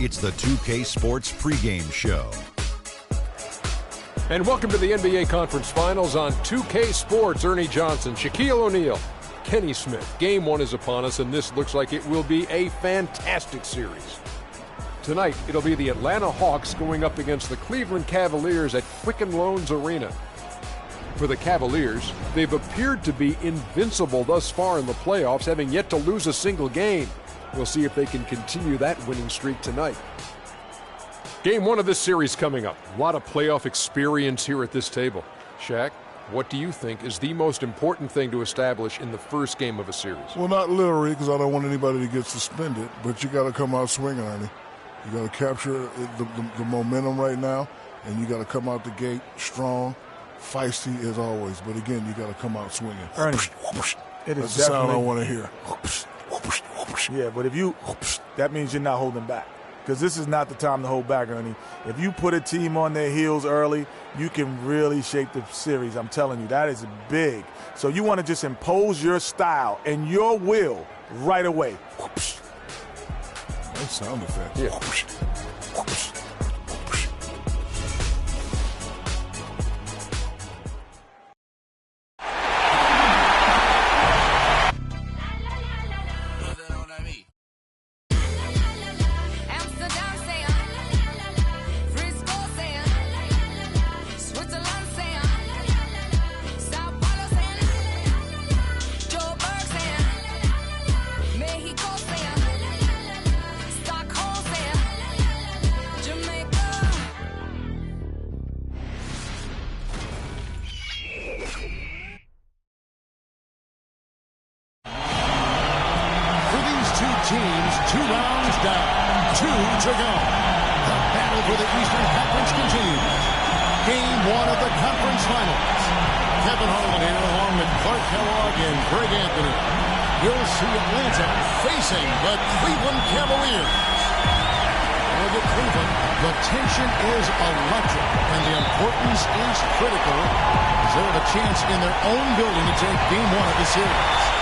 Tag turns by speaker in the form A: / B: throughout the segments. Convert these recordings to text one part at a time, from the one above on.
A: It's the 2K Sports pregame show.
B: And welcome to the NBA Conference Finals on 2K Sports. Ernie Johnson, Shaquille O'Neal, Kenny Smith. Game one is upon us, and this looks like it will be a fantastic series. Tonight, it'll be the Atlanta Hawks going up against the Cleveland Cavaliers at Quicken Loans Arena. For the Cavaliers, they've appeared to be invincible thus far in the playoffs, having yet to lose a single game. We'll see if they can continue that winning streak tonight. Game one of this series coming up. A lot of playoff experience here at this table. Shaq, what do you think is the most important thing to establish in the first game of a series?
C: Well, not literally, because I don't want anybody to get suspended, but you got to come out swinging, Ernie. You got to capture the momentum right now, and you got to come out the gate strong, feisty as always. But again, you got to come out swinging.
D: Ernie, it is
C: that's the sound I want to hear.
D: Yeah, but that means you're not holding back. Because this is not the time to hold back, Ernie. If you put a team on their heels early, you can really shape the series. I'm telling you, that is big. So you want to just impose your style and your will right away.
C: That sound effect.
B: Yeah.
E: Teams 2 rounds down, 2 to go. The battle for the Eastern Conference continues. Game one of the conference finals. Kevin Harlan here along with Clark Kellogg and Greg Anthony. You'll see Atlanta facing the Cleveland Cavaliers. Look at Cleveland. The tension is electric, and the importance is critical as they have a chance in their own building to take game one of the series.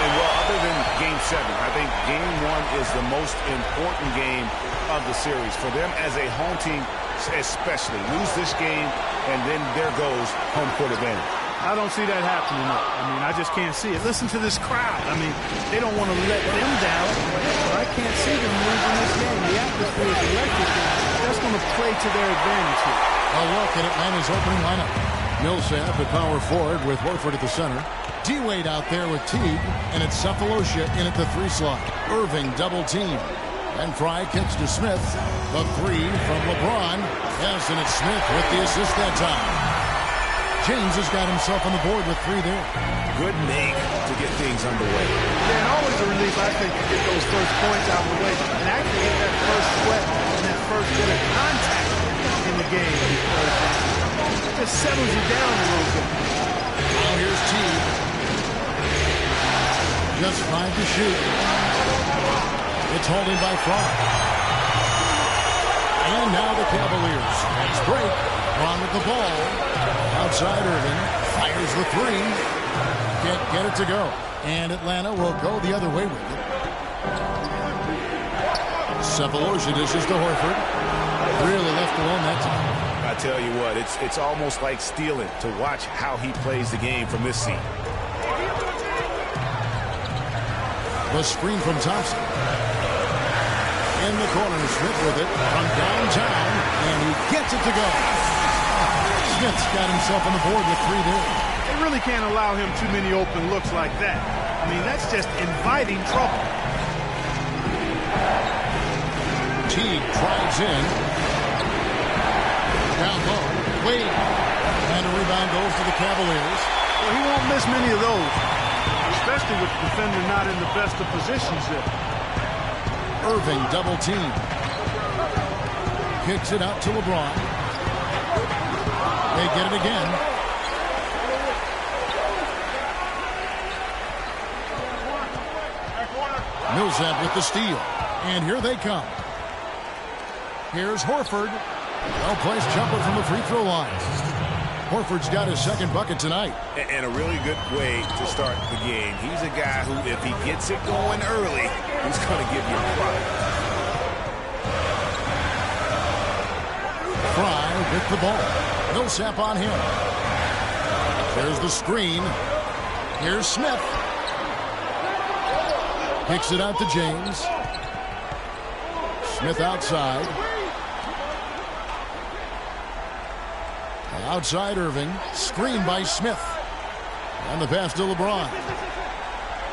F: And well, other than Game 7, I think Game 1 is the most important game of the series. For them as a home team, especially, lose this game, and then there goes home court advantage.
G: I don't see that happening. I mean, I just can't see it. Listen to this crowd. I mean, they don't want to let them down, but I can't see them losing this game. The atmosphere is electric. That's going to play to their advantage here.
E: A look at Atlanta's opening lineup. Millsap at power forward with Horford at the center. D-Wade out there with Teague, and it's Cephalosha in at the 3 slot. Irving double team. And Fry kicks to Smith. The 3 from LeBron. Yes, and it's Smith with the assist that time. James has got himself on the board with 3 there.
F: Good make to get things underway.
G: Yeah, and always a relief, I think, to get those first points out of the way and actually get that first sweat and that first bit of contact in the game. It just settles you down a little bit.
E: Now here's Teague. Just 5 to shoot. It's holding by Fry. And now the Cavaliers. Next break. On with the ball. Outside Irving. Fires the 3. Can't get it to go. And Atlanta will go the other way with it. Cephalosha dishes to Horford. Really left alone that time.
F: I tell you what, it's almost like stealing to watch how he plays the game from this seat.
E: The screen from Thompson. In the corner, Smith with it from downtown, and he gets it to go. Smith's got himself on the board with 3 there.
G: They really can't allow him too many open looks like that. I mean, that's just inviting trouble.
E: Teague drives in. Down low. Wade. And a rebound goes to the Cavaliers.
G: Well, he won't miss many of those, especially with the defender not in the best of positions there.
E: Irving double team. Kicks it out to LeBron. They get it again. Millsap with the steal. And here they come. Here's Horford. Well-placed jumper from the free throw line. Horford's got his second bucket tonight.
F: And a really good way to start the game. He's a guy who, if he gets it going early, he's going to give you a product.
E: with the ball. Millsap on him. There's the screen. Here's Smith. Kicks it out to James. Smith outside. Outside Irving. Screen by Smith. And the pass to LeBron.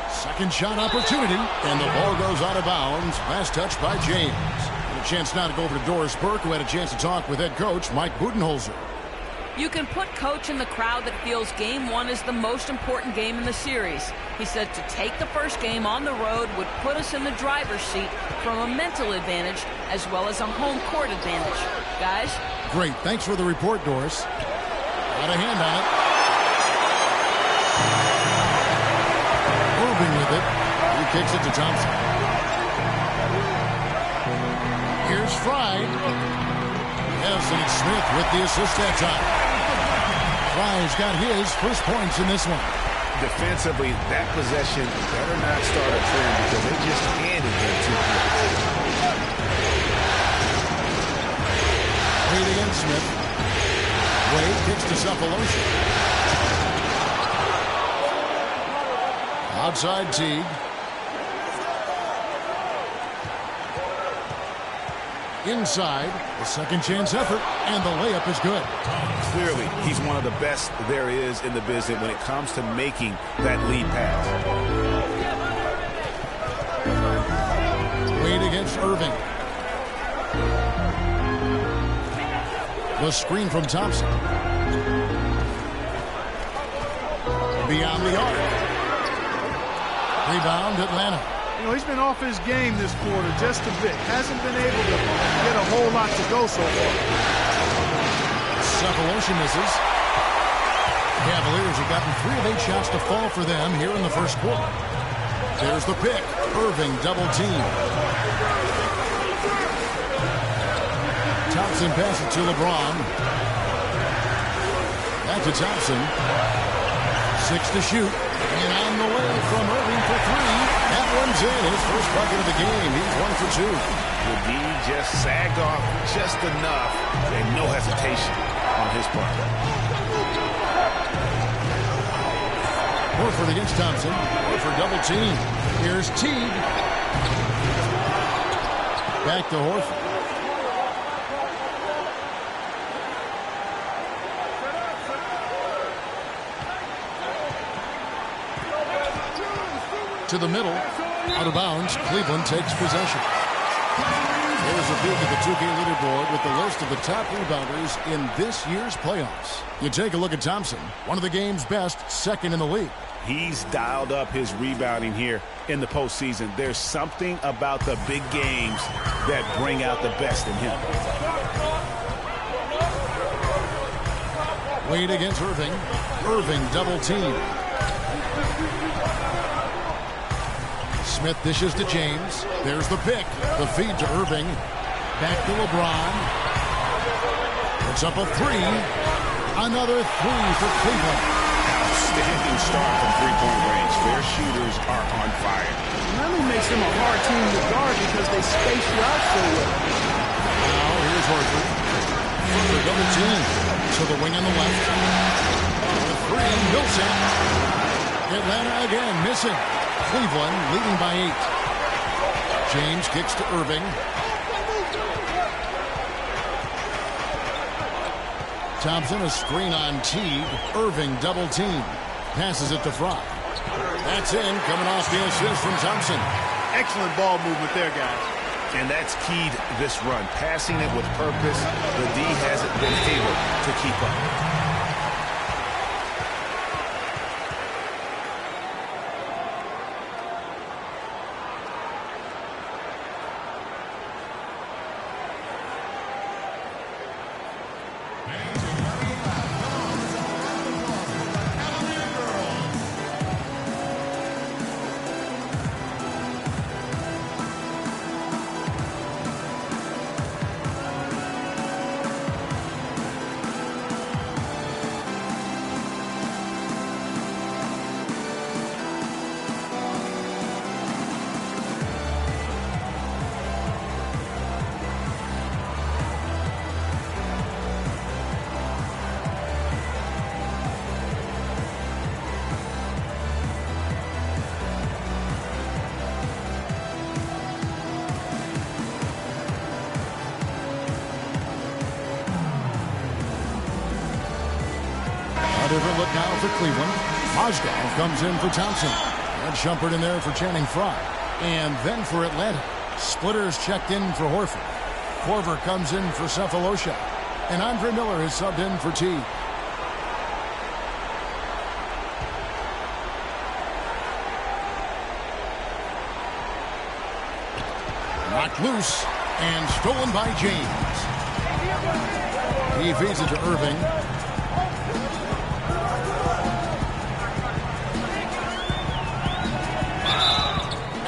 E: Second shot opportunity. And the ball goes out of bounds. Last touch by James. And a chance now to go over to Doris Burke, who had a chance to talk with head coach Mike Budenholzer.
H: You can put Coach in the crowd that feels Game 1 is the most important game in the series. He said to take the first game on the road would put us in the driver's seat from a mental advantage as well as a home court advantage. Guys?
E: Great. Thanks for the report, Doris. Got a hand on it. Irving with it. He kicks it to Thompson. Here's Fry. Yes, and it's Smith with the assist that time. Fry's got his first points in this one.
F: Defensively, that possession better not start a trend because they just handed him 2 points.
E: Wade against Smith. Wade kicks to Cephalosha. Outside Teague. Inside, the second chance effort, and the layup is good.
F: Clearly, he's one of the best there is in the business when it comes to making that lead pass.
E: Wade against Irving. The screen from Thompson. Beyond the arc. Rebound, Atlanta.
G: You know, he's been off his game this quarter just a bit. Hasn't been able to get a whole lot to go so far.
E: Cephalosha misses. Cavaliers have gotten 3 of 8 shots to fall for them here in the first quarter. There's the pick. Irving double team. Thompson passes to LeBron. Back to Thompson. 6 to shoot. And on the way from Irving for 3. That one's in. His first bucket of the game. He's 1 for 2.
F: The D just sagged off just enough and no hesitation on his part.
E: Horford against Thompson. Horford double team. Here's Teague. Back to Horford. To the middle. Out of bounds. Cleveland takes possession. There's a peek at the 2K leaderboard with the list of the top rebounders in this year's playoffs. You take a look at Thompson, one of the game's best, second in the league.
F: He's dialed up his rebounding here in the postseason. There's something about the big games that bring out the best in him.
E: Wade against Irving. Irving double team. Smith dishes to James. There's the pick. The feed to Irving. Back to LeBron. Puts up a 3. Another 3 for Cleveland.
F: Outstanding start from three-point range. Their shooters are on fire.
G: It not only makes them a hard team to guard because they space you out so well.
E: Now here's Horford. Horford double team. To the wing on the left. The 3. Millsap. Atlanta again missing. Cleveland leading by 8. James kicks to Irving. Thompson, a screen on Teague. Irving double team. Passes it to Fry. That's in, coming off the assist from Thompson.
G: Excellent ball movement there, guys.
F: And that's keyed this run. Passing it with purpose. The D hasn't been able to keep up.
E: different look now for Cleveland. Mozgov comes in for Thompson. And Shumpert in there for Channing Frye. And then for Atlanta, Splitters checked in for Horford. Korver comes in for Cephalosha. And Andre Miller is subbed in for Teague. Knocked loose and stolen by James. He feeds it to Irving.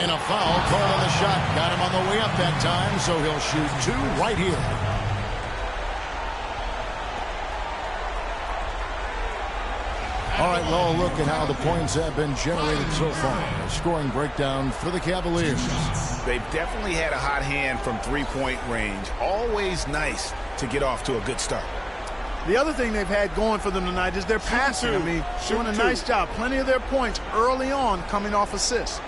E: And a foul called on the shot. Got him on the way up that time, so he'll shoot 2 right here. All right, well, look at how the points have been generated so far. A scoring breakdown for the Cavaliers.
F: They've definitely had a hot hand from three-point range. Always nice to get off to a good start.
G: The other thing they've had going for them tonight is their passing. I mean, doing a nice job. Plenty of their points early on coming off assists.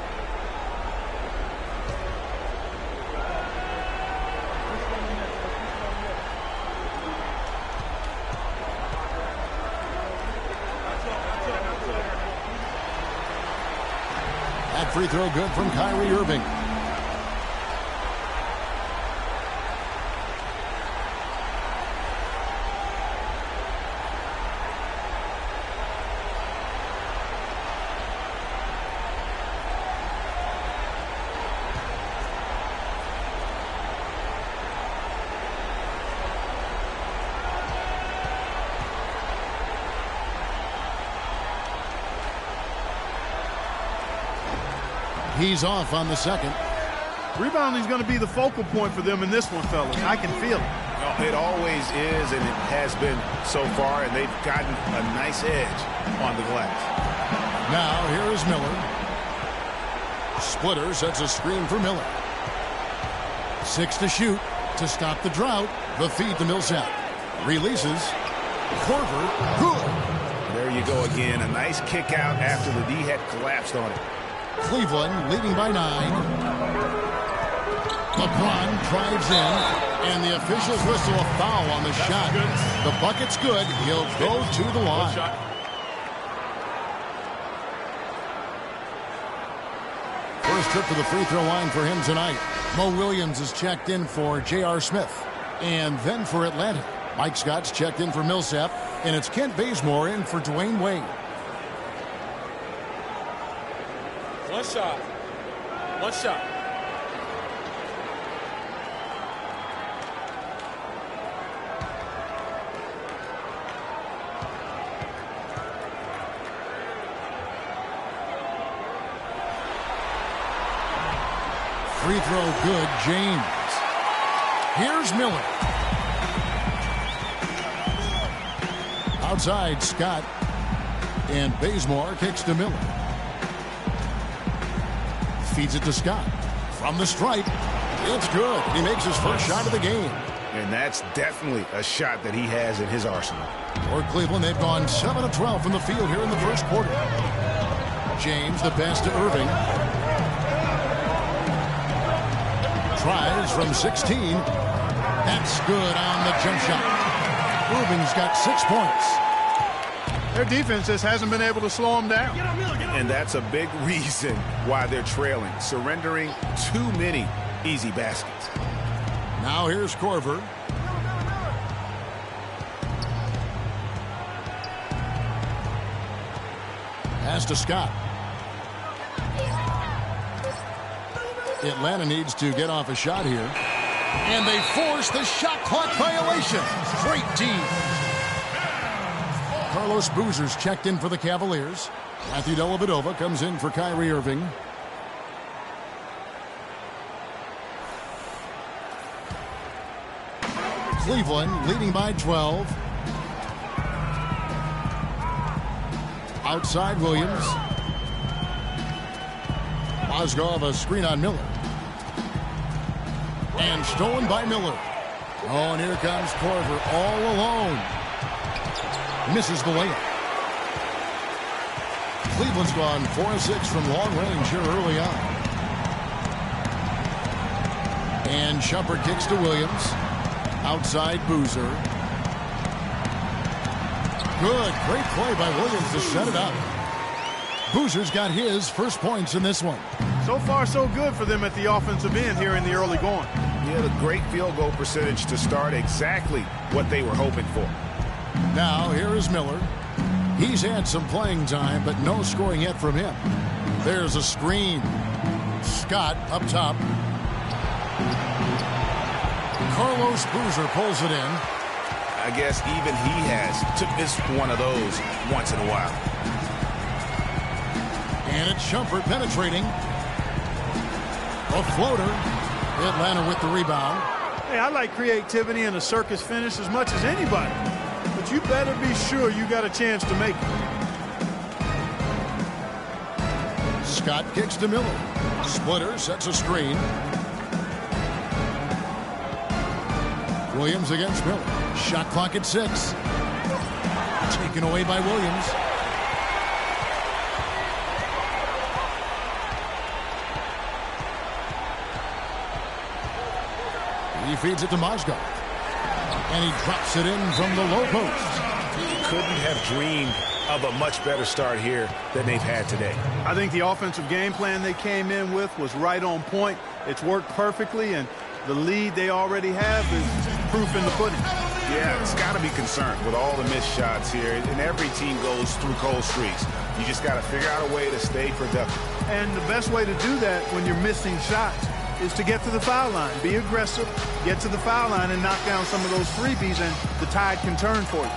E: That free throw good from Kyrie Irving. He's off on the second.
G: Rebounding is going to be the focal point for them in this one, fellas. I can feel it.
F: Well, it always is, and it has been so far, and they've gotten a nice edge on the glass.
E: Now, here is Miller. Splitter sets a screen for Miller. 6 to shoot to stop the drought. The feed to Millsap. Releases. Korver. Good.
F: There you go again. A nice kick out after the D had collapsed on it.
E: Cleveland leading by 9. LeBron drives in, and the officials whistle a foul on the shot. The bucket's good. He'll go to the line. First trip to the free throw line for him tonight. Mo Williams is checked in for J.R. Smith. And then for Atlanta, Mike Scott's checked in for Millsap, and it's Kent Bazemore in for Dwayne Wade.
I: One shot. One shot.
E: Free throw good, James. Here's Miller. Outside, Scott. And Bazemore kicks to Miller. Feeds it to Scott. From the stripe. It's good. He makes his first shot of the game.
F: And that's definitely a shot that he has in his arsenal.
E: For Cleveland, they've gone 7 of 12 from the field here in the first quarter. James, the pass to Irving. Tries from 16. That's good on the jump shot. Irving's got 6 points.
G: Their defense just hasn't been able to slow them down.
F: And that's a big reason why they're trailing, surrendering too many easy baskets.
E: Now here's Korver. Pass to Scott. Atlanta needs to get off a shot here. And they force the shot clock violation. Great team. Carlos Boozer's checked in for the Cavaliers. Matthew Dellavedova comes in for Kyrie Irving. Cleveland leading by 12. Outside Williams. Mozgov a screen on Miller. And stolen by Miller. Oh, and here comes Korver all alone. Misses the layup. Cleveland's gone 4 of 6 from long range here early on. And Shumpert kicks to Williams. Outside Boozer. Good. Great play by Williams to set it up. Boozer's got his first points in this one.
G: So far, so good for them at the offensive end here in the early going.
F: He had a great field goal percentage to start, exactly what they were hoping for.
E: Now, here is Miller. He's had some playing time, but no scoring yet from him. There's a screen. Scott up top. Carlos Boozer pulls it in.
F: I guess even he has to miss one of those once in a while.
E: And it's Shumpert penetrating. A floater. Atlanta with the rebound.
G: Hey, I like creativity and a circus finish as much as anybody. But you better be sure you got a chance to make it.
E: Scott kicks to Miller. Splitter sets a screen. Williams against Miller. Shot clock at 6. Taken away by Williams. He feeds it to Mozgov. And he drops it in from the low post.
F: Couldn't have dreamed of a much better start here than they've had today.
G: I think the offensive game plan they came in with was right on point. It's worked perfectly, and the lead they already have is proof in the pudding.
F: Yeah, it's got to be concerned with all the missed shots here, and every team goes through cold streaks. You just got to figure out a way to stay productive.
G: And the best way to do that when you're missing shots is to get to the foul line. Be aggressive, get to the foul line, and knock down some of those freebies, and the tide can turn for you.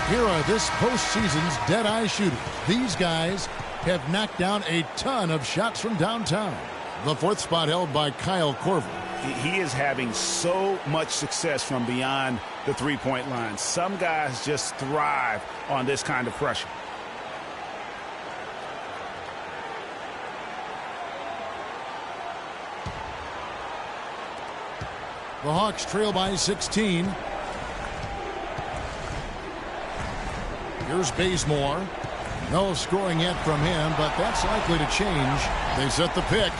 E: Here are this postseason's dead-eye shooters. These guys have knocked down a ton of shots from downtown. The fourth spot held by Kyle Korver.
F: He is having so much success from beyond the three-point line. Some guys just thrive on this kind of pressure.
E: The Hawks trail by 16. Here's Bazemore. No scoring yet from him, but that's likely to change. They set the pick.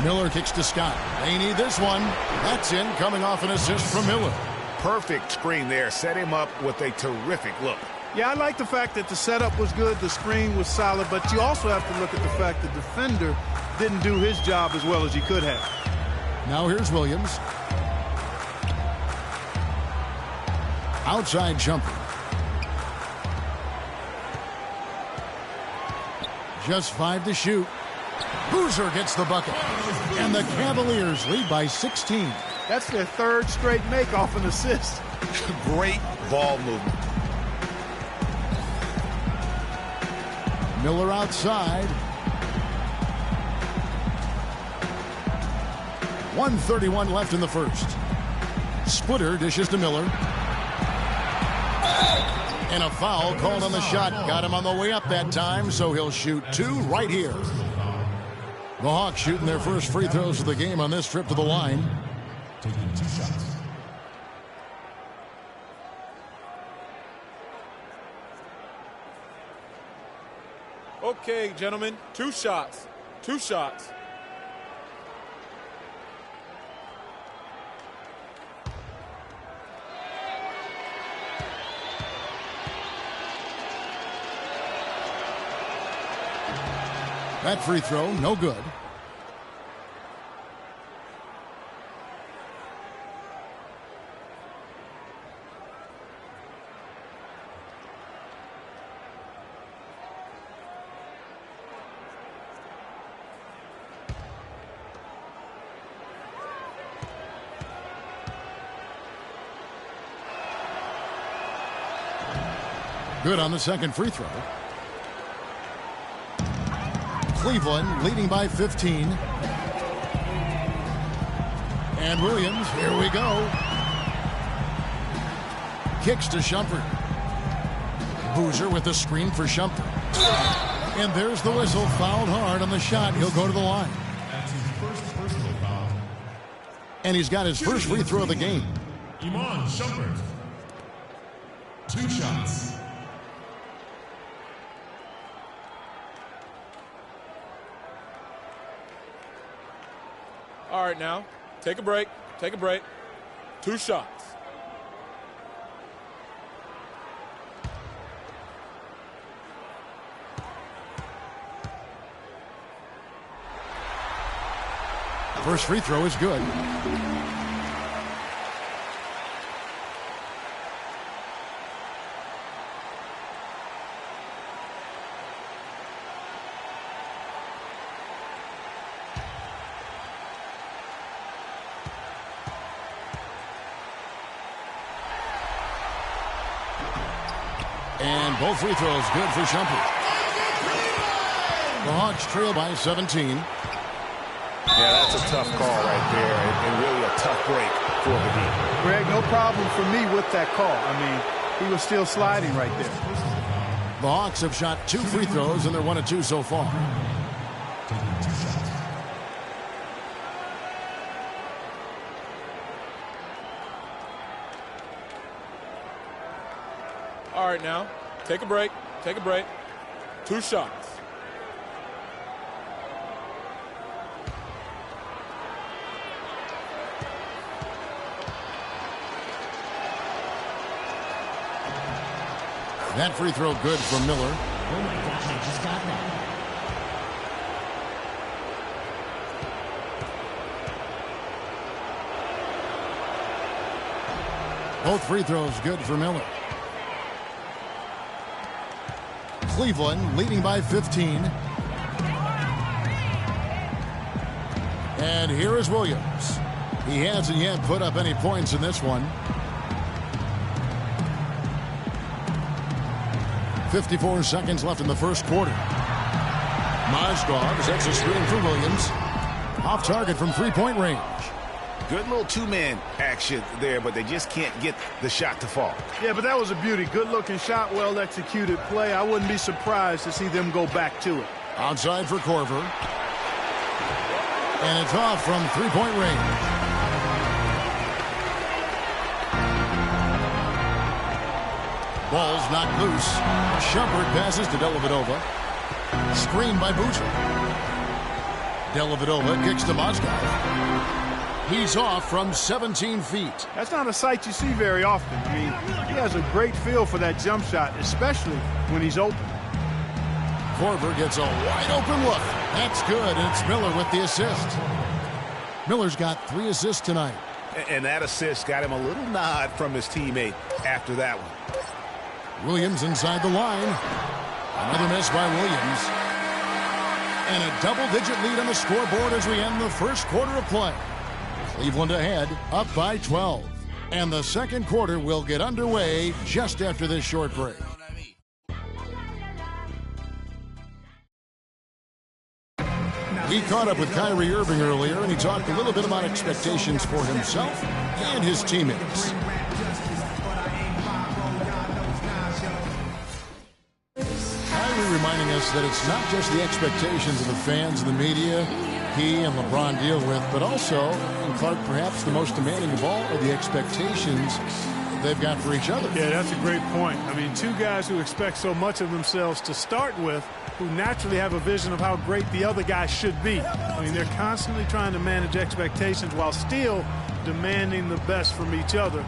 E: Miller kicks to Scott. They need this one. That's in, coming off an assist from Miller.
F: Perfect screen there. Set him up with a terrific look.
G: Yeah, I like the fact that the setup was good, the screen was solid, but you also have to look at the fact the defender didn't do his job as well as he could have.
E: Now here's Williams. Outside jumper. Just 5 to shoot. Boozer gets the bucket. And the Cavaliers lead by 16.
G: That's their third straight make off an assist.
F: Great ball movement.
E: Miller outside. 1:31 left in the first. Splitter dishes to Miller. And a foul called on the shot. Got him on the way up that time, so he'll shoot 2 right here. The Hawks shooting their first free throws of the game on this trip to the line.
A: Taking 2 shots.
I: Okay, gentlemen, 2 shots. 2 shots.
E: That free throw, no good. Good on the second free throw. Cleveland leading by 15. And Williams, here we go. kicks to Shumpert. Boozer with the screen for Shumpert. And there's the whistle. Fouled hard on the shot. He'll go to the line.
A: That's his first personal foul.
E: And he's got his first free throw of the game.
A: Iman Shumpert. 2 shots.
I: All right, now, take a break. Take a break. 2 shots.
E: First free throw is good. And both free throws good for Shumpert. The Hawks trail by 17.
F: Yeah, that's a tough call right there, and really a tough break for the team.
G: Greg, no problem for me with that call. I mean, he was still sliding right there.
E: The Hawks have shot 2 free throws, and they're 1 of 2 so far.
A: Taking 2 shots.
I: All right, now, take a break. Take a break. 2 shots.
E: That free throw good for Miller.
J: Oh my gosh, I just got that.
E: Both free throws good for Miller. Cleveland leading by 15. And here is Williams. He hasn't yet put up any points in this one. 54 seconds left in the first quarter. Mozgov sets a screen for Williams. Off target from three-point range.
F: Good little 2-man action there, but they just can't get the shot to fall.
G: Yeah, but that was a beauty. Good-looking shot, well-executed play. I wouldn't be surprised to see them go back to it.
E: Outside for Korver. And it's off from three-point range. Ball's knocked loose. Shumpert passes to Dellavedova. Screen by Boozer. Dellavedova kicks to Mozgov. He's off from 17 feet.
G: That's not a sight you see very often. I mean, he has a great feel for that jump shot, especially when he's open.
E: Korver gets a wide-open look. That's good, and it's Miller with the assist. Miller's got 3 assists tonight.
F: And that assist got him a little nod from his teammate after that one.
E: Williams inside the line. Another miss by Williams. And a double-digit lead on the scoreboard as we end the first quarter of play. Cleveland ahead, up by 12. And the second quarter will get underway just after this short break. We caught up with Kyrie Irving earlier, and he talked a little bit about expectations for himself and his teammates. Kyrie reminding us that it's not just the expectations of the fans and the media he and LeBron deal with, but also, and Clark, perhaps the most demanding of all, are the expectations they've got for each other.
G: Yeah, that's a great point. I mean, two guys who expect so much of themselves to start with, who naturally have a vision of how great the other guy should be. I mean, they're constantly trying to manage expectations while still demanding the best from each other.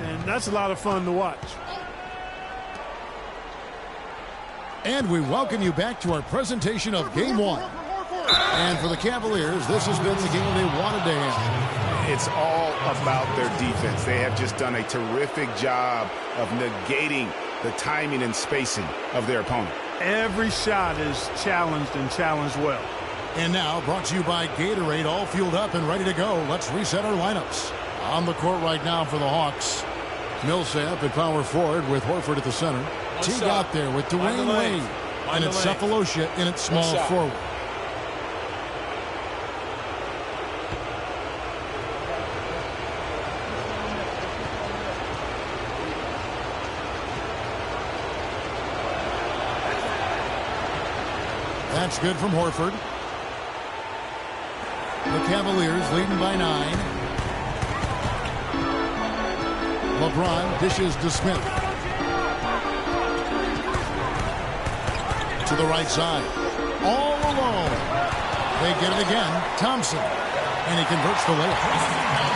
G: And that's a lot of fun to watch.
E: And we welcome you back to our presentation of Game 1. And for the Cavaliers, this has been the game they wanted to have.
F: It's all about their defense. They have just done a terrific job of negating the timing and spacing of their opponent.
G: Every shot is challenged and challenged well.
E: And now, brought to you by Gatorade, all fueled up and ready to go. Let's reset our lineups. On the court right now for the Hawks, Millsap at power forward with Horford at the center. Teague out there with Dwayne Wade. And it's Cephalosha in at small forward. That's good from Horford. The Cavaliers leading by 9. LeBron dishes to Smith. To the right side. All alone. They get it again. Thompson. And he converts the layup.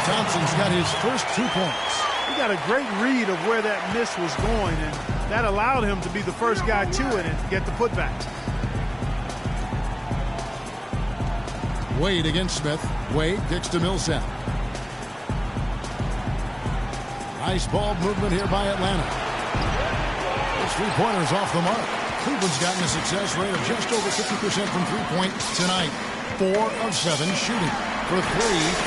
E: Thompson's got his first 2 points.
G: He got a great read of where that miss was going, and that allowed him to be the first guy to it and get the putback.
E: Wade against Smith. Wade kicks to Millsap. Nice ball movement here by Atlanta. Those 3-pointers off the mark. Cleveland's gotten a success rate of just over 50% from 3-point tonight. 4 of 7 shooting. For 3,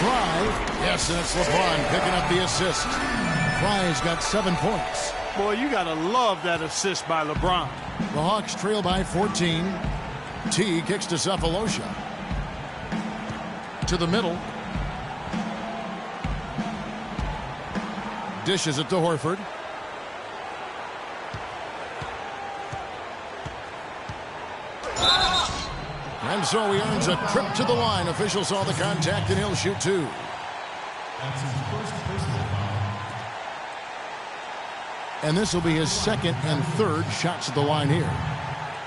E: Fry. Yes, and it's LeBron picking up the assist. Fry's got 7 points.
G: Boy, you got to love that assist by LeBron.
E: The Hawks trail by 14. T kicks to Cephalosha. To the middle. Dishes it to Horford. And so he earns a trip to the line. Officials saw the contact and he'll shoot 2.
A: That's his first personal foul.
E: And this will be his second and third shots at the line here.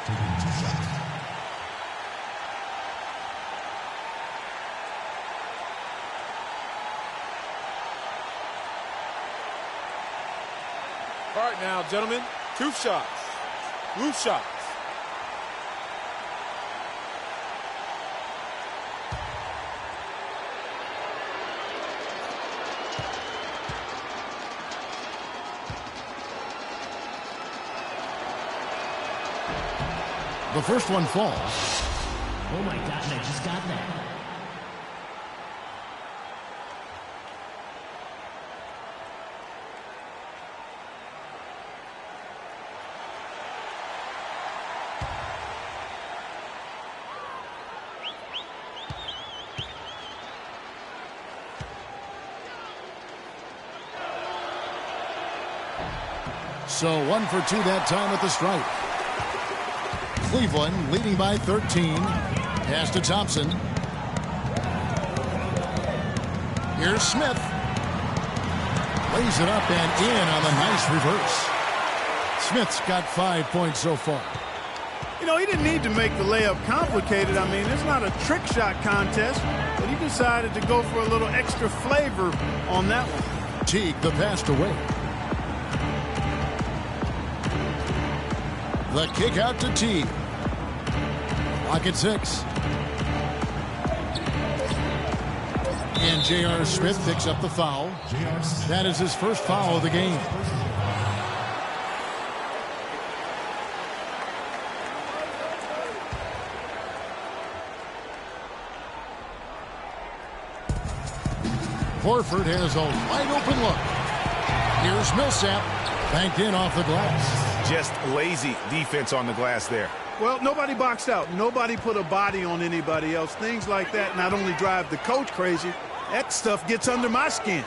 A: Taking 2 shots.
I: All right now, gentlemen, 2 shots. Loose shots.
E: The first one falls.
J: Oh my gosh, I just got that.
E: So 1 for 2 that time at the stripe. Cleveland leading by 13. Pass to Thompson. Here's Smith. Lays it up and in on the nice reverse. Smith's got 5 points so far.
G: You know, he didn't need to make the layup complicated. I mean, it's not a trick shot contest, but he decided to go for a little extra flavor on that one.
E: Teague the pass away. The kick out to Teague. Clock at 6. And J.R. Smith picks up the foul. That is his first foul of the game. Horford has a wide open look. Here's Millsap. Banked in off the glass.
F: Just lazy defense on the glass there.
G: Well, nobody boxed out. Nobody put a body on anybody else. Things like that not only drive the coach crazy, that stuff gets under my skin.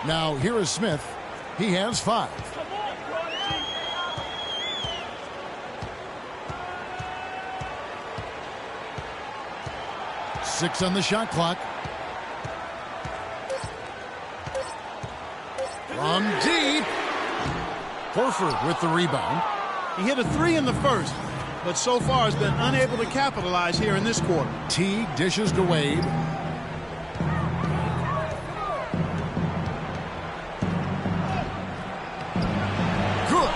E: Now, here is Smith. He has 5. Six on the shot clock. From deep. Horford with the rebound.
G: He hit a 3 in the first, but so far has been unable to capitalize here in this quarter.
E: Teague dishes to Wade. Good.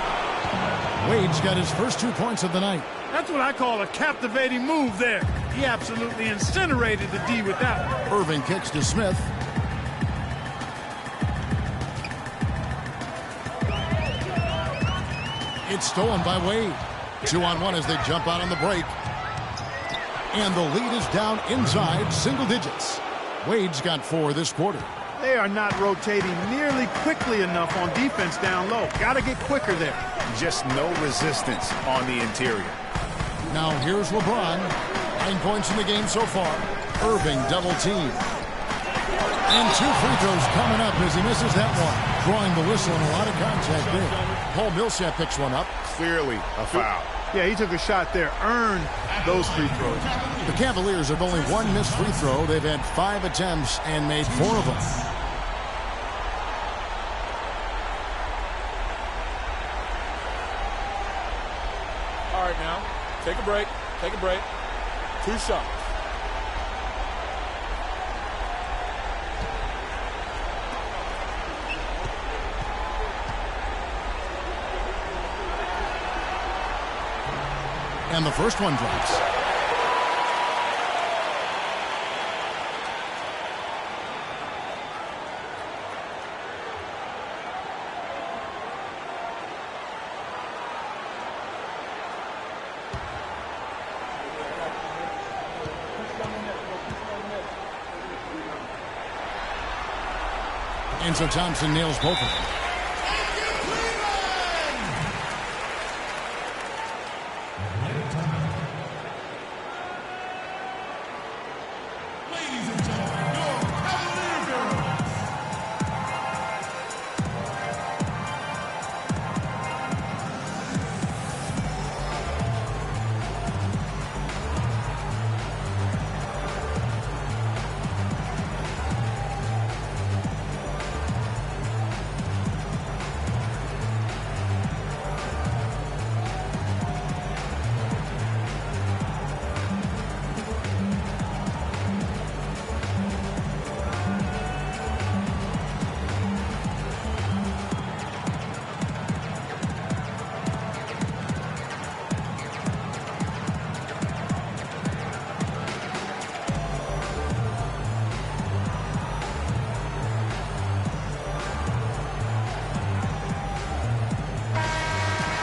E: Wade's got his first 2 points of the night.
G: That's what I call a captivating move there. He absolutely incinerated the D with that one.
E: Irving kicks to Smith. It's stolen by Wade. 2-on-1 as they jump out on the break. And the lead is down inside single digits. Wade's got 4 this quarter.
G: They are not rotating nearly quickly enough on defense down low. Got to get quicker there.
F: Just no resistance on the interior.
E: Now here's LeBron. 9 points in the game so far. Irving double team. And 2 free throws coming up as he misses that one. Drawing the whistle and a lot of contact there. Paul Millsap picks one up.
F: Clearly a foul.
G: Yeah, he took a shot there, earned those free throws.
E: The Cavaliers have only one missed free throw. They've had 5 attempts and made 4 of them.
I: All right, now, take a break. Take a break. 2 shots.
E: And the first one drops. And so Thompson nails both of them.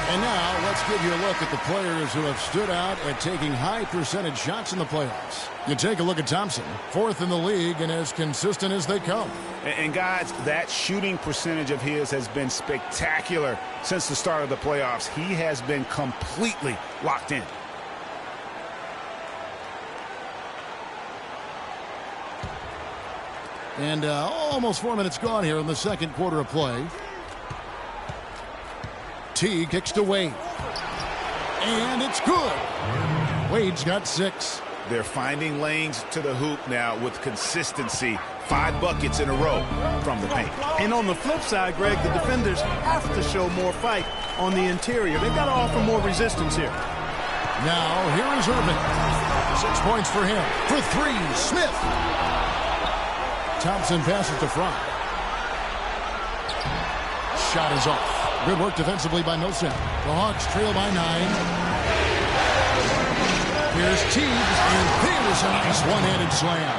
E: And now let's give you a look at the players who have stood out at taking high percentage shots in the playoffs. You take a look at Thompson, 4th in the league and as consistent as they come.
F: And guys, that shooting percentage of his has been spectacular since the start of the playoffs. He has been completely locked in.
E: And almost 4 minutes gone here in the second quarter of play. T kicks to Wade. And it's good. Wade's got 6.
F: They're finding lanes to the hoop now with consistency. 5 buckets in a row from the paint.
G: And on the flip side, Greg, the defenders have to show more fight on the interior. They've got to offer more resistance here.
E: Now, here is Irving. 6 points for him. For 3, Smith. Thompson passes to Fry. Shot is off. Good work defensively by Millsap. The Hawks trail by 9. Here's Teague, and there's a nice one-handed slam.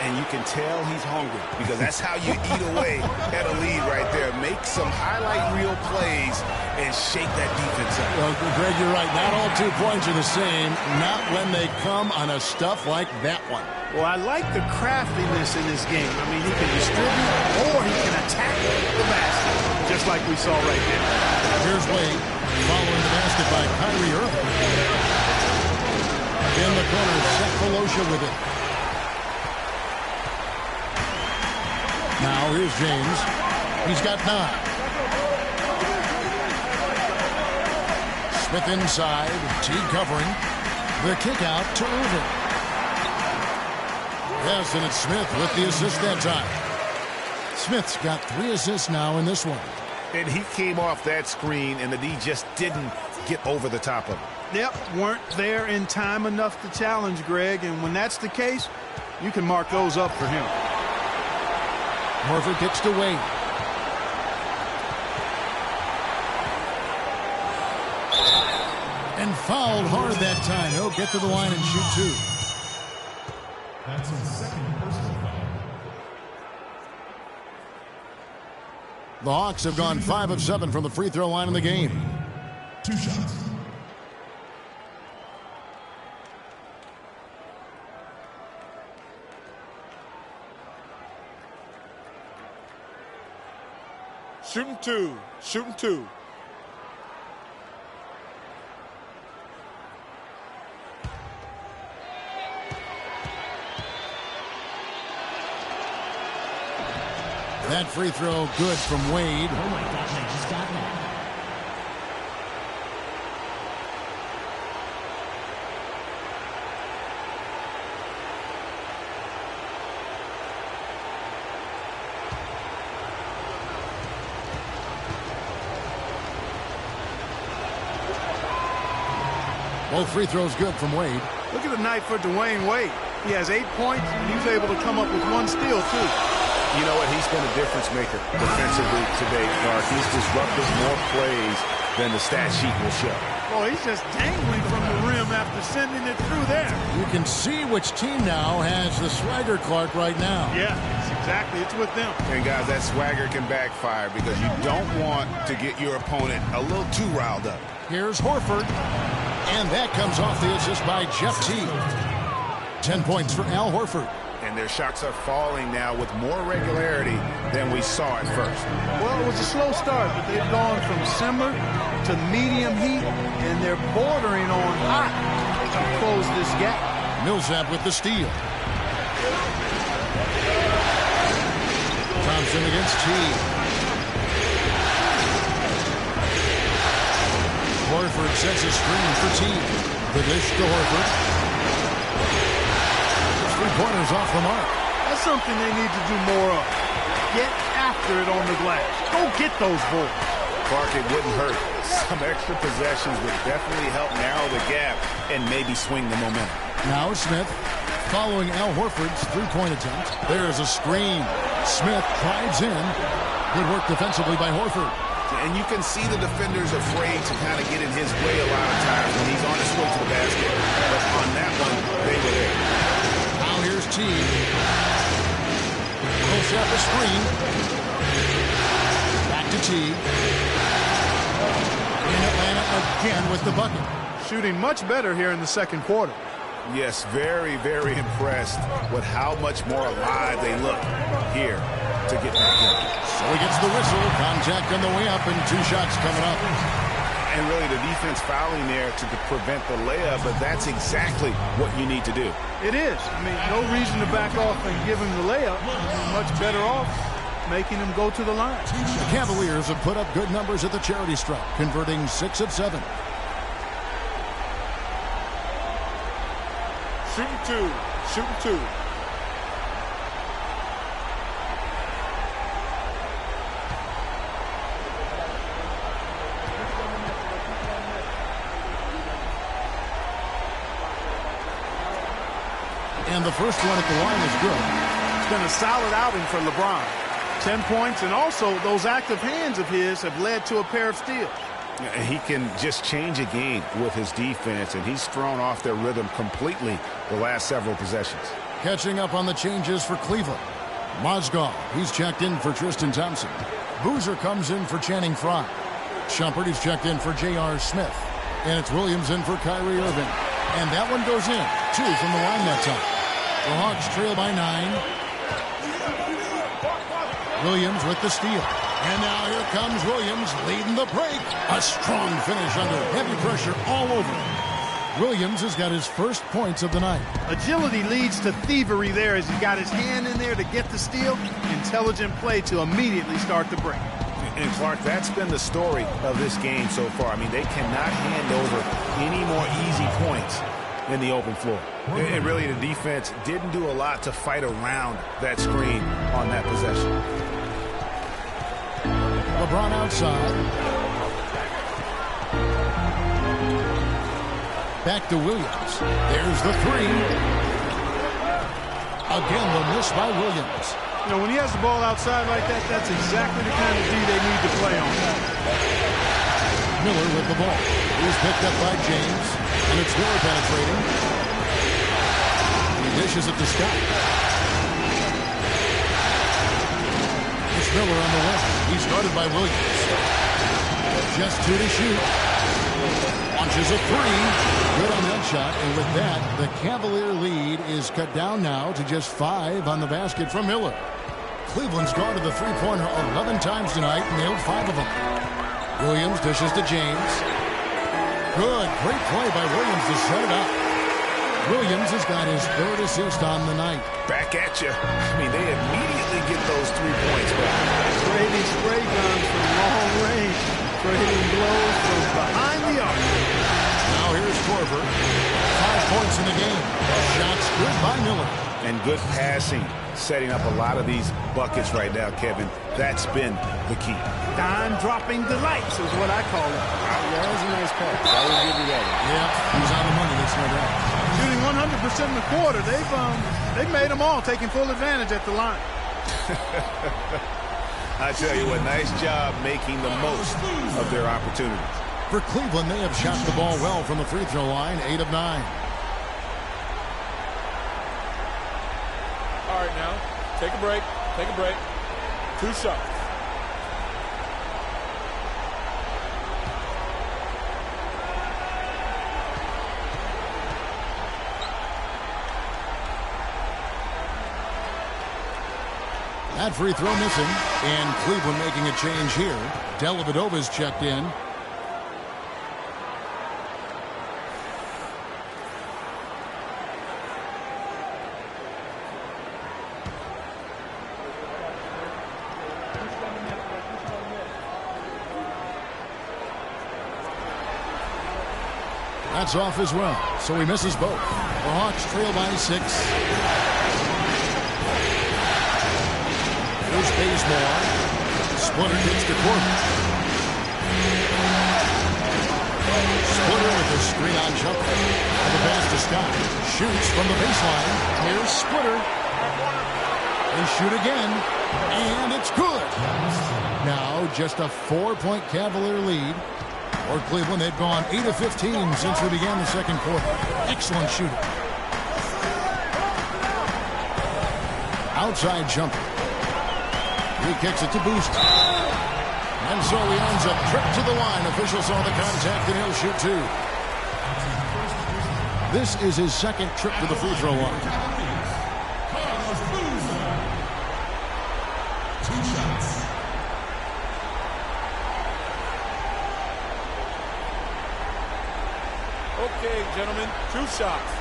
F: And you can tell he's hungry because that's how you eat away at a lead right there. Make some highlight reel plays and shake that defense up.
E: Well, Greg, you're right. Not all 2 points are the same. Not when they come on a stuff like that one.
G: Well, I like the craftiness in this game. I mean, he can distribute or he can attack the basket, just like we saw right there.
E: Here's Wade, following the basket by Kyrie Irving. In the corner, Seth Pelosha with it. Now here's James. He's got 9. Smith inside, Teague covering. The kick out to Irving. Yes, and it's Smith with the assist that time. Smith's got 3 assists now in this one.
F: And he came off that screen, and the D just didn't get over the top of him.
G: Yep, weren't there in time enough to challenge Greg, and when that's the case, you can mark those up for him.
E: Horford kicks to Wade. And fouled hard that time. He'll get to the line and shoot 2.
A: That's his second personal foul.
E: The Hawks have gone 5 of 7 from the free throw line in the game.
A: 2 shots.
I: Shooting 2. Shooting 2.
E: That free throw good from Wade.
J: Oh my gosh, I just got that.
E: Both free throws good from Wade.
G: Look at the night for Dwayne Wade. He has 8 points, and he was able to come up with 1 steal, too.
F: You know what? He's been a difference maker defensively today, Clark. He's disrupted more plays than the stat sheet will show.
G: Well, he's just dangling from the rim after sending it through there.
E: You can see which team now has the swagger, Clark, right now.
G: Yeah, exactly. It's with them.
F: And, guys, that swagger can backfire because you don't want to get your opponent a little too riled up.
E: Here's Horford. And that comes off the assist by Jeff Teague. 10 points for Al Horford.
F: And their shots are falling now with more regularity than we saw at first.
G: Well, it was a slow start, but they've gone from simmer to medium heat, and they're bordering on hot to close this gap.
E: Millsap with the steal. Thompson against Teague. Horford sets a screen for Teague. The dish to Horford. 3-pointers off the mark.
G: That's something they need to do more of. Get after it on the glass. Go get those balls.
F: Clark, it wouldn't hurt. Some extra possessions would definitely help narrow the gap and maybe swing the momentum.
E: Now Smith following Al Horford's 3-point attempt. There's a screen. Smith drives in. Good work defensively by Horford.
F: And you can see the defenders afraid to kind of get in his way a lot of times when he's on his way to the basket. But on that one, they were there.
E: Now here's Teague. Millsap a screen. Back to Teague. In Atlanta again with the bucket.
G: Shooting much better here in the second quarter.
F: Yes, very, very impressed with how much more alive they look here to get back in.
E: So he gets the whistle. Contact on the way up and 2 shots coming up.
F: And really the defense fouling there to prevent the layup, but that's exactly what you need to do.
G: It is. I mean, no reason to back off and give him the layup. You're much better off making him go to the line.
E: The Cavaliers have put up good numbers at the charity stripe, converting 6 of 7.
I: Shooting 2. Shooting 2.
E: And the first one at the line is good.
G: It's been a solid outing for LeBron. 10 points, and also those active hands of his have led to a pair of steals.
F: He can just change a game with his defense, and he's thrown off their rhythm completely the last several possessions.
E: Catching up on the changes for Cleveland. Mozgov, he's checked in for Tristan Thompson. Boozer comes in for Channing Frye. Shumpert is checked in for J.R. Smith. And it's Williams in for Kyrie Irving. And that one goes in. 2 from the line that time. The Hawks trail by 9. Williams with the steal. And now here comes Williams leading the break. A strong finish under heavy pressure all over. Williams has got his first points of the night.
G: Agility leads to thievery there as he got his hand in there to get the steal. Intelligent play to immediately start the break.
F: And Clark, that's been the story of this game so far. I mean, they cannot hand over any more easy points in the open floor. And really, the defense didn't do a lot to fight around that screen on that possession.
E: LeBron outside. Back to Williams. There's the 3. Again, the miss by Williams.
G: You know, when he has the ball outside like that, that's exactly the kind of D they need to play on.
E: Miller with the ball. He's picked up by James. And it's Miller penetrating. He dishes it to Scott. It's Miller on the wing. He's guarded by Williams. Just 2 to shoot. Launches a 3. Good on that shot. And with that, the Cavalier lead is cut down now to just 5 on the basket from Miller. Cleveland's gone to the three-pointer 11 times tonight, nailed 5 of them. Williams dishes to James. Good, great play by Williams to set it up. Williams has got his 3rd assist on the night.
F: Back at you. I mean, they immediately get those 3 points back.
G: Trading spray guns from long range. Trading blows from behind the arc.
E: Now here's Korver. 5 points in the game. Shots good by Miller.
F: And and good passing, setting up a lot of these buckets right now, Kevin. That's been the key.
G: Dime-dropping delights is what I call it.
F: Yeah, that was a nice pass. I will give you that.
E: Yeah, he's on the money, that's no doubt.
G: Shooting 100% in the quarter. They've made them all, taking full advantage at the line.
F: I tell you what, nice job making the most of their opportunities.
E: For Cleveland, they have shot the ball well from the free throw line, 8 of 9.
I: All right, now, take a break. Take a break. 2 shots.
E: That free throw missing, and Cleveland making a change here. Dellavedova's checked in. That's off as well, so he misses both. The Hawks trail by 6. Here's Bazemore. Splitter gets to Corbin. Splitter with a screen-on jumper. And the pass to Scott. Shoots from the baseline. Here's Splitter. They shoot again, and it's good. Now just a 4-point Cavalier lead. For Cleveland, they've gone 8 of 15 since we began the second quarter. Excellent shooting. Outside jumper. He kicks it to Booster. And so he ends a trip to the line. Official saw the contact, and he'll shoot 2. This is his second trip to the free throw line.
A: 2 shots.
I: Okay, gentlemen, 2 shots.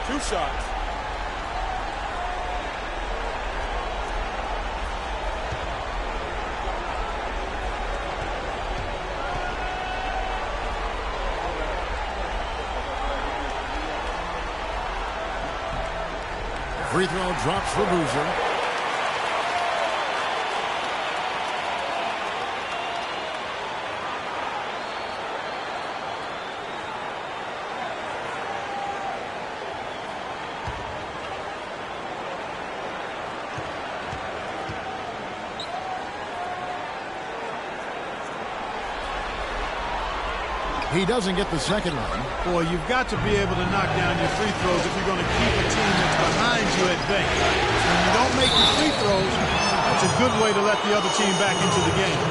I: 2 shots.
E: Free throw drops for Boozer. He doesn't get the second one.
G: Boy, you've got to be able to knock down your free throws if you're going to keep a team that's behind you at bay. When you don't make your free throws, that's a good way to let the other team back into the game.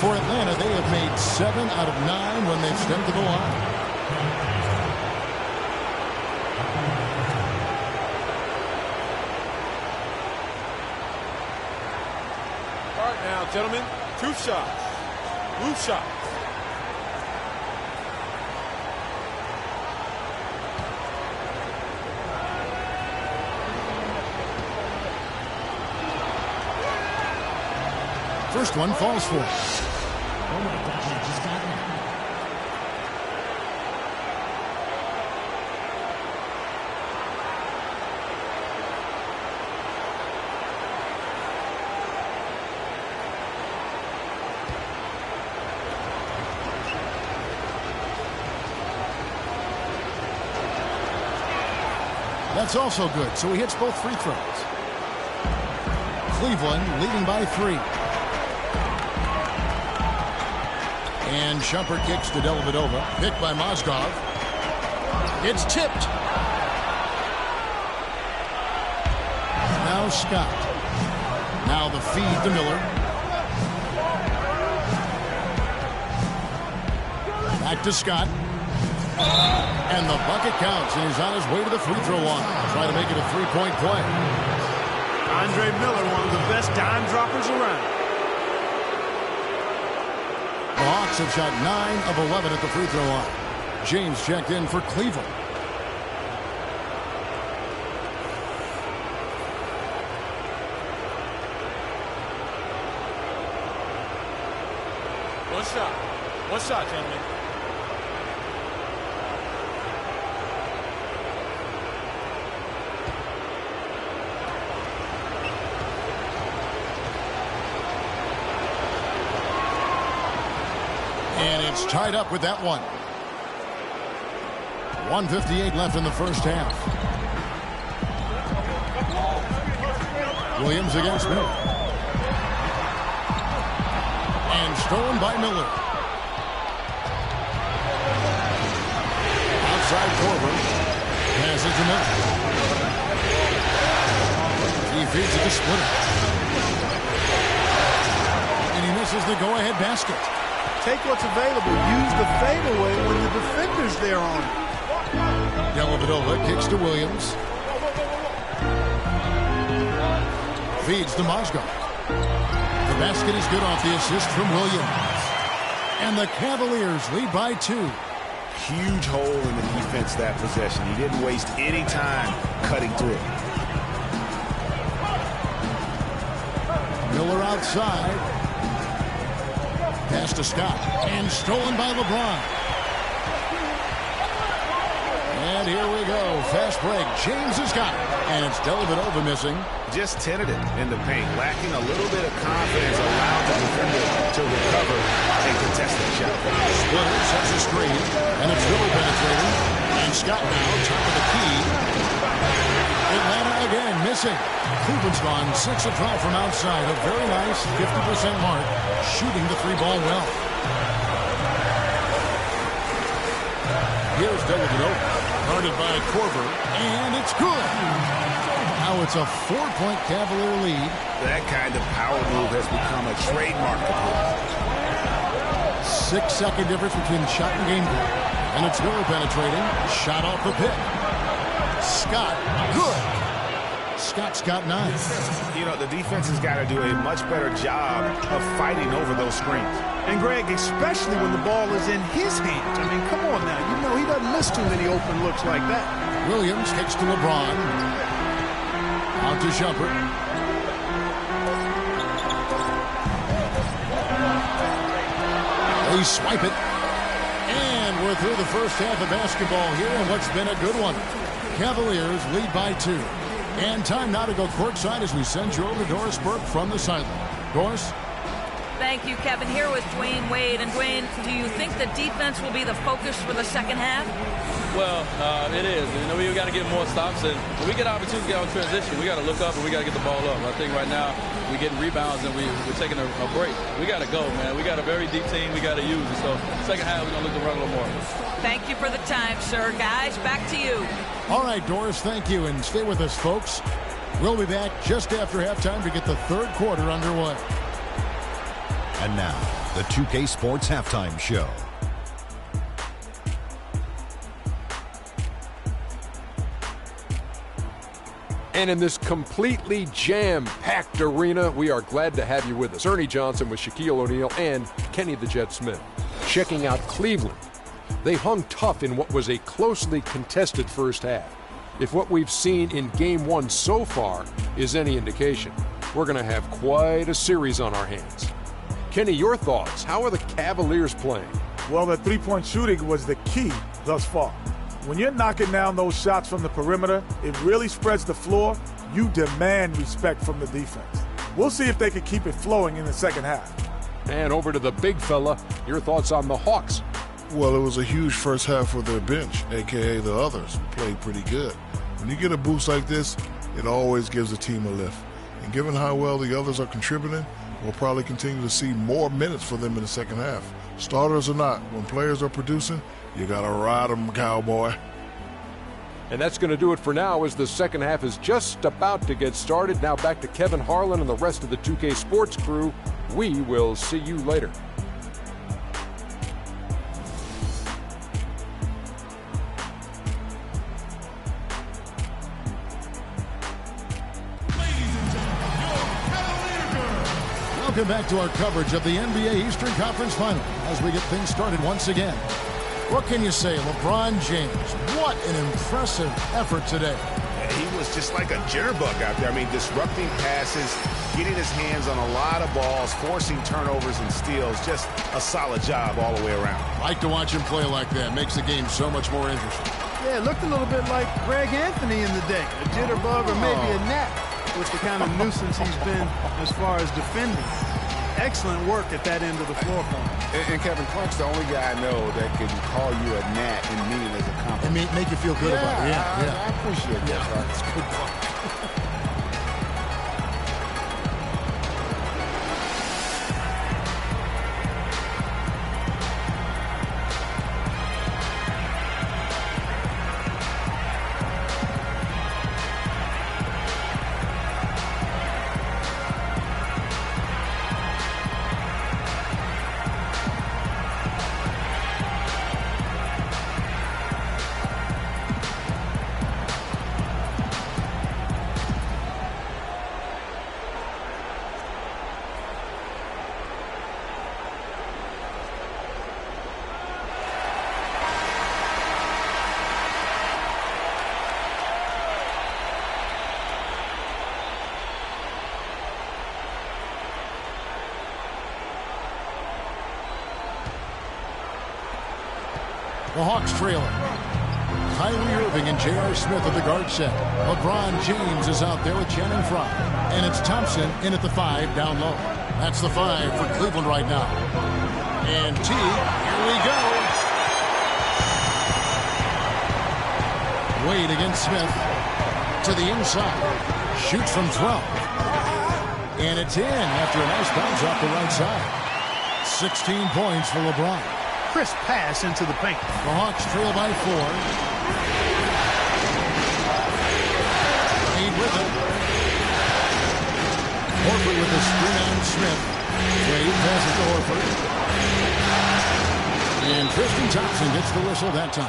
E: For Atlanta, they have made 7 out of 9 when they've stepped to the line.
I: All right, now, gentlemen, 2 shots. Blue shot.
E: First one falls for.
J: Oh my gosh, I just got that.
E: That's also good, so he hits both free throws. Cleveland leading by 3. And Shumpert kicks to Dellavedova. Picked by Mozgov. It's tipped. Now Scott. Now the feed to Miller. Back to Scott. And the bucket counts, and he's on his way to the free throw line. Trying to make it a 3-point play.
G: Andre Miller, one of the best dime droppers around.
E: The Hawks have shot 9 of 11 at the free throw line. James checked in for Cleveland.
I: One shot, gentlemen.
E: It's tied up with that one. 1:58 left in the first half. Williams against Miller. And stolen by Miller. Outside Korver. Passes to Miller. He feeds it to Splitter. And he misses the go-ahead basket.
G: Take what's available. Use the fadeaway when the defender's there on it.
E: Dellavedova kicks to Williams. Feeds to Mozgov. The basket is good off the assist from Williams. And the Cavaliers lead by 2.
F: Huge hole in the defense that possession. He didn't waste any time cutting through.
E: Miller outside. Pass to Scott. And stolen by LeBron. And here we go. Fast break. James has got it. And it's Dellavedova missing.
F: Just tentative in the paint. Lacking a little bit of confidence. Allowed the defender to recover a contested shot.
E: Splitter sets a screen. And it's Miller penetrating. And Scott now top of the key. Atlanta again missing. Cleveland's gone 6 of 12 from outside. A very nice 50% mark. Shooting the 3-ball well. Here's Dellavedova. Guarded by Korver, and it's good. Now it's a 4-point Cavalier lead.
F: That kind of power move has become a trademark of his.
E: 6-second difference between shot and game clock. And it's Miller penetrating. Shot off the pick. Scott, good. Scott's got 9.
F: You know, the defense has got to do a much better job of fighting over those screens.
G: And Greg, especially when the ball is in his hands. I mean, come on now. You know he doesn't miss too many open looks like that.
E: Williams kicks to LeBron. Out to Shumpert. They swipe it. And we're through the first half of basketball here in what's been a good one. Cavaliers lead by 2. And time now to go courtside as we send you over to Doris Burke from the sideline. Doris?
H: Thank you, Kevin. Here with Dwayne Wade. And Dwayne, do you think the defense will be the focus for the second half?
K: Well, it is. You know, we got to get more stops, and when we get opportunities to get on transition, we got to look up and we got to get the ball up. I think right now we're getting rebounds and we're taking a break. We got to go, man. We got a very deep team. We got to use it. So second half, we're going to look to run a little more.
H: Thank you for the time, sir. Guys, back to you.
E: All right, Doris, thank you. And stay with us, folks. We'll be back just after halftime to get the third quarter underway.
L: And now, the 2K Sports Halftime Show.
B: And in this completely jam-packed arena, we are glad to have you with us. Ernie Johnson with Shaquille O'Neal and Kenny the Jet Smith. Checking out Cleveland. They hung tough in what was a closely contested first half. If what we've seen in Game 1 so far is any indication, we're going to have quite a series on our hands. Kenny, your thoughts? How are the Cavaliers playing?
D: Well, the three-point shooting was the key thus far. When you're knocking down those shots from the perimeter, it really spreads the floor. You demand respect from the defense. We'll see if they can keep it flowing in the second half.
B: And over to the big fella, your thoughts on the Hawks?
C: Well, it was a huge first half for their bench, a.k.a. the others, played pretty good. When you get a boost like this, it always gives the team a lift. And given how well the others are contributing, we'll probably continue to see more minutes for them in the second half. Starters or not, when players are producing, you got to ride them, cowboy.
B: And that's going to do it for now as the second half is just about to get started. Now back to Kevin Harlan and the rest of the 2K Sports crew. We will see you later.
E: Welcome back to our coverage of the NBA Eastern Conference Final as we get things started once again. What can you say, LeBron James? What an impressive effort today.
F: He was just like a jitterbug out there. I mean, disrupting passes, getting his hands on a lot of balls, forcing turnovers and steals. Just a solid job all the way around.
E: Like to watch him play like that. Makes the game so much more interesting.
G: Yeah, it looked a little bit like Greg Anthony in the day. A jitterbug or maybe a gnat with the kind of nuisance he's been as far as defending. Excellent work at that end of the floor for him.
F: And Kevin Clark's the only guy I know that can call you a gnat and mean it as a compliment.
E: And make you feel good about it. Yeah.
F: I appreciate that.
E: Yeah, that's good. The Hawks trailing. Kyrie Irving and J.R. Smith at the guard set. LeBron James is out there with Channing Frye. And it's Thompson in at the 5 down low. That's the 5 for Cleveland right now. And T, here we go. Wade against Smith. To the inside. Shoots from 12. And it's in after a nice bounce off the right side. 16 points for LeBron.
G: Crisp pass into the paint.
E: The Hawks trail by 4. Wade with it. Horford with the screen on Smith. Wade passes to Horford. And Tristan Thompson gets the whistle that time.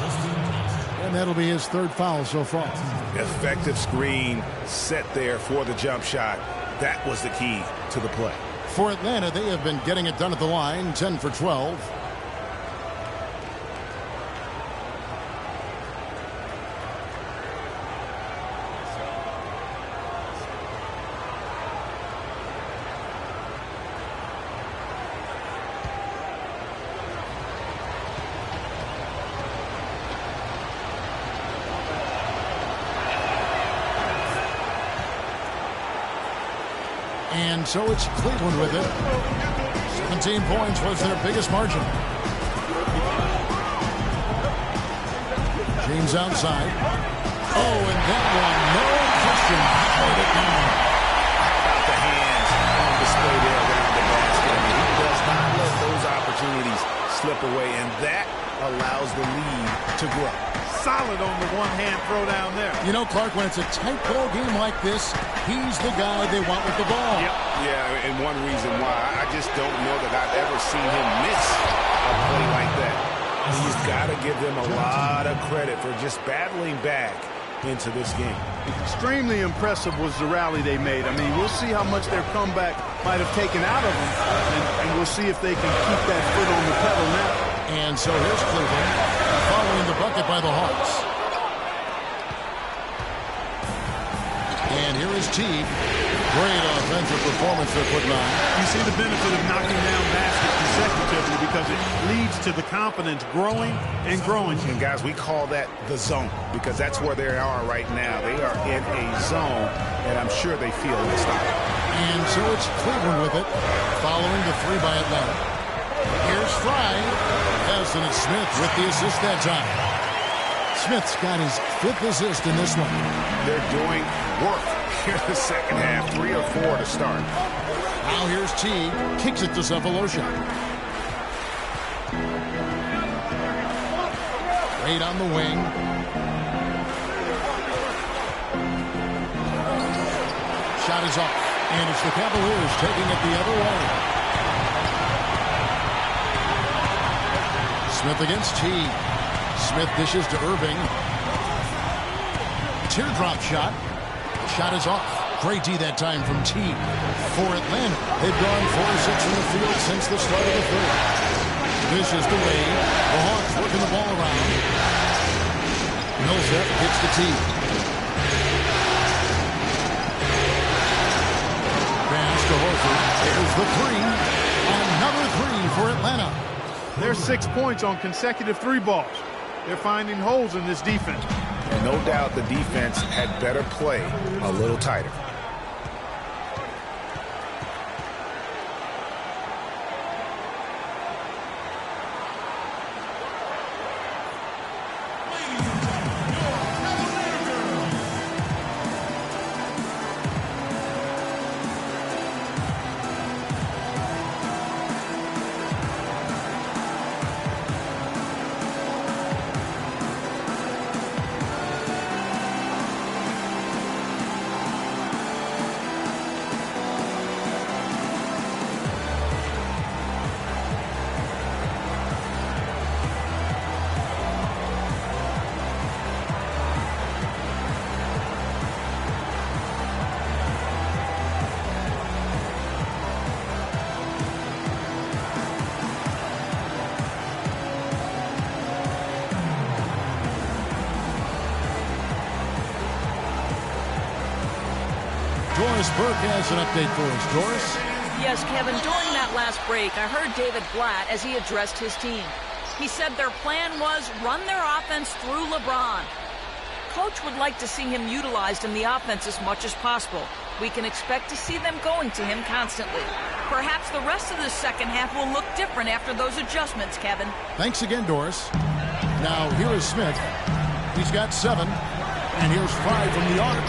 E: And that'll be his 3rd foul so far.
F: Effective screen set there for the jump shot. That was the key to the play.
E: For Atlanta, they have been getting it done at the line, 10 for 12. And so it's Cleveland with it. 17 points was their biggest margin. James outside. Oh, and that one, no question, powered it down.
F: How about the hands on display there around the basket? I mean, he does not let those opportunities slip away, and that allows the lead to grow.
G: Solid on the one-hand throw down there.
E: You know, Clark, when it's a tight ball game like this, he's the guy they want with the ball.
F: Yep. Yeah, and one reason why I just don't know that I've ever seen him miss a play like that. He's got to give them a lot of credit for just battling back into this game.
G: Extremely impressive was the rally they made. I mean, we'll see how much their comeback might have taken out of them, and we'll see if they can keep that foot on the pedal now.
E: And so here's Cleveland following the bucket by the Hawks. And here is Teague. Great offensive performance they're putting on.
G: You see the benefit of knocking down baskets consecutively because it leads to the confidence growing and growing.
F: And guys, we call that the zone because that's where they are right now. They are in a zone, and I'm sure they feel unstoppable.
E: And so it's Cleveland with it, following the 3 by Atlanta. Here's Frye. Nelson and Smith with the assist that time. Smith's got his 5th assist in this one.
F: They're doing work here in the second half. 3 or 4 to start.
E: Now here's Teague. Kicks it to Sefolosha. Wade on the wing. Shot is up. And it's the Cavaliers taking it the other way. Smith against Teague. Smith dishes to Irving. Teardrop shot. Shot is off. Great D that time from Teague. For Atlanta, they've gone 4-6 from the field since the start of the 3rd. Dishes to Wade. The Hawks working the ball around. Millsap gets to Teague. Pass to Horford. There's the 3. Another 3 for Atlanta.
G: There's 6 points on consecutive 3 balls. They're finding holes in this defense.
F: And no doubt the defense had better play a little tighter.
E: Doris Burke has an update for us. Doris?
H: Yes, Kevin, during that last break, I heard David Blatt as he addressed his team. He said their plan was run their offense through LeBron. Coach would like to see him utilized in the offense as much as possible. We can expect to see them going to him constantly. Perhaps the rest of the second half will look different after those adjustments, Kevin.
E: Thanks again, Doris. Now, here is Smith. He's got 7, and here's 5 from the arc.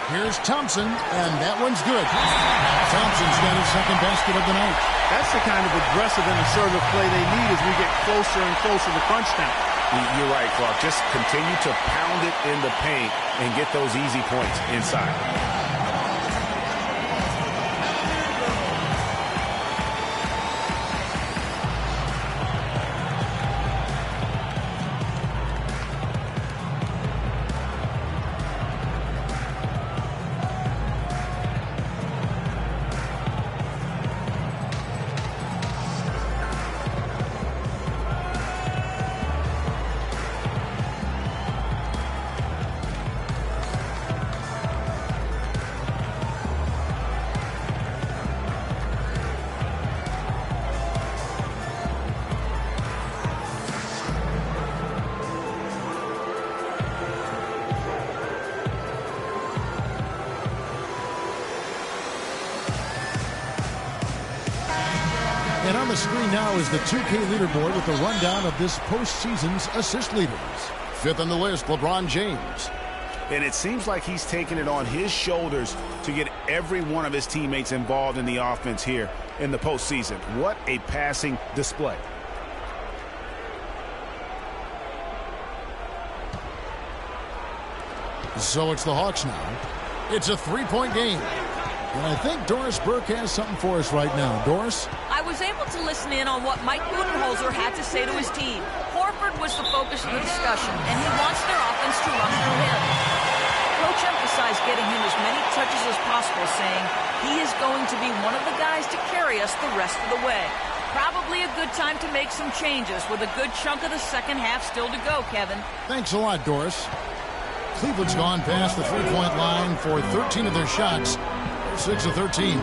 E: Here's Thompson, and that one's good. Thompson's got his second basket of the night.
G: That's the kind of aggressive and assertive play they need as we get closer and closer to crunch time.
F: You're right, Clark. Just continue to pound it in the paint and get those easy points inside.
E: And on the screen now is the 2K leaderboard with the rundown of this postseason's assist leaders. 5th on the list, LeBron James.
F: And it seems like he's taking it on his shoulders to get every one of his teammates involved in the offense here in the postseason. What a passing display.
E: So it's the Hawks now. It's a 3-point game. And I think Doris Burke has something for us right now. Doris?
H: I was able to listen in on what Mike Budenholzer had to say to his team. Horford was the focus of the discussion, and he wants their offense to run through him. Coach emphasized getting him as many touches as possible, saying he is going to be one of the guys to carry us the rest of the way. Probably a good time to make some changes with a good chunk of the second half still to go, Kevin.
E: Thanks a lot, Doris. Cleveland's gone past the 3-point line for 13 of their shots. 6 of 13.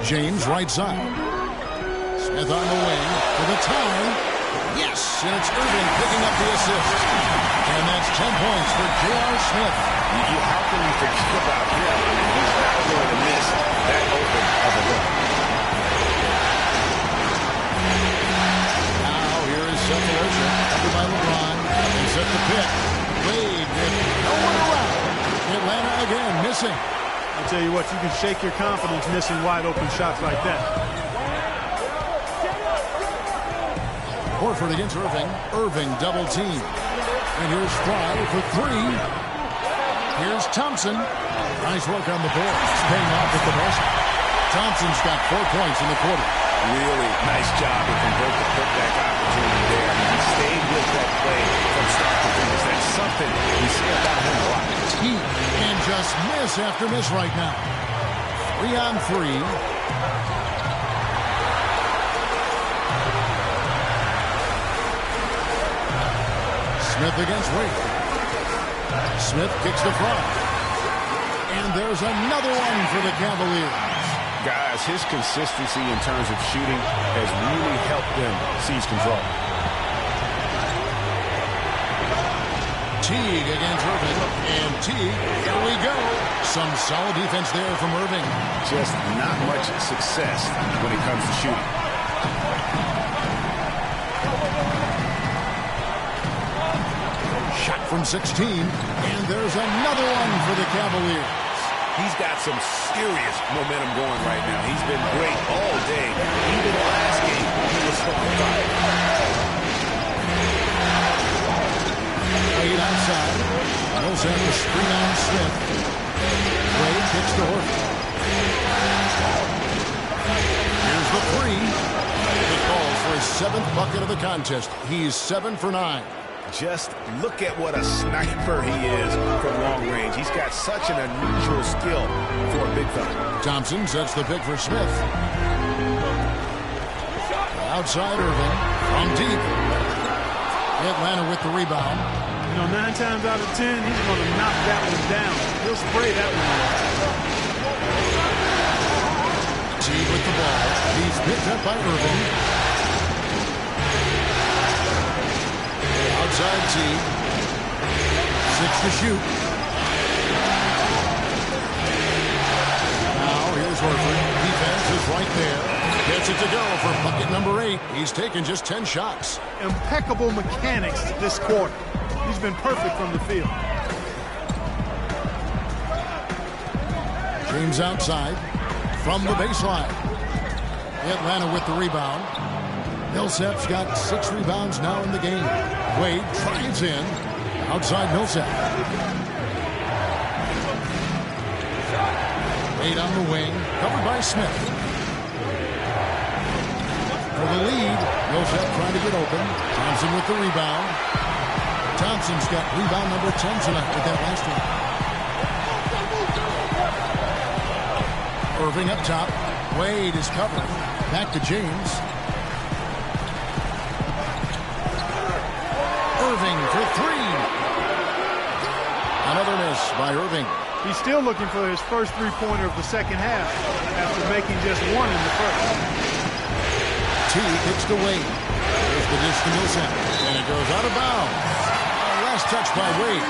E: James right side. Smith on the wing for the tie. Yes, and it's Irving picking up the assist. And that's 10 points for J.R. Smith.
F: How can you forget about him? He's not going to miss that open of a look.
E: Now here is Separation. Covered by LeBron. He set the pick. Wade with no one around. Atlanta again missing.
G: I'll tell you what, you can shake your confidence missing wide open shots like that.
E: Horford against Irving. Irving double team. And here's Fry for 3. Here's Thompson. Nice work on the board. It's paying off at the basket. Thompson's got 4 points in the quarter.
F: Really nice job to convert the putback opportunity there. He stayed with that play from start to finish. That's something we see about him a lot.
E: And just miss after miss right now. 3 on 3. Smith against Wade. Smith kicks the front. And there's another one for the Cavaliers.
F: Guys, his consistency in terms of shooting has really helped them seize control.
E: Teague against Irving. And Teague, here we go. Some solid defense there from Irving.
F: Just not much success when it comes to shooting.
E: Shot from 16. And there's another one for the Cavaliers.
F: He's got some serious momentum going right now. He's been great all day. Even last game, he was smoking fire.
E: Wade outside. Millsap the screen on Smith. Wade kicks to Horford. Here's the 3. He calls for his 7th bucket of the contest. He's 7 for 9.
F: Just look at what a sniper he is from long range. He's got such an unusual skill for a big fella.
E: Thompson sets the pick for Smith. Outside Irving from deep. Atlanta with the rebound.
G: You know, 9 times out of 10, he's going to knock that one down. He'll spray that one off.
E: T with the ball. He's picked up by Irving. Outside T. 6 to shoot. Now here's Horford. Defense is right there. Gets it to go for bucket number 8. He's taken just 10 shots.
G: Impeccable mechanics this quarter. He's been perfect from the field.
E: James outside from the baseline. Atlanta with the rebound. Millsap's got 6 rebounds now in the game. Wade drives in. Outside Millsap. Wade on the wing. Covered by Smith. For the lead, Millsap trying to get open. Thompson with the rebound. Thompson's got rebound number 10 tonight with that last one. Irving up top. Wade is covered. Back to James. Irving for 3. Another miss by Irving.
G: He's still looking for his first three-pointer of the second half after making just one in the first.
E: T kicks to Wade. There's the dish to Millsap. And it goes out of bounds. Last touch by Wade.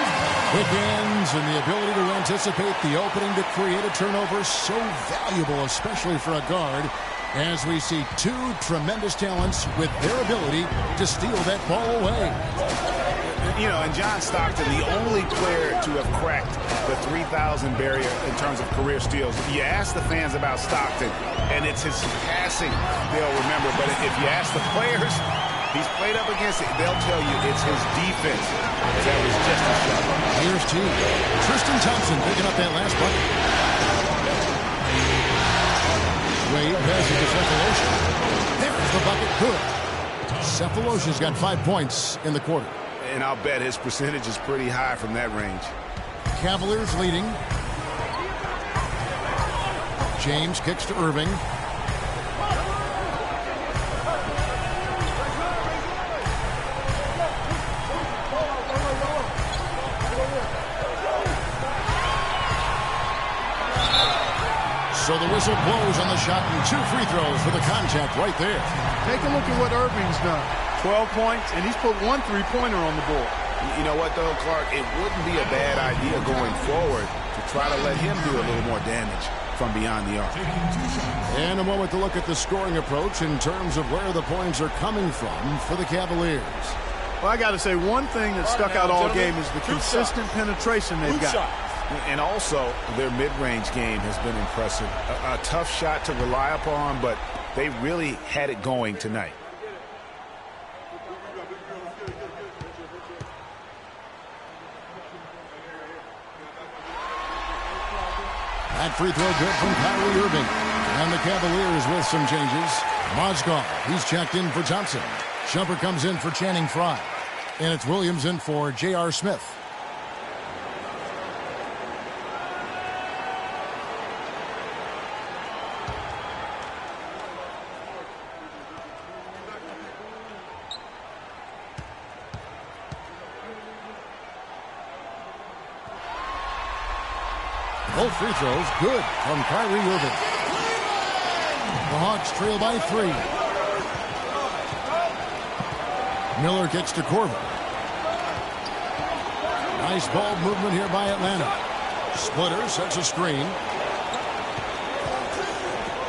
E: Quick hands and the ability to anticipate the opening to create a turnover. So valuable, especially for a guard, as we see 2 tremendous talents with their ability to steal that ball away.
F: You know, and John Stockton, the only player to have cracked the 3,000 barrier in terms of career steals. You ask the fans about Stockton, and it's his passing they'll remember. But if you ask the players he's played up against, they'll tell you it's his defense that was just as sharp.
E: Here's T. Tristan Thompson picking up that last bucket. Wade passes to Cephalosha. There's the bucket. Good. Cephalosha's got 5 points in the quarter.
F: And I'll bet his percentage is pretty high from that range.
E: Cavaliers leading. James kicks to Irving. So the whistle blows on the shot and 2 free throws for the contact right there.
G: Take a look at what Irving's done. 12 points, and he's put 1 three-pointer on the board.
F: You know what, though, Clark? It wouldn't be a bad idea going forward to try to let him do a little more damage from beyond the arc.
E: And a moment to look at the scoring approach in terms of where the points are coming from for the Cavaliers.
G: Well, I got to say, one thing that stuck out all game is the consistent penetration they've got.
F: And also, their mid-range game has been impressive. A tough shot to rely upon, but they really had it going tonight.
E: That free throw good from Kyrie Irving. And the Cavaliers with some changes. Mozgov, he's checked in for Thompson. Shumpert comes in for Channing Frye. And it's Williams in for J.R. Smith. Both free throws good from Kyrie Irving. The Hawks trail by 3. Miller kicks to Corbin. Nice ball movement here by Atlanta. Splitter sets a screen.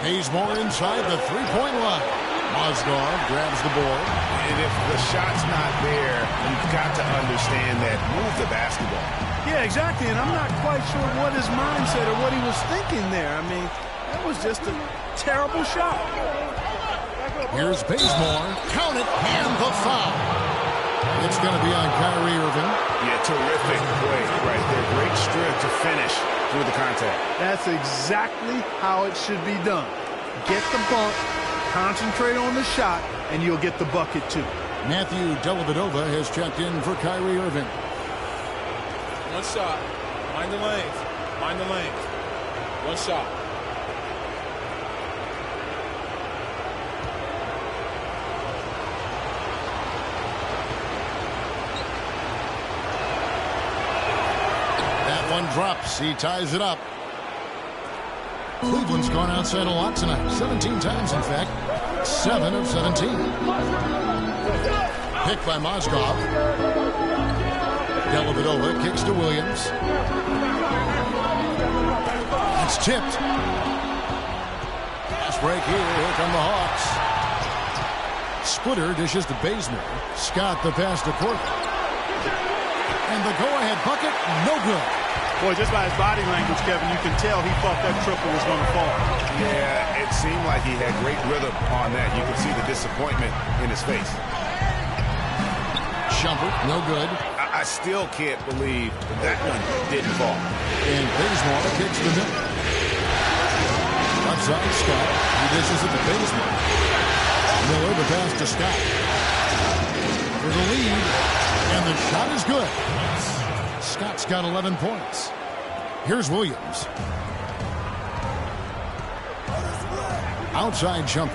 E: Bazemore inside the three-point line. Mozgov grabs the board.
F: And if the shot's not there, you've got to understand that. Move the basketball.
G: Yeah, exactly, and I'm not quite sure what his mindset or what he was thinking there. I mean, that was just a terrible shot.
E: Here's Bazemore. Count it, and the foul. It's going to be on Kyrie Irving.
F: Yeah, terrific play right there. Great strength to finish through the contact.
G: That's exactly how it should be done. Get the bump, concentrate on the shot, and you'll get the bucket too.
E: Matthew Dellavedova has checked in for Kyrie Irving.
I: One shot. Mind the lanes. Mind the lanes. One shot.
E: drops. He ties it up. Cleveland's gone outside a lot tonight. 17 times, in fact. 7 of 17. Picked by Mozgov. Dellavedova kicks to Williams. It's tipped. Pass break here. Here come the Hawks. Splitter dishes to Bazemore. Scott the pass to Corbett. And the go-ahead bucket, no good.
G: Boy, just by his body language, Kevin, you can tell he thought that triple was going to fall.
F: Yeah, it seemed like he had great rhythm on that. You could see the disappointment in his face.
E: Shumpert, no good.
F: I still can't believe that one didn't fall.
E: And Bazemore kicks to Miller. Left side, Scott. He dishes it to Bazemore. Miller, the pass to Scott. For the lead, and the shot is good. Scott's got 11 points. Here's Williams. Outside Shumpert.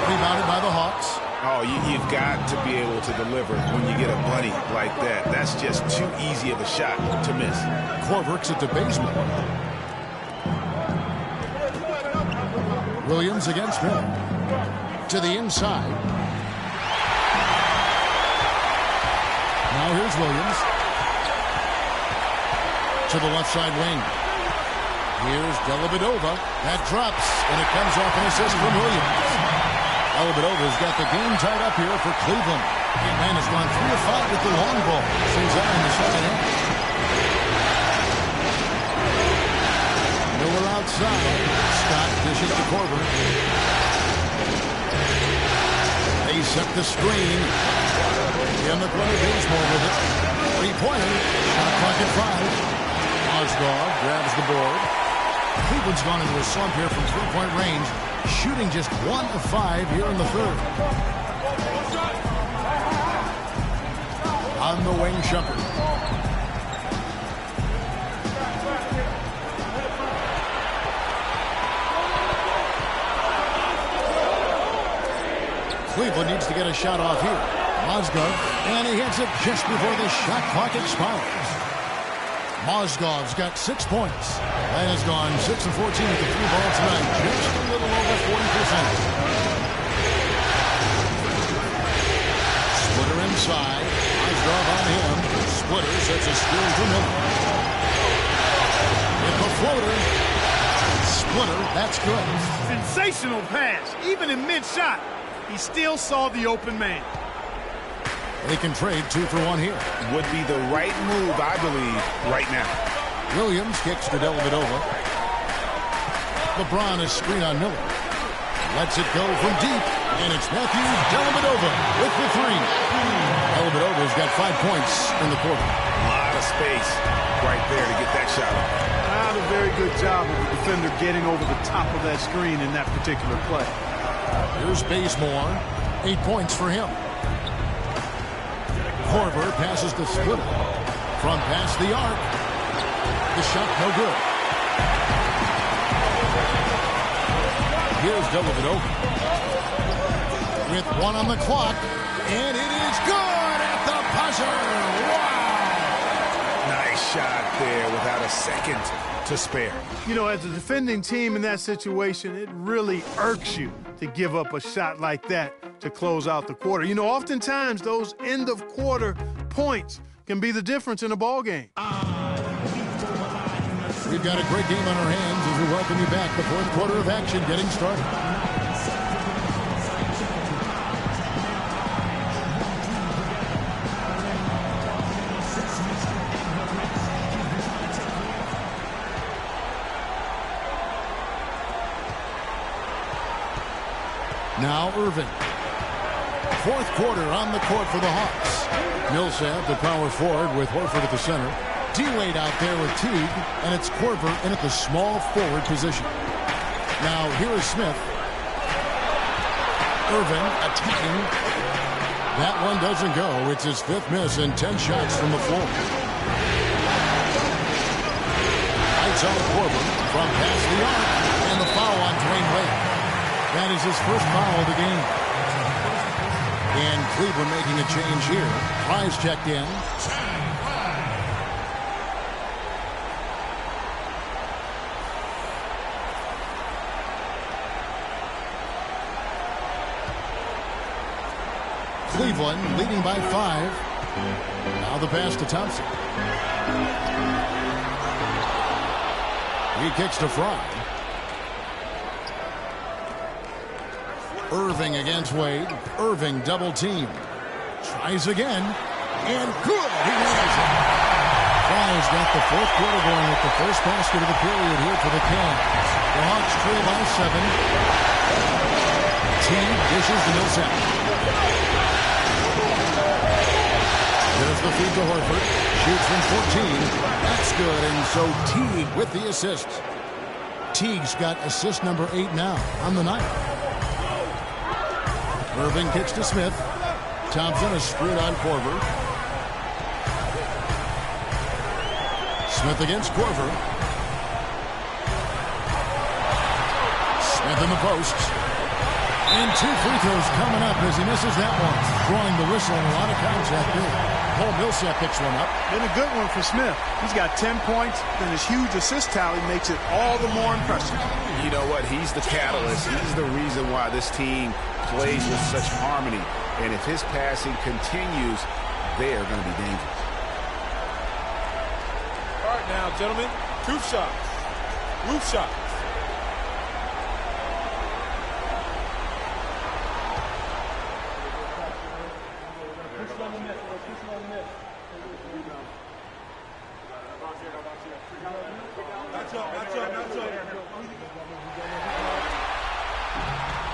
E: Rebounded by the Hawks.
F: Oh, you've got to be able to deliver when you get a bunny like that. That's just too easy of a shot to miss.
E: Korverk's it to Bazemore. Williams against Miller. To the inside. Now here's Williams. To the left side wing. Here's Dellavedova. That drops, and it comes off an assist from Williams. Dellavedova's got the game tied up here for Cleveland. The man has gone 3 of 5 with the long ball since that in the second half. Miller outside. Scott dishes to Corbett. They set the screen. In the corner, Bazemore with it. 3-pointer. Shot clock at 5. Mozgov grabs the board. Cleveland's gone into a slump here from 3-point range, shooting just 1 of 5 here in the third. On the wing, Shumpert. Cleveland needs to get a shot off here. Mozgov, and he hits it just before the shot clock expires. Mozgov's got 6 points. And has gone 6 of 14 with the 3 ball tonight. Just a little over 40%. Splitter inside. Mozgov on him. Splitter sets a screen to Miller. With the floater. Splitter, that's good.
G: Sensational pass. Even in mid-shot, he still saw the open man.
E: They can trade 2 for 1 here.
F: Would be the right move, I believe, right now.
E: Williams kicks to Dellavedova. LeBron is screen on Miller. Lets it go from deep, and it's Matthew Dellavedova with the 3. Dellavedova's got 5 points in the quarter.
F: A lot of space right there to get that shot off.
G: Not a very good job of the defender getting over the top of that screen in that particular play.
E: Here's Bazemore. 8 points for him. Korver passes to Splitter. From past the arc. The shot no good. Here's Dellavedova. With 1 on the clock. And it is good at the buzzer. Wow!
F: Nice shot there without a second to spare.
G: You know, as a defending team in that situation, it really irks you to give up a shot like that to close out the quarter. You know, oftentimes those end-of-quarter points can be the difference in a ball game.
E: We've got a great game on our hands as we welcome you back. The 4th quarter of action getting started. Now Irving. 4th quarter on the court for the Hawks. Millsap, the power forward, with Horford at the center. D-Wade out there with Teague, and it's Korver in at the small forward position. Now here is Smith. Irving attacking. That one doesn't go. It's his 5th miss and 10 shots from the floor. Lights out Korver from past the arc, and the foul on Dwayne Wade. That is his first foul of the game. Cleveland making a change here. Fry's checked in. Cleveland leading by 5. Now the pass to Thompson. He kicks to Fry. Irving against Wade. Irving double team. Tries again. And good. He has it. Fry's got the fourth quarter going with the first basket of the period here for the Cavs. The Hawks trail by 7. Teague dishes to Millsap. There's the feed to Horford. Shoots from 14. That's good. And so Teague with the assist. Teague's got assist number 8 now on the night. Irving kicks to Smith. Thompson is screwed on Korver. Smith against Korver. Smith in the post. And 2 free throws coming up as he misses that one. Drawing the whistle and a lot of contact there. Paul Millsap picks one up.
G: Been a good one for Smith. He's got 10 points, and his huge assist tally makes it all the more impressive.
F: You know what? He's the catalyst. He's the reason why this team plays with such harmony. And if his passing continues, they are going to be dangerous.
I: All right now, gentlemen, truth shots. Roof shots.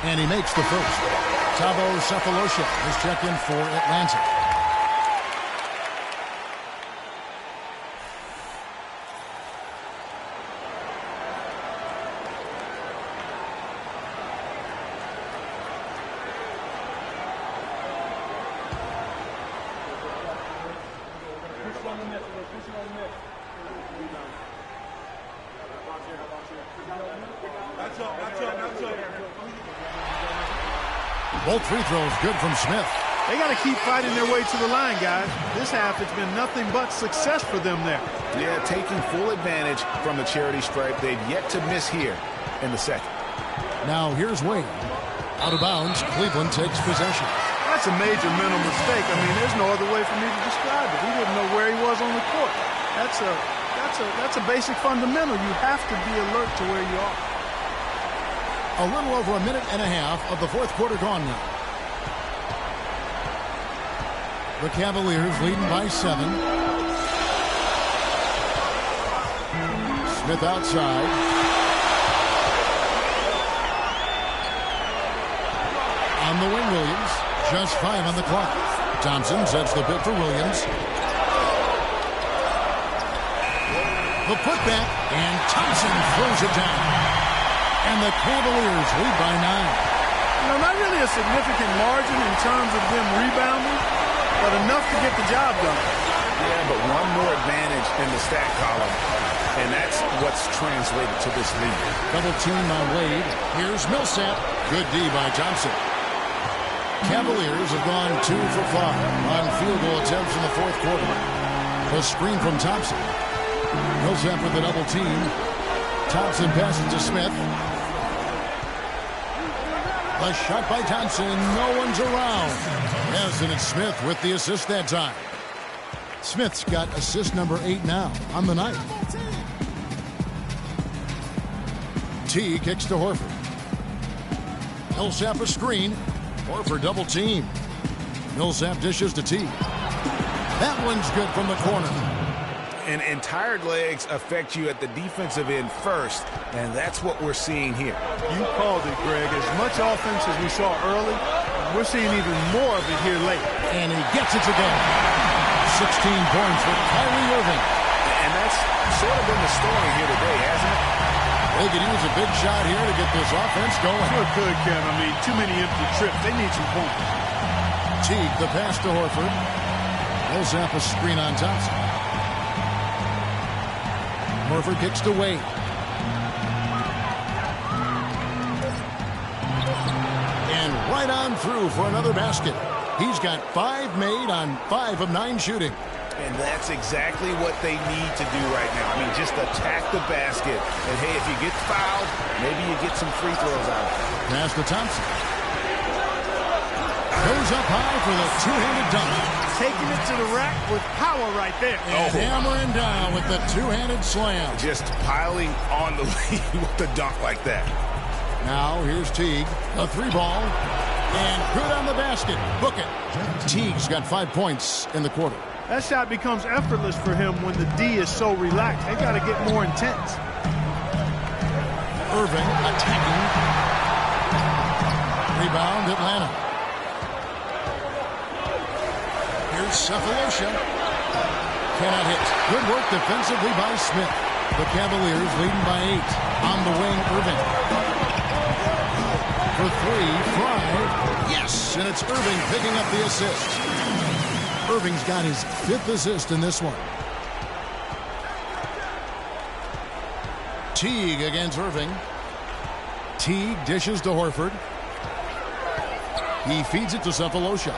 E: And he makes the first. Thabo Sefolosha is checked in for Atlanta. Both free throws good from Smith.
G: They got to keep fighting their way to the line, guys. This half has been nothing but success for them there.
F: Yeah, taking full advantage from the charity stripe. They've yet to miss here in the second.
E: Now here's Wade. Out of bounds, Cleveland takes possession.
G: That's a major mental mistake. I mean, there's no other way for me to describe it. He didn't know where he was on the court. That's a basic fundamental. You have to be alert to where you are.
E: A little over a minute and a half of the fourth quarter gone now. The Cavaliers leading by 7. Smith outside. On the wing, Williams. Just 5 on the clock. Thompson sets the pick for Williams. The putback, and Thompson throws it down. And the Cavaliers lead by 9.
G: You know, not really a significant margin in terms of them rebounding, but enough to get the job done.
F: Yeah, but one more advantage in the stat column, and that's what's translated to this lead.
E: Double team on Wade. Here's Millsap. Good D by Thompson. Cavaliers have gone 2 for 5 on field goal attempts in the fourth quarter. A screen from Thompson. Millsap with the double team. Thompson passes to Smith. A shot by Thompson. No one's around. Yes, and it's Smith with the assist that time. Smith's got assist number 8 now on the night. T kicks to Horford. Millsap a screen. Horford double team. Millsap dishes to T. That one's good from the corner.
F: And tired legs affect you at the defensive end first, and that's what we're seeing here.
G: You called it, Greg. As much offense as we saw early, we're seeing even more of it here late.
E: And he gets it to go. 16 points for Kyrie Irving.
F: And that's sort of been the story here today, hasn't it?
E: They could use a big shot here to get this offense going.
G: Sure could, Ken. I mean, too many empty trips. They need some points.
E: Teague, the pass to Horford. Millsap a screen on Thompson. Horford kicks to Wade. And right on through for another basket. He's got 5 made on 5 of 9 shooting.
F: And that's exactly what they need to do right now. I mean, just attack the basket. And, hey, if you get fouled, maybe you get some free throws out.
E: Pass to Thompson. Goes up high for the two-handed dunk.
G: Taking it to the rack with power right there.
E: And hammering down with the two-handed slam.
F: Just piling on the lead with the dunk like that.
E: Now here's Teague. A 3-ball. And good on the basket. Book it. Teague's got 5 points in the quarter.
G: That shot becomes effortless for him when the D is so relaxed. They got to get more intense.
E: Irving attacking. Rebound, Atlanta. Here's Cephalosha. Cannot hit. Good work defensively by Smith. The Cavaliers leading by 8. On the wing, Irving. For 3, Fry. Yes, and it's Irving picking up the assist. Irving's got his 5th assist in this one. Teague against Irving. Teague dishes to Horford. He feeds it to Cephalosha.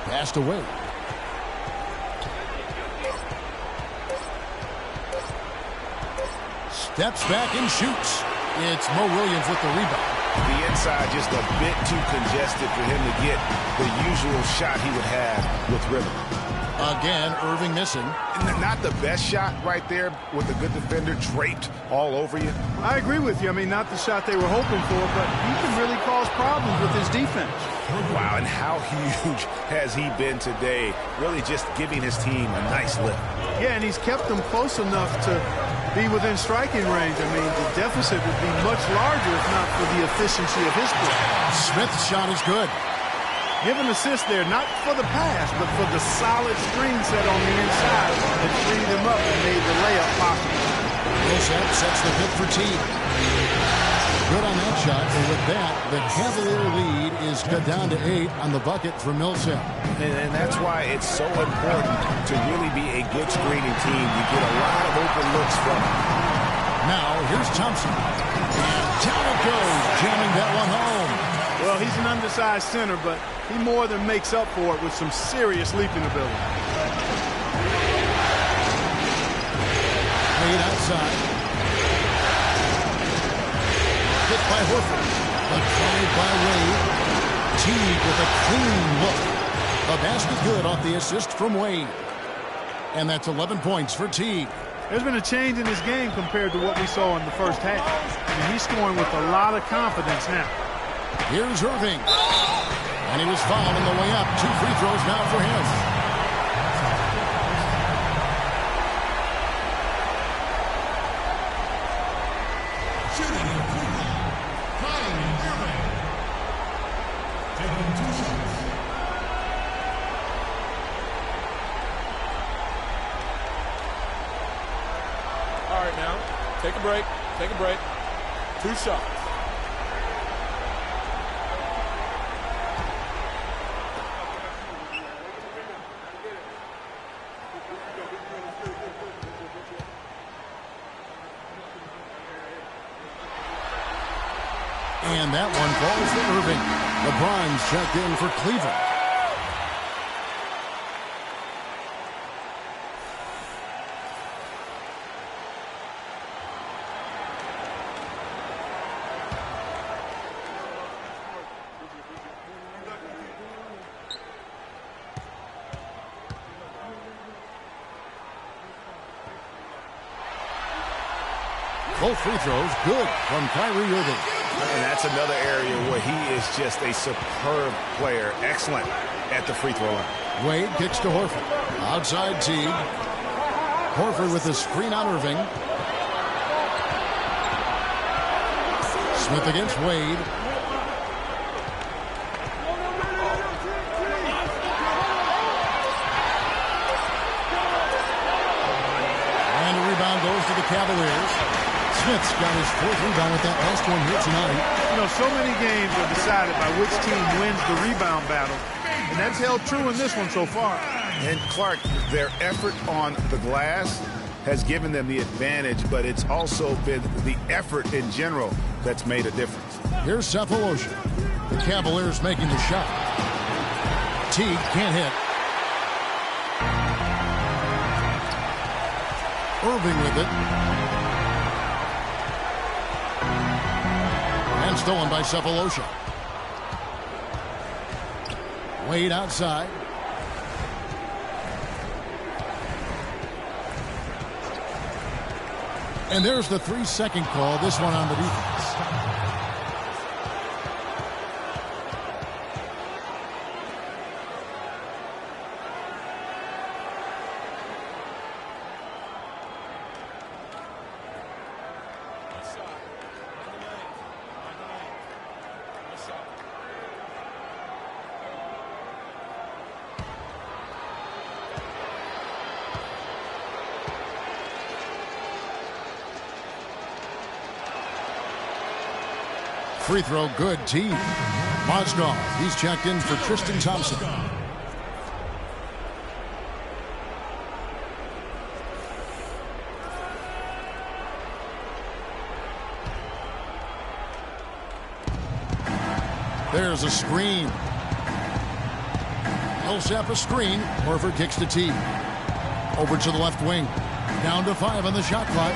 E: Passed away. Steps back and shoots. It's Mo Williams with the rebound.
F: The inside just a bit too congested for him to get the usual shot he would have with rhythm.
E: Again, Irving missing.
F: Not the best shot right there with a good defender draped all over you.
G: I agree with you. I mean, not the shot they were hoping for, but he can really cause problems with his defense.
F: Wow, and how huge has he been today? Really just giving his team a nice lift.
G: Yeah, and he's kept them close enough to be within striking range. I mean, the deficit would be much larger if not for the efficiency of his play.
E: Smith's shot is good.
G: Give an assist there, not for the pass, but for the solid screen set on the inside that freed him up and made the layup possible.
E: Millsap sets the pick for Teague. Good on that shot, and with that, the Cavalier lead is cut down to 8 on the bucket for Millsap.
F: And that's why it's so important to really be a good screening team. You get a lot of open looks from it.
E: Now, here's Thompson. And down it goes, jamming that one home.
G: Well, he's an undersized center, but he more than makes up for it with some serious leaping ability.
E: Played outside. Hit by Horford. A drive by Wade. Teague with a clean look. A basket good off the assist from Wade. And that's 11 points for Teague.
G: There's been a change in his game compared to what we saw in the first half. I mean, he's scoring with a lot of confidence now.
E: Here's Irving. And he was fouled on the way up. 2 free throws now for him.
A: Shooting in Cleveland, Kyrie Irving. Taking 2 shots.
I: All right, now, take a break. Take a break. 2 shots.
E: And that one falls to Irving. LeBron's checked in for Cleveland. Both free throws good from Kyrie Irving.
F: And that's another area where he is just a superb player. Excellent at the free throw line.
E: Wade kicks to Horford. Outside Teague. Horford with the screen on Irving. Smith against Wade. And the rebound goes to the Cavaliers. Smith's got his 4th rebound with that last one here tonight.
G: You know, so many games are decided by which team wins the rebound battle. And that's held true in this one so far.
F: And Clark, their effort on the glass has given them the advantage, but it's also been the effort in general that's made a difference.
E: Here's Sefolosha. The Cavaliers making the shot. Teague can't hit. Irving with it. And stolen by Sefolosha. Wade outside. And there's the 3-second call, this one on the defense. Free throw good, Teague. Mozgov, he's checked in for Tristan Thompson. There's a screen. Millsap a screen. Horford kicks to Teague. Over to the left wing. Down to 5 on the shot clock.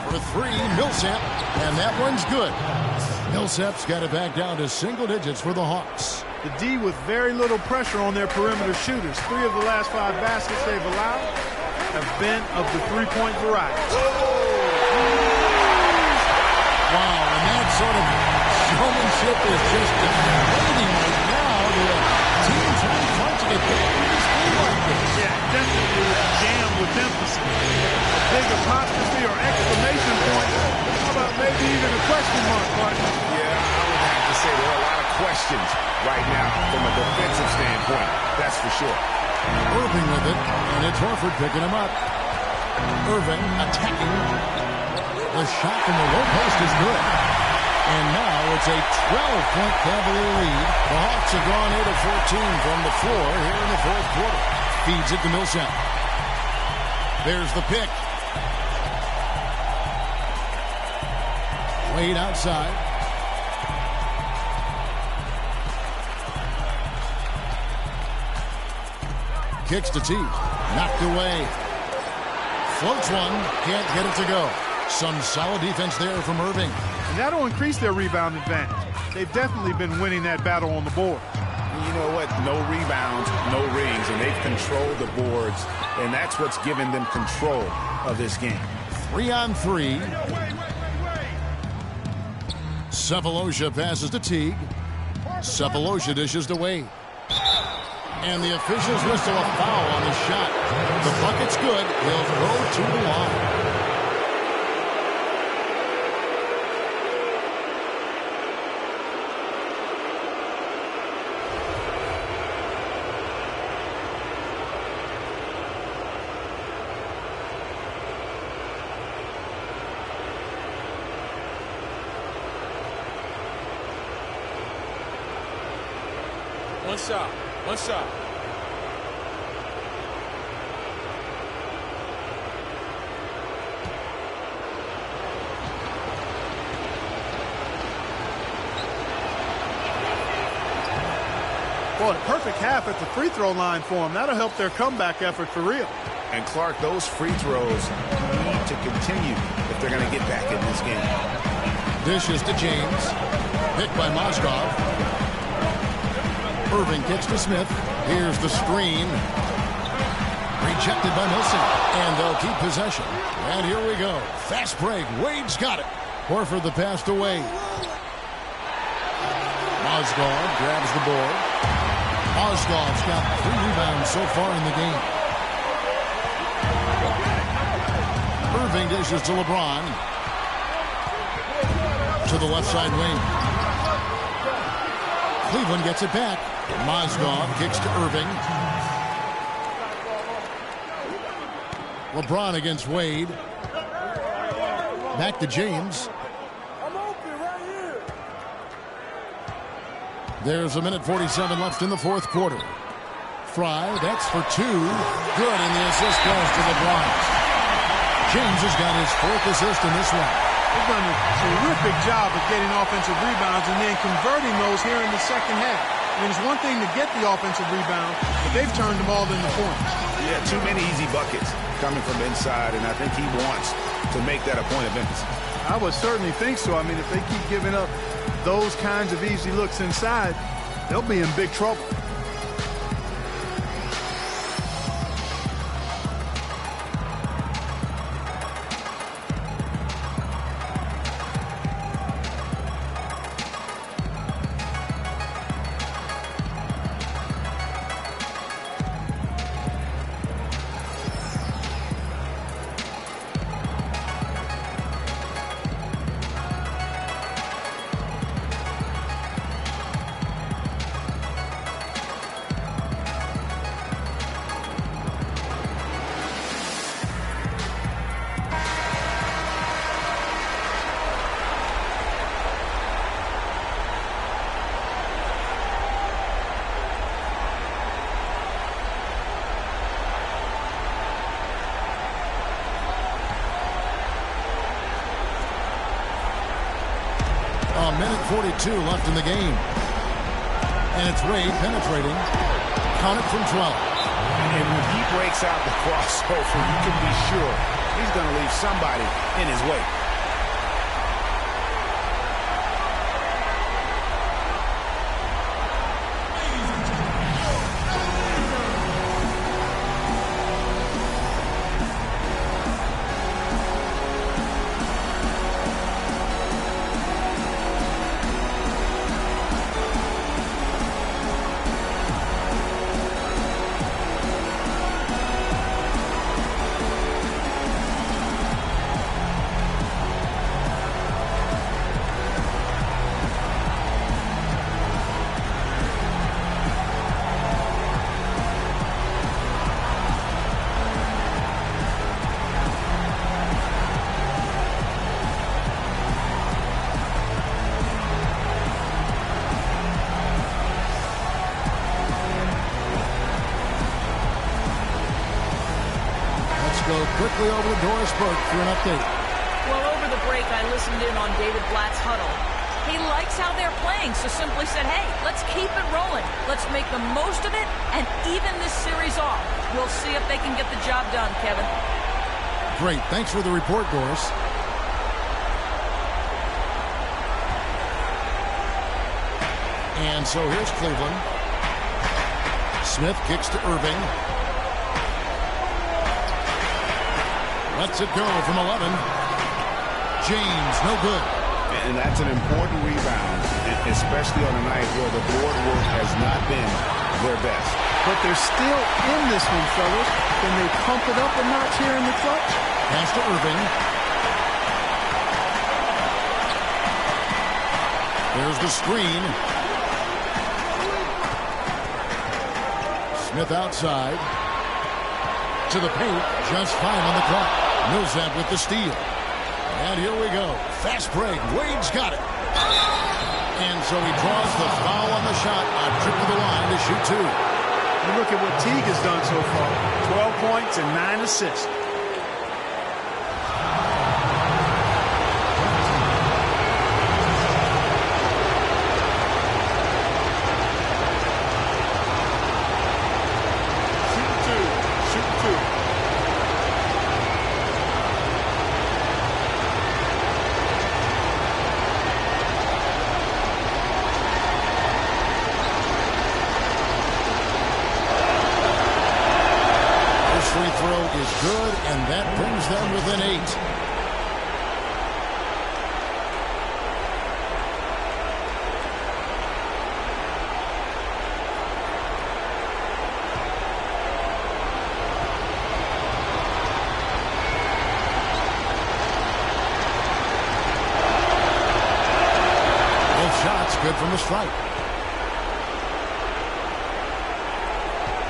E: For 3, Millsap, and that one's good. Millsap's got it back down to single digits for the Hawks.
G: The D with very little pressure on their perimeter shooters. 3 of the last 5 baskets they've allowed have been of the three-point variety.
E: Wow, and that sort of showmanship is just deflating right now to a team trying to get back in this game like this.
G: Yeah, definitely jammed with emphasis. A big apostrophe or exclamation point. How about maybe even a question mark, partner?
F: Yeah, I would have to say there are a lot of questions right now from a defensive standpoint. That's for sure.
E: Irving with it, and it's Horford picking him up. Irving attacking. The shot from the low post is good. And now it's a 12-point Cavalier lead. The Hawks have gone 8 of 14 from the floor here in the fourth quarter. Feeds it to Millsap. There's the pick. Wade outside. Kicks to Teague. Knocked away. Floats one. Can't get it to go. Some solid defense there from Irving.
G: And that'll increase their rebound advantage. They've definitely been winning that battle on the board.
F: You know what? No rebounds, no rings, and they've controlled the boards, and that's what's given them control of this game.
E: 3-on-3. Sefolosha passes to Teague. Sefolosha dishes to Wade. And the officials whistle a foul on the shot. The bucket's good. He'll go to the line.
I: One shot. One shot.
G: Boy, perfect half at the free throw line for them. That'll help their comeback effort for real.
F: And Clark, those free throws need to continue if they're going to get back in this game.
E: Dishes to James. Picked by Mozgov. Irving kicks to Smith. Here's the screen. Rejected by Milson. And they'll keep possession. And here we go. Fast break. Wade's got it. Horford the pass to Wade. Mozgov grabs the board. Mozgov's got 3 rebounds so far in the game. Irving dishes to LeBron. To the left side wing. Cleveland gets it back. Mozgov kicks to Irving. LeBron against Wade. Back to James. There's 1:47 left in the fourth quarter. Fry, that's for 2. Good, and the assist goes to LeBron. James has got his 4th assist in this one.
G: They've done a terrific job of getting offensive rebounds and then converting those here in the second half. I mean, it's one thing to get the offensive rebound, but they've turned them all into points.
F: Yeah, too many easy buckets coming from inside, and I think he wants to make that a point of emphasis.
G: I would certainly think so. I mean, if they keep giving up those kinds of easy looks inside, they'll be in big trouble.
E: A minute 42 left in the game. And it's Wade penetrating. Count it from 12.
F: And when he breaks out the crossover, you can be sure he's going to leave somebody in his way.
E: Go quickly over to Doris Burke for an update.
H: Well, over the break, I listened in on David Blatt's huddle. He likes how they're playing, so simply said, hey, let's keep it rolling. Let's make the most of it and even this series off. We'll see if they can get the job done, Kevin.
E: Great. Thanks for the report, Doris. And so here's Cleveland. Smith kicks to Irving. Lets it go from 11. James, no good.
F: And that's an important rebound, especially on a night where the board work has not been their best.
G: But they're still in this one, fellas. Can they pump it up a notch here in the clutch?
E: Pass to Irving. There's the screen. Smith outside. To the paint. Just 5 on the clock. Millsap with the steal. And here we go. Fast break. Wade's got it. And so he draws the foul on the shot. A trip to the line to shoot 2.
G: You look at what Teague has done so far. 12 points and 9 assists.
E: Is good, and that brings them within 8. Both shots good from the stripe.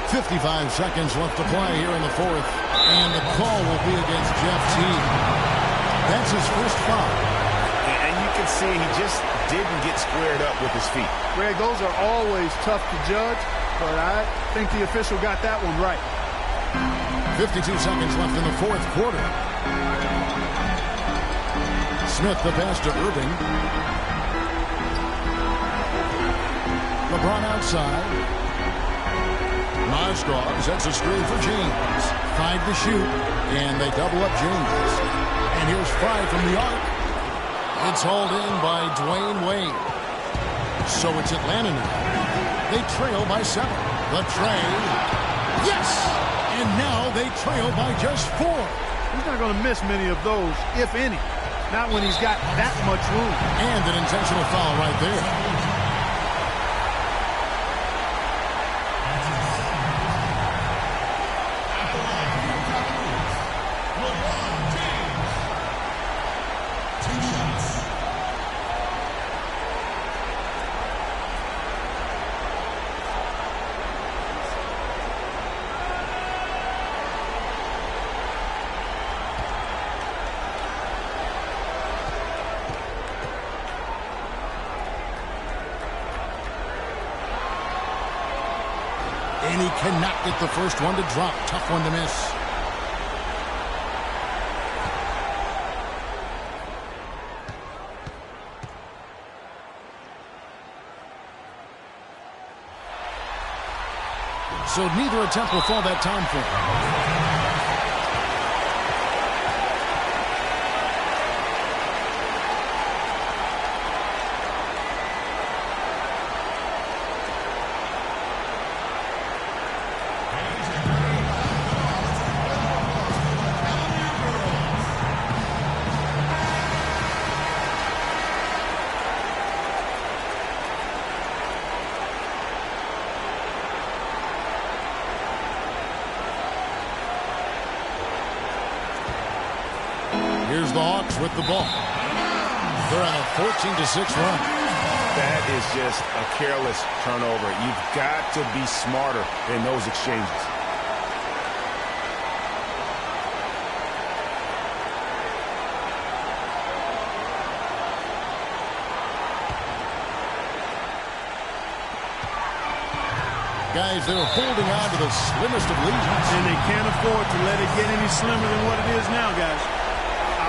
E: 55 seconds left to play here in the 4th. And the call will be against Jeff Teague. That's his first foul.
F: And you can see he just didn't get squared up with his feet.
G: Greg, those are always tough to judge, but I think the official got that one right.
E: 52 seconds left in the fourth quarter. Smith the pass to Irving. LeBron outside. Mozgov sets a screen for James. 5 to shoot, and they double up James. And here's 5 from the arc. It's hauled in by Dwayne Wade. So it's Atlanta now. They trail by 7. The tray. Yes! And now they trail by just 4.
G: He's not going to miss many of those, if any. Not when he's got that much room.
E: And an intentional foul right there. And he cannot get the first one to drop. Tough one to miss. So neither attempt will fall that time for him. Here's the Hawks with the ball. They're on a 14-6 run.
F: That is just a careless turnover. You've got to be smarter in those exchanges.
E: Guys, they're holding on to the slimmest of leads.
G: And they can't afford to let it get any slimmer than what it is now, guys.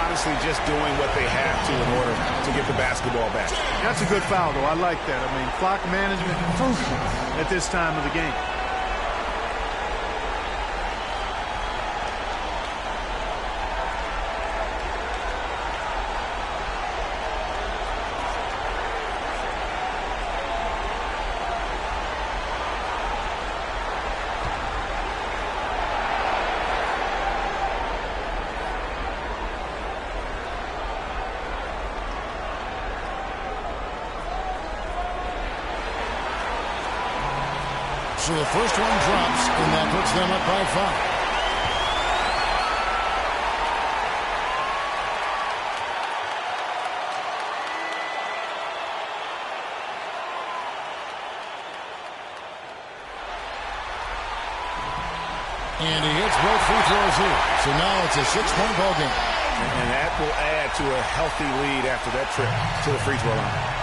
F: Honestly, just doing what they have to in order to get the basketball back.
G: That's a good foul, though. I like that. I mean, clock management crucial at this time of the game.
E: So the first one drops, and that puts them up by 5. And he hits both free throws here. So now it's a 6-point ball game.
F: And that will add to a healthy lead after that trip to the free throw line.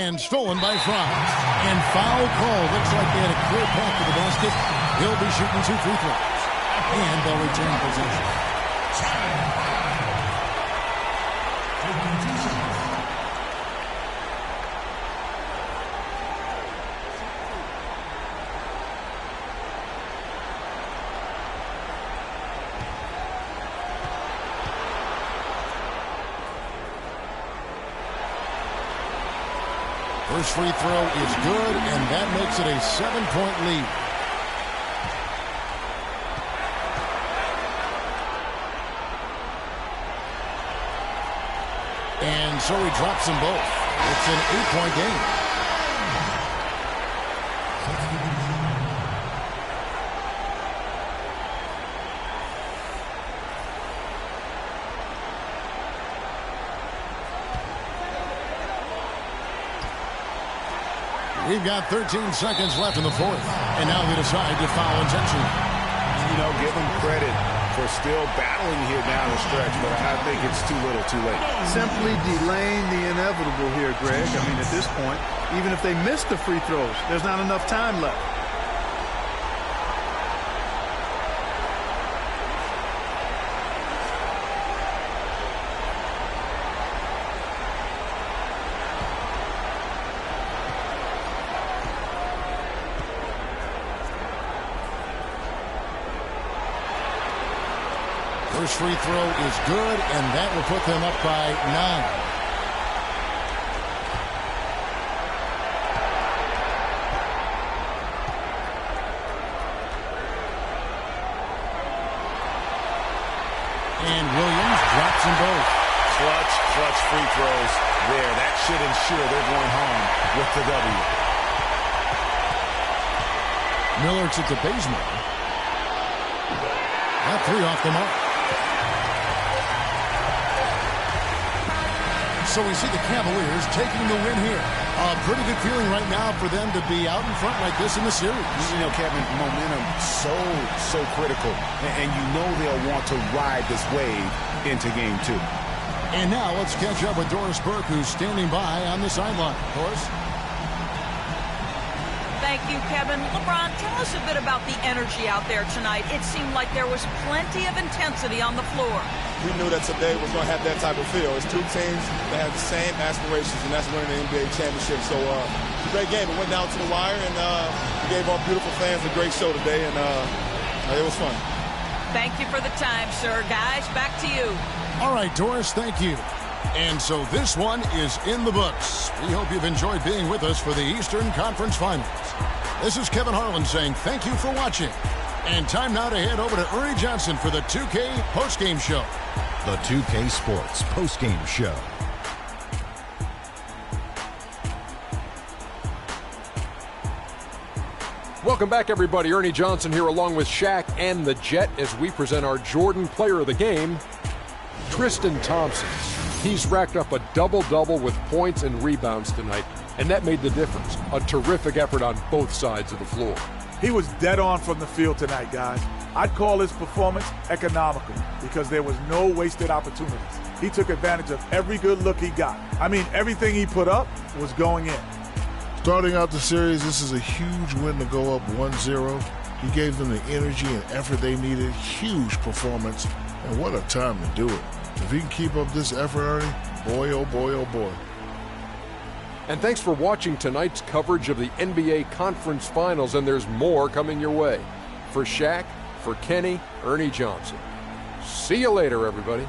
E: And stolen by Franz. And foul call. Looks like they had a clear path to the basket. He'll be shooting 2 free throws. And they'll return possession. First free throw is good, and that makes it a 7-point lead. And so he drops them both. It's an 8-point game. We've got 13 seconds left in the fourth. And now they decide to foul intentionally.
F: You know, give them credit for still battling here down the stretch, but I think it's too little too late.
G: Simply delaying the inevitable here, Greg. I mean, at this point, even if they miss the free throws, there's not enough time left.
E: First free throw is good, and that will put them up by 9. And Williams drops them both.
F: Clutch free throws there. That should ensure they're going home with the W.
E: Miller to the basement. That 3 off the mark. So we see the Cavaliers taking the win here. A pretty good feeling right now for them to be out in front like this in the series.
F: You know, Kevin, momentum so critical. And you know they'll want to ride this wave into game 2.
E: And now let's catch up with Doris Burke, who's standing by on the sideline. Doris?
H: Thank you, Kevin. LeBron, tell us a bit about the energy out there tonight. It seemed like there was plenty of intensity on the floor.
M: We knew that today was going to have that type of feel. It's two teams that have the same aspirations, and that's winning the NBA championship. So it's a great game. It went down to the wire, and we gave our beautiful fans a great show today, and it was fun.
H: Thank you for the time, sir. Guys, back to you.
E: All right, Doris, thank you. And so this one is in the books. We hope you've enjoyed being with us for the Eastern Conference Finals. This is Kevin Harlan saying thank you for watching. And time now to head over to Ernie Johnson for the 2K postgame show.
L: The 2K Sports postgame show.
B: Welcome back, everybody. Ernie Johnson here along with Shaq and the Jet as we present our Jordan Player of the Game, Tristan Thompson. He's racked up a double-double with points and rebounds tonight, and that made the difference. A terrific effort on both sides of the floor.
D: He was dead on from the field tonight, guys. I'd call his performance economical because there was no wasted opportunities. He took advantage of every good look he got. I mean, everything he put up was going in.
C: Starting out the series, this is a huge win to go up 1-0. He gave them the energy and effort they needed. Huge performance, and what a time to do it. If he can keep up this effort, Ernie, boy, oh boy, oh boy.
B: And thanks for watching tonight's coverage of the NBA Conference Finals, and there's more coming your way. For Shaq, for Kenny, Ernie Johnson. See you later, everybody.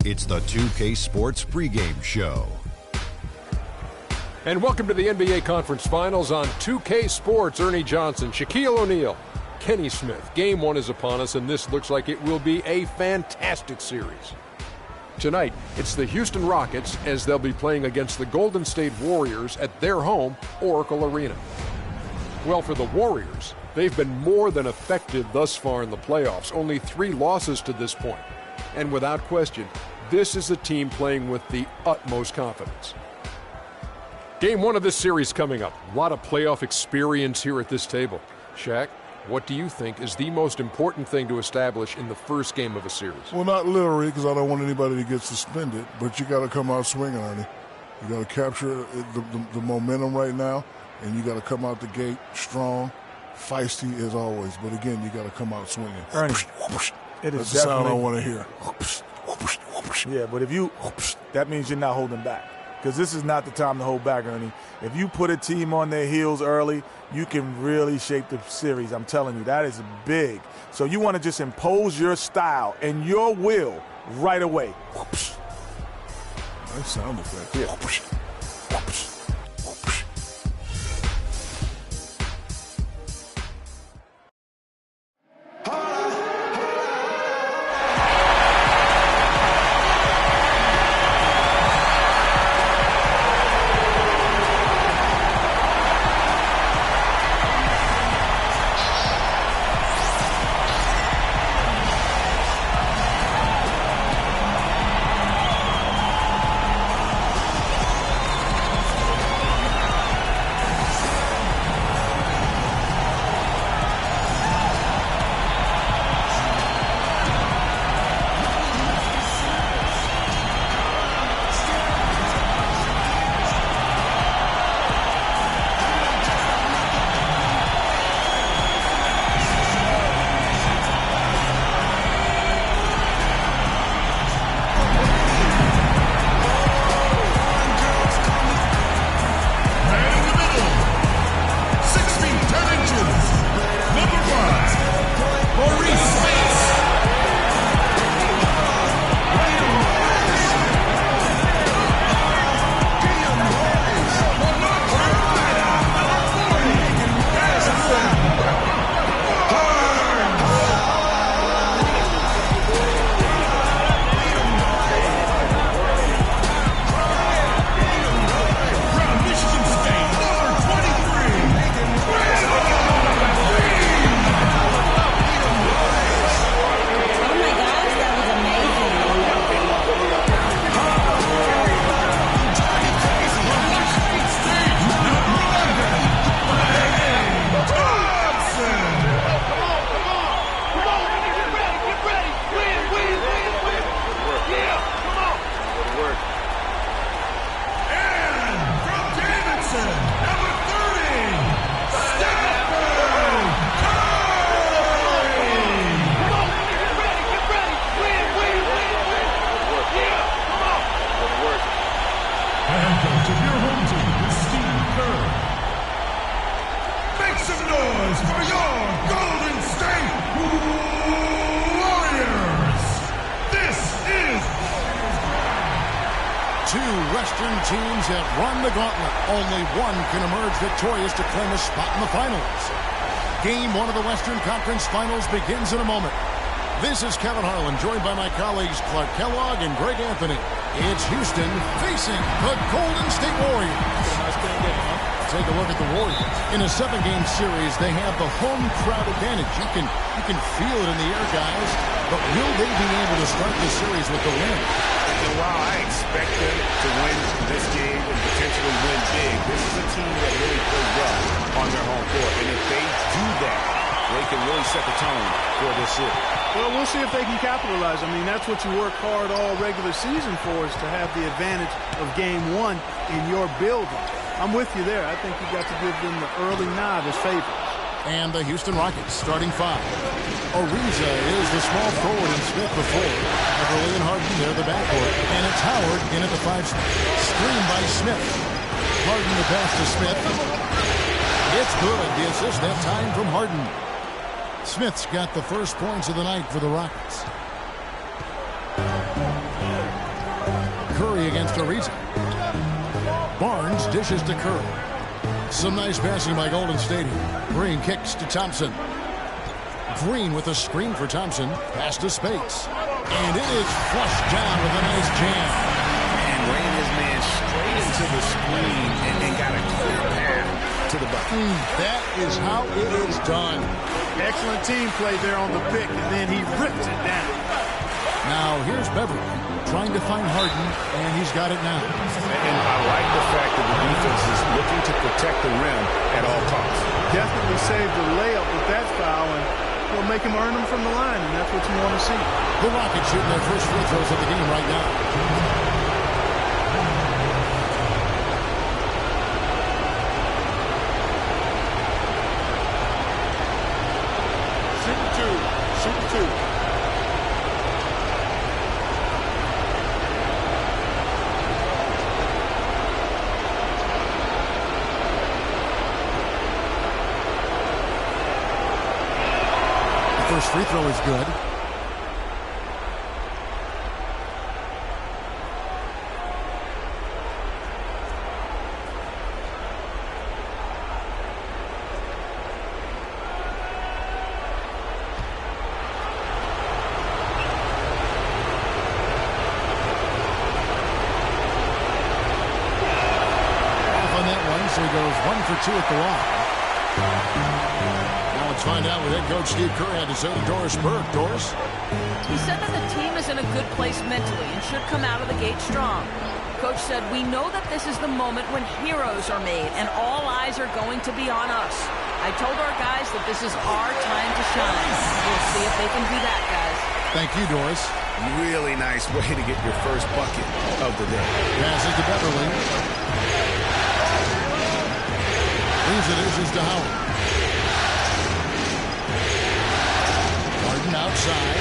L: It's the 2K Sports pregame show.
B: And welcome to the NBA Conference Finals on 2K Sports. Ernie Johnson, Shaquille O'Neal, Kenny Smith. Game one is upon us, and this looks like it will be a fantastic series. Tonight, it's the Houston Rockets as they'll be playing against the Golden State Warriors at their home, Oracle Arena. Well, for the Warriors, they've been more than effective thus far in the playoffs, only 3 losses to this point. And without question, this is a team playing with the utmost confidence. Game one of this series coming up. A lot of playoff experience here at this table. Shaq, what do you think is the most important thing to establish in the first game of a series?
C: Well, not literally, because I don't want anybody to get suspended, but you got to come out swinging, Ernie. You got to capture the momentum right now, and you got to come out the gate strong, feisty as always. But again, you got to come out swinging.
D: Ernie, it is
C: That's the sound I want to hear.
D: Yeah, but if you, that means you're not holding back. Because this is not the time to hold back, Ernie. If you put a team on their heels early, you can really shape the series. I'm telling you, that is big. So you want to just impose your style and your will right away.
C: Nice sound effect.
B: Yeah.
E: Teams have run the gauntlet. Only one can emerge victorious to claim a spot in the finals. Game one of the Western Conference Finals begins in a moment. This is Kevin Harlan, joined by my colleagues Clark Kellogg and Greg Anthony. It's Houston facing the Golden State Warriors. Take a look at the Warriors. In a 7-game series, they have the home crowd advantage. You can feel it in the air, guys. But will they be able to start the series with the win?
F: And while I expect them to win this game and potentially win big, this is a team that really plays well on their home court. And if they do that, they can really set the tone for this series.
G: Well, we'll see if they can capitalize. I mean, that's what you work hard all regular season for, is to have the advantage of game one in your building. I'm with you there. I think you got to give them the early nod as favorites.
E: And the Houston Rockets starting 5. Ariza is the small forward and Smith before. Everly and Harden, they're the backcourt. And it's Howard in at the 5 spot. Screen by Smith. Harden the pass to Smith. It's good. The assist that time from Harden. Smith's got the first points of the night for the Rockets. against Ariza. Barnes dishes to Curry. Some nice passing by Golden State. Green kicks to Thompson. Green with a screen for Thompson. Pass to Spates. And it is flushed down with a nice jam.
F: And ran his man straight into the screen and got a clear path to the bucket.
E: That is how it is done.
G: Excellent team play there on the pick, and then he rips it down.
E: Now here's Beverly trying to find Harden, and he's got it now.
F: And I like the fact that the defense is looking to protect the rim at all costs.
G: Definitely saved the layup with that foul, and will make him earn them from the line, and that's what you want to see.
E: The Rockets shooting their first free throws of the game right now.
D: Shoot two.
E: The first free throw is good. So he goes 1 for 2 at the line. Now let's find out what head coach Steve Kerr had to say to Doris Burke. Doris?
H: He said that the team is in a good place mentally and should come out of the gate strong. Coach said, we know that this is the moment when heroes are made and all eyes are going to be on us. I told our guys that this is our time to shine. We'll see if they can do that, guys.
E: Thank you, Doris.
F: Really nice way to get your first bucket of the day.
E: Passes to Beverly. Leaves it is to Howard. Harden outside.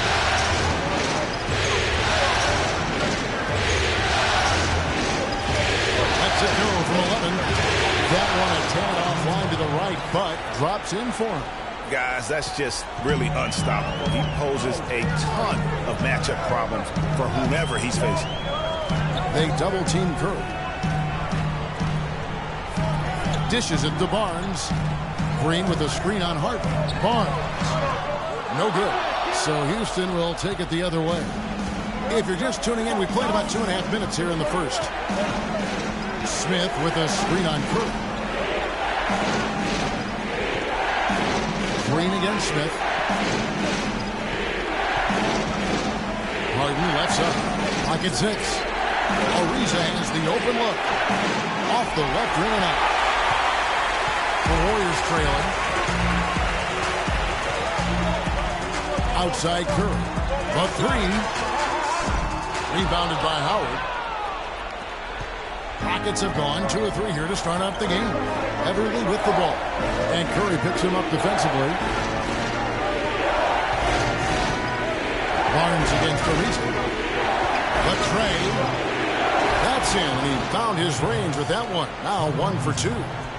E: Lets it go from 11. That one a tad-off line to the right, but drops in for him.
F: Guys, that's just really unstoppable. He poses a ton of matchup problems for whomever he's facing.
E: They double-team Curry. Dishes it to Barnes. Green with a screen on Harden. Barnes. No good. So Houston will take it the other way. If you're just tuning in, we played about 2.5 minutes here in the first. Smith with a screen on Curry. Green against Smith. Harden left up. Pocket 6. Ariza has the open look. Off the left rim and out. The Warriors trailing. Outside Curry. The 3. Rebounded by Howard. Rockets have gone 2 or 3 here to start out the game. Everly with the ball. And Curry picks him up defensively. Barnes against Ariza. The trade. That's in. And he found his range with that one. Now 1 for 2.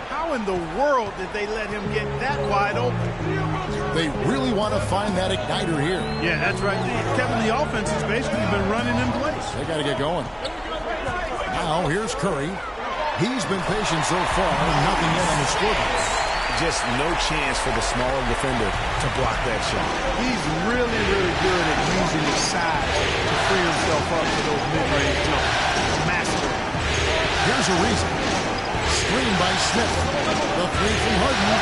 G: How in the world did they let him get that wide open?
E: They really want to find that igniter here.
G: Yeah, that's right. Kevin, the offense has basically been running in place.
E: They got to get going. Now here's Curry. He's been patient so far. Nothing yet on the scoreboard.
F: Just no chance for the smaller defender to block that shot.
G: He's really, really good at using his size to free himself up for those mid-range jumps. Master.
E: Here's a reason. Screen by Smith. The 3 from Harden.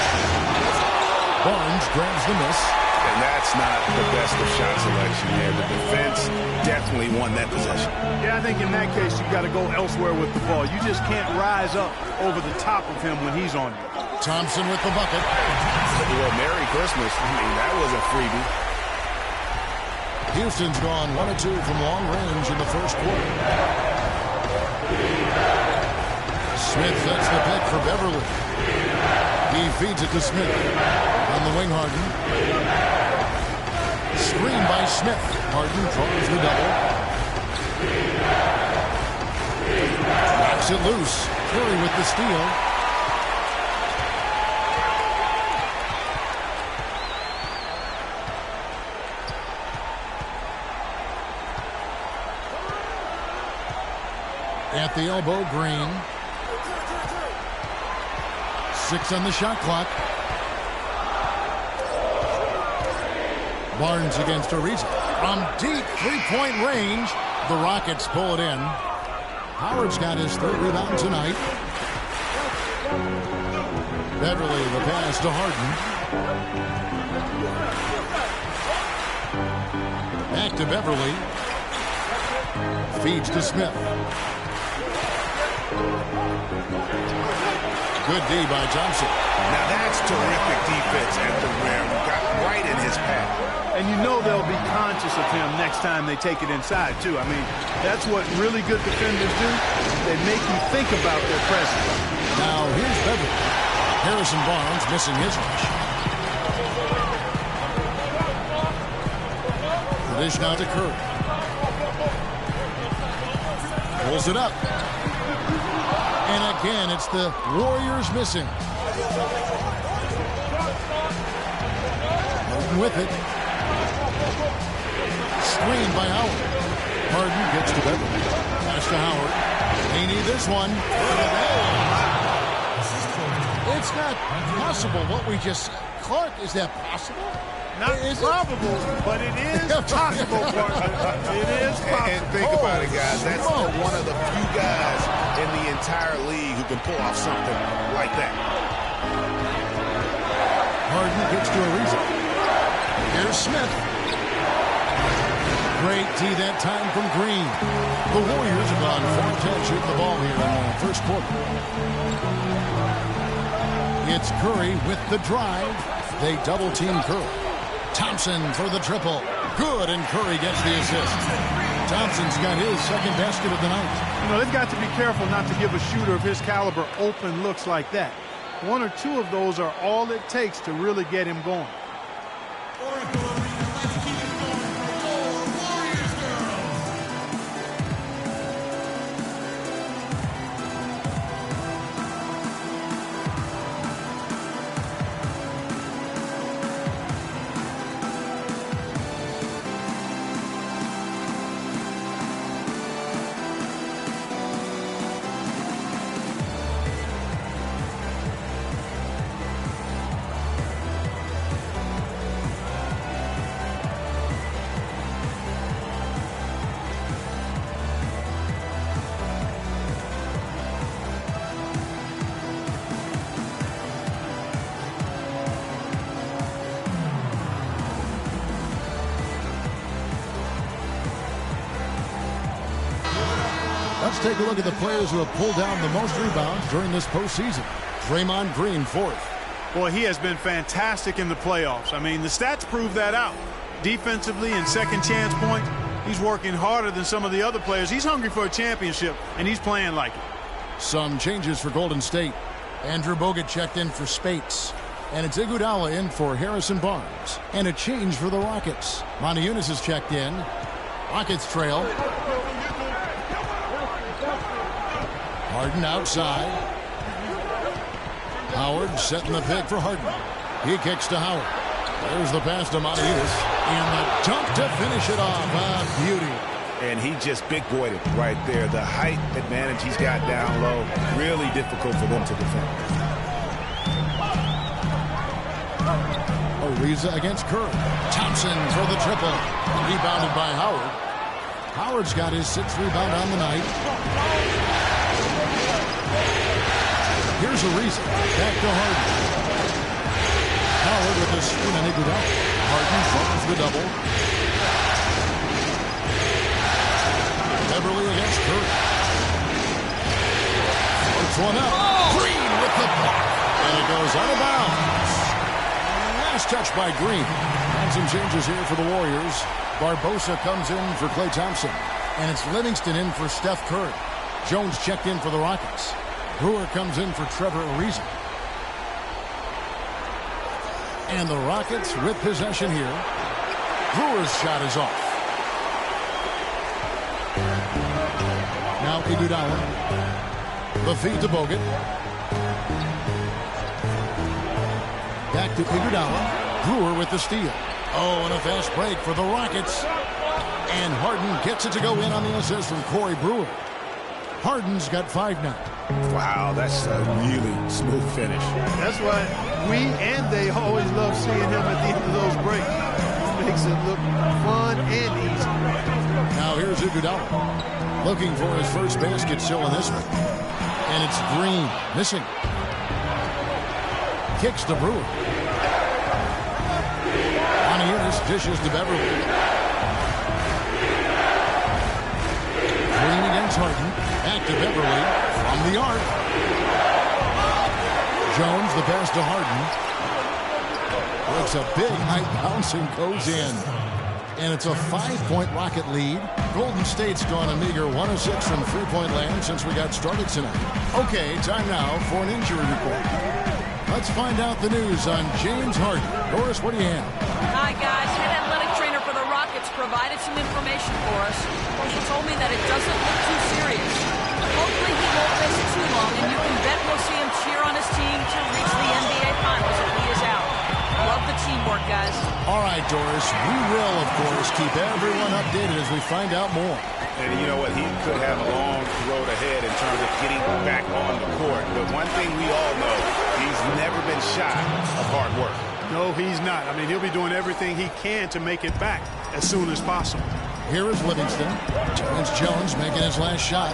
E: Barnes grabs the miss.
F: And that's not the best of shot selection there. The defense definitely won that possession.
G: Yeah, I think in that case, you've got to go elsewhere with the ball. You just can't rise up over the top of him when he's on you.
E: Thompson with the bucket.
F: Well, Merry Christmas. I mean, that was a freebie.
E: Houston's gone 1 of 2 from long range in the first quarter. Smith sets the pick for Beverly. He feeds it to Smith. On the wing, Harden. Screen by Smith. Harden draws the double. Knocks it loose. Curry with the steal. At the elbow, Green. 6 on the shot clock. Barnes against Ariza. From deep three-point range, the Rockets pull it in. Howard's got his 3rd rebound tonight. Beverly, the pass to Harden. Back to Beverly. Feeds to Smith. Good D by Thompson.
F: Now that's terrific defense at the rim. Got right in his path.
G: And you know they'll be conscious of him next time they take it inside, too. I mean, that's what really good defenders do. They make you think about their presence.
E: Now here's Beverly. Harrison Barnes missing his rush. The dish now to Curry. Pulls it up. And again, it's the Warriors missing. Harden with it. Screened by Howard. Harden gets to Beverly. Pass to Howard. They need this one. It's not possible what we just said. Clark, is that possible?
G: Not probable, but it is possible, partner. It is possible.
F: And think about it, guys. That's one of the few guys in the entire league who can pull off something like that.
E: Harden gets to Ariza. Here's Smith. Great D that time from Green. The Warriors have gone 4-10 shooting the ball here in the first quarter. It's Curry with the drive. They double-team Curry. Thompson for the triple. Good, and Curry gets the assist. Thompson's got his 2nd basket of the night.
G: You know, they've got to be careful not to give a shooter of his caliber open looks like that. 1 or 2 of those are all it takes to really get him going.
E: Let's take a look at the players who have pulled down the most rebounds during this postseason. Draymond Green, 4th.
G: Boy, he has been fantastic in the playoffs. I mean, the stats prove that out. Defensively and second chance points, he's working harder than some of the other players. He's hungry for a championship, and he's playing like it.
E: Some changes for Golden State. Andrew Bogut checked in for Spates. And it's Iguodala in for Harrison Barnes. And a change for the Rockets. Montejunas is checked in. Rockets trail. Harden outside. Howard setting the pick for Harden. He kicks to Howard. There's the pass to Montejunas. And the dunk to finish it off. Beauty.
F: And he just big-boyed it right there. The height advantage he's got down low. Really difficult for them to defend.
E: Ariza against Curry. Thompson for the triple. Rebounded by Howard. Howard's got his 6th rebound on the night. Here's Ariza. Back to Harden. Howard with the screen on Iguodala. Harden forms the double. Beverly against Curry. Puts one up. Green with the block. And it goes out of bounds. Last touch by Green. And some changes here for the Warriors. Barbosa comes in for Klay Thompson. And it's Livingston in for Steph Curry. Jones checked in for the Rockets. Brewer comes in for Trevor Ariza. And the Rockets with possession here. Brewer's shot is off. Now Iguodala. The feed to Bogut. Back to Iguodala. Brewer with the steal. Oh, and a fast break for the Rockets. And Harden gets it to go in on the assist from Corey Brewer. Harden's got 5 now.
F: Wow, that's a really smooth finish.
G: That's why we and they always love seeing him at the end of those breaks. Makes it look fun and easy.
E: Now here's Iguodala looking for his first basket still in this one. And it's Green missing. Kicks to Brewer. Moniunas dishes to Beverly. Green against Harden. Back to Beverly from the arc. Jones the pass to Harden. Looks a big high bounce and goes in. And it's a 5-point Rocket lead. Golden State's gone a meager 1 of 6 from three-point land since we got started tonight. Okay, time now for an injury report. Let's find out the news on James Harden. Doris, what do you have?
H: Hi, guys. Head athletic trainer for the Rockets provided some information for us. He told me that it doesn't look too serious. Hopefully he won't miss too long, and you can bet we'll see him cheer on his team to reach the NBA Finals if he is out. Love the teamwork, guys.
E: All right, Doris. We will, of course, keep everyone updated as we find out more.
F: And you know what? He could have a long road ahead in terms of getting back on the court. But one thing we all know, he's never been shy of hard work.
G: No, he's not. I mean, he'll be doing everything he can to make it back as soon as possible.
E: Here is Livingston. Terrence Jones making his last shot.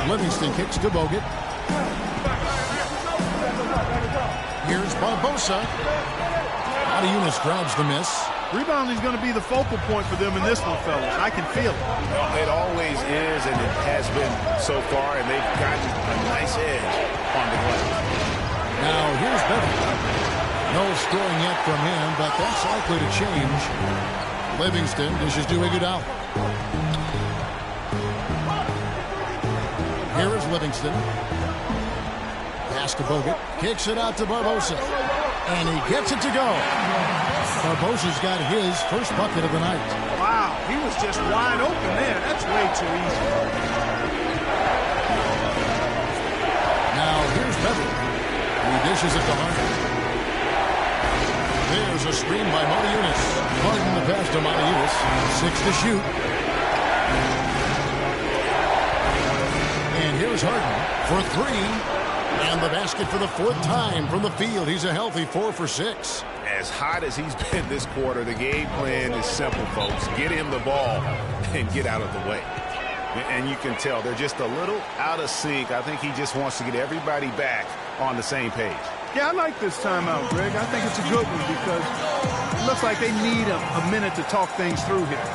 E: Livingston kicks to Bogut. Here's Barbosa. Moniunas grabs the miss.
G: Rebounding is going to be the focal point for them in this one, fellas. I can feel it.
F: Well, it always is, and it has been so far, and they've gotten a nice edge on the glass.
E: Now, here's Beverly. No scoring yet from him, but that's likely to change. Livingston dishes to Iguodala. Here is Livingston. Pass to Bogut. Kicks it out to Barbosa. And he gets it to go. Barbosa's got his first bucket of the night.
G: Wow, he was just wide open there. That's way too easy.
E: Now, here's Beverly. He dishes it to Harden. There's a screen by Moniunas. Harden the pass to Moniunas. 6 to shoot. And here's Harden for 3. And the basket for the 4th time from the field. He's a healthy 4 for 6.
F: As hot as he's been this quarter, the game plan is simple, folks. Get him the ball and get out of the way. And you can tell they're just a little out of sync. I think he just wants to get everybody back on the same page.
G: Yeah, I like this timeout, Greg. I think it's a good one because it looks like they need a minute to talk things through here.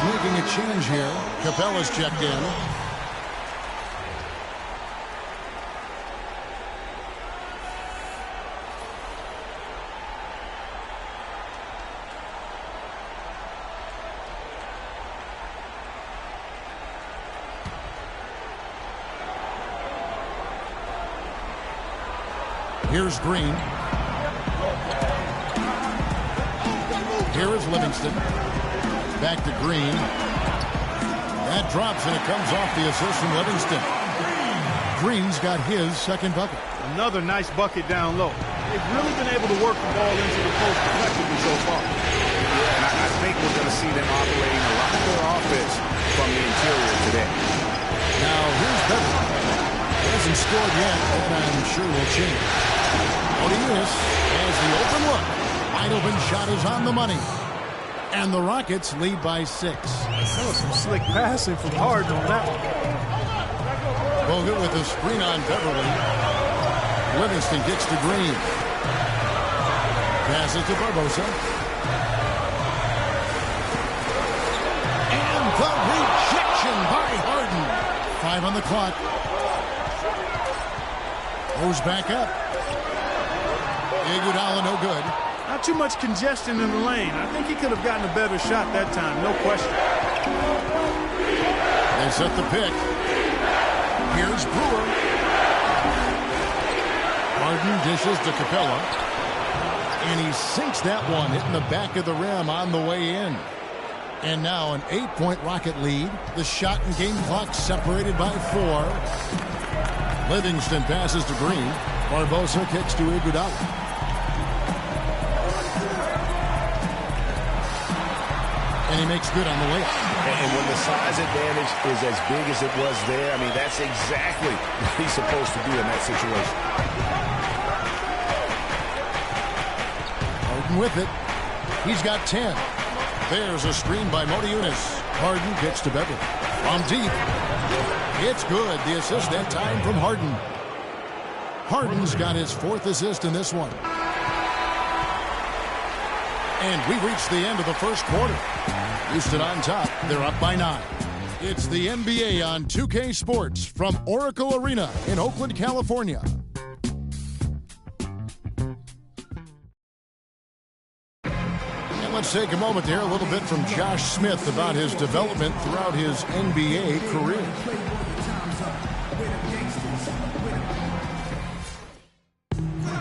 E: Making a change here. Capella's checked in. Here's Green. Here is Livingston. Back to Green. That drops, and it comes off the assist from Livingston. Green's got his second bucket.
G: Another nice bucket down low. They've really been able to work the ball into the post effectively so far.
F: And I think we're going to see them operating a lot more offense from the interior today.
E: Now, here's Beverly. Hasn't scored yet, but I'm sure will change. Moniunas has the open look. Wide open shot is on the money. And the Rockets lead by 6.
G: That was some slick passing from Harden on that one.
E: Bogut with a screen on Beverly. Livingston gets to Green. Passes to Barbosa. on the clock. Goes back up. Iguodala no good.
G: Not too much congestion in the lane. I think he could have gotten a better shot that time, no question.
E: They set the pick. Here's Brewer. Harden dishes to Capella. And he sinks that one, hitting the back of the rim on the way in. And now an 8-point Rocket lead. The shot and game clock separated by 4. Livingston passes to Green. Barbosa kicks to Iguodala. And he makes good on the layup.
F: And when the size advantage is as big as it was there, I mean, that's exactly what he's supposed to do in that situation.
E: Harden with it. He's got 10. There's a screen by Motiejunas. Harden gets to Beverly. From deep. It's good. The assist that time from Harden. Harden's got his 4th assist in this one. And we've reached the end of the first quarter. Houston on top. They're up by 9. It's the NBA on 2K Sports from Oracle Arena in Oakland, California. And let's take a moment to hear a little bit from Josh Smith about his development throughout his NBA career.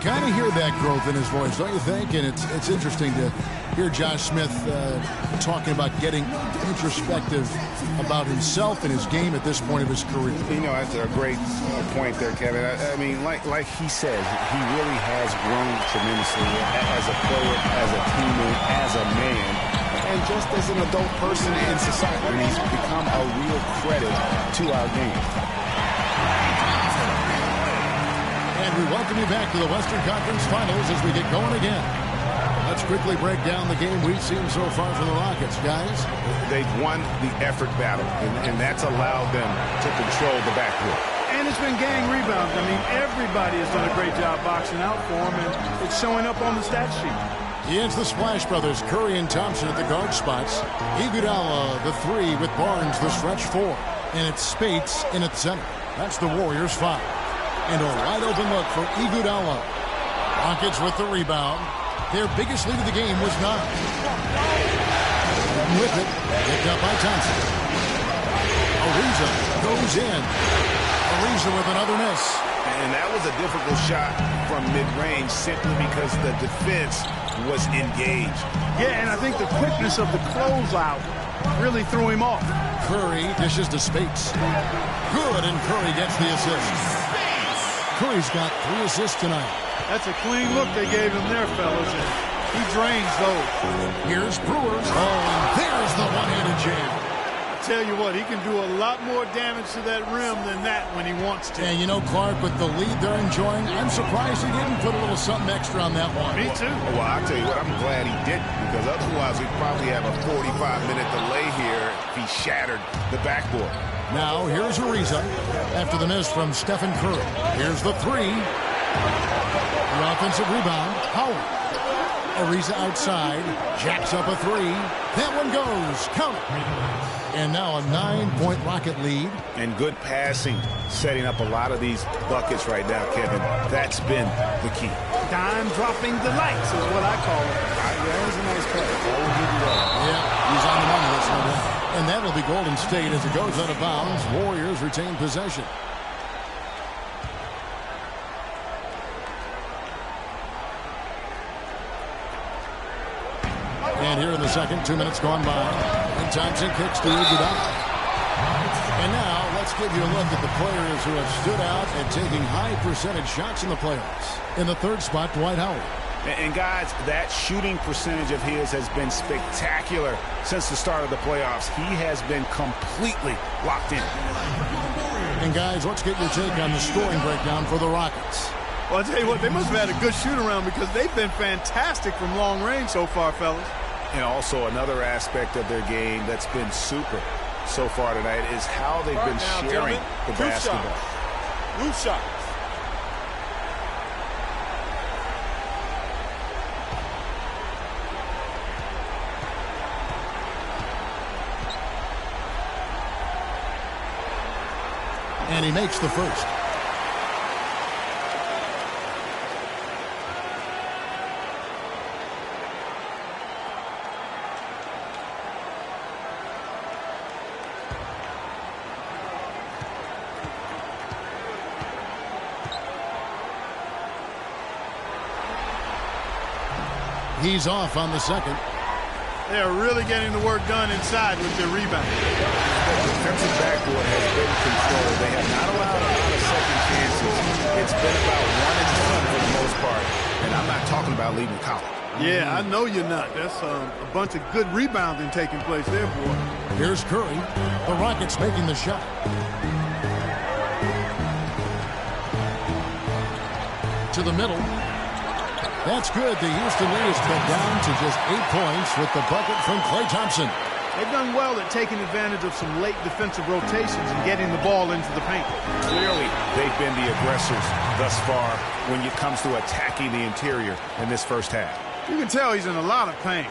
E: Kind of hear that growth in his voice, don't you think? And it's interesting to hear Josh Smith talking about getting introspective about himself and his game at this point of his career.
F: You know, that's a great point there, Kevin. I mean, like he said, he really has grown tremendously as a player, as a teammate, as a man, and just as an adult person in society. And he's become a real credit to our game.
E: And we welcome you back to the Western Conference Finals as we get going again. Let's quickly break down the game we've seen so far from the Rockets, guys.
F: They've won the effort battle, and that's allowed them to control the backcourt.
G: And it's been gang rebounds. I mean, everybody has done a great job boxing out for him, and it's showing up on the stat sheet.
E: It's the Splash Brothers, Curry and Thompson at the guard spots. Iguodala, the 3, with Barnes, the stretch 4. And it's Spates in at the center. That's the Warriors' 5. And a wide-open look for Iguodala. Rockets with the rebound. Their biggest lead of the game was 9. With it, picked up by Thompson. Ariza goes in. Ariza with another miss.
F: And that was a difficult shot from mid-range simply because the defense was engaged.
G: Yeah, and I think the quickness of the closeout really threw him off.
E: Curry dishes to Spates. Good, and Curry gets the assist. Curry's got 3 assists tonight.
G: That's a clean look they gave him there, fellas. And he drains those.
E: Here's Brewer. Oh, and there's the one-handed jam.
G: I tell you what, he can do a lot more damage to that rim than that when he wants to.
E: And you know, Clark, with the lead they're enjoying, I'm surprised he didn't put a little something extra on that one.
G: Me too.
F: Well, I'll tell you what, I'm glad he didn't, because otherwise we'd probably have a 45-minute delay here if he shattered the backboard.
E: Now, here's Ariza after the miss from Stephen Curry. Here's the 3. The offensive rebound, Howard. Ariza outside, jacks up a 3. That one goes, count it. And now a 9-point Rocket lead.
F: And good passing, setting up a lot of these buckets right now, Kevin. That's been the key.
G: Dime-dropping delights is what I call it.
F: Yeah, that was a nice pass.
E: Yeah, he's on the money, that's no doubt. And that'll be Golden State as it goes out of bounds. Warriors retain possession. And here in the second, 2 minutes gone by. And Thompson kicks to Iguodala. And now let's give you a look at the players who have stood out and taking high percentage shots in the playoffs. In the 3rd spot, Dwight Howard.
F: And guys, that shooting percentage of his has been spectacular since the start of the playoffs. He has been completely locked in.
E: And guys, let's get your take on the scoring breakdown for the Rockets.
G: Well, I'll tell you what, they must have had a good shoot-around because they've been fantastic from long range so far, fellas.
F: And also another aspect of their game that's been super so far tonight is how they've been sharing the basketball.
I: Loose shots.
E: And he makes the first. He's off on the second.
G: They're really getting the work done inside with their rebound.
F: The defensive backboard has been controlled. They have not allowed a lot of second chances. It's been about 1 and 2 for the most part. And I'm not talking about leaving college.
G: Yeah, I know you're not. That's a bunch of good rebounding taking place there, boy.
E: Here's Curry. The Rockets making the shot. To the middle. That's good. The Houston lead is cut down to just 8 points with the bucket from Klay Thompson.
G: They've done well at taking advantage of some late defensive rotations and getting the ball into the paint.
F: Clearly, they've been the aggressors thus far when it comes to attacking the interior in this first half.
G: You can tell he's in a lot of pain.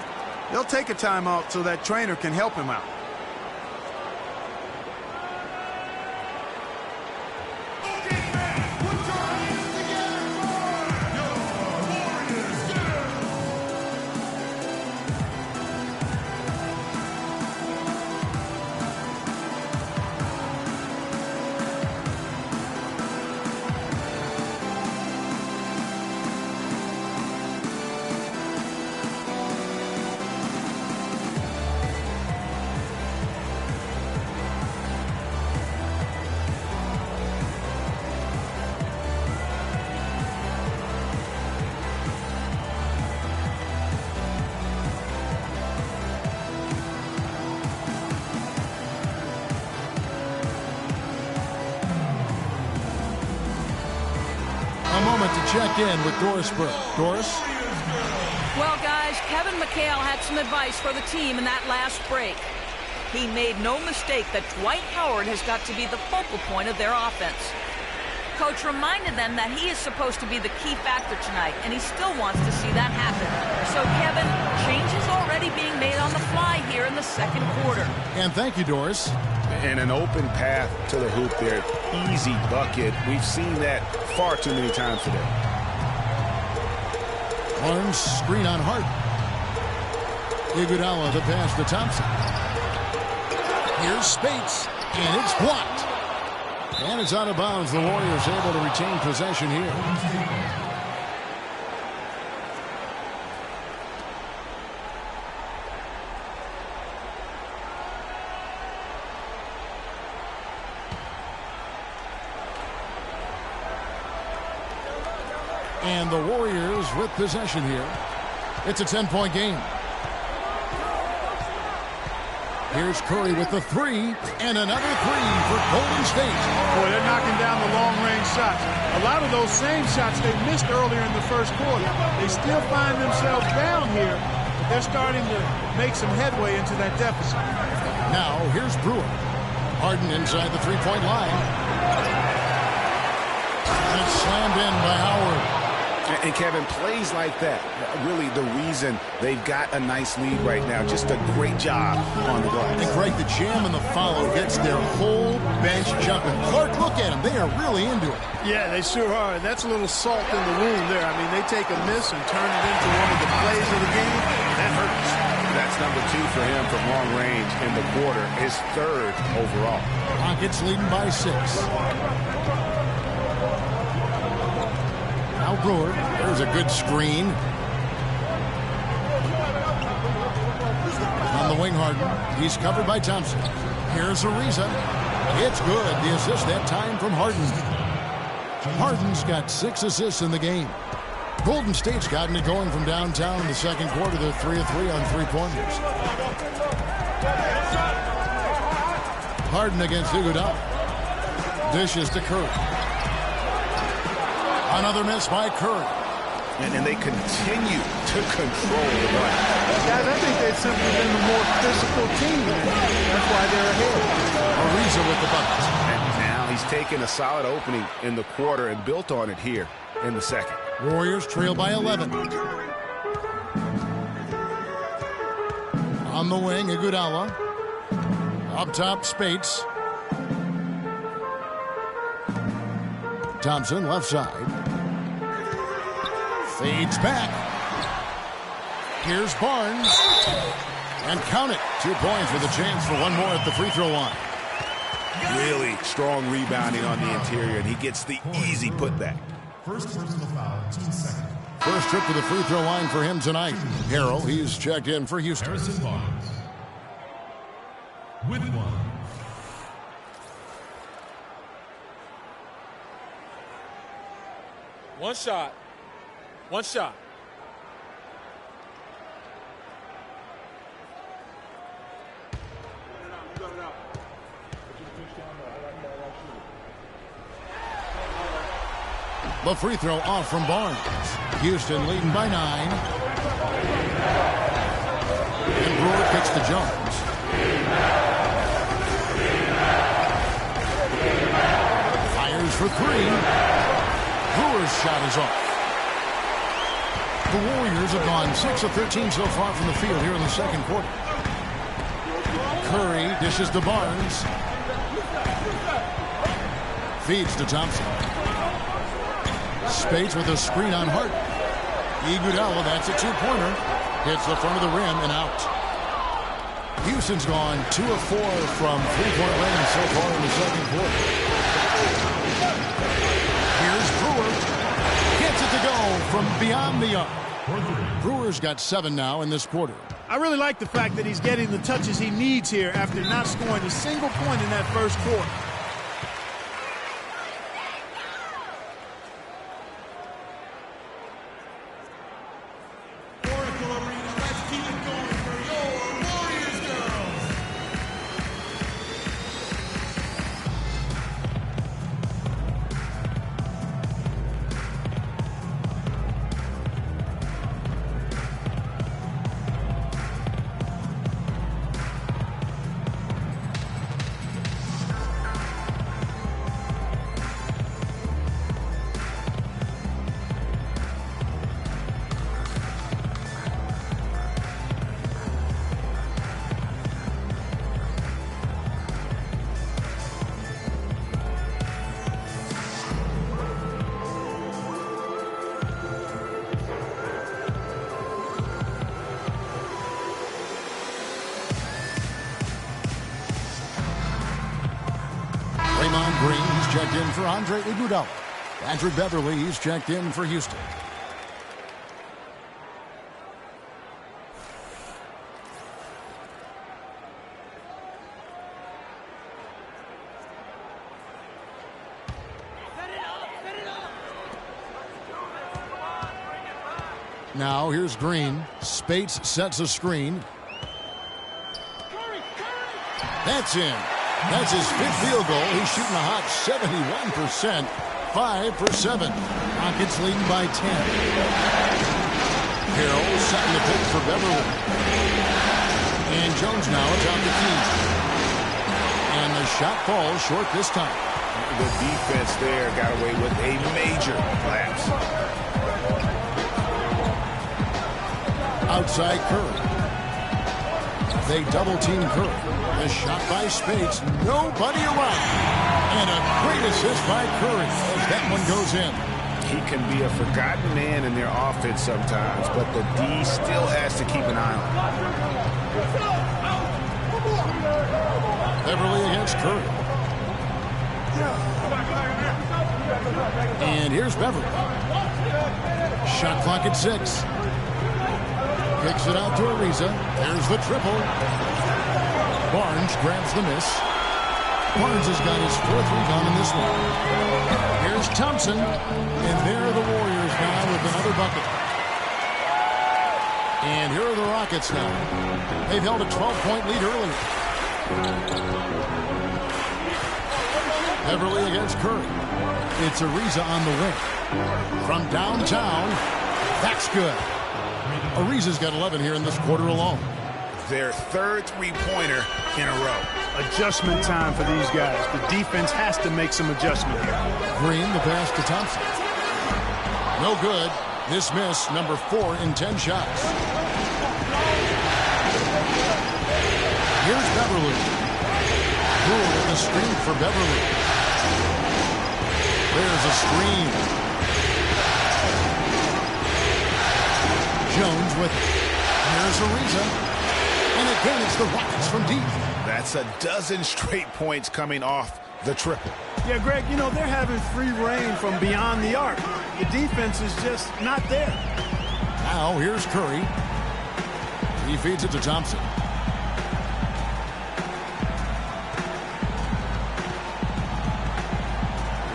G: They'll take a timeout so that trainer can help him out.
E: Check in with Doris Burke. Doris?
H: Well, guys, Kevin McHale had some advice for the team in that last break. He made no mistake that Dwight Howard has got to be the focal point of their offense. Coach reminded them that he is supposed to be the key factor tonight, and he still wants to see that happen. So, Kevin, changes already being made on the fly here in the second quarter.
E: And thank you, Doris.
F: And an open path to the hoop there. Easy bucket. We've seen that far too many times today.
E: Arms screen on Hart. Iguodala the pass to Thompson. Here's Spates, and it's blocked. And it's out of bounds. The Warriors able to retain possession here. And the Warriors with possession here. It's a 10-point game. Here's Curry with the three, and another three for Golden State.
G: Boy, they're knocking down the long-range shots. A lot of those same shots they missed earlier in the first quarter. They still find themselves down here, but they're starting to make some headway into that deficit.
E: Now, here's Brewer. Harden inside the three-point line. And it's slammed in by Howard.
F: And Kevin, plays like that, really the reason they've got a nice lead right now. Just a great job on the glass.
E: And Greg, the jam and the follow gets their whole bench jumping. Clark, look at them. They are really into it.
G: Yeah, they sure are. And that's a little salt in the wound there. I mean, they take a miss and turn it into one of the plays of the game. That hurts.
F: That's number 2 for him from long range in the quarter. His 3rd overall.
E: Rockets leading by 6. Now Brewer, there's a good screen. On the wing, Harden. He's covered by Thompson. Here's Ariza. It's good. The assist that time from Harden. Harden's got 6 assists in the game. Golden State's gotten it going from downtown in the second quarter. They're 3 of 3 on three-pointers. Harden against Iguodala. Dishes to Curry. Another miss by Curry.
F: And they continue to control the ball.
G: Guys, I think they've simply been the more physical team. That's why they're ahead.
E: Ariza with the buckets.
F: And now he's taken a solid opening in the quarter and built on it here in the second.
E: Warriors trail by 11. On the wing, Iguodala. Up top, Spates. Thompson, left side. Fades back. Here's Barnes. And count it. 2 points with a chance for one more at the free throw line.
F: Really strong rebounding on the interior, and he gets the easy putback.
A: First personal foul, team second.
E: First trip to the free throw line for him tonight. Harrell, he's checked in for Houston.
A: Harrison Barnes. With one.
I: One shot. One shot.
E: The free throw off from Barnes. Houston leading by 9. And Brewer kicks to Jones. Fires for 3. Brewer's shot is off. The Warriors have gone 6 of 13 so far from the field here in the second quarter. Curry dishes to Barnes. Feeds to Thompson. Spates with a screen on Hart. Iguodala, that's a 2-pointer. Hits the front of the rim and out. Houston's gone 2 of 4 from 3-point range so far in the second quarter. Here's Brewer. Gets it to go from beyond the arc. Brewer's got 7 now in this quarter.
G: I really like the fact that he's getting the touches he needs here after not scoring a single point in that first quarter.
E: Draymond Green, he's checked in for Andre Iguodala. Patrick Beverly, he's checked in for Houston. Now here's Green. Spates sets a screen. That's in. That's his 5th field goal. He's shooting a hot 71%. 5 for 7. Rockets leading by 10. Harrell setting the pick for Beverly. And Jones now atop the key. And the shot falls short this time.
F: The defense there got away with a major collapse.
E: Outside Curry. They double-team Curry. A shot by Spates. Nobody around. And a great assist by Curry as that one goes in.
F: He can be a forgotten man in their offense sometimes, but the D still has to keep an eye on him.
E: Beverly against Curry. And here's Beverly. Shot clock at 6. Kicks it out to Ariza. There's the triple. Barnes grabs the miss. Barnes has got his 4th rebound in this one. Here's Thompson. And there are the Warriors now with another bucket. And here are the Rockets now. They've held a 12-point lead earlier. Beverly against Curry. It's Ariza on the wing. From downtown. That's good. Ariza's got 11 here in this quarter alone.
F: Their 3rd three-pointer in a row.
G: Adjustment time for these guys. The defense has to make some adjustment here.
E: Green, the pass to Thompson. No good. This miss, number 4 in 10 shots. Here's Beverly. Brewer with the screen for Beverly. There's a screen. Jones with it. Here's Ariza. And again, it's the Rockets from deep.
F: That's a dozen straight points coming off the triple.
G: Yeah, Greg, you know, they're having free reign from beyond the arc. The defense is just not there.
E: Now, here's Curry. He feeds it to Thompson.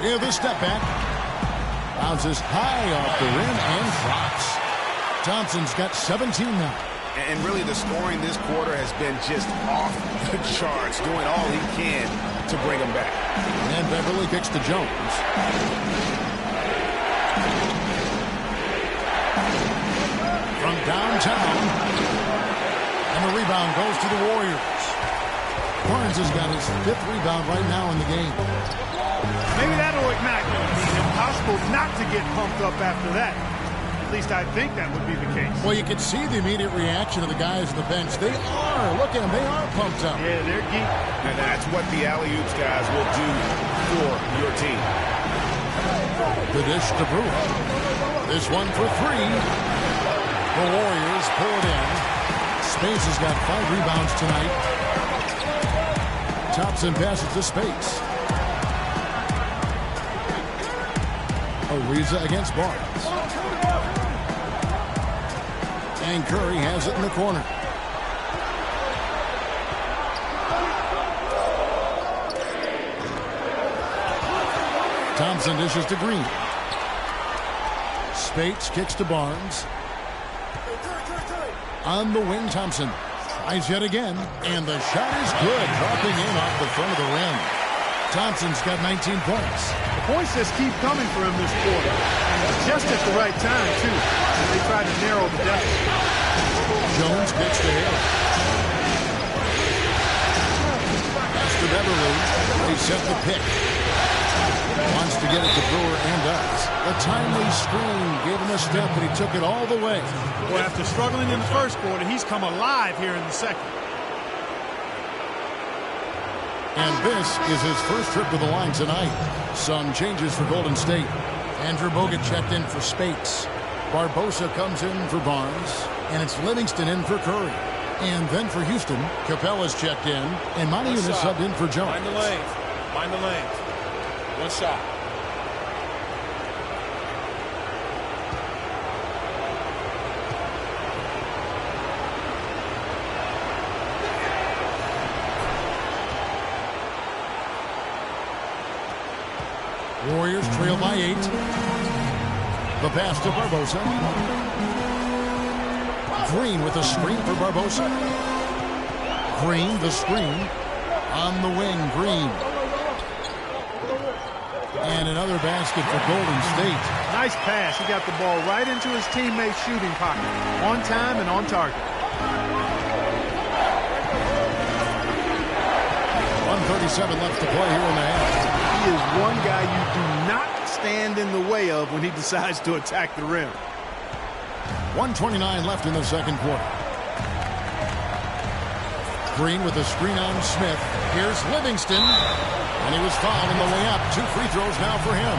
E: With a step back. Bounces high off the rim and drops. Thompson's got 17 now.
F: And really, the scoring this quarter has been just off the charts, doing all he can to bring him back.
E: And Beverly kicks to Jones. From downtown. And the rebound goes to the Warriors. Barnes has got his 5th rebound right now in the game.
G: Maybe that'll ignite them. It's impossible not to get pumped up after that. At least I think that would be the case.
E: Well, you can see the immediate reaction of the guys on the bench. They are. Look at them. They are pumped up.
G: Yeah, they're geeked.
F: And that's what the alley-oops guys will do for your team.
E: The dish to Brewer. This one for 3. The Warriors pull it in. Space has got 5 rebounds tonight. Thompson passes to Space. Ariza against Barnes. And Curry has it in the corner. Thompson dishes to Green. Spates kicks to Barnes. On the wing, Thompson tries yet again, and the shot is good, dropping in off the front of the rim. Thompson's got 19 points.
G: The points just keep coming for him this quarter. And just at the right time, too, as they try to narrow the deficit.
E: Jones kicks to Haley. Pass to Beverly. They set the pick. Wants to get it to Brewer and does. A timely screen gave him a step, and he took it all the way.
G: Well, after struggling in the first quarter, he's come alive here in the second.
E: And this is his first trip to the line tonight. Some changes for Golden State. Andrew Bogut checked in for Spates. Barbosa comes in for Barnes. And it's Livingston in for Curry. And then for Houston, Capella's checked in. And Monty Unis subbed in for Jones.
I: Mind the lanes. Mind the lanes. One shot.
E: Warriors trail by 8. The pass to Barbosa. Green with a screen for Barbosa. Green, the screen. On the wing, Green. And another basket for Golden State.
G: Nice pass. He got the ball right into his teammate's shooting pocket. On time and on target.
E: 1:37 left to play here in the half.
G: He is one guy you do not stand in the way of when he decides to attack the rim.
E: 1:29 left in the second quarter. Green with a screen on Smith. Here's Livingston. And he was fouled on the way up. 2 free throws now for him.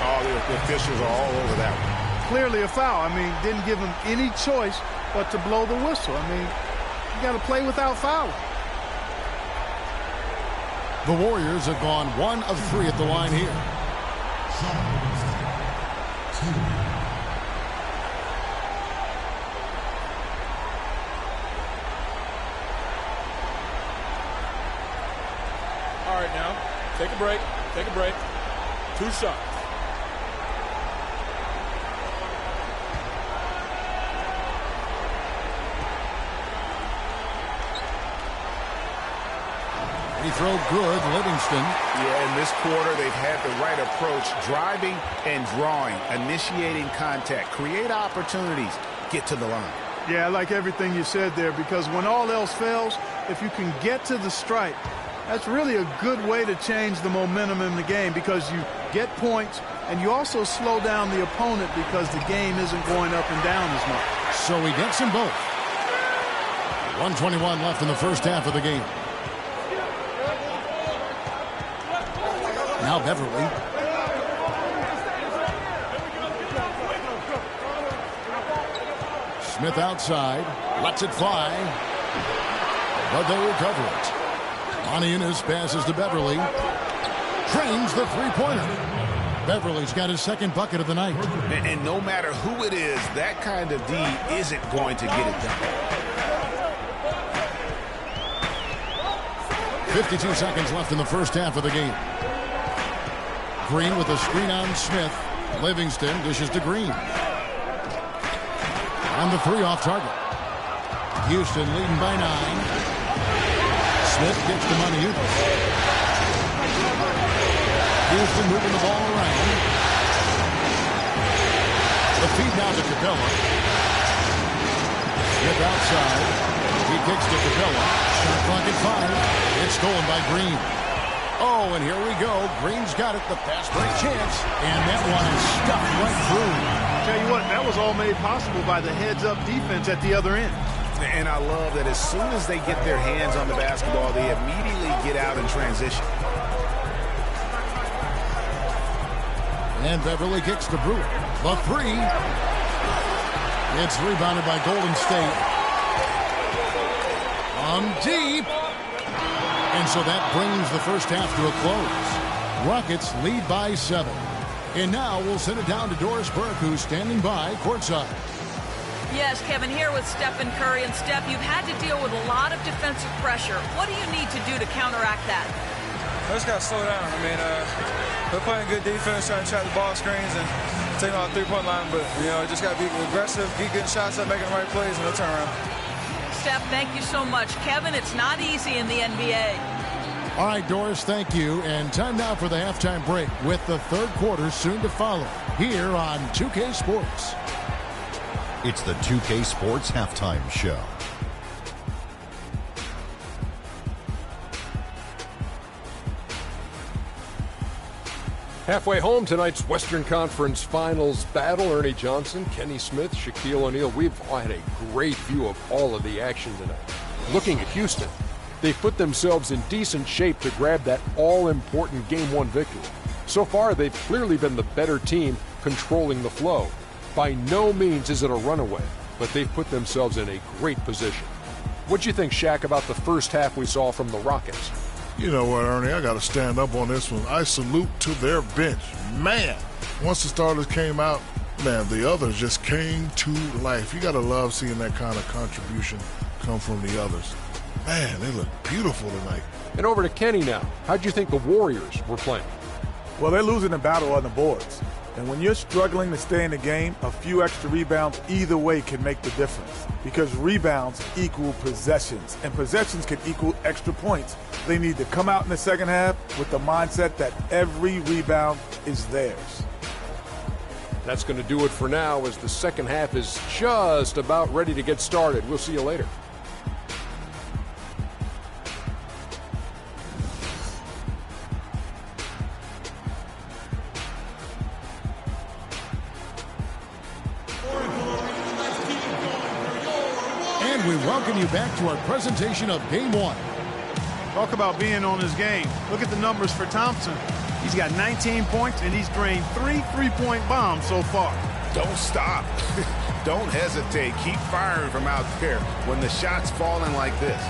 F: Oh, the officials are all over that one.
G: Clearly a foul. I mean, didn't give him any choice but to blow the whistle. I mean, you got to play without fouling.
E: The Warriors have gone 1 of 3 at the line here.
I: All right, now, take a break. Take a break. 2 shots.
E: He throw good, Livingston.
F: Yeah, in this quarter, they've had the right approach. Driving and drawing, initiating contact, create opportunities, get to the line.
G: Yeah, I like everything you said there, because when all else fails, if you can get to the stripe, that's really a good way to change the momentum in the game, because you get points and you also slow down the opponent because the game isn't going up and down as much.
E: So he gets them both. 1:21 left in the first half of the game. Now Beverly. Smith outside. Lets it fly. But they recover it. Oniunas passes to Beverly. Drains the three-pointer. Beverly's got his second bucket of the night.
F: And no matter who it is, that kind of D isn't going to get it done.
E: 52 seconds left in the first half of the game. Green with a screen on Smith. Livingston dishes to Green. On the three off target. Houston leading by 9. Smith gets to Oniunas. Houston moving the ball around. The feed now to Capella. Smith outside. He kicks to Capella. Shot clock at 5. It's stolen by Green. Oh, and here we go. Green's got it. The fast break chance. And that one is stuffed right through.
G: Tell you what, that was all made possible by the heads-up defense at the other end.
F: And I love that as soon as they get their hands on the basketball, they immediately get out and transition.
E: And Beverly kicks to Brewer. The three. It's rebounded by Golden State. On deep. And so that brings the first half to a close. Rockets lead by 7. And now we'll send it down to Doris Burke, who's standing by courtside.
H: Yes, Kevin, here with Stephen Curry. And Steph, you've had to deal with a lot of defensive pressure. What do you need to do to counteract that?
I: I just got to slow down. I mean, we're playing good defense, trying to trap the ball screens and taking on the three-point line. But, you know, just got to be aggressive, keep getting shots up, making the right plays, and they'll turn around.
H: Steph, thank you so much. Kevin, it's not easy in the NBA.
E: All right, Doris, thank you. And time now for the halftime break with the third quarter soon to follow here on 2K Sports.
L: It's the 2K Sports Halftime Show.
B: Halfway home, tonight's Western Conference Finals battle. Ernie Johnson, Kenny Smith, Shaquille O'Neal. We've had a great view of all of the action tonight. Looking at Houston, they've put themselves in decent shape to grab that all-important Game 1 victory. So far, they've clearly been the better team controlling the flow. By no means is it a runaway, but they've put themselves in a great position. What'd you think, Shaq, about the first half we saw from the Rockets?
C: You know what, Ernie? I got to stand up on this one. I salute to their bench. Man, once the starters came out, man, the others just came to life. You got to love seeing that kind of contribution come from the others. Man, they look beautiful tonight.
B: And over to Kenny now. How'd you think the Warriors were playing?
D: Well, they're losing the battle on the boards. And when you're struggling to stay in the game, a few extra rebounds either way can make the difference. Because rebounds equal possessions, and possessions can equal extra points. They need to come out in the second half with the mindset that every rebound is theirs.
B: That's going to do it for now as the second half is just about ready to get started. We'll see you later.
E: We welcome you back to our presentation of Game 1.
G: Talk about being on his game. Look at the numbers for Thompson. He's got 19 points, and he's drained 3 three-point bombs so far.
F: Don't stop. Don't hesitate. Keep firing from out there when the shot's falling like this.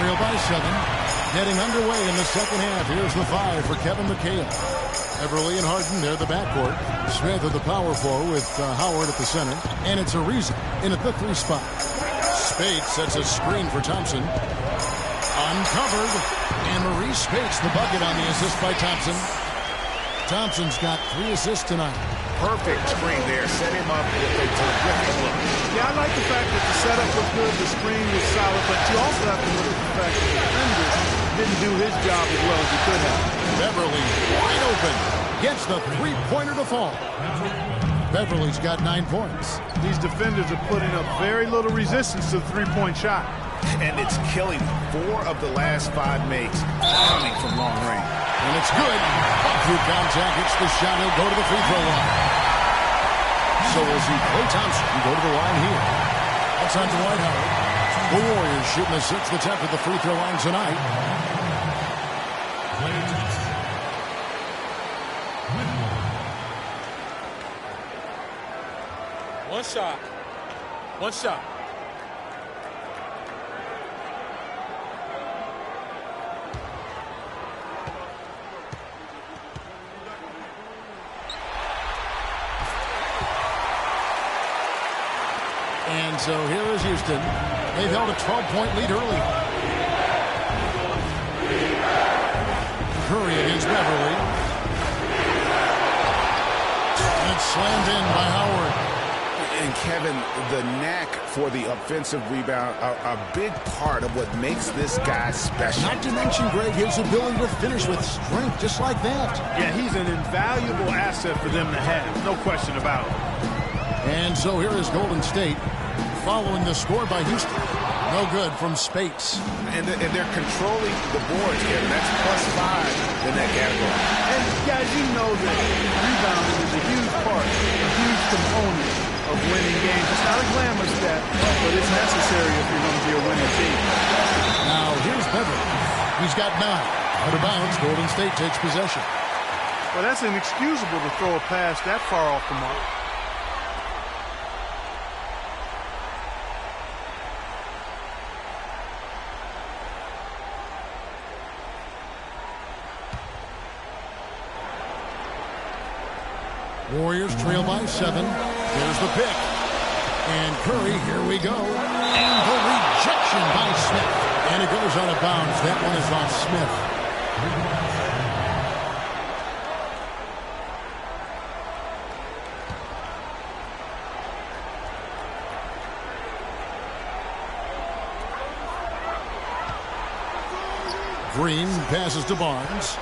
E: trail by 7. Getting underway in the second half. Here's the 5 for Kevin McHale. Beverly and Harden, they're the backcourt. Smith at the power forward with Howard at the center. And it's Ariza in at the 3 spot. Speights sets a screen for Thompson. Uncovered. And Maurice Speights the bucket on the assist by Thompson. Thompson's got 3 assists tonight.
F: Perfect screen there. Set him up with a terrific look.
G: Yeah, I like the fact that the setup was good, the screen was solid, but you also have to look at the fact that the defender didn't do his job as well as he could have.
E: Beverly wide open. Gets the 3-pointer to fall. Beverly's got 9 points.
G: These defenders are putting up very little resistance to the 3-point shot.
F: And it's killing 4 of the last 5 makes coming from long range.
E: And it's good. Through contact, hits the shot. He'll go to the free throw line. So we'll see Klay Thompson go to the line here. That's on Dwight Howard. The Warriors shooting the 6th attempt at the free throw line tonight.
N: One shot. One shot.
E: And so here is Houston. They've held a 12-point lead early. Curry against Beverly. And it's slammed in by Howard.
F: And Kevin, the knack for the offensive rebound, a big part of what makes this guy special.
E: Not to mention, Greg, his ability to finish with strength just like that.
G: Yeah, he's an invaluable asset for them to have. No question about it.
E: And so here is Golden State following the score by Houston. No good from Speights.
F: And they're controlling the boards, Kevin. That's +5 in that category.
G: And guys, you know that rebounding is a huge part, a huge component of winning games. It's not a glamour stat, but it's necessary if you're going to be a winning team.
E: Now here's Beverly. He's got 9. Out of bounds, Golden State takes possession.
G: Well, that's inexcusable to throw a pass that far off the mark.
E: Warriors trail by 7. There's the pick. And Curry, here we go. And the rejection by Smith. And it goes out of bounds. That one is off Smith. Green passes to Barnes.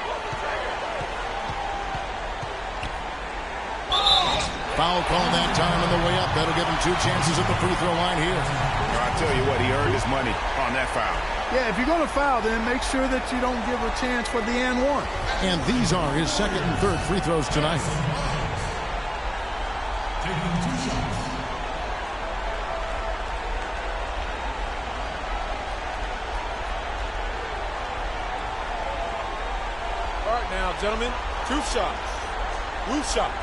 E: Foul call that time on the way up. That'll give him 2 chances at the free throw line here.
F: I'll tell you what, he earned his money on that foul.
G: Yeah, if you're going to foul, then make sure that you don't give a chance for the and one.
E: And these are his 2nd and 3rd free throws tonight.
A: Taking 2 shots.
N: All right now, gentlemen, 2 shots. Loose shots.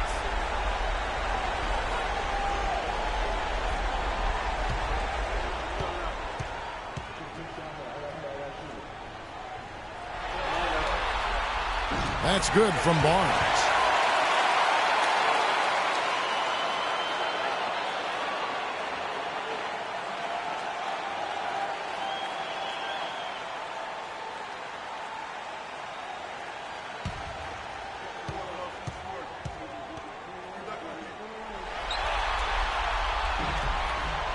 E: That's good from Barnes.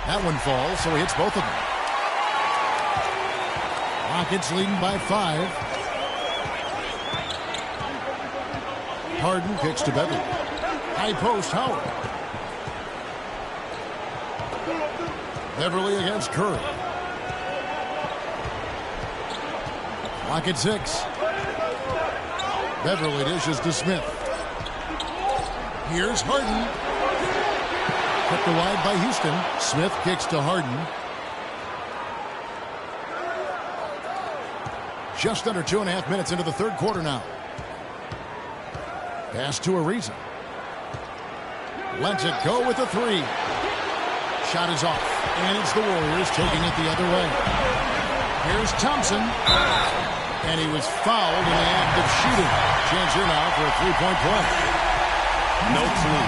E: That one falls, so he hits both of them. Rockets leading by 5. Harden kicks to Beverly. High post, Howard. Beverly against Curry. Clock at 6. Beverly dishes to Smith. Here's Harden. Kept wide by Houston. Smith kicks to Harden. Just under 2.5 minutes into the 3rd quarter now. Pass to Ariza. Lets it go with a 3. Shot is off. And it's the Warriors taking it the other way. Here's Thompson. And he was fouled in the act of shooting. Chance here now for a three-point play.
F: No clue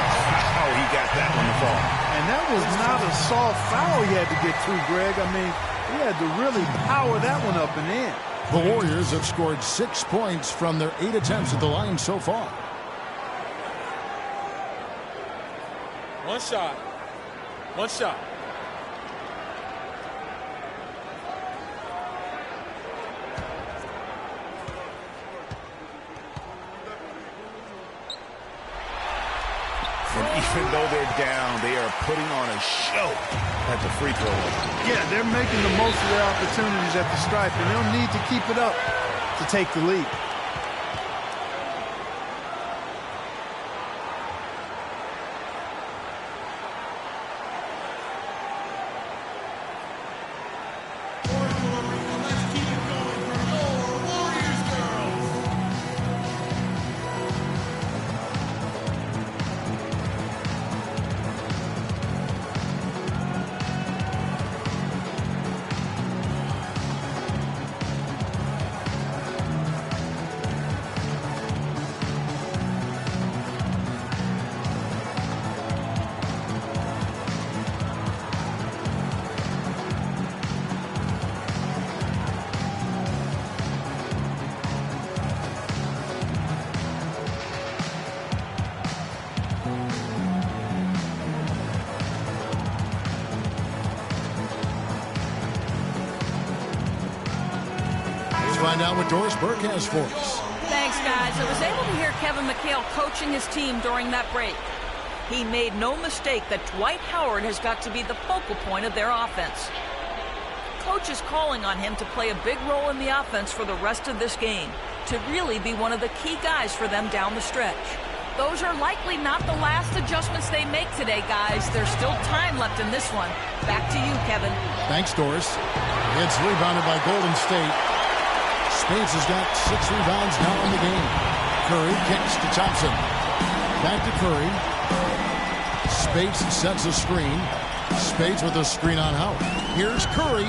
F: how he got that one to fall.
G: And that was not a soft foul he had to get to, Greg. I mean, he had to really power that one up and in.
E: The Warriors have scored 6 points from their 8 attempts at the line so far.
N: One shot. One shot.
F: And even though they're down, they are putting on a show at the free throw line.
G: Yeah, they're making the most of their opportunities at the stripe, and they'll need to keep it up to take the lead.
E: Find out what Doris Burke has for us.
H: Thanks, guys. I was able to hear Kevin McHale coaching his team during that break. He made no mistake that Dwight Howard has got to be the focal point of their offense. Coach is calling on him to play a big role in the offense for the rest of this game, to really be one of the key guys for them down the stretch. Those are likely not the last adjustments they make today, guys. There's still time left in this one. Back to you, Kevin.
E: Thanks, Doris. It's rebounded by Golden State. Spades has got 6 rebounds now in the game. Curry kicks to Thompson. Back to Curry. Spades sets a screen. Spades with a screen on Howard. Here's Curry.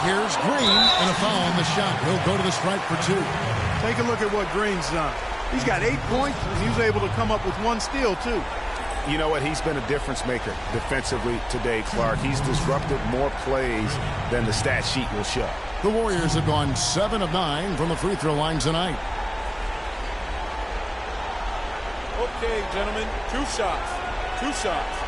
E: Here's Green, and a foul on the shot. He'll go to the stripe for 2.
G: Take a look at what Green's done. He's got 8 points, and he was able to come up with 1 steal, too.
F: You know what? He's been a difference maker defensively today, Clark. He's disrupted more plays than the stat sheet will show.
E: The Warriors have gone 7 of 9 from the free throw line tonight.
N: Okay, gentlemen, 2 shots. 2 shots.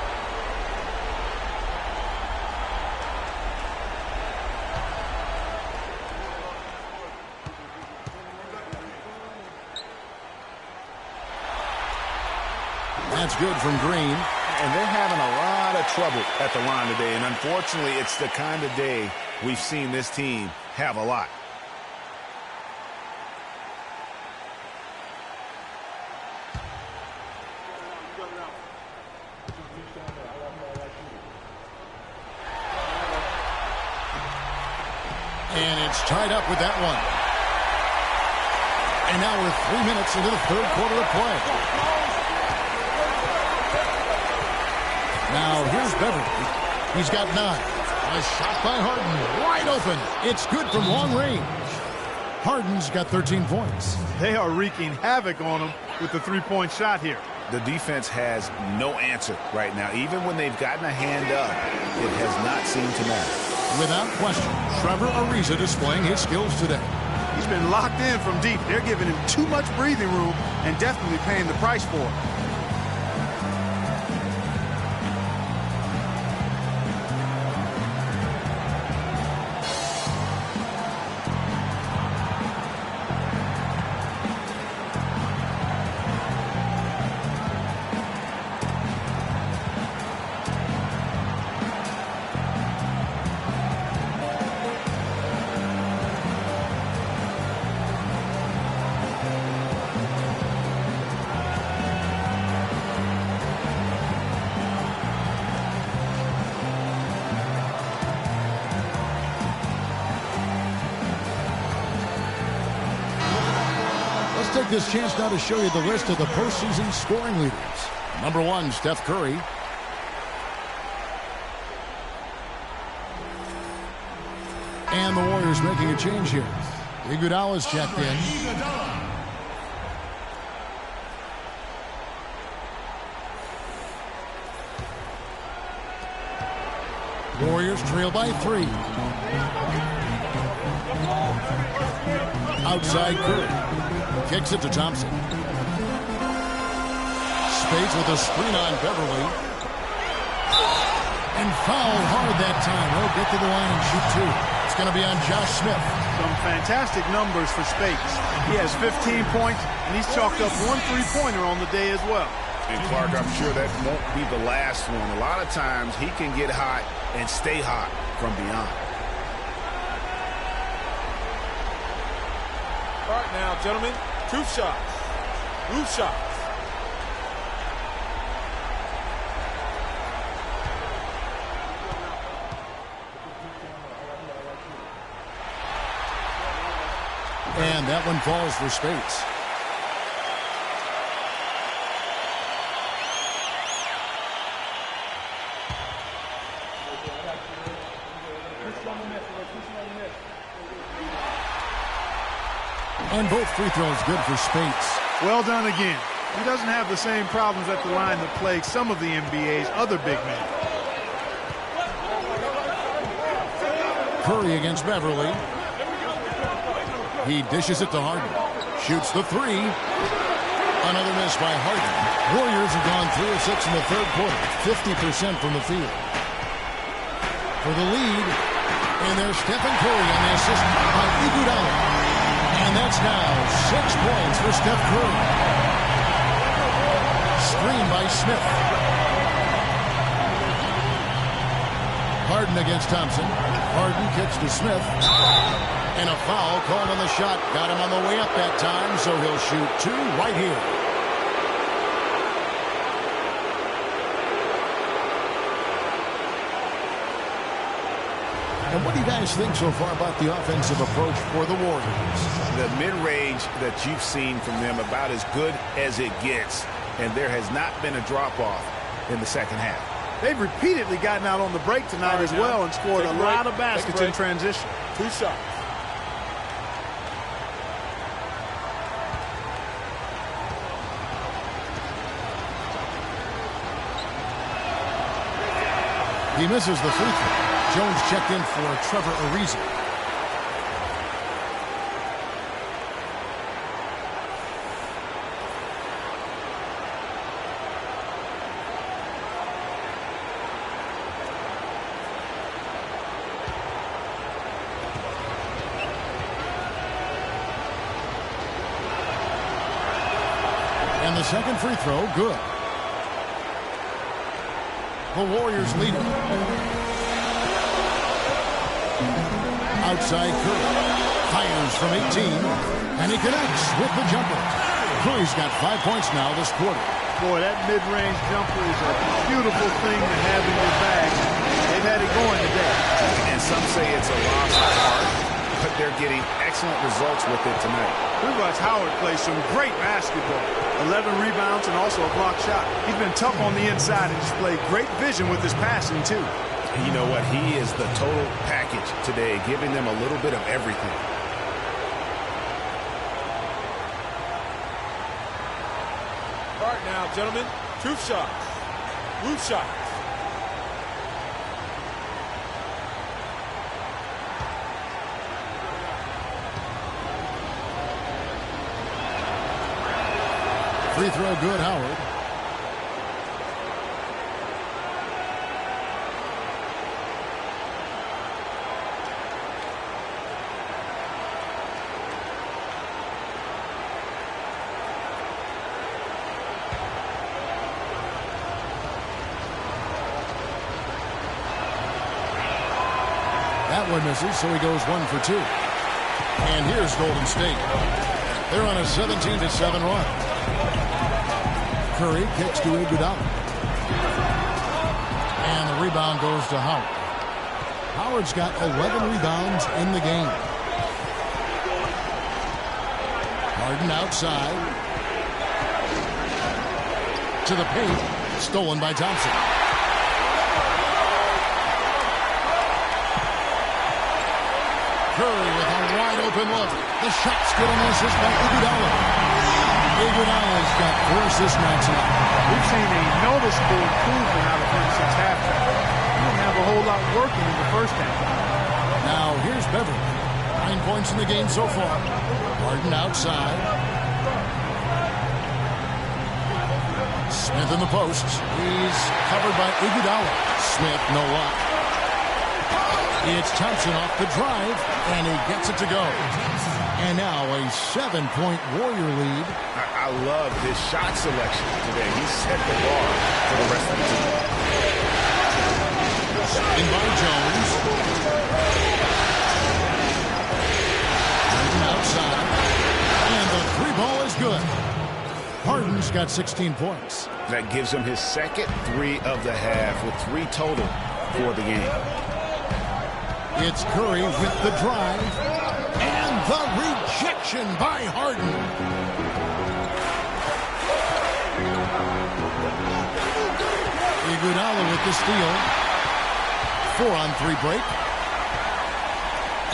E: That's good from Green.
F: And they're having a lot of trouble at the line today. And unfortunately, it's the kind of day we've seen this team have a lot.
E: And it's tied up with that one. And now we're 3 minutes into the third quarter of play. Now here's Beverly. He's got 9. A shot by Harden. Wide open. It's good from long range. Harden's got 13 points.
G: They are wreaking havoc on him with the three-point shot here.
F: The defense has no answer right now. Even when they've gotten a hand up, it has not seemed to matter.
E: Without question, Trevor Ariza displaying his skills today.
G: He's been locked in from deep. They're giving him too much breathing room and definitely paying the price for it.
E: Take this chance now to show you the list of the postseason scoring leaders. Number 1, Steph Curry. And the Warriors making a change here. Iguodala's checked in. Warriors trail by 3. Outside Curry. Kicks it to Thompson. Spades with a screen on Beverly. And fouled hard that time. He'll get to the line and shoot 2. It's going to be on Josh Smith.
G: Some fantastic numbers for Spades. He has 15 points, and he's chalked up 1 3-pointer on the day as well.
F: And Clark, I'm sure that won't be the last one. A lot of times he can get hot and stay hot from beyond.
N: All right now, gentlemen, 2 shots. Roof shots.
E: And that one falls for Spades. And both free throws good for Spades.
G: Well done again. He doesn't have the same problems at the line that plague some of the NBA's other big men.
E: Curry against Beverly. He dishes it to Harden. Shoots the 3. Another miss by Harden. Warriors have gone 3 of 6 in the third quarter. 50% from the field. For the lead. And there's Stephen Curry on the assist by Iguodala. And that's now 6 points for Steph Curry. Screen by Smith. Harden against Thompson. Harden kicks to Smith. And a foul called on the shot. Got him on the way up that time, so he'll shoot 2 right here. And what do you guys think so far about the offensive approach for the Warriors?
F: The mid-range that you've seen from them about as good as it gets, and there has not been a drop-off in the second half.
G: They've repeatedly gotten out on the break tonight as well and scored a lot of baskets in transition.
N: 2 shots.
E: He misses the free throw. Jones checked in for Trevor Ariza. And the second free throw, good. The Warriors lead it. Outside Curry. Fires from 18. And he connects with the jumper. Curry's got 5 points now this quarter.
G: Boy, that mid-range jumper is a beautiful thing to have in your bag. They've had it going today.
F: And some say it's a lost art, but they're getting excellent results with it tonight.
G: We watch Howard play some great basketball. 11 rebounds and also a block shot. He's been tough on the inside and displayed great vision with his passing, too.
F: You know what? He is the total package today, giving them a little bit of everything.
N: All right now, gentlemen, 2 shots. Roof shots.
E: Free throw good, Howard. That one misses, so he goes 1 for 2. And here's Golden State. They're on a 17-7 run. Curry kicks to Iguodala. And the rebound goes to Howard. Howard's got 11 rebounds in the game. Harden outside. To the paint. Stolen by Thompson. Curry with a wide open look. The shot's good on the assist by Iguodala. Iguodala's got 4 assists now tonight.
G: We've seen a noticeable improvement out of him since halftime. He didn't have a whole lot working in the first half.
E: Now here's Beverly. 9 points in the game so far. Harden outside. Smith in the post. He's covered by Iguodala. Smith, no luck. It's Thompson off the drive, and he gets it to go. And now a 7-point Warrior lead.
F: I love his shot selection today. He set the bar for the rest of the team.
E: In by Jones. Outside. And the 3-ball is good. Harden's got 16 points.
F: That gives him his second 3 of the half with 3 total for the game.
E: It's Curry with the drive. And the rejection by Harden. Iguodala with the steal. 4-on-3 break.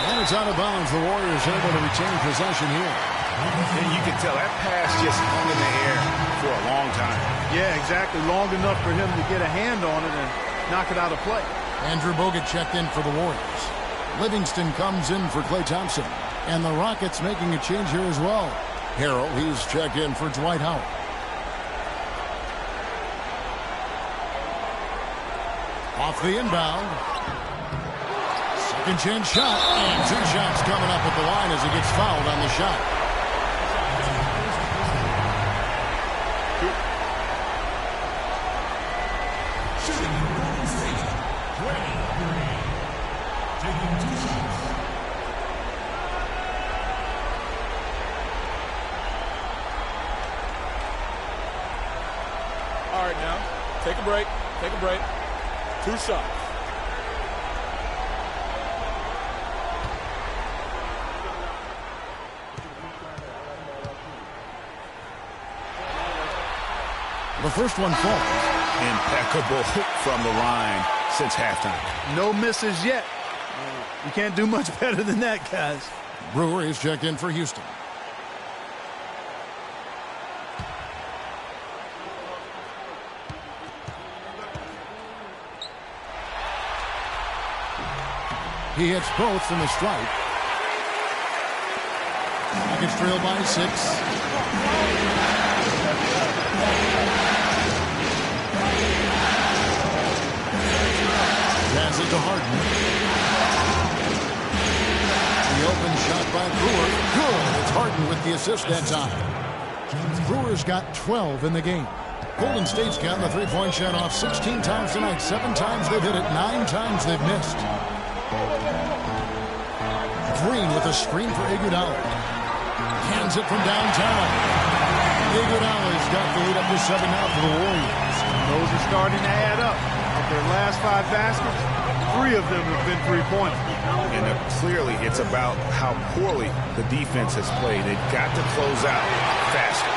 E: And it's out of bounds. The Warriors able to retain possession here.
F: And you can tell that pass just hung in the air for a long time.
G: Yeah, exactly. Long enough for him to get a hand on it and knock it out of play.
E: Andrew Bogut checked in for the Warriors. Livingston comes in for Klay Thompson. And the Rockets making a change here as well. Harrell, he's checked in for Dwight Howard. Off the inbound. Second chance shot. And 2 shots coming up at the line as he gets fouled on the shot.
N: All right, now, take a break. 2 shots.
E: The first one falls.
F: Impeccable from the line since halftime.
G: No misses yet. You can't do much better than that, guys.
E: Brewer is checked in for Houston. He hits both from the stripe. Rockets trail by 6. Pass it to Harden. The open shot by Brewer. Good. It's Harden with the assist that time. Brewer's got 12 in the game. Golden State's gotten the 3-point shot off 16 times tonight. 7 times they've hit it. 9 times they've missed. Green with a screen for Iguodala. Hands it from downtown. Iguodala's got the lead up to 7 now for the Warriors.
G: Those are starting to add up. Of their last 5 baskets, 3 of them have been 3-pointers.
F: And clearly it's about how poorly the defense has played. They've got to close out faster.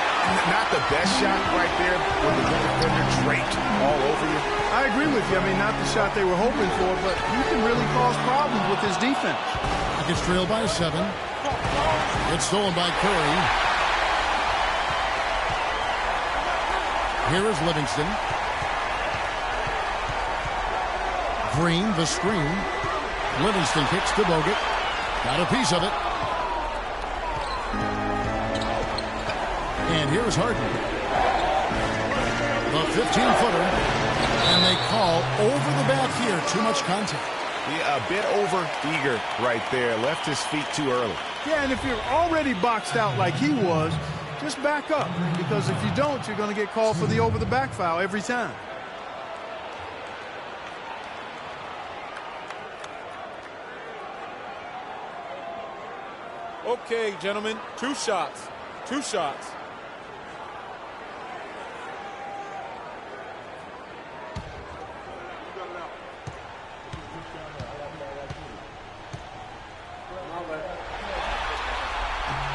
F: Not the best shot right there when the defender draped all over you.
G: I agree with you. I mean, not the shot they were hoping for, but he can really cause problems with his defense.
E: Rockets trail by 7. It's stolen by Curry. Here is Livingston. Green, the screen. Livingston kicks to Bogut. Got a piece of it. And here's Harden. The 15-footer. And they call over the back here. Too much contact.
F: Yeah, a bit over-eager right there. Left his feet too early.
G: Yeah, and if you're already boxed out like he was, just back up. Because if you don't, you're going to get called for the over-the-back foul every time.
N: Okay, gentlemen, 2 shots. 2 shots.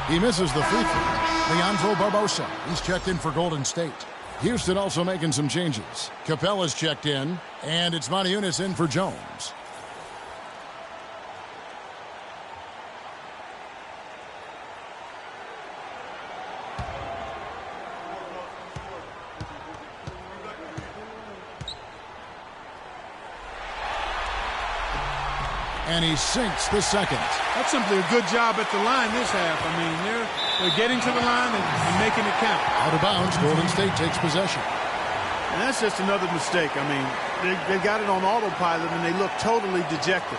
E: He misses the free throw. Leandro Barbosa, he's checked in for Golden State. Houston also making some changes. Capella's checked in, and it's Monty Eunice in for Jones. And he sinks the second.
G: That's simply a good job at the line this half. I mean, they're getting to the line and making it count.
E: Out of bounds, Golden State takes possession.
G: And that's just another mistake. I mean, they got it on autopilot, and they look totally dejected.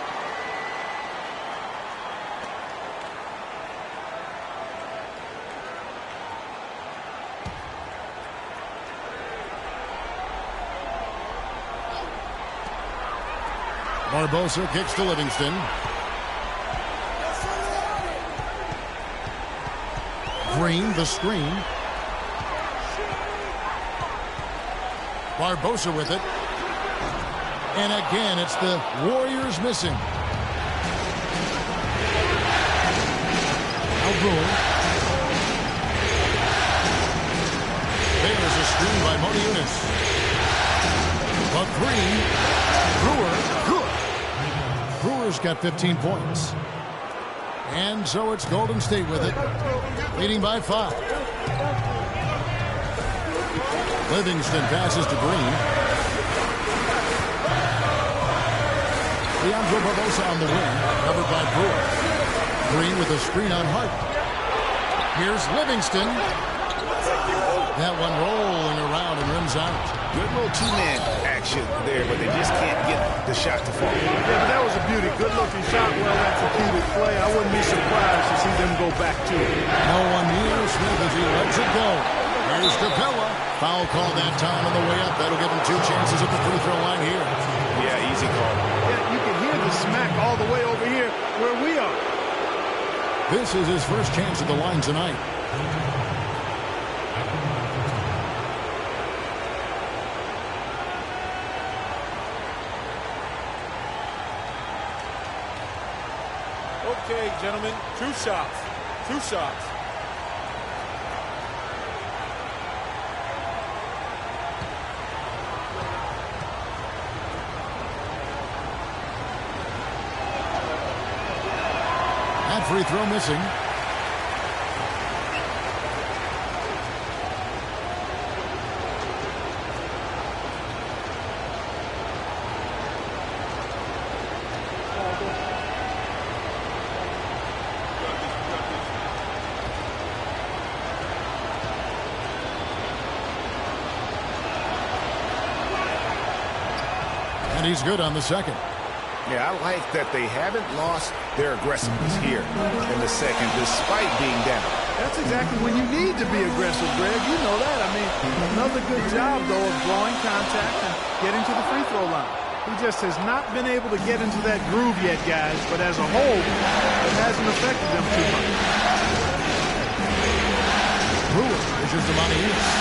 E: Barbosa kicks to Livingston. Green, the screen. Barbosa with it. And again, it's the Warriors missing. Now Brewer. There's a screen by Moni Eunice. But Green, Brewer, good. Brewer's got 15 points. And so it's Golden State with it, leading by 5. Livingston passes to Green. Leandro Barbosa on the wing, covered by Brewer. Green with a screen on Hart. Here's Livingston. That one rolling around and rims out.
F: Good little two-man action there, but they just can't get the shot to fall.
G: Yeah, but that was a beauty. Good-looking shot, well-executed play. I wouldn't be surprised to see them go back to it.
E: No one near Smith as he lets it go. Here's Capella. Foul call that time on the way up. That'll give him 2 chances at the free throw line here.
F: Yeah, easy call.
G: Yeah, you can hear the smack all the way over here where we are.
E: This is his first chance at the line tonight.
N: Okay, gentlemen, 2 shots. 2 shots.
E: That free throw missing. And he's good on the second.
F: Yeah, I like that they haven't lost their aggressiveness here in the second, despite being down.
G: That's exactly when you need to be aggressive, Greg. You know that. I mean, another good job, though, of drawing contact and getting to the free throw line. He just has not been able to get into that groove yet, guys, but as a whole, it hasn't affected them too much.
E: Brewer measures to Moni Eunice.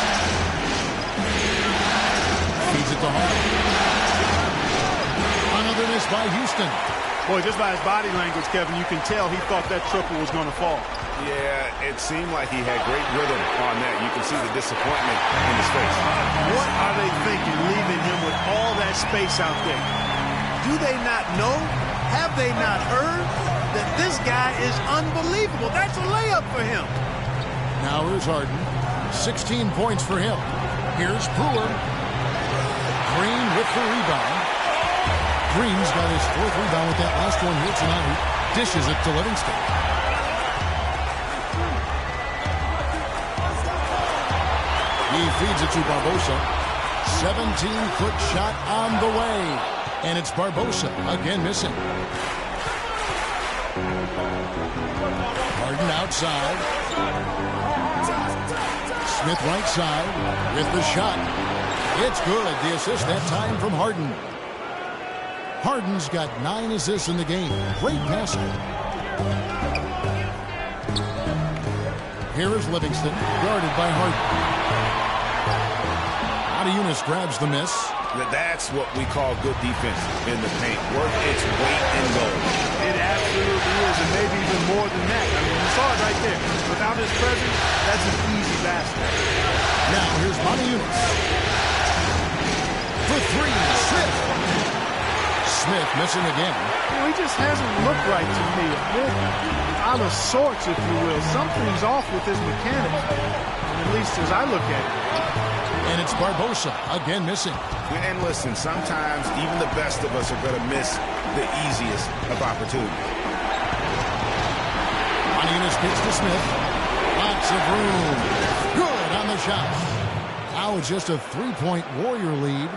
E: Feeds it to Hart. Another miss by Houston.
G: Boy, just by his body language, Kevin, you can tell he thought that triple was going to fall.
F: Yeah, it seemed like he had great rhythm on that. You can see the disappointment in his face.
G: What are they thinking, leaving him with all that space out there? Do they not know? Have they not heard that this guy is unbelievable? That's a layup for him.
E: Now here's Harden. 16 points for him. Here's Brewer. Green with the rebound. Green's got his 4th rebound with that last one here tonight. Dishes it to Livingston. He feeds it to Barbosa. 17-foot shot on the way. And it's Barbosa again missing. Harden outside. Smith right side with the shot. It's good. The assist that time from Harden. Harden's got 9 assists in the game. Great passer. Here is Livingston, guarded by Harden. Eunice grabs the miss.
F: That's what we call good defense in the paint. Work its weight in goal.
G: It absolutely is, and maybe even more than that. I mean, you saw it right there. Without his presence, that's an easy basket.
E: Now here's Moni Eunice. For 3, Smith missing again.
G: He just hasn't looked right to me. A bit out of sorts, if you will. Something's off with his mechanics, at least as I look at it.
E: And it's Barbosa again missing.
F: And listen, sometimes even the best of us are going to miss the easiest of opportunities.
E: Eunice gets to Smith. Lots of room. Good on the shot. Now it's just a 3-point Warrior lead.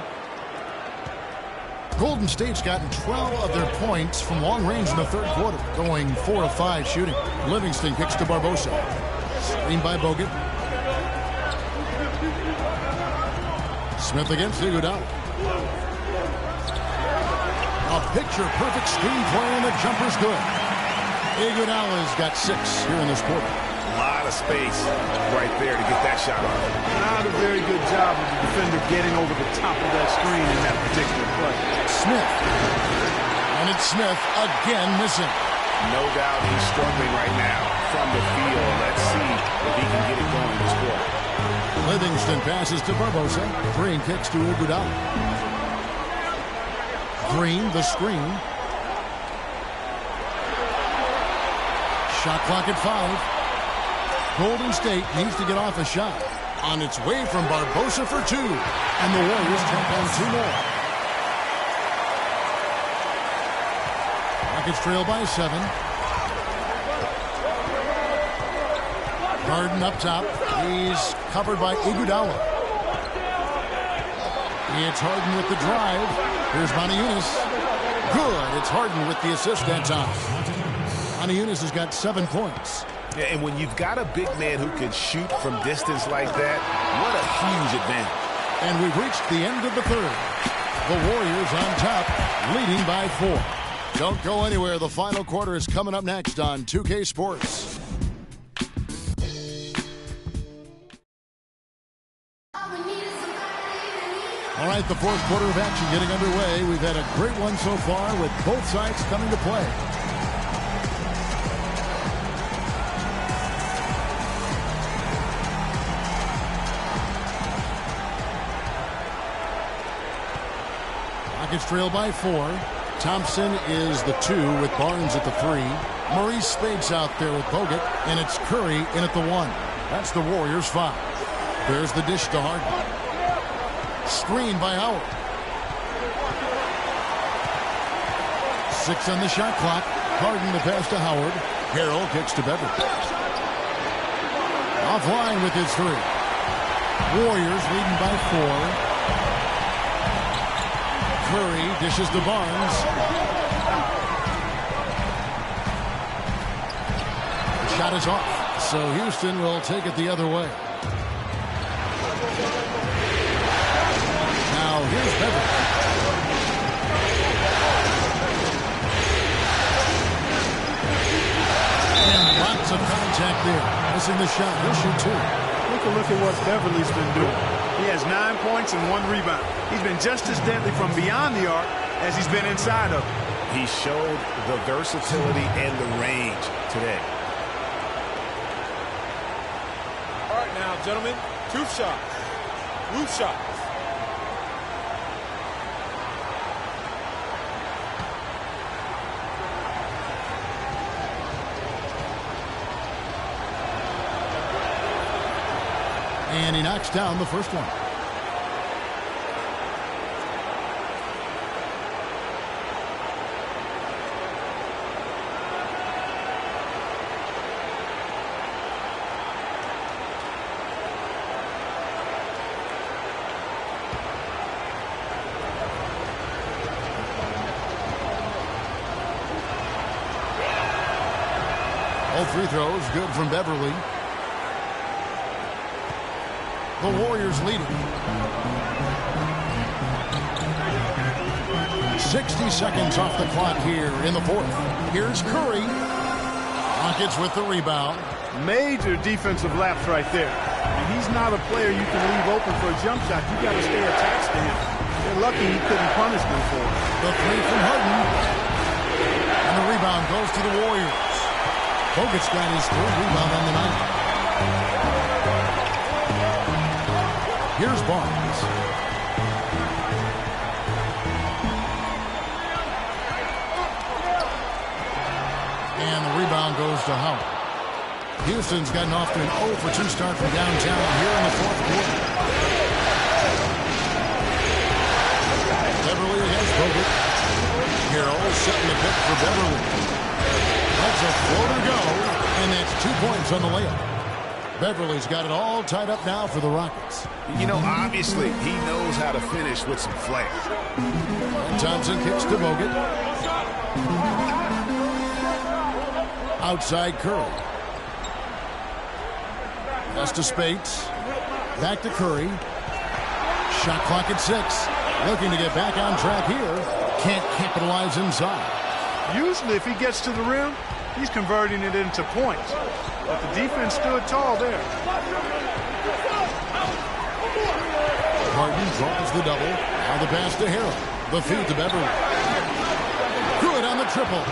E: Golden State's gotten 12 of their points from long range in the third quarter, going 4 of 5 shooting. Livingston kicks to Barbosa. Screen by Bogut. Smith against Iguodala. A picture-perfect screen play, and the jumper's good. Iguodala's got 6 here in this quarter.
F: A lot of space right there to get that shot off.
G: Not a very good job of the defender getting over the top of that screen in that particular play.
E: Smith. And it's Smith again missing.
F: No doubt he's struggling right now from the field. Let's see if he can get it going this quarter.
E: Livingston passes to Barbosa. Green kicks to Iguodala. Green, the screen. Shot clock at 5. Golden State needs to get off a shot. On its way from Barbosa for 2. And the Warriors tack on 2 more. Rockets trail by 7. Harden up top. He's covered by Iguodala. It's Harden with the drive. Here's Moniunas. Good. It's Harden with the assist that time. Moniunas has got 7 points.
F: Yeah, and when you've got a big man who can shoot from distance like that, what a huge advantage.
E: And we've reached the end of the third. The Warriors on top, leading by 4. Don't go anywhere. The final quarter is coming up next on 2K Sports. All right, the fourth quarter of action getting underway. We've had a great one so far with both sides coming to play. Rockets trail by 4. Thompson is the 2 with Barnes at the 3. Maurice Spade's out there with Bogut, and it's Curry in at the 1. That's the Warriors' 5. There's the dish to Harden. Screen by Howard. 6 on the shot clock. Harden the pass to Howard. Harrell kicks to Beverly. Offline with his 3. Warriors leading by 4. Curry dishes to Barnes. The shot is off, so Houston will take it the other way. Now here's Beverly. And lots of contact there. Missing the shot. He'll shoot 2.
G: Take a look at what Beverly's been doing. He has 9 points and 1 rebound. He's been just as deadly from beyond the arc as he's been inside of it.
F: He showed the versatility and the range today.
N: All right now, gentlemen, 2 shots. Roof shots.
E: And he knocks down the first one. All free throws good from Beverly. The Warriors leading. 60 seconds off the clock here in the fourth. Here's Curry. Rockets with the rebound.
G: Major defensive lapse right there. And he's not a player you can leave open for a jump shot. You got to stay attached to him. They're lucky he couldn't punish them for it.
E: The 3 from Harden. And the rebound goes to the Warriors. Bogut's got his 3rd rebound on the night. Here's Barnes. And the rebound goes to Howard. Houston's gotten off to an 0-for-2 start from downtown here in the fourth quarter. Beverly against Bogut. Harrell setting the pick for Beverly. That's a floater go, and that's 2 points on the layup. Beverly's got it all tied up now for the Rockets.
F: You know, obviously, he knows how to finish with some flair.
E: And Thompson kicks to Bogut. Outside Curry. Pass to Spates. Back to Curry. Shot clock at 6. Looking to get back on track here. Can't capitalize inside.
G: Usually if he gets to the rim, he's converting it into points. But the defense stood tall there.
E: Harden draws the double. Now the pass to Harrell. The feed to Beverly. Good on the triple.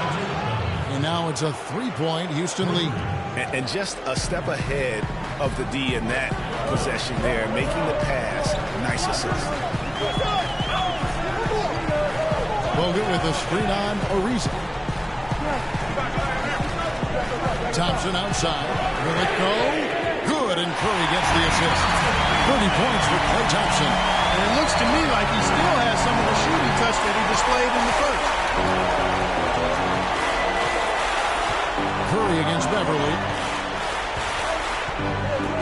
E: And now it's a 3-point Houston lead.
F: And just a step ahead of the D in that possession there, making the pass. Nice assist.
E: Bogut with a screen on Ariza. Thompson outside. Will it go? Good, and Curry gets the assist. 30 points for Klay Thompson.
G: And it looks to me like he still has some of the shooting touch that he displayed in the first.
E: Curry against Beverly.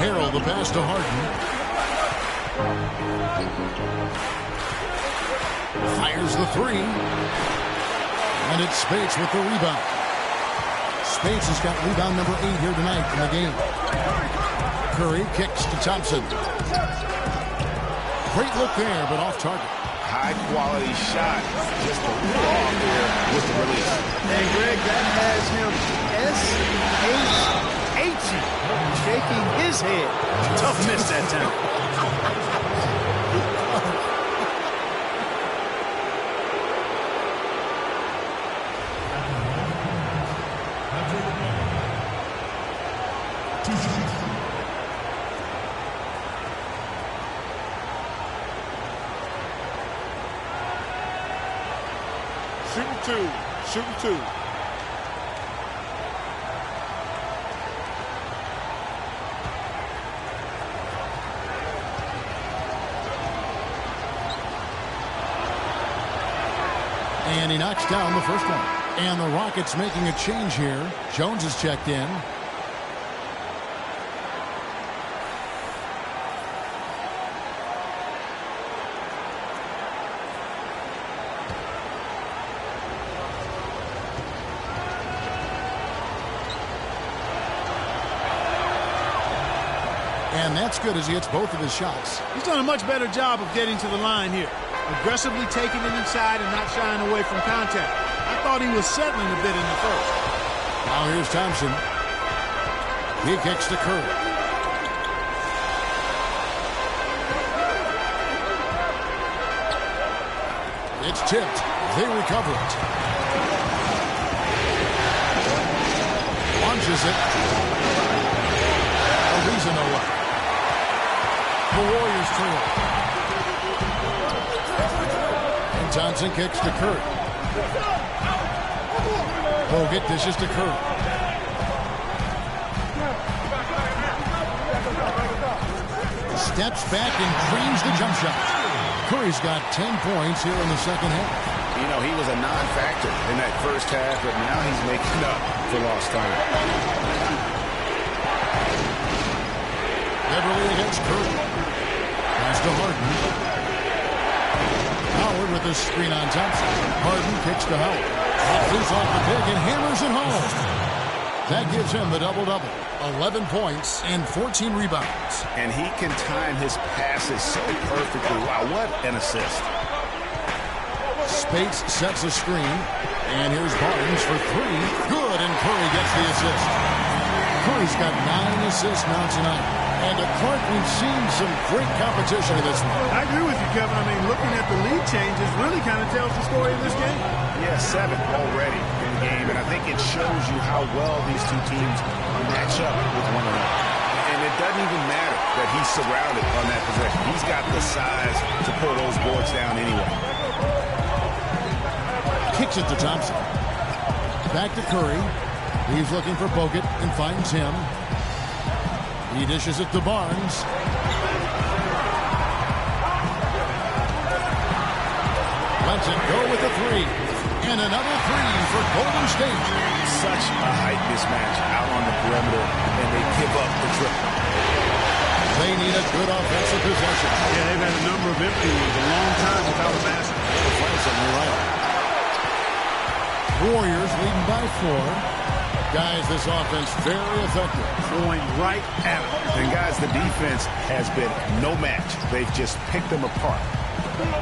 E: Harrell the pass to Harden. Fires the 3. And it's Spates with the rebound. Spates has got rebound number 8 here tonight in the game. Curry kicks to Thompson. Great look there, but off target.
F: High quality shot. Just a little off there with the release.
G: And Greg, that has him S-H-H-ing, shaking his head. Tough miss that time.
C: Shooting two.
E: And he knocks down the first one. And the Rockets making a change here. Jones is checked in. And that's good as he hits both of his shots.
G: He's done a much better job of getting to the line here. Aggressively taking it inside and not shying away from contact. I thought he was settling a bit in the first.
E: Now here's Thompson. He kicks to Curry. It's tipped. They recover it. Launches it. Ariza no way. The Warriors trail. And Thompson kicks to Curry. Bogut dishes to Curry. Steps back and creams the jump shot. Curry's got 10 points here in the second half.
F: You know, he was a non-factor in that first half, but now he's making up for lost time.
E: Beverly against Curry. Pass to Harden. Howard with the screen on Thompson. Harden kicks to Howard. Loose off the pick and hammers it home. That gives him the double-double. 11 points and 14 rebounds.
F: And he can time his passes so perfectly. Wow, what an assist.
E: Spates sets a screen. And here's Barnes for 3. Good, and Curry gets the assist. Curry's got 9 assists now tonight. And Clark, we've seen some great competition in this one.
G: I agree with you, Kevin. I mean, looking at the lead changes really kind of tells the story of this game.
F: Yeah, 7 already in the game, and I think it shows you how well these two teams match up with one another. And it doesn't even matter that he's surrounded on that possession. He's got the size to pull those boards down anyway.
E: Kicks it to Thompson. Back to Curry. He's looking for Bogut and finds him. He dishes it to Barnes. Lets it go with the 3. And another three for Golden State.
F: Such a height mismatch out on the perimeter, and they give up the triple.
E: They need a good offensive possession.
G: Yeah, they've had a number of empty ones, a long time without a basket.
E: Warriors leading by 4. Guys, this offense very effective.
G: Going right at them.
F: And guys, the defense has been no match. They've just picked them apart.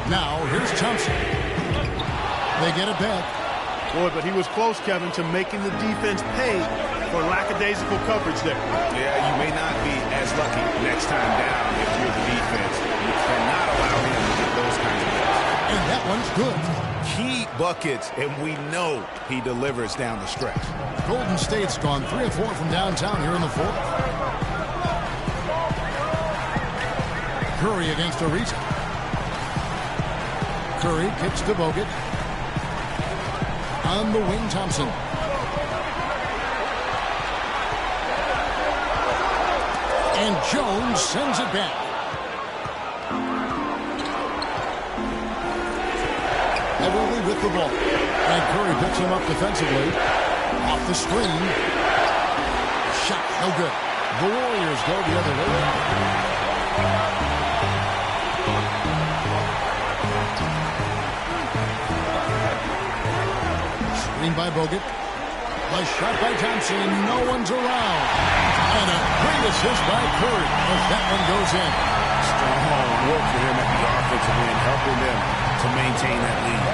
E: Now, here's Thompson. They get it back.
G: Boy, but he was close, Kevin, to making the defense pay for lackadaisical coverage there.
F: Yeah, you may not be as lucky next time down if you're the defense. You cannot allow him to get those kinds of hits.
E: And that one's good.
F: Key buckets, and we know he delivers down the stretch.
E: Golden State's gone 3 of 4 from downtown here in the fourth. Curry against Ariza. Curry kicks to Bogut. On the wing, Thompson. And Jones sends it back. Everly with the ball. And Curry picks him up defensively. Off the screen. Shot, no good. The Warriors go the other way. Screen by Bogut. A shot by Thompson. No one's around. And a great assist by Curry as that one goes in.
F: Strong work for him at the offensive end, helping them to maintain that lead.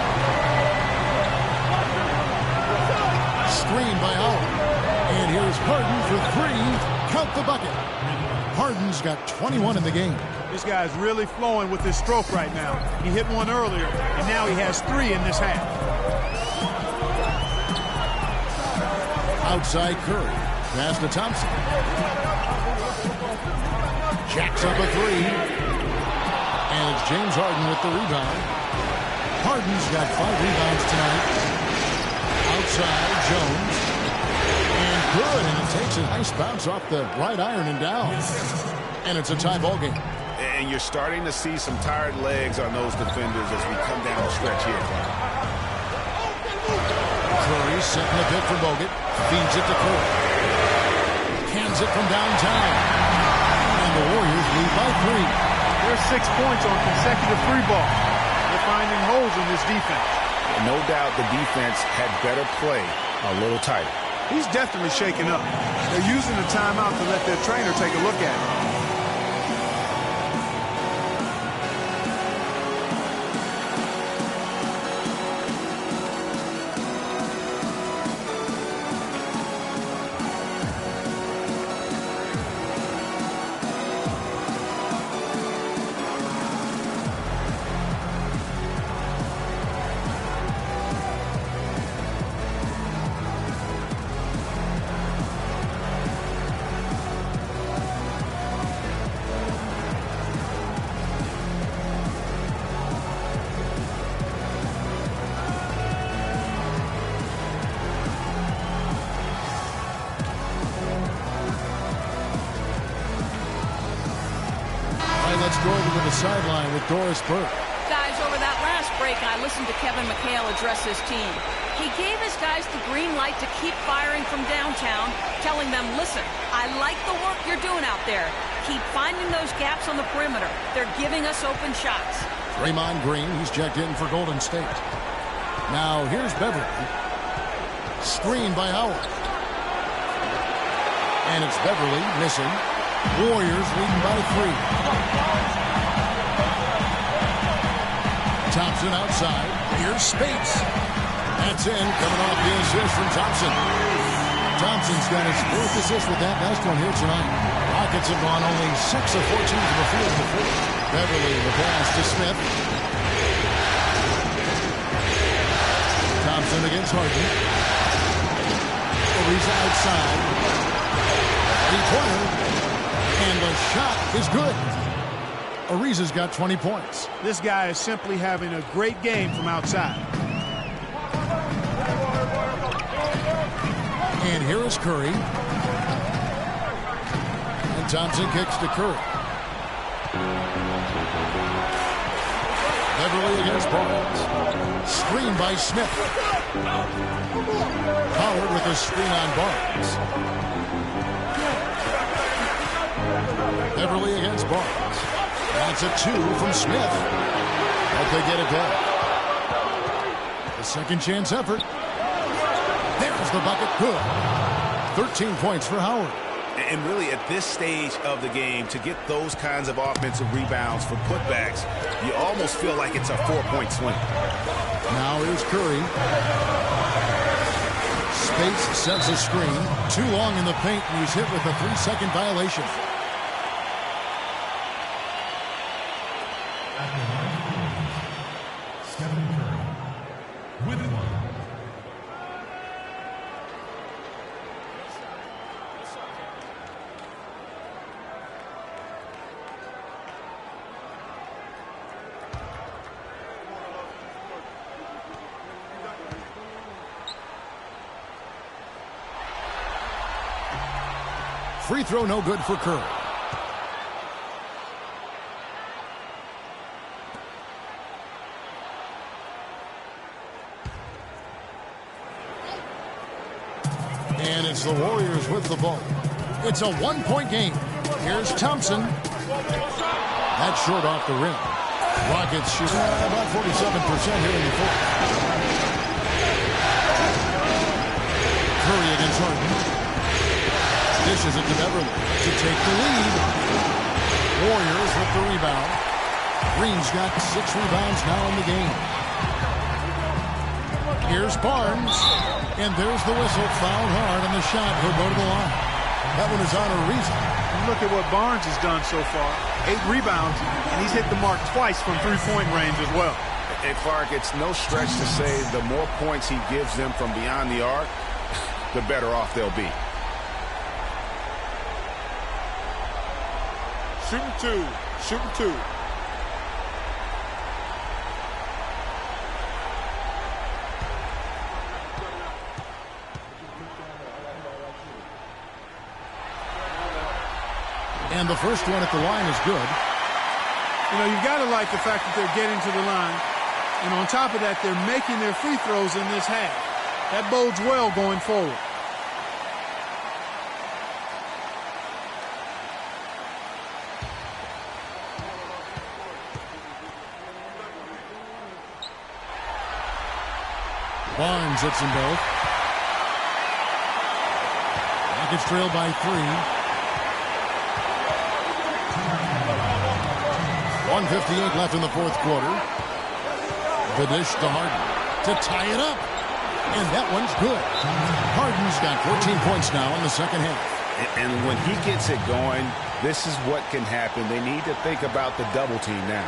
E: Screen by Howard. And here's Harden for 3. Count the bucket. Harden's got 21 in the game.
G: This guy's really flowing with his stroke right now. He hit one earlier, and now he has 3 in this half.
E: Outside Curry. Pass to Thompson. Jacks up a 3. And it's James Harden with the rebound. Harden's got 5 rebounds tonight. Outside Jones. And good. And it takes a nice bounce off the right iron and down. And it's a tie ball game.
F: And you're starting to see some tired legs on those defenders as we come down the stretch here.
E: Curry setting the pick for Bogut. Feeds it to Curry. Cans it from downtown. And the Warriors lead by 3.
G: There's 6 points on consecutive 3 ball. They're finding holes in this defense.
F: No doubt the defense had better play a little tighter.
G: He's definitely shaken up. They're using the timeout to let their trainer take a look at it.
E: Let's go over to the sideline with Doris Burke.
H: Guys, over that last break, I listened to Kevin McHale address his team. He gave his guys the green light to keep firing from downtown, telling them, listen, I like the work you're doing out there. Keep finding those gaps on the perimeter. They're giving us open shots.
E: Draymond Green, he's checked in for Golden State. Now, here's Beverly. Screen by Howard. And it's Beverly missing. Warriors leading by 3. Thompson outside. Here's Spates. That's in. Coming off the assist from Thompson. Thompson's got his 4th assist with that last one here tonight. Rockets have gone only 6 of 14 from the field before. Beverly, the pass to Smith. Thompson against Harden. Ariza outside. Three-pointer. And the shot is good. Ariza's got 20 points.
G: This guy is simply having a great game from outside.
E: And here is Curry. And Thompson kicks to Curry. Beverly against Barnes. Screen by Smith. Howard with a screen on Barnes. Beverly against Barnes. That's a 2 from Smith. But they get it down. The second chance effort. There's the bucket. Good. 13 points for Howard.
F: And really, at this stage of the game, to get those kinds of offensive rebounds for putbacks, you almost feel like it's a 4-point swing.
E: Now here's Curry. Spates sets a screen. Too long in the paint, and he's hit with a 3-second violation.
A: Stephen Curry with 1.
E: Free throw no good for Curry. And it's the Warriors with the ball. It's a 1-point game. Here's Thompson. That's short off the rim. Rockets shoot about 47% here in the fourth. Curry against Harden. Dishes it to Beverly to take the lead. Warriors with the rebound. Green's got 6 rebounds now in the game. Here's Barnes. And there's the whistle. Fouled hard on the shot. He'll go to the line. That one is on a reason.
G: And look at what Barnes has done so far. 8 rebounds, and he's hit the mark twice from 3-point range as well.
F: And Clark, it's no stretch to say the more points he gives them from beyond the arc, the better off they'll be.
N: Shooting 2. Shooting 2.
E: And the first one at the line is good.
G: You know, you've got to like the fact that they're getting to the line. And on top of that, they're making their free throws in this half. That bodes well going forward.
E: Barnes hits them both. Rockets trail by 3. 1:58 left in the fourth quarter. The dish to Harden to tie it up. And that one's good. Harden's got 14 points now in the second half.
F: And when he gets it going, this is what can happen. They need to think about the double team now.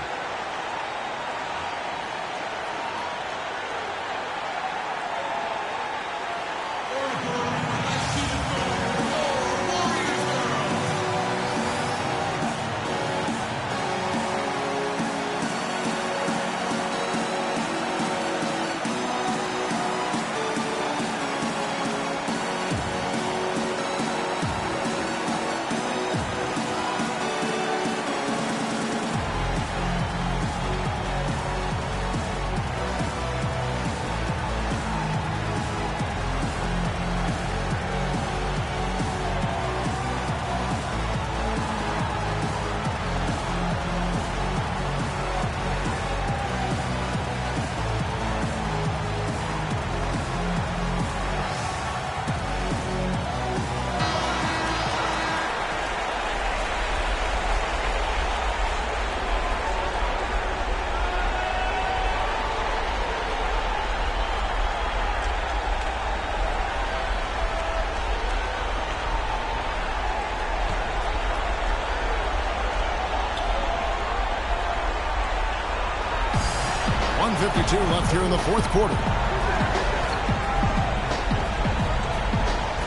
E: .52 left here in the fourth quarter.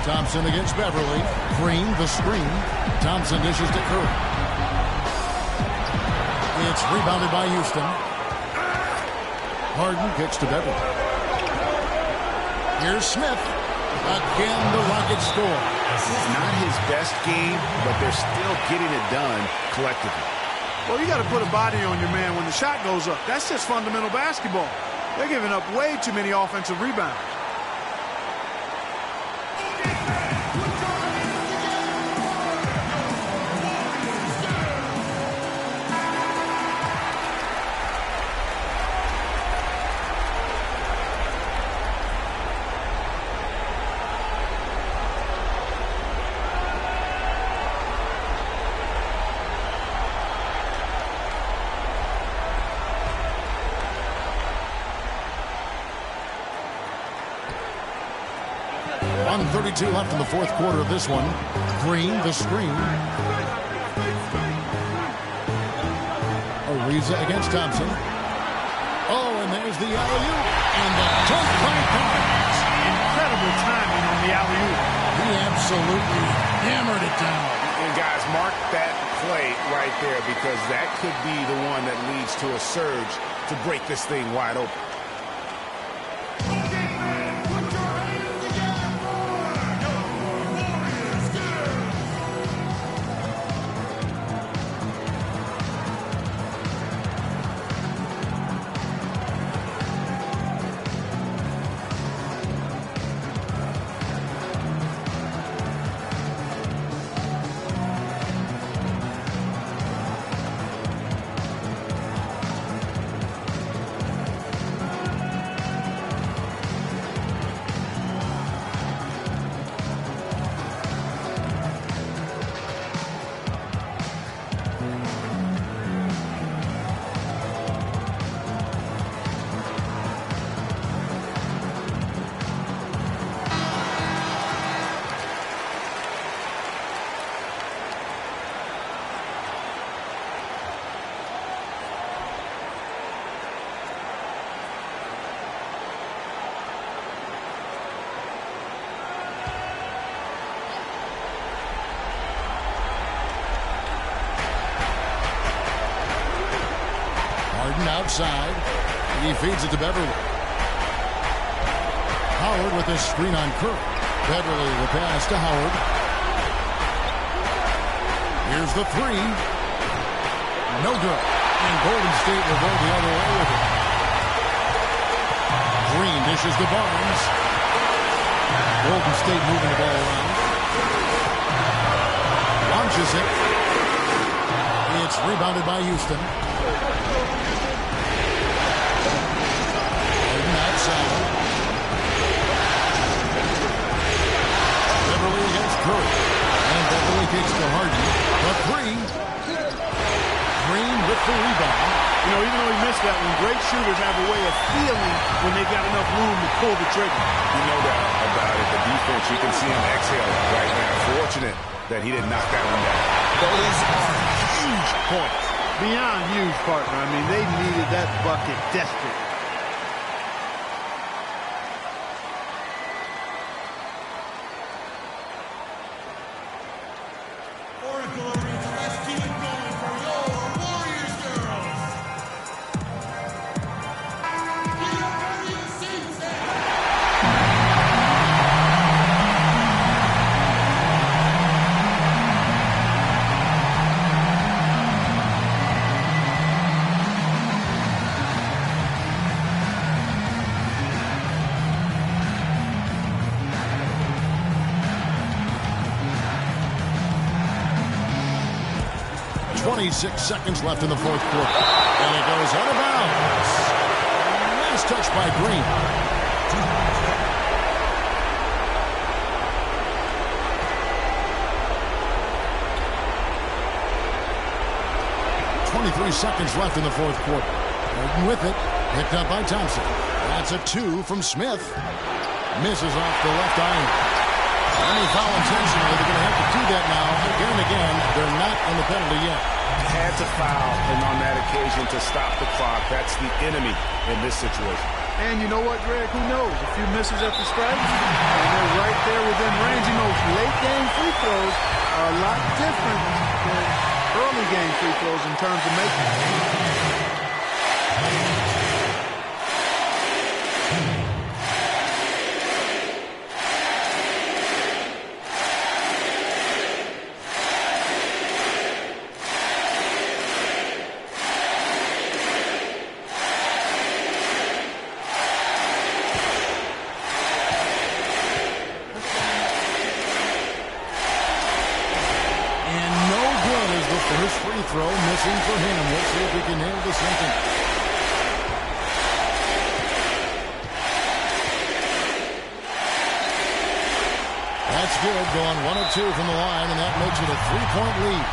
E: Thompson against Beverly. Green, the screen. Thompson dishes to Curry. It's rebounded by Houston. Harden kicks to Beverly. Here's Smith. Again, the Rockets score.
F: It's not his best game, but they're still getting it done collectively.
G: Well, you got to put a body on your man when the shot goes up. That's just fundamental basketball. They're giving up way too many offensive rebounds.
E: .32 left in the fourth quarter of this one. Green, the screen. Ariza against Thompson. Oh, and there's the alley-oop. And the dunk by Barnes.
G: Incredible timing on the alley-oop.
E: He absolutely hammered it down.
F: And guys, mark that play right there, because that could be the one that leads to a surge to break this thing wide open.
E: Outside. He feeds it to Beverly. Howard with a screen on Curry. Beverly the pass to Howard. Here's the three. No good. And Golden State will go the other way with it. Green dishes to Barnes. Golden State moving the ball around. Launches it. It's rebounded by Houston. Outside. Beverly against Curry. And Beverly kicks to Harden. The three. Green with the rebound.
G: You know, even though he missed that one, great shooters have a way of feeling when they got enough room to pull the trigger.
F: You know that about it. The defense, you can see him exhale right now. Fortunate that he didn't knock that one down. Those are huge points.
G: Beyond huge, partner. I mean, they needed that bucket desperately.
E: Seconds left in the fourth quarter. And it goes out of bounds. Last touch by Green. .23 seconds left in the fourth quarter. Harden with it. Picked up by Thompson. That's a two from Smith. Misses off the left iron. Any foul intentionally, they're going to have to do that now. Again and again, they're not on the penalty yet.
F: Had to foul, and on that occasion to stop the clock. That's the enemy in this situation.
G: And you know what, Greg? Who knows? A few misses at the strike, and they're right there within range. You know, late-game free throws are a lot different than early-game free throws in terms of making them.
E: First free throw missing for him. We'll see if he can nail the second. That's good, going 1 of 2 from the line, and that makes it a 3-point lead.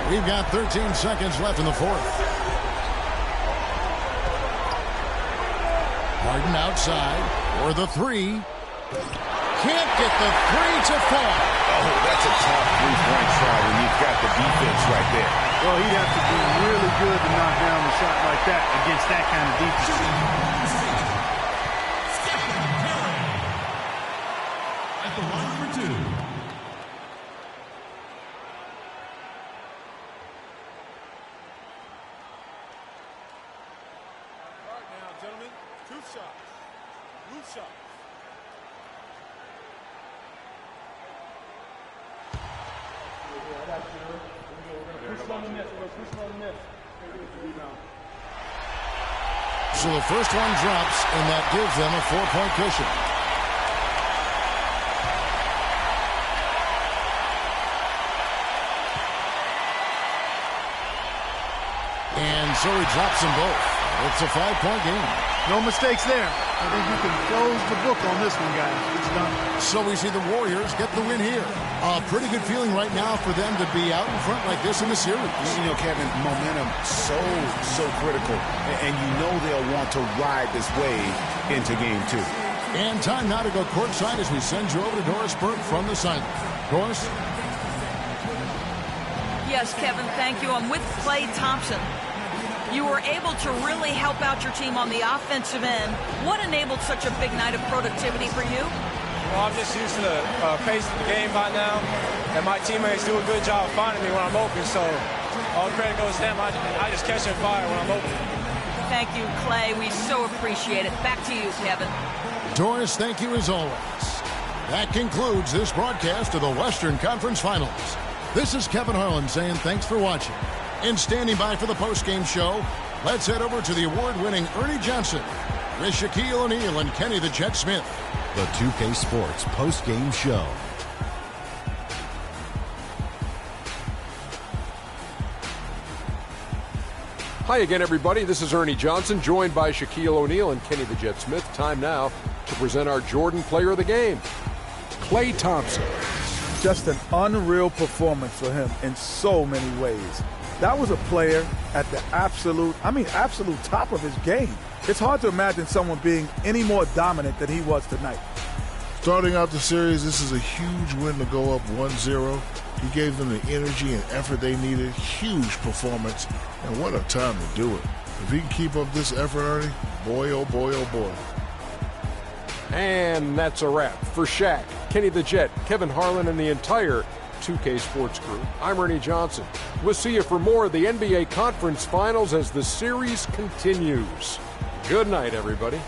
E: We've got 13 seconds left in the fourth. Harden outside for the three. Can't get the three to fall.
F: Oh, that's a tough three-point try when you've got the defense right there.
G: Well, he'd have to be really good to knock down a shot like that against that kind of defense.
A: At the line for two.
N: Gentlemen, two shots. Loose shots.
E: So the first one drops, and that gives them a 4-point cushion. And so he drops them both. It's a 5-point game.
G: No mistakes there. I think you can close the book on this one, guys. It's done.
E: So we see the Warriors get the win here. A pretty good feeling right now for them to be out in front like this in the series.
F: You know, Kevin, momentum so critical. And you know they'll want to ride this wave into game two.
E: And time now to go courtside as we send you over to Doris Burke from the sideline. Doris?
H: Yes, Kevin, thank you. I'm with Klay Thompson. You were able to really help out your team on the offensive end. What enabled such a big night of productivity for you?
I: Well, I'm just used to the pace of the game by now, and my teammates do a good job finding me when I'm open, so all credit goes to them. I just catch and fire when I'm open.
H: Thank you, Klay. We so appreciate it. Back to you, Kevin.
E: Doris, thank you as always. That concludes this broadcast of the Western Conference Finals. This is Kevin Harlan saying thanks for watching. And standing by for the postgame show, let's head over to the award-winning Ernie Johnson with Shaquille O'Neal and Kenny the Jet Smith.
L: The 2K Sports postgame show.
B: Hi again, everybody. This is Ernie Johnson, joined by Shaquille O'Neal and Kenny the Jet Smith. Time now to present our Jordan Player of the Game, Klay Thompson.
D: Just an unreal performance for him in so many ways. That was a player at the absolute top of his game. It's hard to imagine someone being any more dominant than he was tonight.
C: Starting out the series, this is a huge win to go up 1-0. He gave them the energy and effort they needed. Huge performance, and what a time to do it. If he can keep up this effort, Ernie, boy, oh boy, oh boy.
B: And that's a wrap. For Shaq, Kenny the Jet, Kevin Harlan, and the entire 2K Sports crew, I'm Ernie Johnson. We'll see you for more of the NBA Conference Finals as the series continues. Good night, everybody.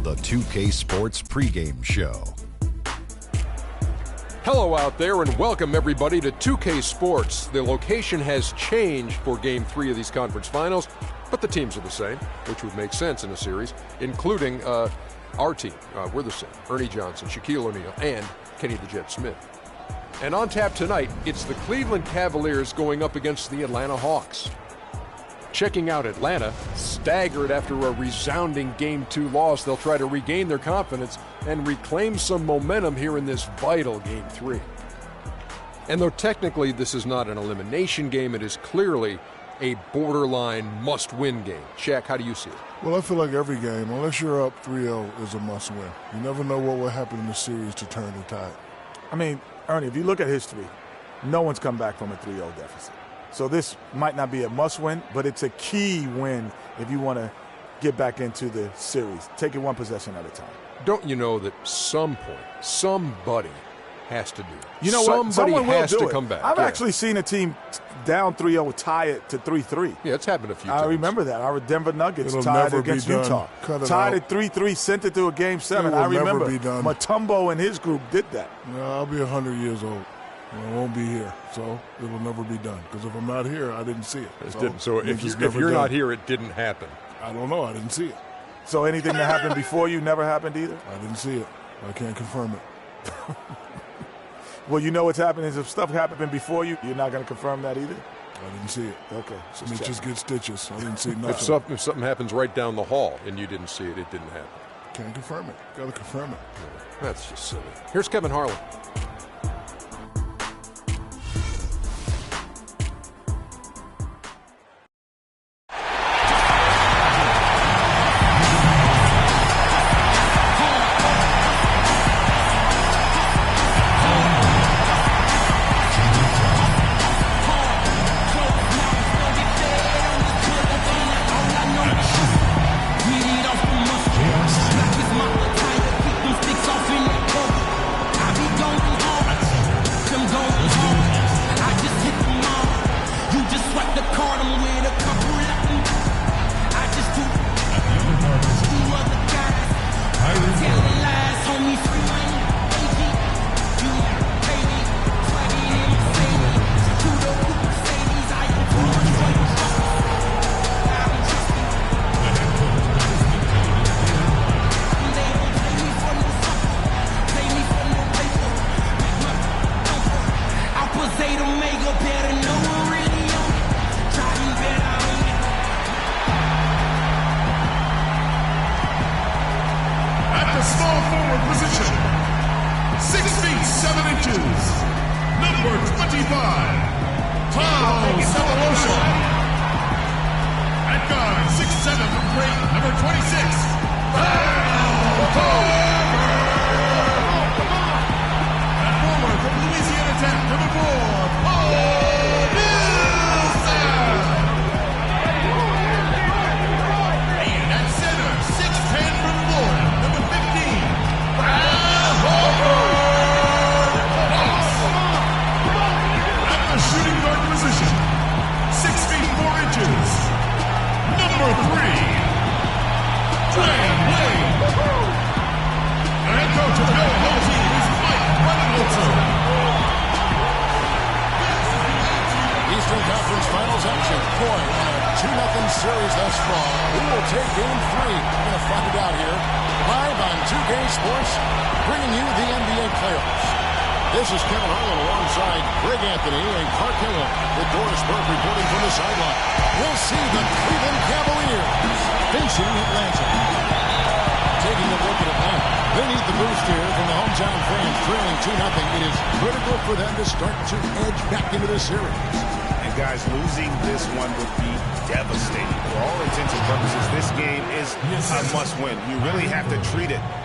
L: the 2K Sports pregame show.
B: Hello out there and welcome everybody to 2K Sports. The location has changed for Game 3 of these conference finals, but the teams are the same, which would make sense in a series, including our team. We're the same. Ernie Johnson, Shaquille O'Neal, and Kenny the Jet Smith. And on tap tonight, it's the Cleveland Cavaliers going up against the Atlanta Hawks. Checking out Atlanta, staggered after a resounding Game 2 loss, they'll try to regain their confidence and reclaim some momentum here in this vital Game 3. And though technically this is not an elimination game, it is clearly a borderline must-win game. Shaq, how do you see it?
C: Well, I feel like every game, unless you're up 3-0, is a must-win. You never know what will happen in the series to turn the tide.
D: I mean, Ernie, if you look at history, no one's come back from a 3-0 deficit. So this might not be a must-win, but it's a key win if you want to get back into the series. Take it one possession at a time.
B: Don't you know that some point, somebody has to do it?
D: You know what? Someone
B: has
D: will do
B: to
D: it.
B: come back.
D: I've actually seen a team down 3-0 tie it to 3-3.
B: Yeah, it's happened a few times.
D: I remember that. Our Denver Nuggets
C: It'll
D: tied
C: never
D: against
C: be done.
D: Utah.
C: Cut it
D: Tied
C: out.
D: at 3-3, sent it to a Game 7.
C: It will
D: I remember
C: never be done.
D: Mutombo and his group did that.
C: No, I'll be 100 years old. I won't be here, so it will never be done. Because if I'm not here, I didn't see it.
B: So if you're not here, it didn't happen.
C: I don't know. I didn't see it.
D: So anything that happened before you never happened either?
C: I didn't see it. I can't confirm it.
D: Well, you know what's happening is if stuff happened before you, you're not going to confirm that either?
C: I didn't see it.
D: Okay.
C: Just get stitches. I didn't see nothing.
B: If something happens right down the hall and you didn't see it, it didn't happen.
C: Can't confirm it. Got to confirm it.
B: That's just silly. Here's Kevin Harlan.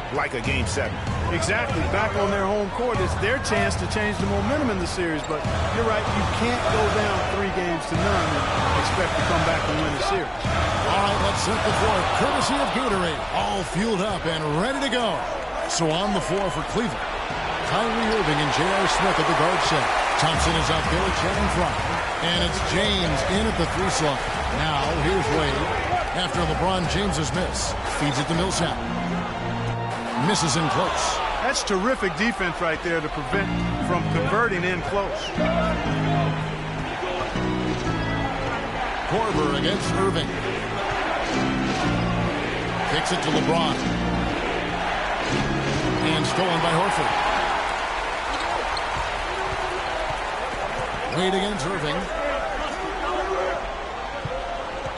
F: Like a Game 7.
G: Exactly. Back on their home court, it's their chance to change the momentum in the series. But you're right, you can't go down 3-0 and expect to come back and win the series.
E: All right, let's set the floor. Courtesy of Gatorade, all fueled up and ready to go. So on the floor for Cleveland, Kyrie Irving and J.R. Smith at the guard set. Thompson is out there, Chet in front. And it's James in at the 3 slot. Now, here's Wade. After LeBron James's miss, feeds it to Millsap. Misses in close.
G: That's terrific defense right there to prevent from converting in close.
E: Korver against Irving. Kicks it to LeBron. And stolen by Horford. Wade against Irving.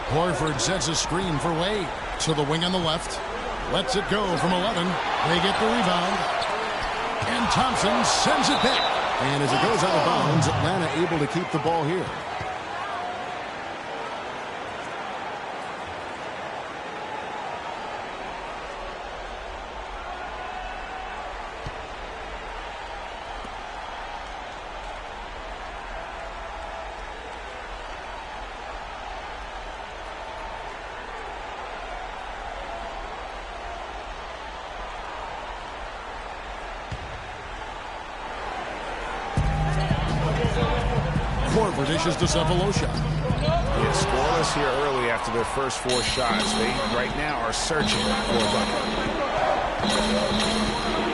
E: Horford sets a screen for Wade. To the wing on the left. Lets it go from 11. They get the rebound. And Thompson sends it back. And as it goes out of bounds, Atlanta able to keep the ball here. Korver dishes to Sefolosha.
F: Yeah, scoreless here early after their first 4 shots. They right now are searching for a bucket.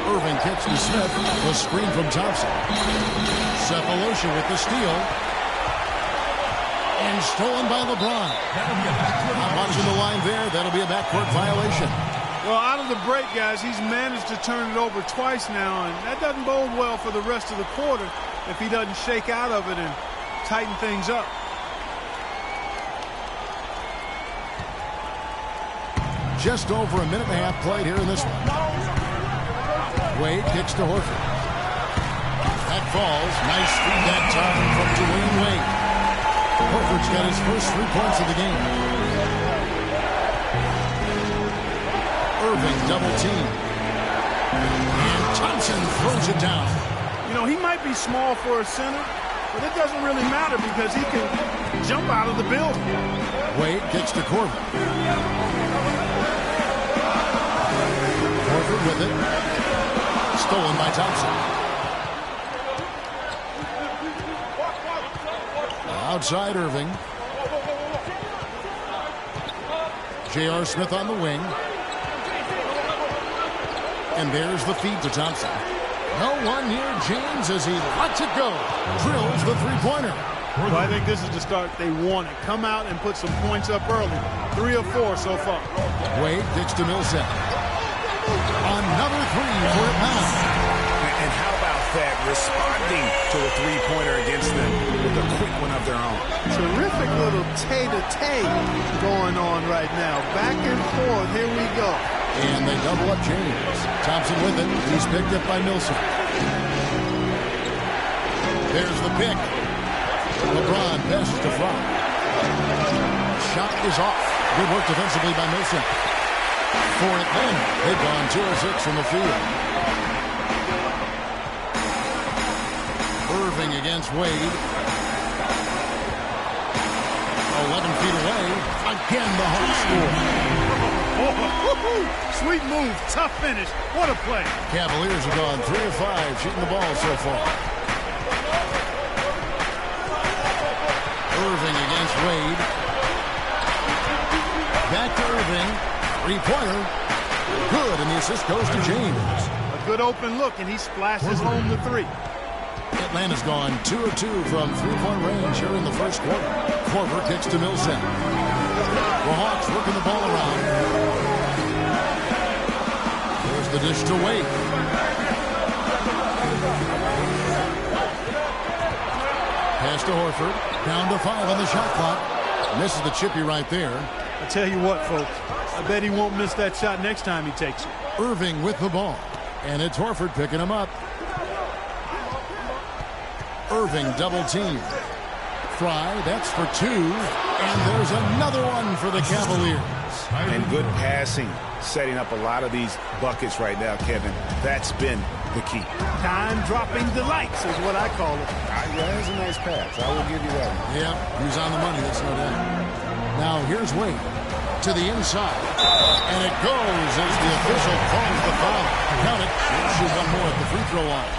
E: Irving kicks to Smith. The screen from Thompson. Sefolosha with the steal. And stolen by LeBron. Not watching the line there. That'll be a backcourt violation.
G: Well, out of the break, guys, he's managed to turn it over twice now, and that doesn't bode well for the rest of the quarter if he doesn't shake out of it and tighten things up.
E: Just over a minute and a half played here in this one. Wade kicks to Horford. That falls. Nice feed that time from Dwayne Wade. Horford's got his first 3 points of the game. Irving double team. And Thompson throws it down.
G: You know, he might be small for a center, but it doesn't really matter because he can jump out of the building.
E: Wade gets to Korver. Korver with it. Stolen by Thompson. Outside Irving. J.R. Smith on the wing. And there's the feed to Thompson. No one near James as he lets it go. Drills the three-pointer.
G: Well, I think this is the start they wanted. Come out and put some points up early. 3 of 4 so far.
E: Wade kicks to Millsap. Another 3 for Atlanta.
F: And how about that, responding to a three-pointer against them with a quick one of their own.
G: Terrific little tay-to-tay going on right now. Back and forth. Here we go.
E: And they double up James. Thompson with it. He's picked up by Millsap. There's the pick. LeBron passes to Fry. Shot is off. Good work defensively by Millsap. For Atlanta, they've gone 2 of 6 from the field. Irving against Wade. 11 feet away. Again, the Hawks score.
G: Sweet move. Tough finish. What a play.
E: Cavaliers have gone 3 of 5 shooting the ball so far. Irving against Wade. Back to Irving. 3-pointer. Good, and the assist goes to James.
G: A good open look, and he splashes home the 3.
E: Atlanta's gone 2 of 2 from 3-point range here in the first quarter. Korver kicks to Millsap. The Hawks working the ball around. There's the dish to Wade. Pass to Horford. Down to 5 on the shot clock. Misses the chippy right there.
G: I tell you what, folks. I bet he won't miss that shot next time he takes it.
E: Irving with the ball. And it's Horford picking him up. Irving double team. Fry, that's for 2. And there's another one for the Cavaliers.
F: And good passing, setting up a lot of these buckets right now, Kevin. That's been the key.
G: Time-dropping delights is what I call it.
F: Yeah, that's a nice pass. I will give you that one.
E: Yeah, he was on the money, that's no doubt. Now here's Wade to the inside. And it goes as the official calls the foul. Count it. He'll shoot one more at the free throw line.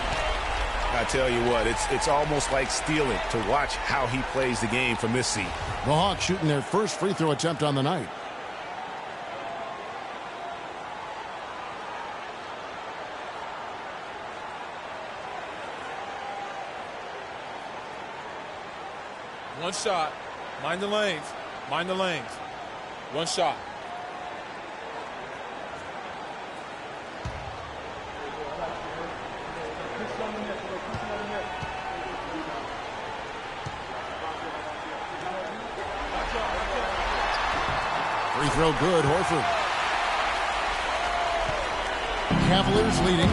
F: I tell you what, it's almost like stealing to watch how he plays the game from this seat.
E: The Hawks shooting their first free throw attempt on the night.
N: One shot. Mind the lanes. Mind the lanes. One shot.
E: Free throw good, Horford. Cavaliers leading.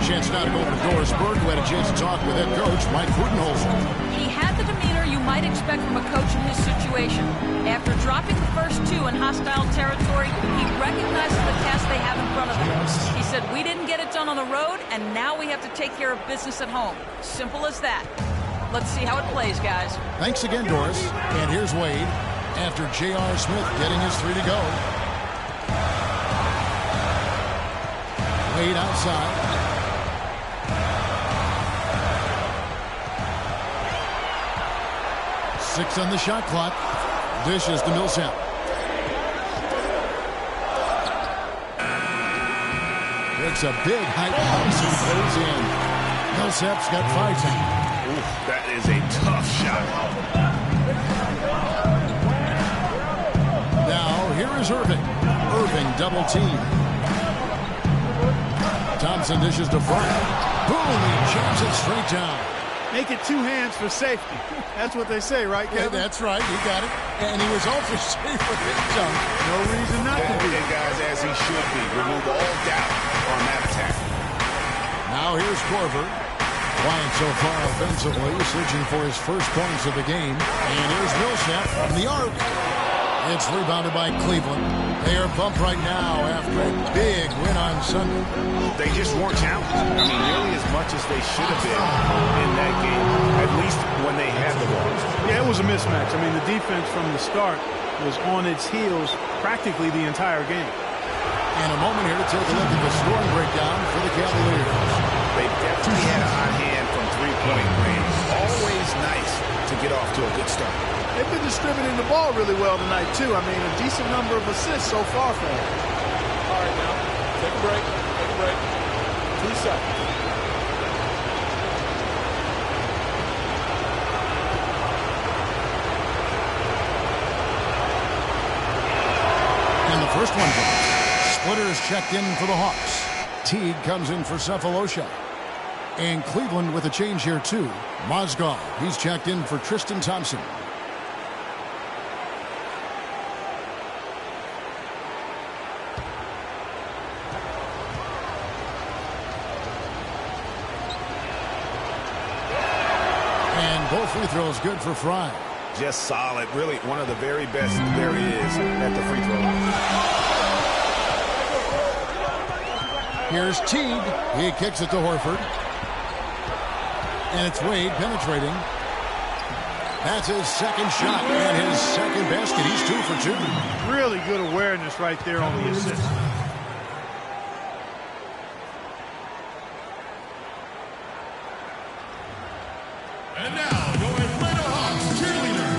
E: Chance now to go over to Doris Burke, who had a chance to talk with head coach Mike Budenholzer.
H: He had the demeanor you might expect from a coach in his situation. After dropping the first two in hostile territory, he recognizes the task they have in front of them. He said, we didn't get it done on the road, and now we have to take care of business at home. Simple as that. Let's see how it plays, guys.
E: Thanks again, Doris. And here's Wade after J.R. Smith getting his three to go. Wade outside. Six on the shot clock. Dishes to Millsap. Takes a big height bounce and goes in. Millsap's got 5 now.
F: Ooh, that is a tough shot.
E: Now here is Irving. Irving double team. Thompson dishes to front. Boom! He jams it straight down.
G: Make it 2 hands for safety. That's what they say, right, Kevin?
E: Yeah, that's right. You got it. And he was also safe with his jump.
G: No reason not to be.
F: And guys, as he should be. Remove all doubt on that attack.
E: Now here's Korver. Quiet so far offensively, searching for his first points of the game. And here's Millsap from the arc. It's rebounded by Cleveland. They are bumped right now after a big win on Sunday.
F: They just weren't challenged. I mean, nearly as much as they should have been in that game, at least when they had the ball.
G: Yeah, it was a mismatch. I mean, the defense from the start was on its heels practically the entire game.
E: And a moment here to take a look at the scoring breakdown for the Cavaliers.
F: They definitely had a hot hand from three-point range. Always nice to get off to a good start.
G: They've been distributing the ball really well tonight, too. I mean, a decent number of assists so far for them.
N: All right, now, take a break. Take a break. 2 seconds.
E: And the first one goes. Splitters checked in for the Hawks. Teague comes in for Cephalosha. And Cleveland with a change here, too. Mozgov, he's checked in for Tristan Thompson. Both free throws good for Fry.
F: Just solid. Really one of the very best there is at the free throw line.
E: Here's Teague. He kicks it to Horford. And it's Wade penetrating. That's his second shot and his second basket. He's 2 for 2.
G: Really good awareness right there on the assist.
A: And now, your Atlanta Hawks cheerleaders.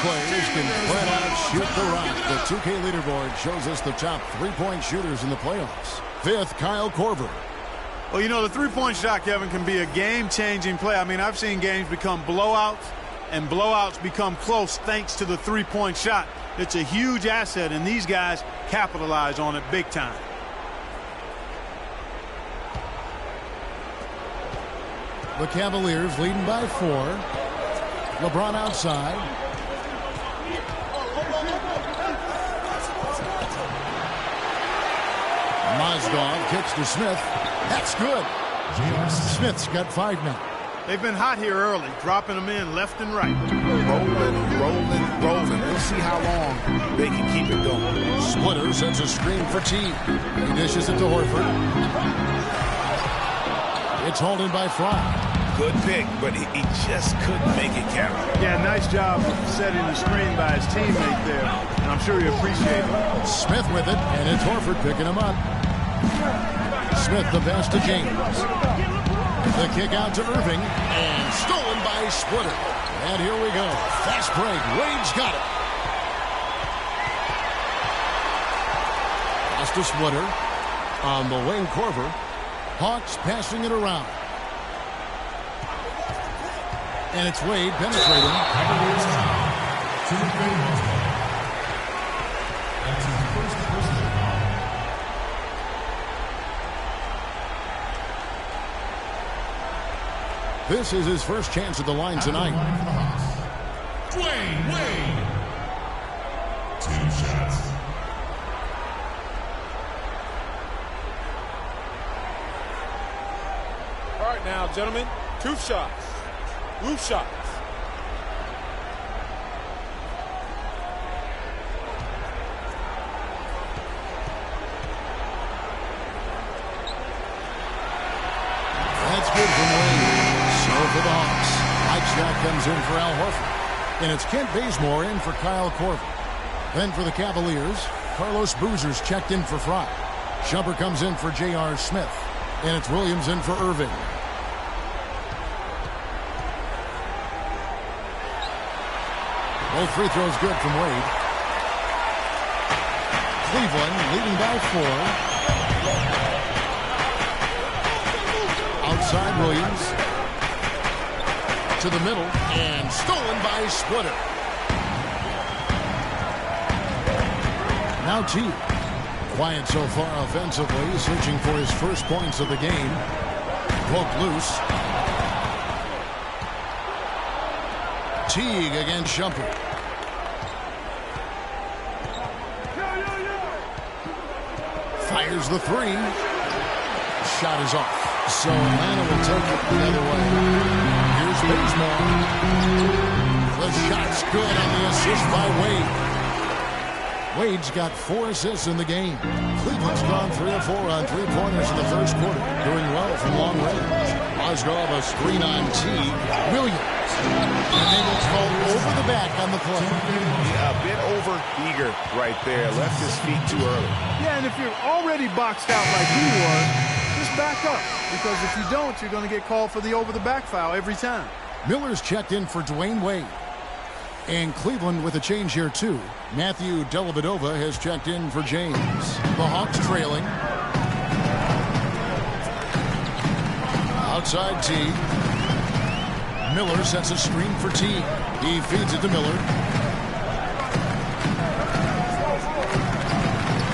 E: Players can flat out shoot the rock. The 2K leaderboard shows us the top three-point shooters in the playoffs. 5th, Kyle Korver.
G: Well, you know, the three-point shot, Kevin, can be a game-changing play. I mean, I've seen games become blowouts, and blowouts become close thanks to the three-point shot. It's a huge asset, and these guys capitalize on it big time.
E: The Cavaliers leading by 4. LeBron outside. Mozgov kicks to Smith. That's good. Smith's got 5 now.
G: They've been hot here early, dropping them in left and right.
F: Rolling. We'll see how long they can keep it going.
E: Splitter sends a screen for Teague. He dishes it to Horford. It's hauled in by Fry.
F: Good pick, but he just couldn't make it count.
G: Yeah, nice job of setting the screen by his teammate there. And I'm sure he appreciates it.
E: Smith with it, and it's Horford picking him up. Smith the pass to James. The kick out to Irving, and stolen by Splitter. And here we go. Fast break. Wade's got it. Pass to Splitter. On the wing, Korver. Hawks passing it around. And it's Wade penetrating. This is his first chance at the line tonight.
A: Dwayne Wade. 2 shots.
N: All right now, gentlemen, 2 shots. Roof shots.
E: That's good from Wade. So for the Hawks. Mike Shack comes in for Al Horford. And it's Kent Bazemore in for Kyle Korver. Then for the Cavaliers, Carlos Boozer's checked in for Fry. Shumpert comes in for J.R. Smith. And it's Williams in for Irving. Both free throws good from Wade. Cleveland leading by 4. Outside Williams. To the middle. And stolen by Splitter. Now Teague. Quiet so far offensively. Searching for his first points of the game. Poked loose. Teague against Shumpert. Fires the 3. Shot is off. So Atlanta will take it the other way. Here's Bazemore. The shot's good on the assist by Wade. Wade's got 4 assists in the game. Cleveland's gone 3 of 4 on 3-pointers in the first quarter. Doing well from long range. Mozgov a screen on Teague. Williams. And then it's called over the back on the play.
F: A bit over eager right there. Left his feet too early.
G: Yeah, and if you're already boxed out like he was, just back up. Because if you don't, you're going to get called for the over-the-back foul every time.
E: Miller's checked in for Dwayne Wade. And Cleveland with a change here, too. Matthew Dellavedova has checked in for James. The Hawks trailing. Outside Teague. Miller sets a screen for Teague. He feeds it to Miller.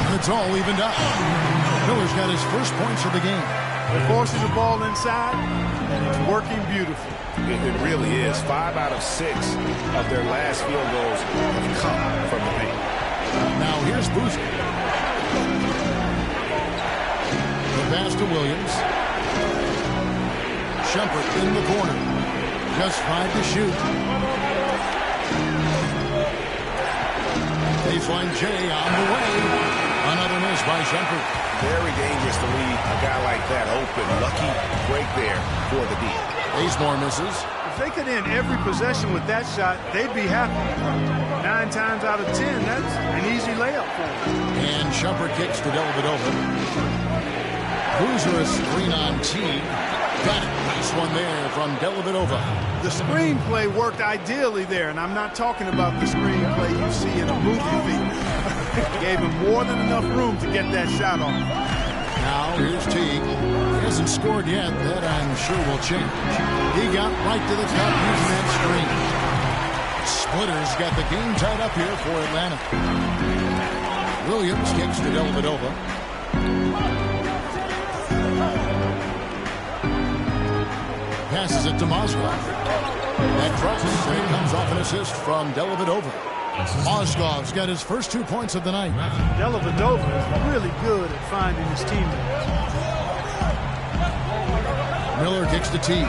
E: And it's all evened up. Miller's got his first points of the game.
G: He forces the ball inside, and it's working beautifully.
F: It really is. 5 out of 6 of their last field goals have come from the paint.
E: Now here's Boozer. The pass to Williams. Shumpert in the corner. Just 5 to shoot. Baseline J on the way. Another miss by Shumpert.
F: Very dangerous to leave a guy like that open. Lucky break there for the D.
E: Bazemore misses.
G: If they could end every possession with that shot, they'd be happy. 9 times out of 10, that's an easy layup for them.
E: And Shumpert kicks to Dellavedova. Boozer a screen on Teague. Got it. Nice one there from Dellavedova.
G: The screenplay worked ideally there, and I'm not talking about the screenplay you see in a movie theater. Gave him more than enough room to get that shot off.
E: Now here's Teague. He hasn't scored yet. That I'm sure will change. He got right to the top using that screen. Splitter's got the game tied up here for Atlanta. Williams kicks to Dellavedova. Passes it to Mozgov. That cross, and it comes off an assist from Dellavedova. Mozgov's got his first 2 points of the night.
G: Dellavedova is really good at finding his teammates.
E: Miller kicks the tee.
F: You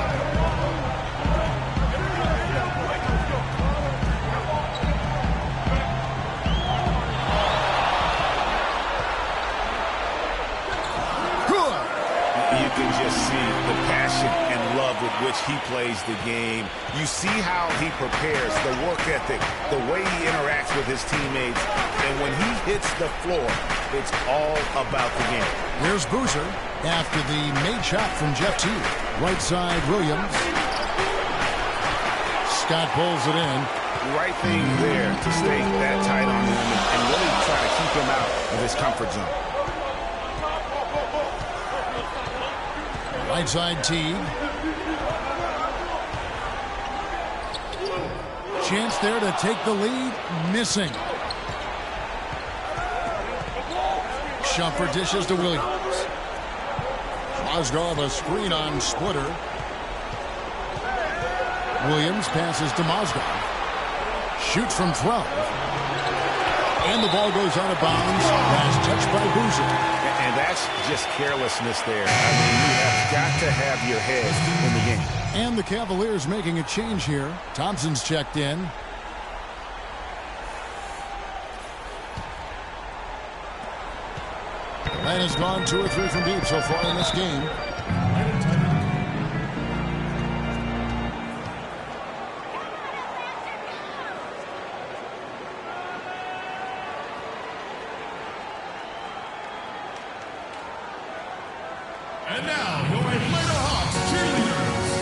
F: can just see the passion and love with which he plays the game. You see how he prepares, the work ethic, the way he interacts with his teammates. And when he hits the floor, it's all about the game.
E: Here's Boozer after the made shot from Jeff Teague. Right side, Williams. Scott pulls it in.
F: Right thing there to stay that tight on him and really try to keep him out of his comfort zone.
E: Right side Teague. Chance there to take the lead. Missing. Shumpert dishes to Williams. Mozgov a screen on Splitter. Williams passes to Mozgov. Shoots from 12. And the ball goes out of bounds. Last touch by Boozer.
F: And that's just carelessness there. I mean, you have got to have your head in the game.
E: And the Cavaliers making a change here. Thompson's checked in. That has gone 2 or 3 from deep so far in this game.
A: And now, your Atlanta Hawks cheerleaders.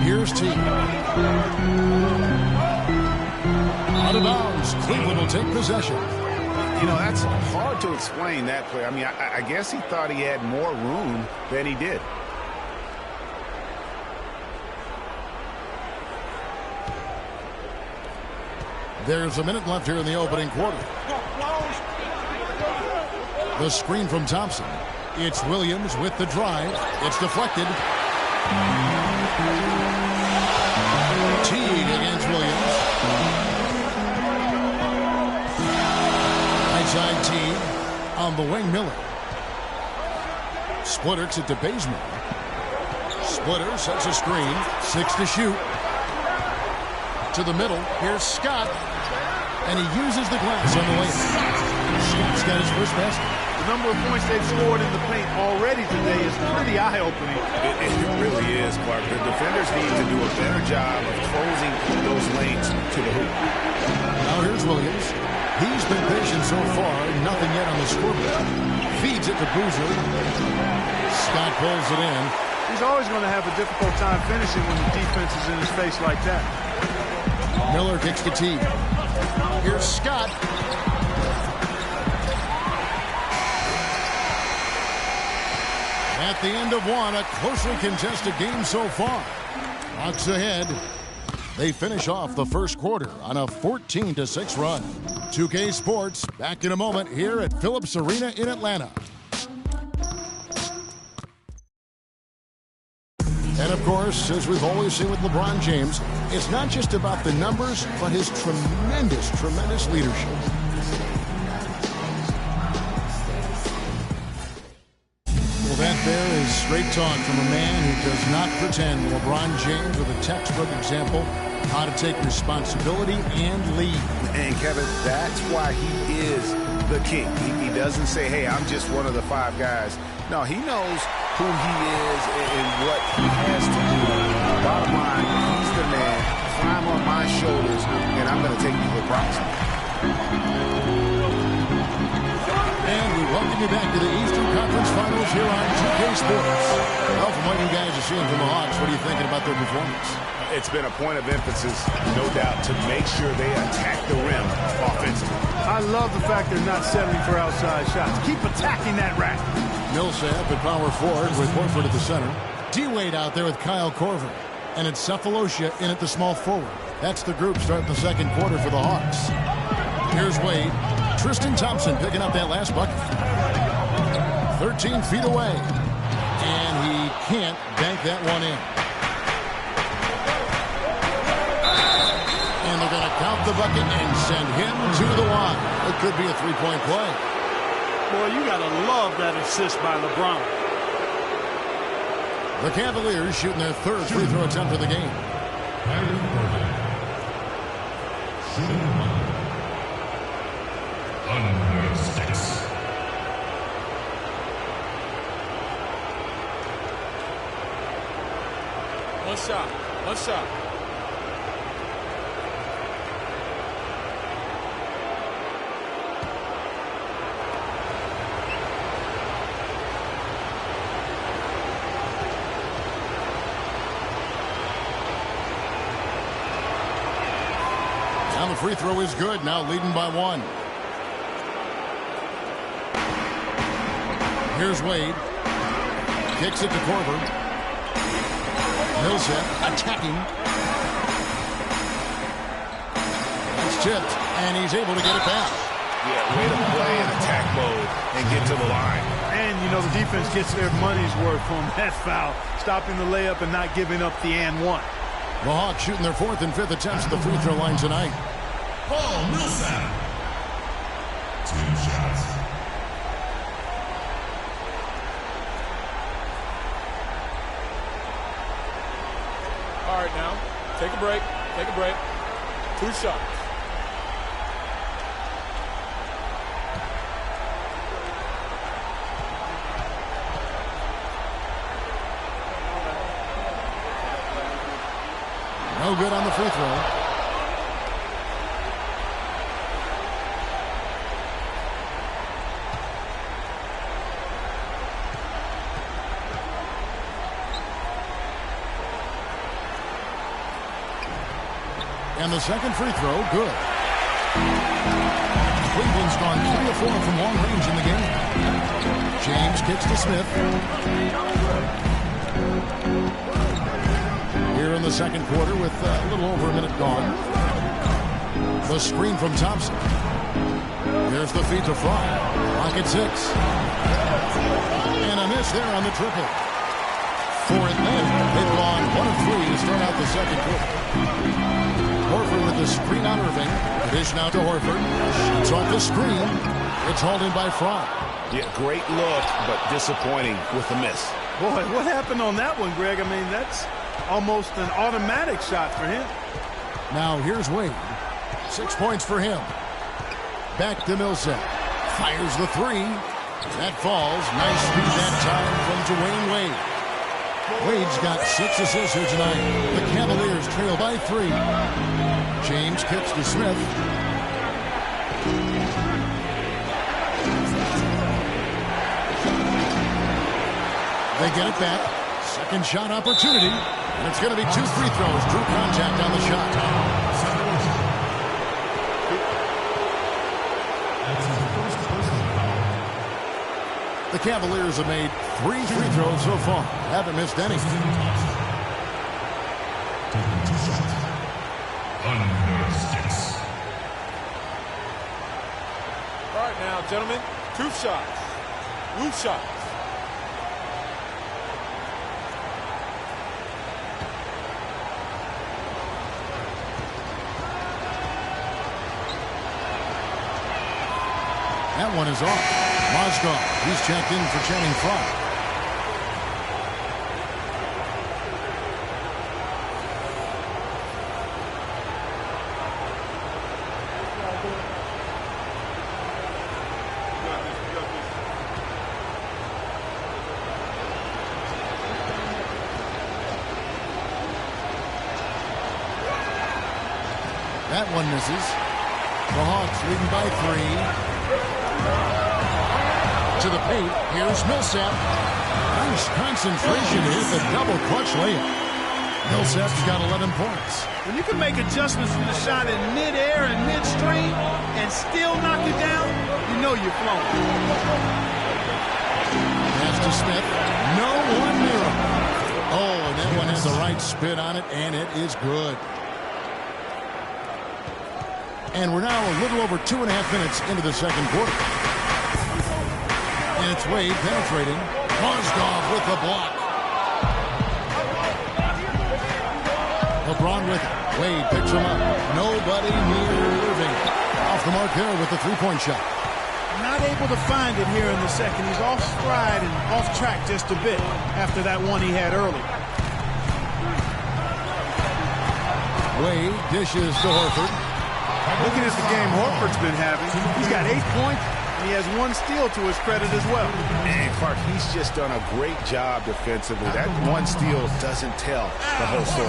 E: Here's Teague. Out of bounds. Cleveland will take possession.
F: You know, that's hard to explain that play. I mean, I guess he thought he had more room than he did.
E: There's a minute left here in the opening quarter. The screen from Thompson. It's Williams with the drive. It's deflected. Teague against Williams. Right side Teague. On the wing, Miller. Splitter to Bazemore. Splitter sets a screen. 6 to shoot. To the middle. Here's Scott. And he uses the glass on the way. Scott's got his first basket.
G: The number of points they've scored in the paint already today is pretty eye-opening.
F: It really is, Clark. The defenders need to do a better job of closing those lanes to the hoop.
E: Now here's Williams. He's been patient so far. Nothing yet on the scoreboard. Feeds it to Boozer. Scott pulls it in.
G: He's always going to have a difficult time finishing when the defense is in his face like that.
E: Miller kicks the tee. Here's Scott. At the end of one, a closely contested game so far. Hawks ahead. They finish off the first quarter on a 14-6 run. 2K Sports back in a moment here at Phillips Arena in Atlanta. And of course, as we've always seen with LeBron James, it's not just about the numbers, but his tremendous leadership. Well, that there is straight talk from a man who does not pretend. LeBron James with a textbook example how to take responsibility and lead.
F: And Kevin, that's why he is the king. He doesn't say, hey, I'm just one of the 5 guys. No, he knows who he is and what he has to do. Bottom line, he's the man. Climb on my shoulders, and I'm going to take you to the promised land.
E: And we welcome you back to the Eastern Conference Finals here on 2K Sports. Well, from what you guys are seeing from the Hawks, what are you thinking about their performance?
F: It's been a point of emphasis, no doubt, to make sure they attack the rim offensively.
G: I love the fact they're not settling for outside shots. Keep attacking that rack.
E: Millsap at power forward with Horford at the center. D-Wade out there with Kyle Korver. And it's Cephalosha in at the small forward. That's the group starting the second quarter for the Hawks. Here's Wade. Tristan Thompson picking up that last bucket. 13 feet away. And he can't bank that one in. And they're going to count the bucket and send him to the line. It could be a three-point play.
G: Boy, you got to love that assist by LeBron.
E: The Cavaliers shooting their third free throw attempt of the game.
A: Under 6.
N: One shot. One shot.
E: Now the free throw is good. Now leading by 1. Here's Wade. Kicks it to Korver. Millsap attacking. It's tipped, and he's able to get it back.
F: Yeah, way to play in attack mode and get to the line.
G: And, you know, the defense gets their money's worth on that foul, stopping the layup and not giving up the and one.
E: The Hawks shooting their 4th and 5th attempts at the free throw line tonight.
A: Paul Millsap. 2 shots.
N: All right, now, take a break. Take a break. 2 shots.
E: No good on the free throw. And the second free throw, good. Cleveland's gone 3 of 4 from long range in the game. James kicks to Smith. Here in the second quarter with a little over a minute gone. The screen from Thompson. There's the feed to Fry. Pocket 6. And a miss there on the triple. For Atlanta, they've gone 1 of 3 to start out the second quarter. Horford with the screen on Irving. Dish now to Horford. Shoots off the screen. It's hauled in by Fry.
F: Yeah, great look, but disappointing with the miss.
G: Boy, what happened on that one, Greg? I mean, that's almost an automatic shot for him.
E: Now here's Wade. 6 points for him. Back to Millsap. Fires the 3. That falls. Nice speed that time from Dwayne Wade. Wade's got 6 assists here tonight. The Cavaliers trail by 3. James kicks to Smith. They get it back. Second shot opportunity. And it's going to be 2 free throws. Drew contact on the shot. The Cavaliers have made 3 free throws so far. Haven't missed any.
A: Taking 2 shots. Under 6.
N: All right, now, gentlemen, 2 shots. Loose shots.
E: That one is off. Mozgov, he's checked in for Channing Frye. That one misses. The Hawks leading by 3. To the paint. Here's Millsap. Nice concentration to hit the double clutch layup. Millsap's got 11 points.
G: When you can make adjustments to the shot in midair and midstream and still knock it down, you know you're flowing.
E: Pass to Smith. No one near him. Oh, and that one has the right spin on it, and it is good. And we're now a little over 2.5 minutes into the second quarter. And it's Wade penetrating. Mozgov with the block. LeBron with it. Wade picks him up. Nobody near Irving. Off the mark there with the three-point shot.
G: Not able to find it here in the second. He's off stride and off track just a bit after that one he had early.
E: Wade dishes to Horford.
G: Looking at the game Horford's been having, he's got 8 points, and he has 1 steal to his credit as well.
F: And Clark, he's just done a great job defensively. That 1 steal doesn't tell the whole story.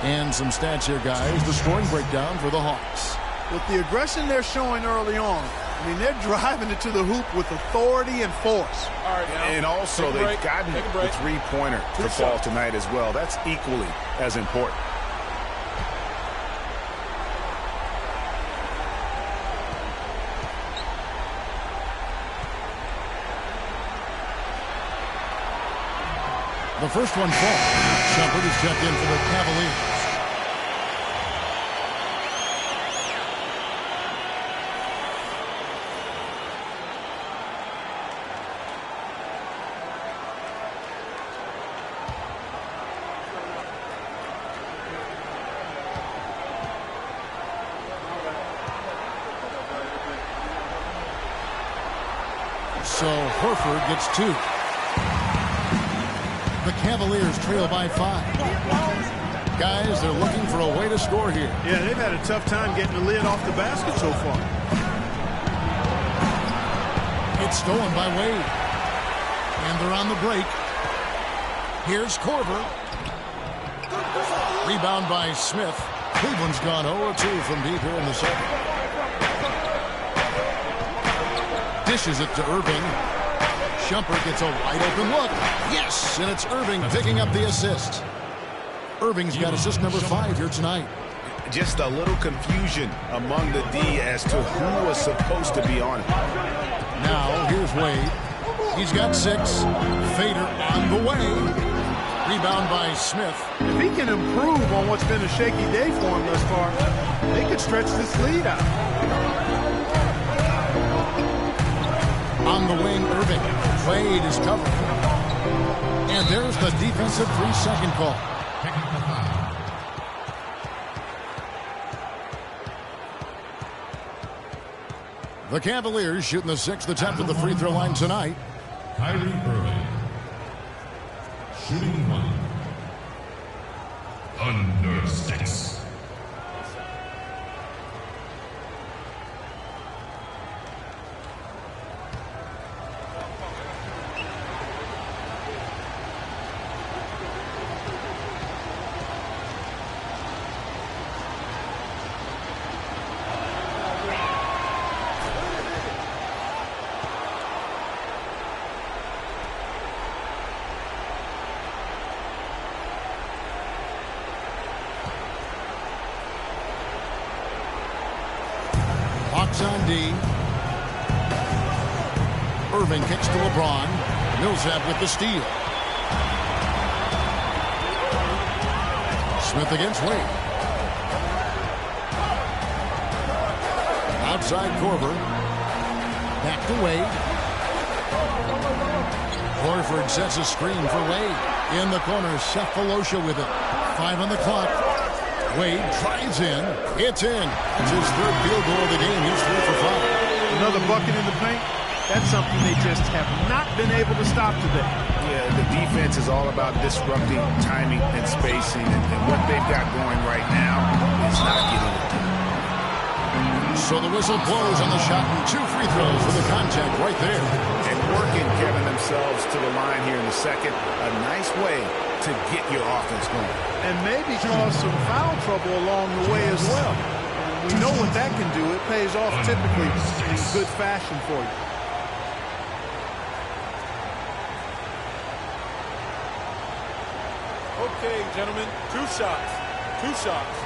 E: And some stats here, guys. The scoring breakdown for the Hawks.
G: With the aggression they're showing early on, I mean, they're driving it to the hoop with authority and force.
F: All right, and also they've gotten the three-pointer to fall tonight as well. That's equally as important.
E: The first one falls. Shumpert is checked in for the Cavaliers. So Horford gets 2. The Cavaliers trail by 5. Guys, they're looking for a way to score here.
G: Yeah, they've had a tough time getting the lid off the basket so far.
E: It's stolen by Wade. And they're on the break. Here's Korver. Rebound by Smith. Cleveland's gone 0-2 from deep here in the second. Dishes it to Irving. Shumpert gets a wide open look. Yes, and it's Irving picking up the assist. Irving's got assist number 5 here tonight.
F: Just a little confusion among the D as to who was supposed to be on it.
E: Now, here's Wade. He's got 6. Fader on the way. Rebound by Smith.
G: If he can improve on what's been a shaky day for him thus far, they could stretch this lead out.
E: On the wing, Irving. Wade is covered. And there's the defensive 3-second call. The Cavaliers shooting the 6th attempt at the free throw line tonight.
A: Kyrie Irving. Shooting 1. Under 6.
E: Hawks on D. Irving kicks to LeBron. Millsap with the steal. Smith against Wade. Outside Korver. Back to Wade. Horford sets a screen for Wade. In the corner, Seth Fallosha with it. 5 on the clock. Wade drives in. It's in. It's his 3rd field goal of the game. He's 3 for 5.
G: Another bucket in the paint. That's something they just have not been able to stop today.
F: Yeah, the defense is all about disrupting timing and spacing, and what they've got going right now is not getting it done.
E: So the whistle blows on the shot, and 2 free throws for the contact right there.
F: And working, Kevin, themselves to the line here in the second. A nice way to get your offense going.
G: And maybe cause some foul trouble along the way as well. We know what that can do. It pays off typically in good fashion for you.
N: Okay, gentlemen, 2 shots. 2 shots.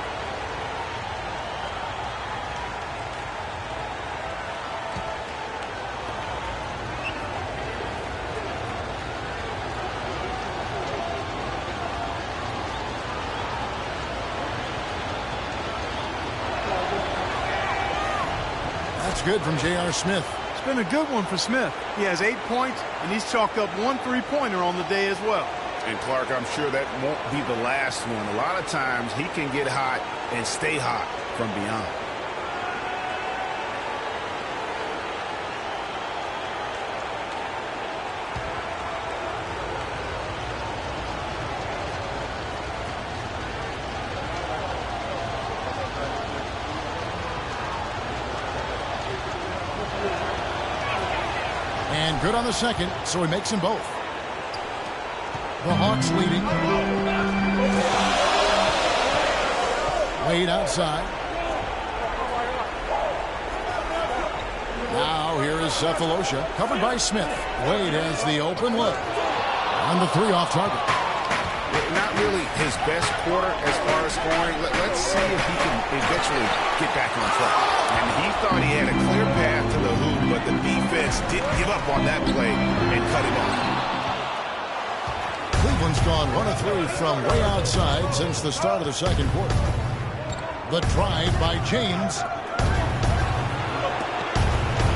E: That's good from J.R. Smith.
G: It's been a good one for Smith. He has 8 points, and he's chalked up 1 3-pointer on the day as well.
F: And Clark, I'm sure that won't be the last one. A lot of times he can get hot and stay hot from beyond.
E: And good on the second, so he makes them both. The Hawks leading. Wade outside. Now here is Cephalosha, covered by Smith. Wade has the open look. On the 3 off target.
F: Not really his best quarter as far as scoring. Let's see if he can eventually get back on track. And he thought he had a clear path to the hoop, but the defense didn't give up on that play and cut him off.
E: Cleveland's gone 1 of 3 from way outside since the start of the second quarter. The drive by James.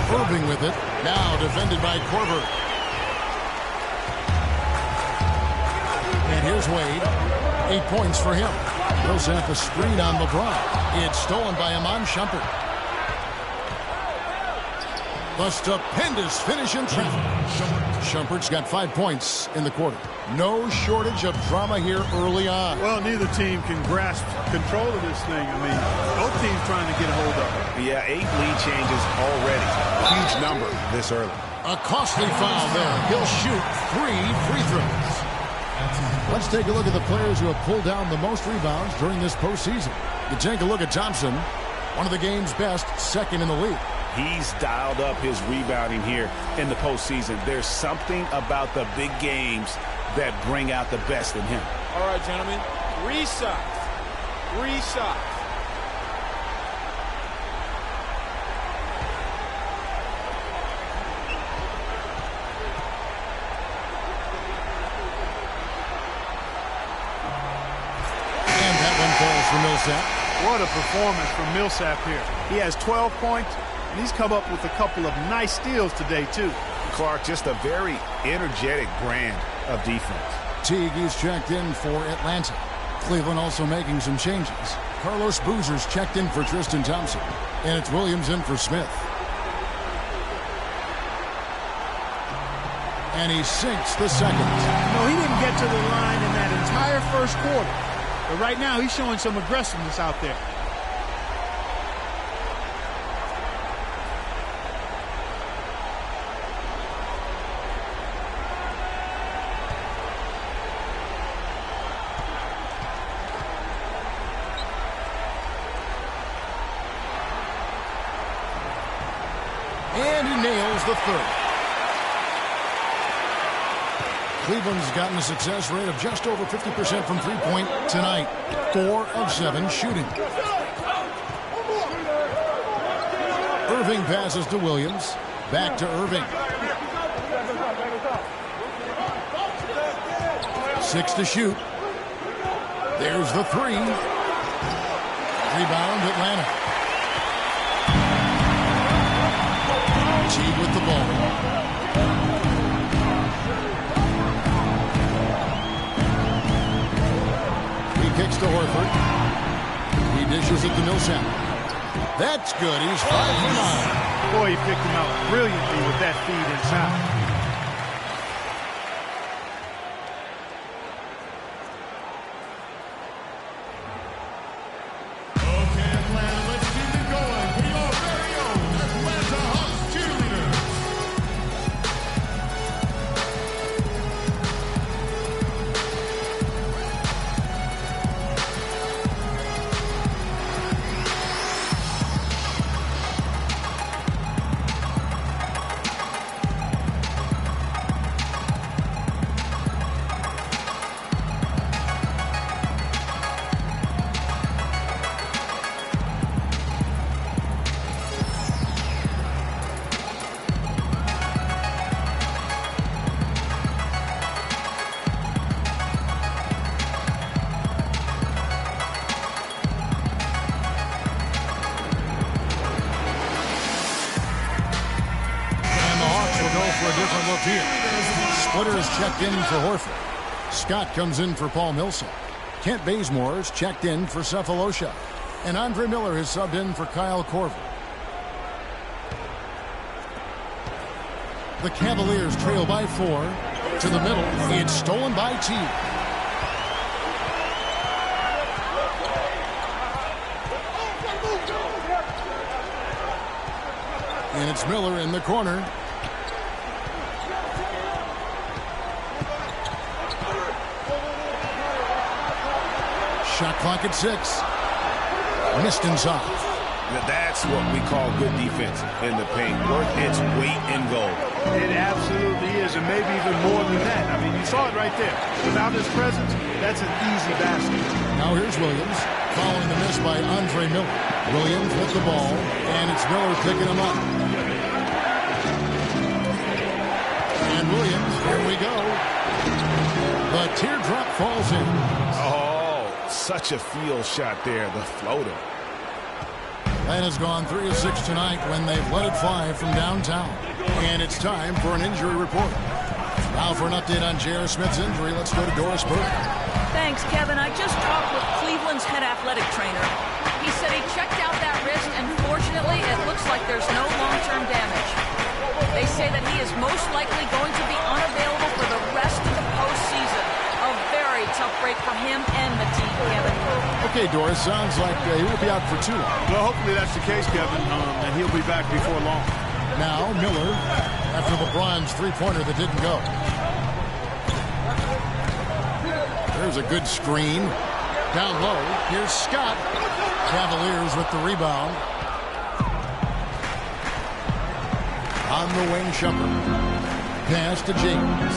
E: Irving with it. Now defended by Korver. And here's Wade. 8 points for him. Millsap a screen on LeBron. It's stolen by Iman Shumpert. The stupendous finish in traffic. Shumpert's got 5 points in the quarter. No shortage of drama here early on.
G: Well, neither team can grasp control of this thing. I mean, both teams trying to get a hold of it.
F: Yeah, 8 lead changes already. Huge number this early.
E: A costly foul there. He'll shoot 3 free throws. Let's take a look at the players who have pulled down the most rebounds during this postseason. You take a look at Thompson, one of the game's best, second in the league.
F: He's dialed up his rebounding here in the postseason. There's something about the big games that bring out the best in him.
N: All right, gentlemen, 3 shots. 3 shots.
E: And that one falls for Millsap.
G: What a performance from Millsap here. He has 12 points, and he's come up with a couple of nice steals today, too.
F: Clark, just a very energetic brand of defense.
E: Teague is checked in for Atlanta. Cleveland also making some changes. Carlos Boozer's checked in for Tristan Thompson. And it's Williams in for Smith. And he sinks the second.
G: No, he didn't get to the line in that entire first quarter. But right now, he's showing some aggressiveness out there.
E: And he nails the third. Cleveland's gotten a success rate of just over 50% from three-point tonight. 4 of 7 shooting. Irving passes to Williams. Back to Irving. 6 to shoot. There's the 3. Rebound Atlanta. Teague with the ball. Kicks to Horford. He dishes it to Millsap. That's good. He's 5 for 9.
G: Boy, he picked him out brilliantly with that feed inside.
A: Okay, Atlanta, let's keep it going. We are very own Atlanta Hawks cheerleaders.
E: for a different look here. Splitter is checked in for Horford. Scott comes in for Paul Millsap. Kent Bazemore is checked in for Cephalosha. And Andre Miller is subbed in for Kyle Korver. The Cavaliers trail by 4. To the middle. It's stolen by T. And it's Miller in the corner. Shot clock at 6. Missed inside.
F: That's what we call good defense in the paint. Worth its weight in gold.
G: It absolutely is, and maybe even more than that. I mean, you saw it right there. Without his presence, that's an easy basket.
E: Now here's Williams, following the miss by Andre Miller. Williams with the ball, and it's Miller picking him up. And Williams, here we go. The teardrop falls in.
F: Oh, such a field shot there, the floater.
E: That has gone 3 of 6 tonight when they've let it fly from downtown. And it's time for an injury report. Now for an update on J.R. Smith's injury, let's go to Doris Burke.
H: Thanks, Kevin. I just talked with Cleveland's head athletic trainer. He said he checked out that wrist, and fortunately, it looks like there's no long-term damage. They say that he is most likely going to be unavailable for the rest of the postseason. A very tough break for him and the team, Kevin.
E: Okay, Doris, sounds like he will be out for too long.
G: Well, hopefully that's the case, Kevin, and he'll be back before long.
E: Now, Miller, after LeBron's three-pointer that didn't go. There's a good screen. Down low, here's Scott. Cavaliers with the rebound. On the wing, Shumpert. Pass to James.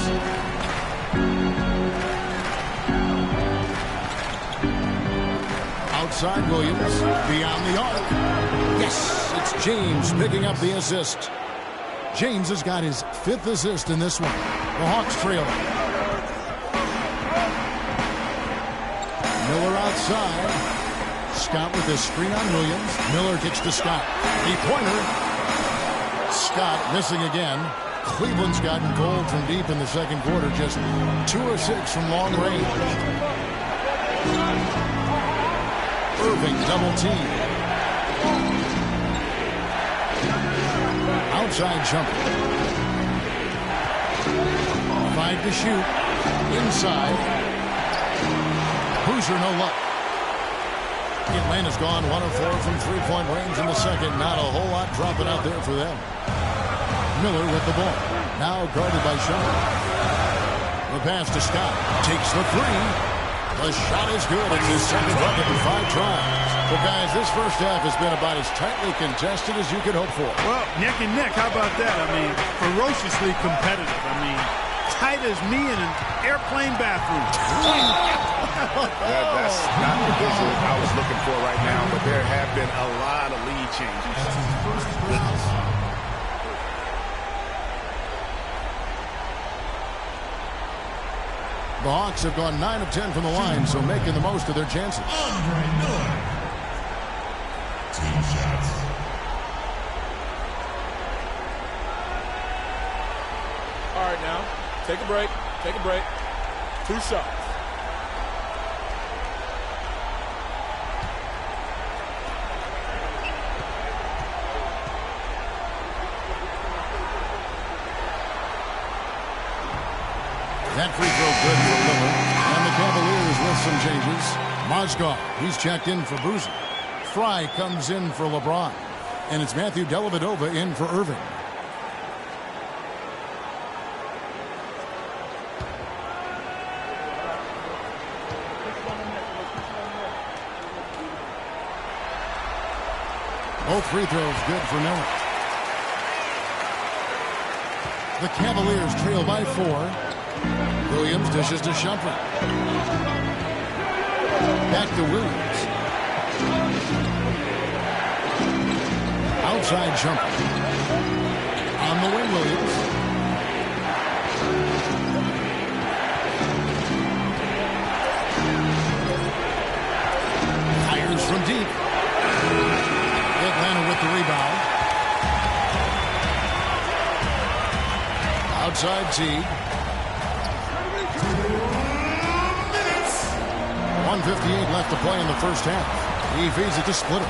E: Outside Williams, beyond the arc. Yes, it's James picking up the assist. James has got his 5th assist in this one. The Hawks trail. Miller outside. Scott with his screen on Williams. Miller kicks to Scott. Three-pointer. Scott missing again. Cleveland's gotten cold from deep in the second quarter. Just 2 of 6 from long range. Irving double team. Outside jumper. 5 to shoot. Inside. Hoosier no luck. Atlanta's gone 1 of 4 from three-point range in the second. Not a whole lot dropping out there for them. Miller with the ball. Now guarded by Shumpert. The pass to Scott. Takes the 3. The shot is good. It's his second bucket in 5 tries. Well, guys, this first half has been about as tightly contested as you could hope for.
G: Well, neck and neck. How about that? I mean, ferociously competitive. I mean, tight as me in an airplane bathroom.
F: That's not the visual I was looking for right now, but there have been a lot of lead changes. Goodness.
E: The Hawks have gone 9 of 10 from the line, so making the most of their chances.
A: Andre Miller. 2 shots.
N: All right, now, take a break. Take a break. 2 shots.
E: That free throw good for Miller. And the Cavaliers with some changes. Mozgov, he's checked in for Boozer. Fry comes in for LeBron. And it's Matthew Dellavedova in for Irving. Both free throws good for Miller. The Cavaliers trail by 4. Williams dishes to Shumpert. Back to Williams. Outside Shumpert. On the wing, Williams. Fires from deep. Atlanta with the rebound. Teague. 1:58 left to play in the first half. He feeds it to Splitter.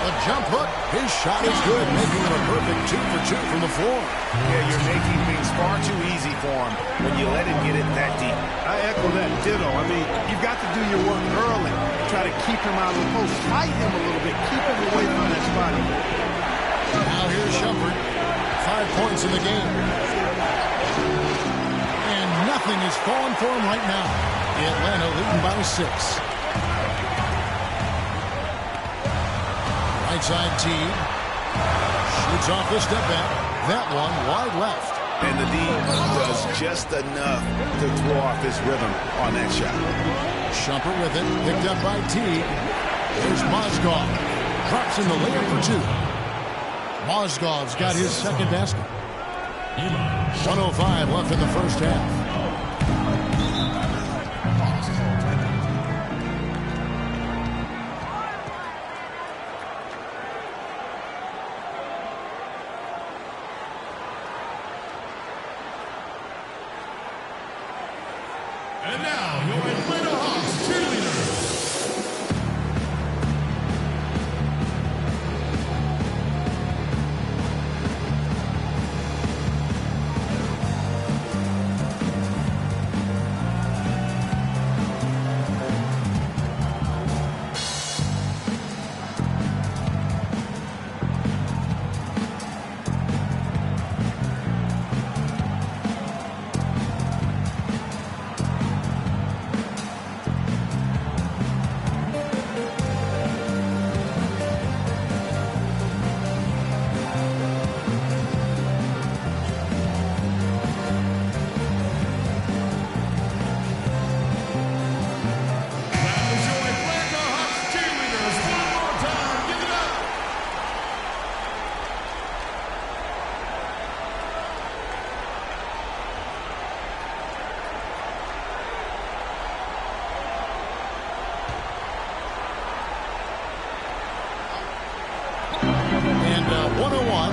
E: The jump hook. His shot is good, making it a perfect 2 for 2 from the floor.
F: Yeah, you're making things far too easy for him when you let him get it that deep.
G: I echo that ditto. I mean, you've got to do your work early. Try to keep him out of the post. Fight him a little bit. Keep him away from that spot.
E: Now here's Shumpert. 5 points in the game. And nothing is falling for him right now. Atlanta leading by 6. Right side Teague. Shoots off the step back. That one wide left.
F: And the D does just enough to throw off his rhythm on that shot.
E: Shumpert with it. Picked up by Teague. There's Mozgov. Drops in the layup for 2. Mozgov's got his second basket. 1:05 left in the first half.
A: And now, your Atlanta Hawks cheerleaders.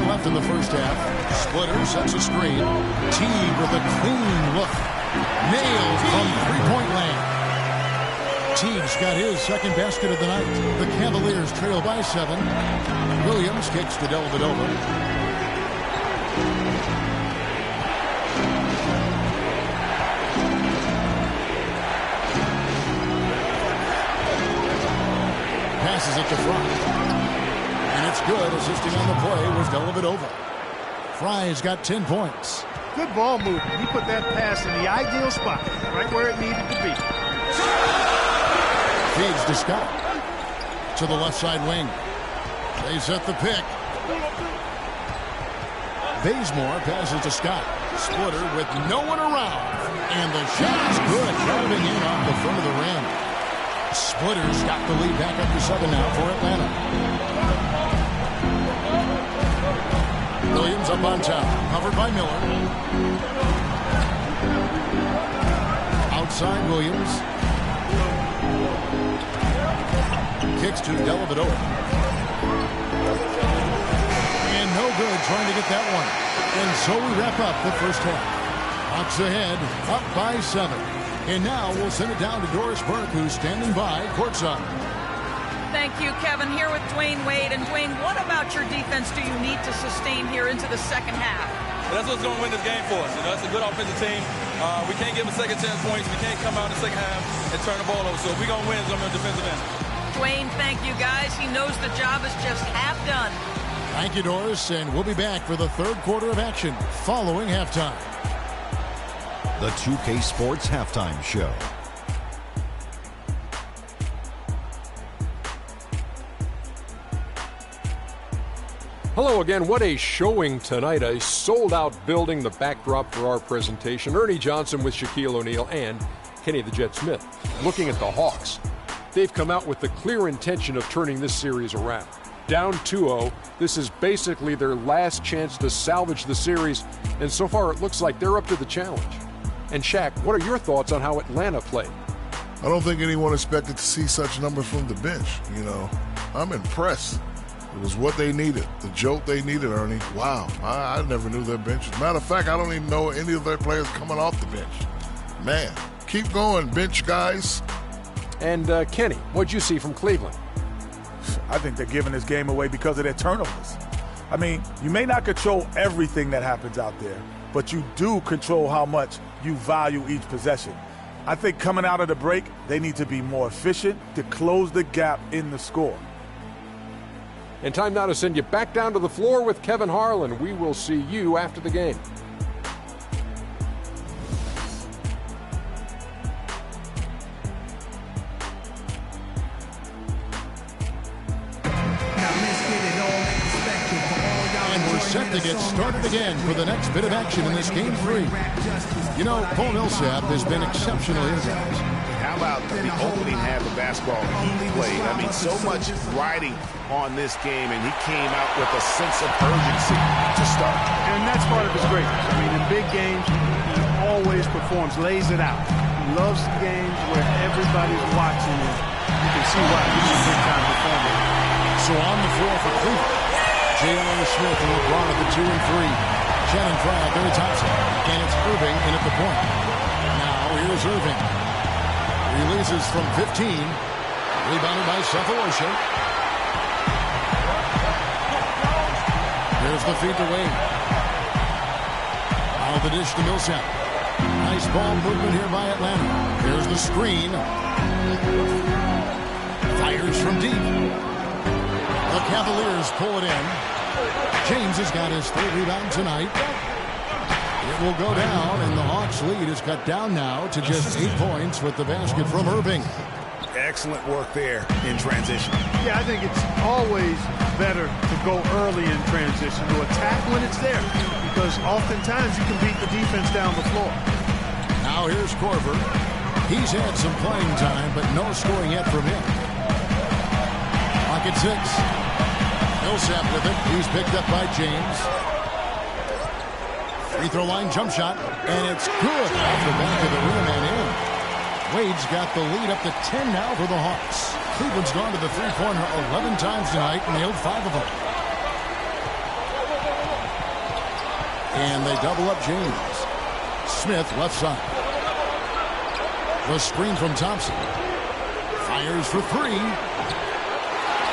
E: Left in the first half. Splitter sets a screen. Teague with a clean look. Nailed from three-point land. Teague's got his second basket of the night. The Cavaliers trail by 7. Williams kicks to Dellavedova. Passes it to Frye. And it's good. Assisting on the play was Dellavedova. Frye's got 10 points.
G: Good ball movement. He put that pass in the ideal spot, right where it needed to be.
E: Feeds to Scott. To the left side wing. They set the pick. Bazemore passes to Scott. Splitter with no one around. And the shot is good. Driving in off the front of the rim. Splitter's got the lead back up to 7 now for Atlanta. Williams up on top. Covered by Miller. Outside Williams. Kicks to Dellavedova. And no good trying to get that one. And so we wrap up the first half. Hawks ahead, up by 7. And now we'll send it down to Doris Burke, who's standing by courtside.
H: Thank you, Kevin. Here with Dwayne Wade. And Dwayne, what about your defense do you need to sustain here into the second half?
K: That's what's going to win this game for us. You know, it's a good offensive team. We can't give a second chance points. We can't come out in the second half and turn the ball over. So if we're going to win, it's on the defensive end.
H: Dwayne, thank you, guys. He knows the job is just half done.
E: Thank you, Doris. And we'll be back for the third quarter of action following halftime.
L: The 2K Sports Halftime Show.
B: Hello again. What a showing tonight. A sold-out building, the backdrop for our presentation. Ernie Johnson with Shaquille O'Neal and Kenny the Jet Smith. Looking at the Hawks, they've come out with the clear intention of turning this series around. Down 2-0, this is basically their last chance to salvage the series, and so far it looks like they're up to the challenge. And Shaq, what are your thoughts on how Atlanta played?
C: I don't think anyone expected to see such numbers from the bench. You know, I'm impressed. It was what they needed, the jolt they needed, Ernie. Wow, I never knew their bench. As a matter of fact, I don't even know any of their players coming off the bench. Man, keep going, bench guys.
B: And Kenny, what'd you see from Cleveland?
D: I think they're giving this game away because of their turnovers. I mean, you may not control everything that happens out there, but you do control how much you value each possession. I think coming out of the break, they need to be more efficient to close the gap in the score.
B: And time now to send you back down to the floor with Kevin Harlan. We will see you after the game.
E: Set to get started again for the next bit of action in this Game 3. You know, Paul Millsap has been exceptional here, guys.
F: How about the opening half of basketball he played? I mean, so much riding on this game, and he came out with a sense of urgency to start.
G: And that's part of his greatness. I mean, in big games, he always performs, lays it out. He loves games where everybody's watching, and you can see why he's a big-time performer.
E: So on the floor for Cleveland, J.R. Smith and LeBron at the 2 and 3. Shannon Fry, Barry Thompson. And it's Irving in at the point. Now here's Irving. Releases from 15. Rebounded by Cephalosha. Here's the feed to Wade. Out of the dish to Millsap. Nice ball movement here by Atlanta. Here's the screen. Fires from deep. The Cavaliers pull it in. James has got his third rebound tonight. It will go down, and the Hawks' lead is cut down now to just 8 points with the basket from Irving.
F: Excellent work there in transition.
G: Yeah, I think it's always better to go early in transition, to attack when it's there, because oftentimes you can beat the defense down the floor.
E: Now here's Korver. He's had some playing time, but no scoring yet from him. Clock at 6. Millsap with it. He's picked up by James. Free throw line jump shot, and it's good off the back of the rim and in. Wade's got the lead up to 10 now for the Hawks. Cleveland's gone to the three-pointer 11 times tonight, nailed 5 of them. And they double up James. Smith left side. The screen from Thompson. Fires for 3.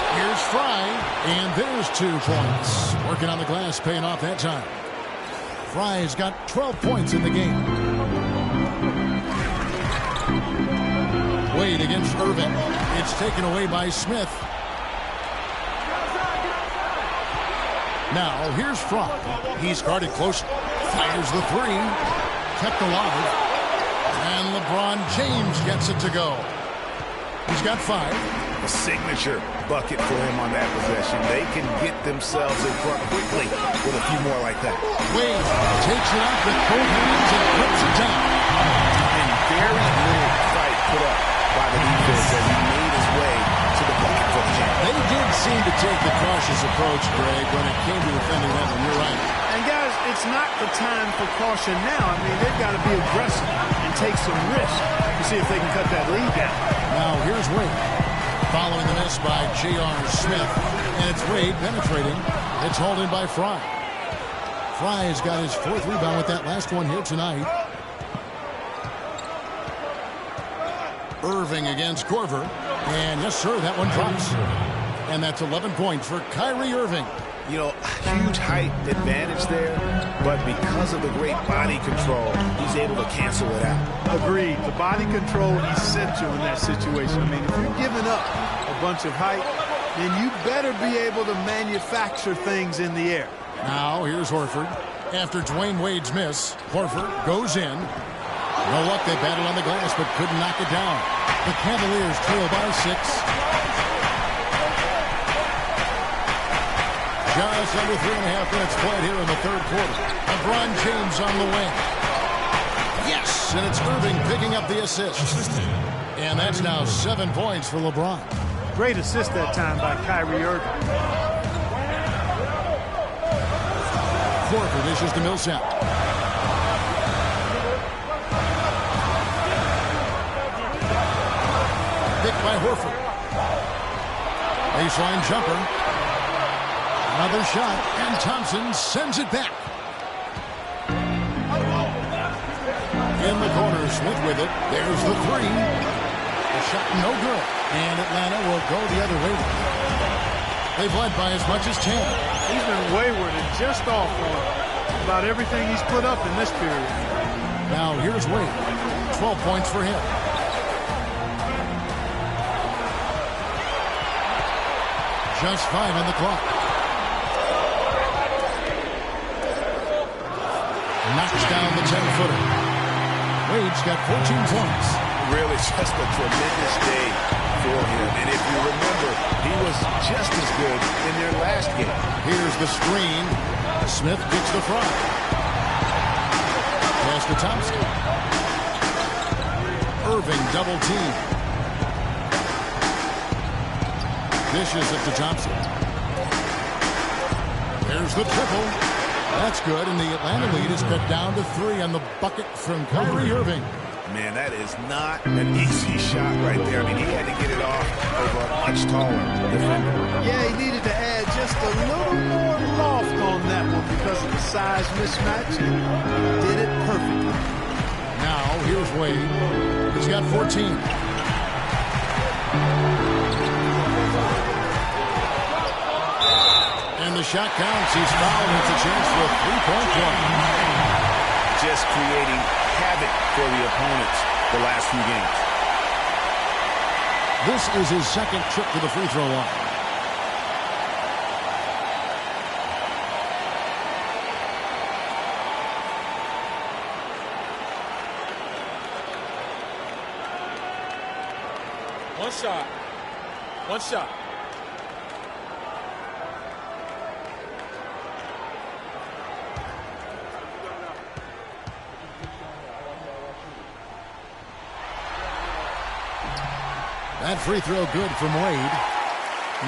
E: Here's Fry, and there's 2 points. Working on the glass, paying off that time. Fry's got 12 points in the game. Wade against Irving. It's taken away by Smith. Now, here's Fry. He's guarded close. Fires the 3. Kept alive. And LeBron James gets it to go. He's got 5.
F: A signature bucket for him on that possession. They can get themselves in front quickly with a few more like that.
E: Wade takes it out with both hands and puts it down.
F: And very little fight put up by the defense as he made his way to the bucket for the jam.
E: They did seem to take the cautious approach, Greg, when it came to defending that one. You're right.
G: And guys, it's not the time for caution now. I mean, they've got to be aggressive and take some risks to see if they can cut that lead down.
E: Now here's Wade. Following the miss by J.R. Smith. And it's Wade penetrating. It's hauled in by Fry. Fry has got his 4th rebound with that last one here tonight. Irving against Korver. And yes, sir, that one drops. And that's 11 points for Kyrie Irving.
F: You know, huge height advantage there, but because of the great body control, he's able to cancel it out.
G: Agreed. The body control essential in that situation. I mean, if you're giving up a bunch of height, then you better be able to manufacture things in the air.
E: Now, here's Horford. After Dwayne Wade's miss, Horford goes in. No luck, they battled on the glass, but couldn't knock it down. The Cavaliers trail by 6. Just under 3.5 minutes played here in the third quarter. LeBron James on the wing. Yes, and it's Irving picking up the assist. And that's now 7 points for LeBron.
G: Great assist that time by Kyrie Irving.
E: Horford dishes to Millsap. Picked by Horford. Baseline jumper. Another shot, and Thompson sends it back. In the corner, Smith with it. There's the three. The shot no good. And Atlanta will go the other way. They've led by as much as 10.
G: He's been wayward and just off on about everything he's put up in this period.
E: Now here's Wade. 12 points for him. Just 5 on the clock. Knocks down the 10-footer. Wade's got 14 points.
F: Really just a tremendous day for him. And if you remember, he was just as good in their last game.
E: Here's the screen. Smith gets the front. Pass to Thompson. Irving double team. Dishes it to Thompson. There's the triple. That's good, and the Atlanta lead is cut down to 3 on the bucket from Kyrie Irving.
F: Man, that is not an easy shot right there. I mean, he had to get it off over a much taller defender.
G: Yeah, he needed to add just a little more loft on that one because of the size mismatch, and did it perfectly.
E: Now, here's Wade. He's got 14. And the shot counts. He's fouled. It's a chance for a three-point play.
F: Just creating havoc for the opponents the last few games.
E: This is his second trip to the free throw line.
N: One shot. One shot.
E: That free throw good from Wade.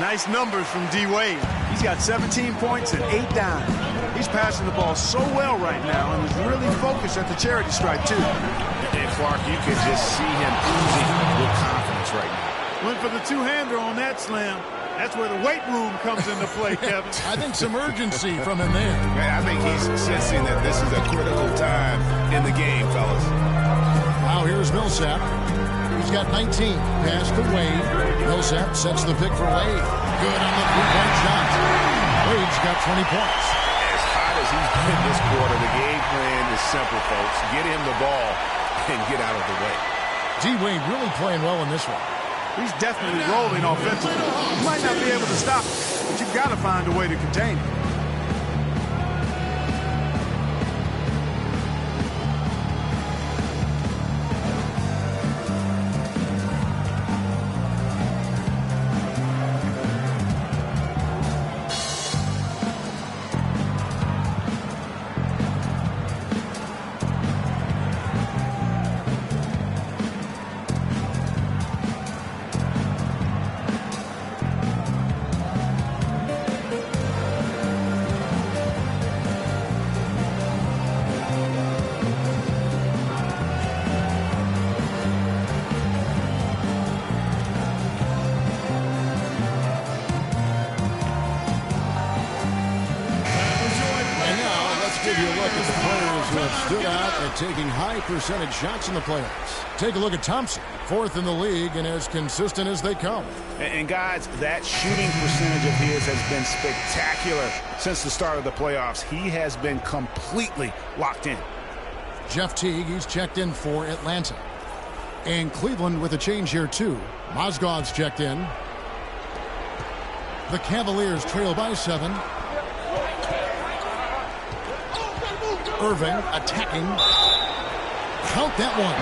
G: Nice numbers from D. Wade. He's got 17 points and 8 dimes. He's passing the ball so well right now and is really focused at the charity stripe, too.
F: And Clark, you can just see him oozing with confidence right now.
G: Went for the two-hander on that slam. That's where the weight room comes into play, Kevin.
E: I think some urgency from him there.
F: I think he's sensing that this is a critical time in the game, fellas.
E: Now here's Millsap. He's got 19. Pass to Wade. Millsap sets the pick for Wade. Good on the three-point shot. Wade's got 20 points.
F: As hot as he's been this quarter, the game plan is simple, folks. Get him the ball and get out of the way.
E: D. Wade really playing well in this one.
G: He's definitely rolling offensively. You might not be able to stop him, but you've got to find a way to contain him.
E: Taking high percentage shots in the playoffs. Take a look at Thompson, 4th in the league and as consistent as they come.
F: And guys, that shooting percentage of his has been spectacular since the start of the playoffs. He has been completely locked in.
E: Jeff Teague, he's checked in for Atlanta. And Cleveland with a change here too. Mozgov's checked in. The Cavaliers trail by 7. Irving attacking. Count that one.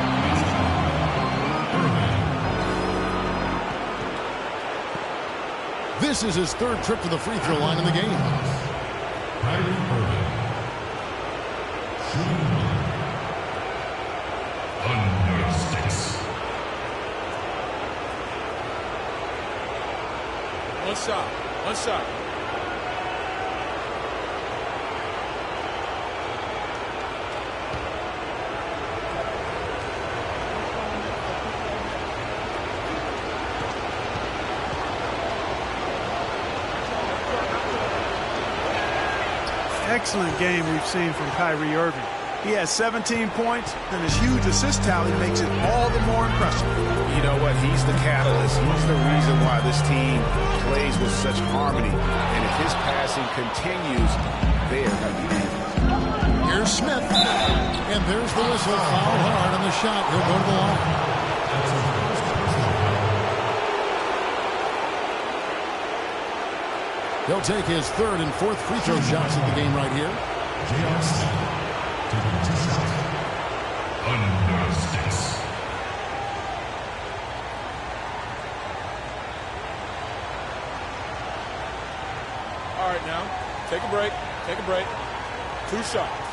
E: This is his 3rd trip to the free throw line in the game.
A: Kyrie Irving. Shooting under 6.
N: One shot. One shot.
G: excellent game we've seen from Kyrie Irving. He has 17 points, and his huge assist tally makes it all the more impressive.
F: You know what? He's the catalyst. He's the reason why this team plays with such harmony. And if his passing continues, they are going to be dangerous.
E: Here's Smith. And there's the whistle. Foul hard on the shot. He'll go to the line. He'll take his third and fourth free throw shots of the game right here.
N: All right, now, take a break. Take a break. 2 shots.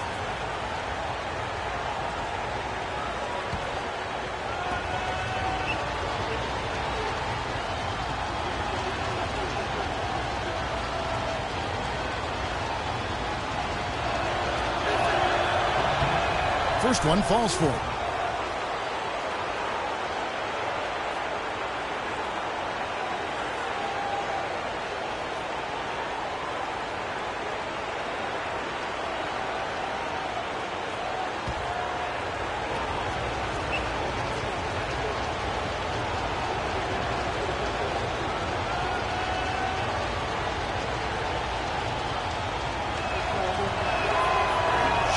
E: First one falls for him.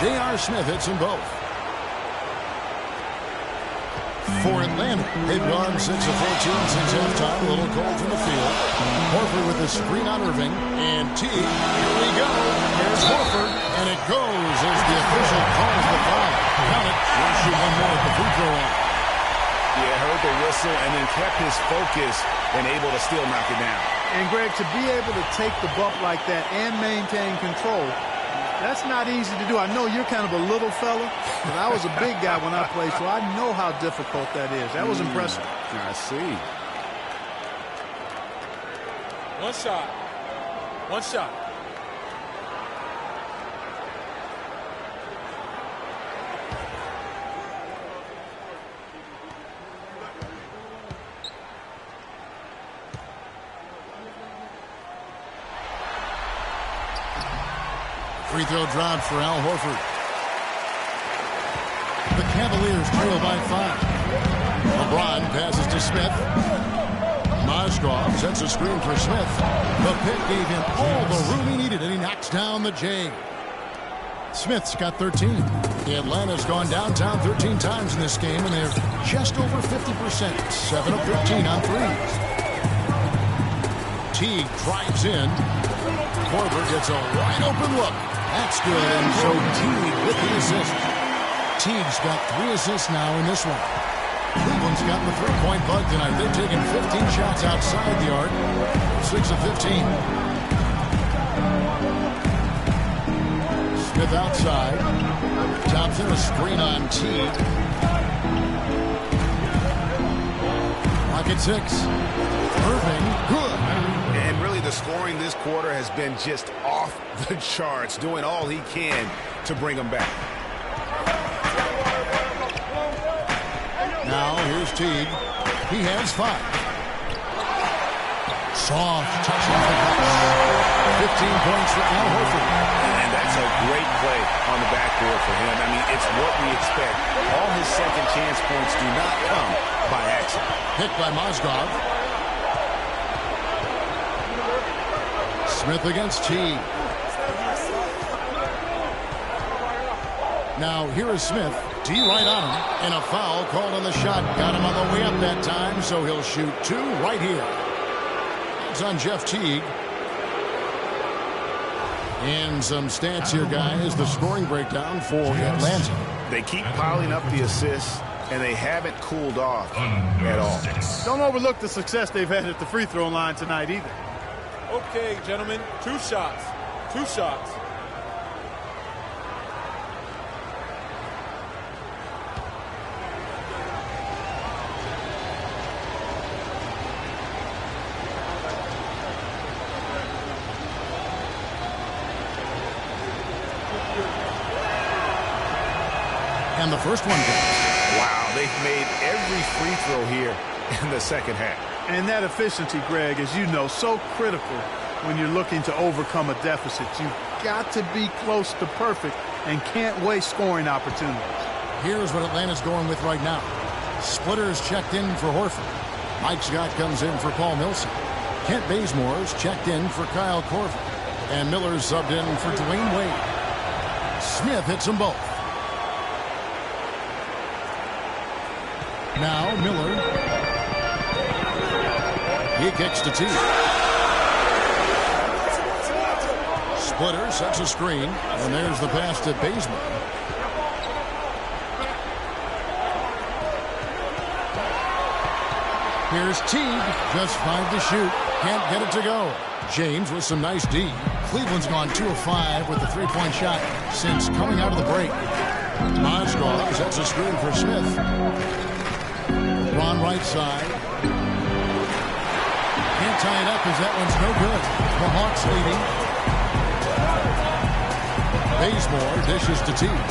E: J.R. Smith hits them both. For Atlanta, they've gone 6 of 14 since halftime. A little cold from the field. Horford with the screen on Irving. And Teague, here we go. Here's Horford. And it goes as the official calls the foul. Count it. We'll shoot one more at the free throw line.
F: Yeah, heard the whistle and then kept his focus and able to still knock it down.
G: And, Greg, to be able to take the bump like that and maintain control, that's not easy to do. I know you're kind of a little fella, but I was a big guy when I played, so I know how difficult that is. That was impressive.
F: I see.
N: 1 shot. 1 shot.
E: Free throw dropped for Al Horford. The Cavaliers trail by 5. LeBron passes to Smith. Mozgov sets a screen for Smith. The pick gave him all the room he needed, and he knocks down the J. Smith's got 13. Atlanta's gone downtown 13 times in this game, and they're just over 50%. 7 of 13 on threes. Teague drives in. Korver gets a wide open look. That's good, and so Teague with the assist. Teague's got 3 assists now in this one. Cleveland's got the three-point bug tonight. They've taken 15 shots outside the arc. 6 of 15. Smith outside. Thompson a screen on Teague. Rocket 6. Irving, good.
F: And really the scoring this quarter has been just off the charts, doing all he can to bring them back.
E: Now here's Teague. He has 5. Soft touch off the glass. 15 points for Al Horford.
F: And that's a great play on the backboard for him. I mean, it's what we expect. All his second chance points do not come by accident.
E: Hit by Mozgov. Smith against Teague. Now here is Smith. D right on him. And a foul called on the shot. Got him on the way up that time, so he'll shoot 2 right here. It's on Jeff Teague. And some stats here, guys. The scoring breakdown for Atlanta.
F: They keep piling up the assists, and they haven't cooled off at all.
G: Don't overlook the success they've had at the free throw line tonight either.
N: Okay, gentlemen, 2 shots. 2 shots.
E: And the first one goes.
F: Wow, they've made every free throw here in the second half.
G: And that efficiency, Greg, as you know, so critical when you're looking to overcome a deficit. You got to be close to perfect and can't waste scoring opportunities.
E: Here's what Atlanta's going with right now. Splitter's checked in for Horford. Mike Scott comes in for Paul Millsap. Kent Bazemore's checked in for Kyle Korver. And Miller's subbed in for Dwayne Wade. Smith hits them both. Now Miller. He kicks to T. Splitter sets a screen, and there's the pass to Bazemore. Here's Teague, just 5 to shoot. Can't get it to go. James with some nice D. Cleveland's gone 2 of 5 with the three-point shot since coming out of the break. Mozgov sets a screen for Smith. Ron right side. Can't tie it up as that one's no good. The Hawks leading. Bazemore dishes to Teague.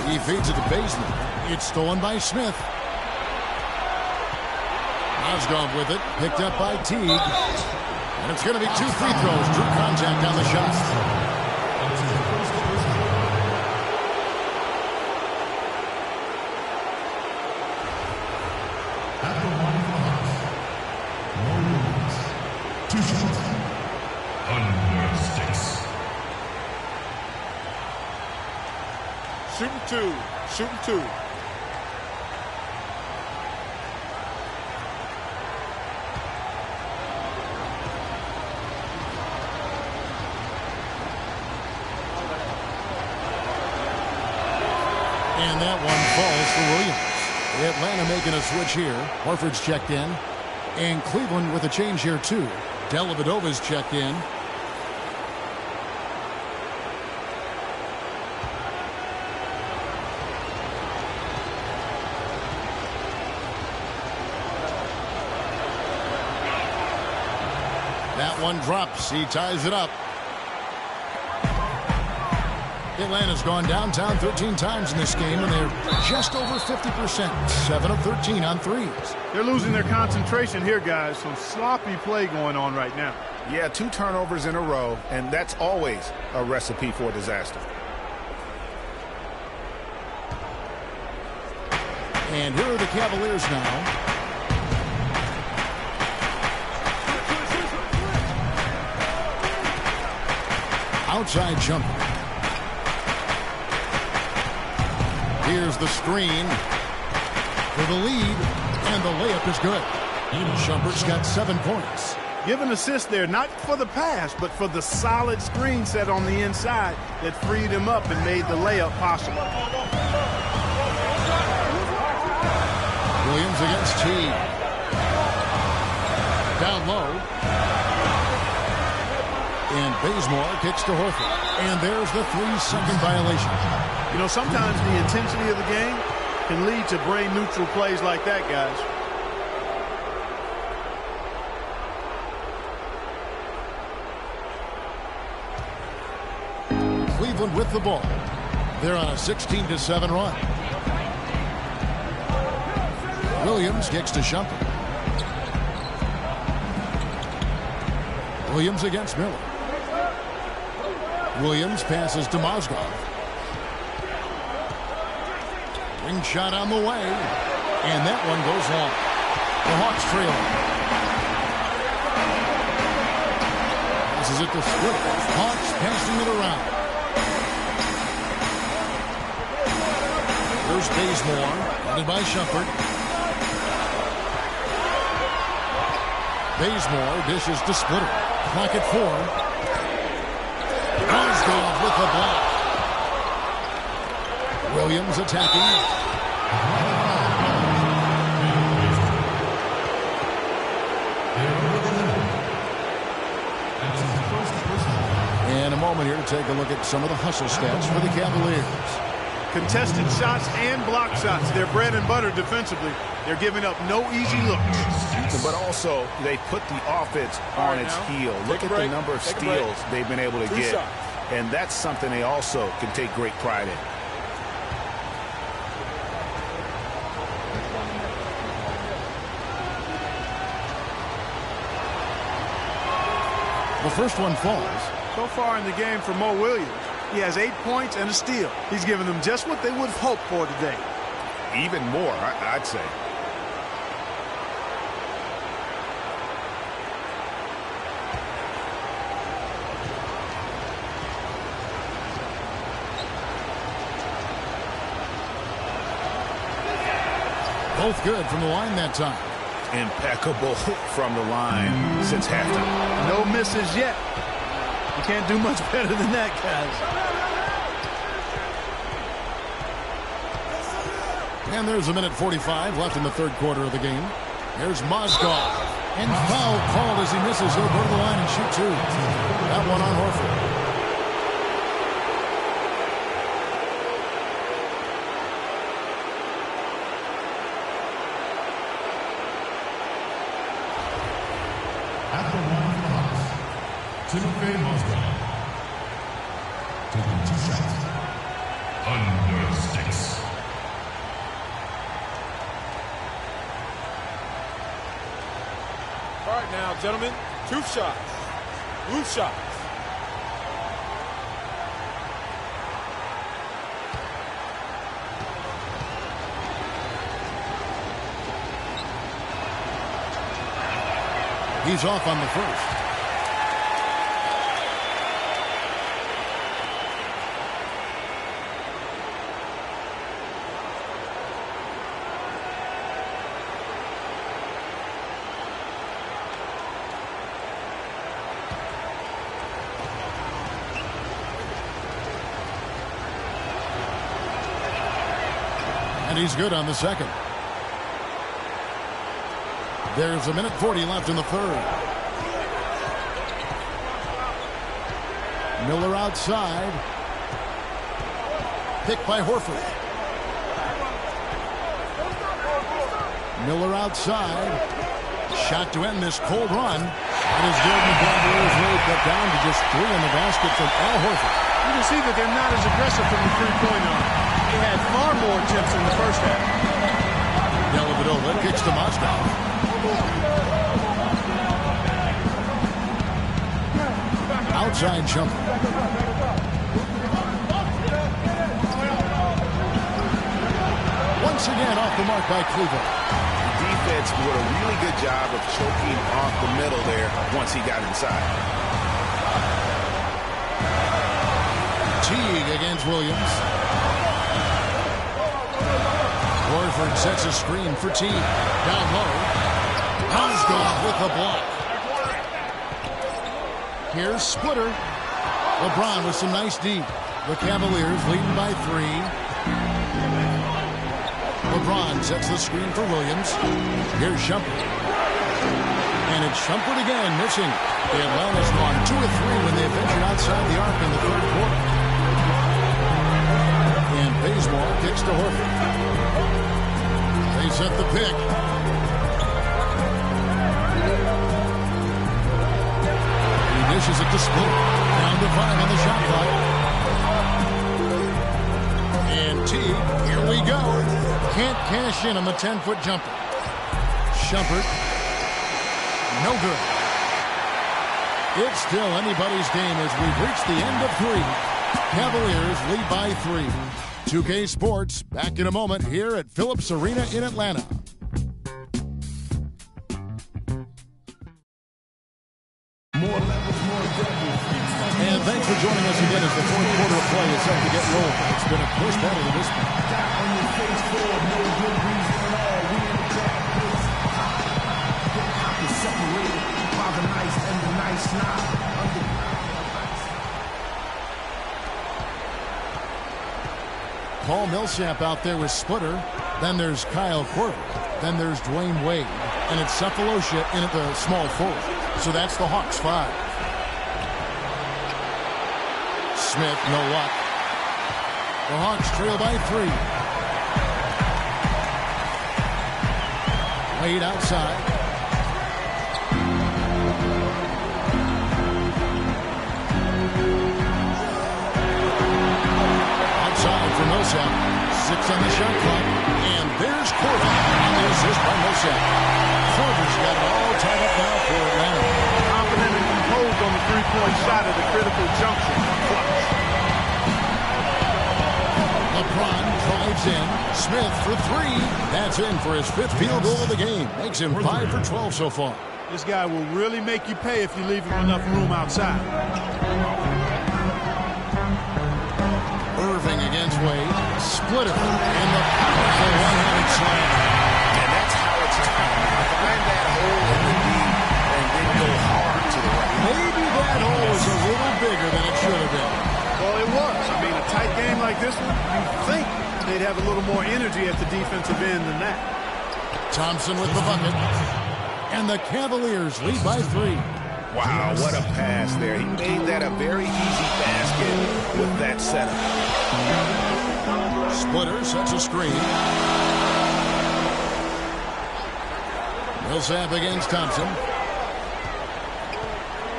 E: He feeds it to Bazemore. It's stolen by Smith. Mozgov with it, picked up by Teague. And it's going to be 2 free throws. True contact on the shot.
N: Shooting 2. Shooting 2.
E: And that one falls for Williams. Atlanta making a switch here. Horford's checked in. And Cleveland with a change here too. Dellavedova's checked in. That one drops. He ties it up. Atlanta's gone downtown 13 times in this game, and they're just over 50%. 7 of 13 on threes.
G: They're losing their concentration here, guys. Some sloppy play going on right now.
F: Yeah, 2 turnovers in a row, and that's always a recipe for disaster.
E: And here are the Cavaliers now. Outside jumper. Here's the screen for the lead, and the layup is good. Shumpert's got 7 points.
G: Give an assist there, not for the pass, but for the solid screen set on the inside that freed him up and made the layup possible.
E: Williams against Teague. Down low. And Bazemore kicks to Horford. And there's the 3-second violation.
G: You know, sometimes the intensity of the game can lead to brain-neutral plays like that, guys.
E: Cleveland with the ball. They're on a 16-7 run. Williams kicks to Shumpert. Williams against Miller. Williams passes to Mozgov. Ring shot on the way. And that one goes long. The Hawks trailing. This is it to split. Hawks passing it around. Here's Bazemore. Guarded by Shumpert. Bazemore dishes to Splitter. Clock at 4. Mozgov with the block. Williams attacking. And a moment here to take a look at some of the hustle stats for the Cavaliers.
G: Contested shots and block shots. They're bread and butter defensively. They're giving up no easy looks.
F: But also, they put the offense on its heel. Look at the number of steals they've been able to get. And that's something they also can take great pride in.
E: The first one falls.
G: So far in the game for Mo Williams, he has 8 points and a steal. He's given them just what they would have hoped for today.
F: Even more, I'd say.
E: Both good from the line that time.
F: Impeccable from the line since halftime.
G: No misses yet. You can't do much better than that, guys.
E: And there's a minute 45 left in the third quarter of the game. Here's Mozgov. And foul called as he misses. He'll go to the line and shoot two. That one on Horford.
A: At the line for the Hawks, Timofey Mozgov. Taking 2 shots. Under 6.
N: All right now, gentlemen, 2 shots. Loose shots.
E: He's off on the first. And he's good on the second. There's a minute 40 left in the third. Miller outside. Picked by Horford. Miller outside. Shot to end this cold run. It is good, and the Cavaliers really cut down to just 3 in the basket from Al Horford.
G: You can see that they're not as aggressive from the three-point line. They had far more attempts in the first half.
E: Dellavedova kicks to Mozgov. Outside jumper. Once again off the mark by Cleveland.
F: The defense did a really good job of choking off the middle there once he got inside.
E: Teague against Williams. Horford sets a screen for Teague. Down low. Mozgov with the block. Here's Splitter. LeBron with some nice deep. The Cavaliers leading by 3. LeBron sets the screen for Williams. Here's Shumpert. And it's Shumpert again, missing. The Atlanta's gone 2 of 3 when they ventured outside the arc in the third quarter. And Bazemore kicks to Horford. They set the pick. Dishes it to Split. Down to 5 on the shot clock. And Teague, here we go. Can't cash in on the 10-foot jumper. Shumpert, no good. It's still anybody's game as we've reached the end of 3. Cavaliers lead by 3. 2K Sports, back in a moment here at Phillips Arena in Atlanta. And thanks for joining us again as the fourth quarter of play is set to get rolling. It's been a close battle to this point. Paul Millsap out there with Splitter. Then there's Kyle Korver. Then there's Dwayne Wade. And it's Cephalosha in at the small forward. So that's the Hawks 5. Smith, no luck. The Hawks trail by 3. Wade outside. Outside for Millsap. 6 on the shot clock. And there's Korver on the assist by Millsap. Korver's got it all tied up now for Atlanta.
G: Confident and composed on the three-point shot at a critical juncture. Clutch.
E: LeBron drives in. Smith for three. That's in for his 5th field goal of the game. Makes him 5 for 12 so far.
G: This guy will really make you pay if you leave him enough room outside.
E: Irving against Wade. Splitter. And the powerful one-handed slam.
F: And that's how it's done. Find that hole in the knee and then go hard to the right.
E: Maybe that hole was a little bigger than it should have been.
G: Well, it was. I mean, a tight game like this one, you'd think they'd have a little more energy at the defensive end than that.
E: Thompson with the bucket. And the Cavaliers lead by 3.
F: Wow, what a pass there. He made that a very easy basket with that setup.
E: Splitter sets a screen. Millsap against Thompson.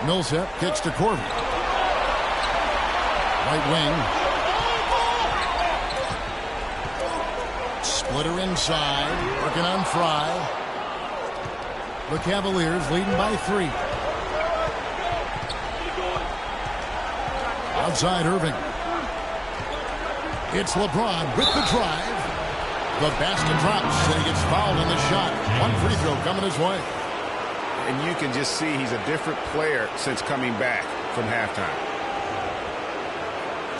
E: Millsap kicks to Corbin. Right wing. Splitter inside. Working on Fry. The Cavaliers leading by 3. Outside Irving. It's LeBron with the drive. The basket drops and he gets fouled on the shot. 1 free throw coming his way.
F: And you can just see he's a different player since coming back from halftime.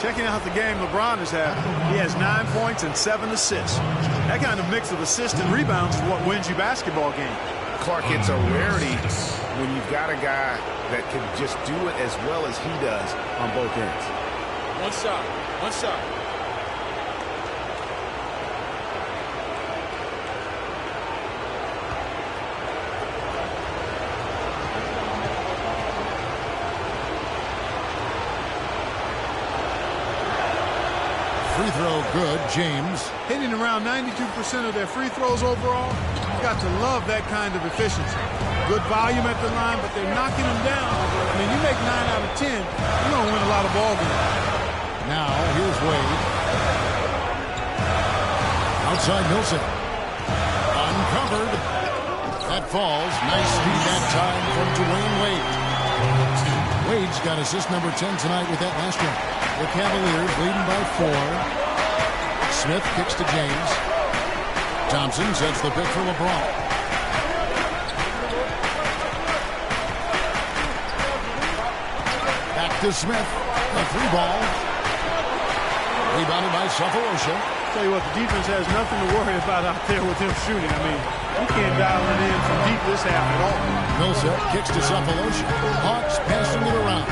G: Checking out the game LeBron has had, he has 9 points and 7 assists. That kind of mix of assists and rebounds is what wins you basketball games.
F: Clark, it's a rarity when you've got a guy that can just do it as well as he does on both ends.
N: One shot. One shot.
E: Free throw good. James.
G: Hitting around 92% of their free throws overall. You've got to love that kind of efficiency. Good volume at the line, but they're knocking them down. I mean, you make 9 out of 10, you're going to win a lot of ball games.
E: Now, here's Wade. Outside Millsap. Uncovered. That falls. Nice speed that time from Dwayne Wade. Wade's got assist number 10 tonight with that last one. The Cavaliers leading by 4. Smith kicks to James. Thompson sets the pick for LeBron. Back to Smith. A 3-ball. Rebounded by Cephalosha.
G: Tell you what, the defense has nothing to worry about out there with him shooting. I mean, you can't dial it in from deep this half at all.
E: Millsap kicks to Cephalosha. Hawks passing it around.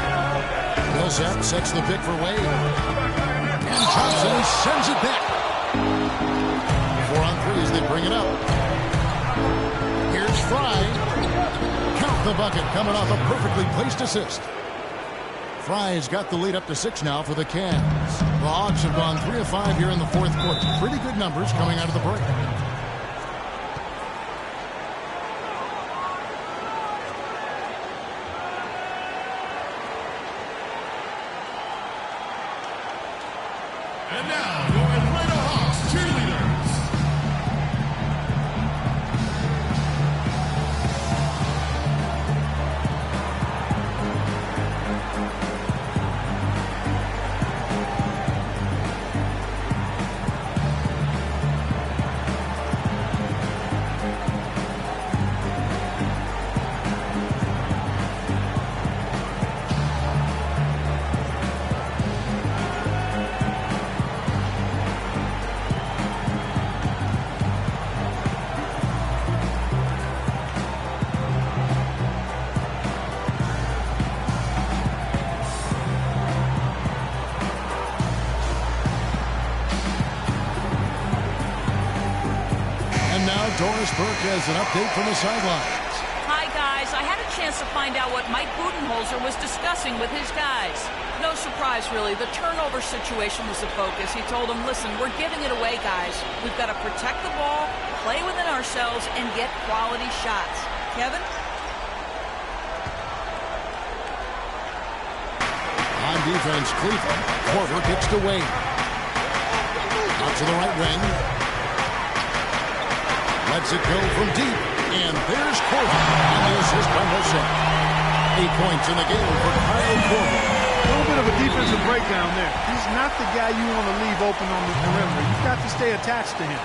E: Millsap sets the pick for Wade. And Thompson sends it back. 4 on 3 as they bring it up. Here's Fry. Count the bucket coming off a perfectly placed assist. Fry has got the lead up to 6 now for the Cavs. The Hawks have gone 3 of 5 here in the 4th quarter. Pretty good numbers coming out of the break.
A: And now, your Atlanta Hawks cheerleaders.
E: Doris Burke has an update from the sidelines.
H: Hi, guys. I had a chance to find out what Mike Budenholzer was discussing with his guys. No surprise, really. The turnover situation was the focus. He told them, listen, we're giving it away, guys. We've got to protect the ball, play within ourselves, and get quality shots. Kevin?
E: On defense, Cleveland. Korver kicks to Wade. Out to the right wing. Lets it go from deep. And there's Korver on the assist by Millsap. 8 points in the game for Kyle Korver.
G: A little bit of a defensive breakdown there. He's not the guy you want to leave open on the perimeter. You've got to stay attached to him.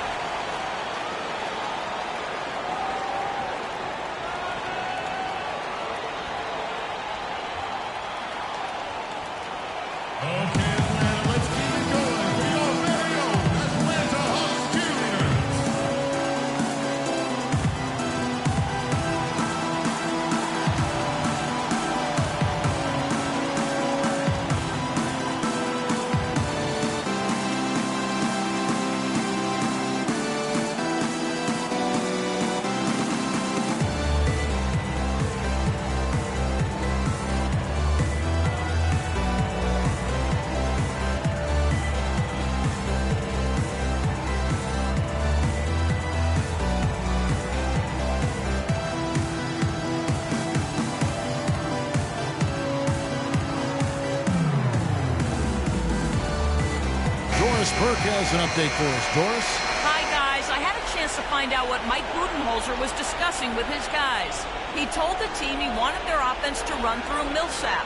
E: Burke has an update for us. Doris?
H: Hi, guys. I had a chance to find out what Mike Budenholzer was discussing with his guys. He told the team he wanted their offense to run through Millsap.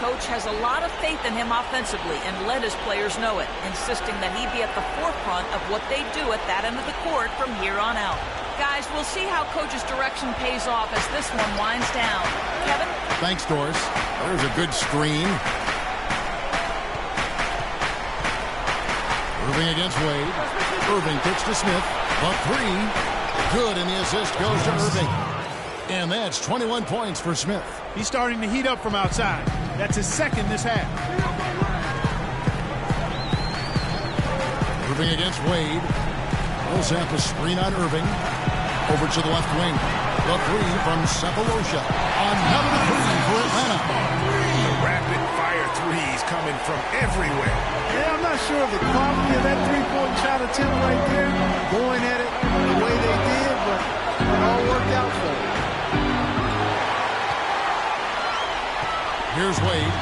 H: Coach has a lot of faith in him offensively and let his players know it, insisting that he be at the forefront of what they do at that end of the court from here on out. Guys, we'll see how Coach's direction pays off as this one winds down. Kevin?
E: Thanks, Doris. There's a good screen. Irving against Wade. Irving kicks to Smith. A three. Good, and the assist goes to Irving. And that's 21 points for Smith.
G: He's starting to heat up from outside. That's his second this half.
E: Irving against Wade. Millsap a screen on Irving. Over to the left wing. The three from Sefolosha. Another three for Atlanta.
F: Rapid fire threes coming from everywhere.
G: Yeah, I'm not sure of the quality of that three-point shot attempt right there. Going at it the way they did, but it all worked out for them.
E: Here's Wade.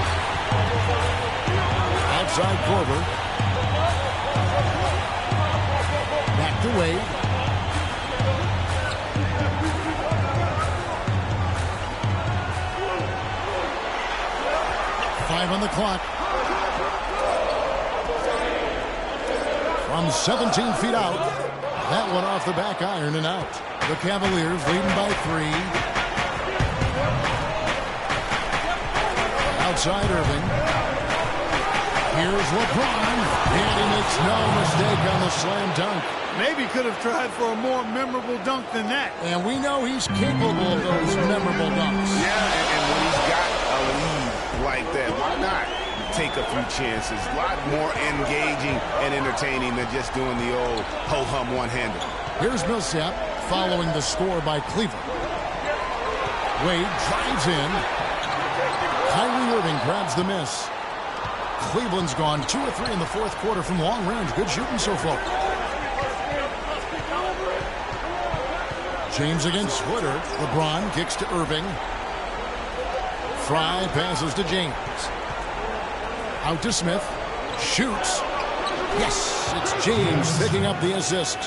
E: Outside Korver. Back to Wade. On the clock. From 17 feet out. That one off the back iron and out. The Cavaliers leading by 3. Outside Irving. Here's LeBron. And he makes no mistake on the slam dunk.
G: Maybe could have tried for a more memorable dunk than that.
E: And we know he's capable of those memorable dunks.
F: Yeah, and when he's got a lead like that, why not take a few chances? A lot more engaging and entertaining than just doing the old ho-hum one-hander.
E: Here's Millsap following the score by Cleveland. Wade drives in. Kyrie Irving grabs the miss. Cleveland's gone 2 of 3 in the fourth quarter from long range. Good shooting so far. James against Switter. LeBron kicks to Irving. Fry passes to James. Out to Smith. Shoots. Yes, it's James picking up the assist.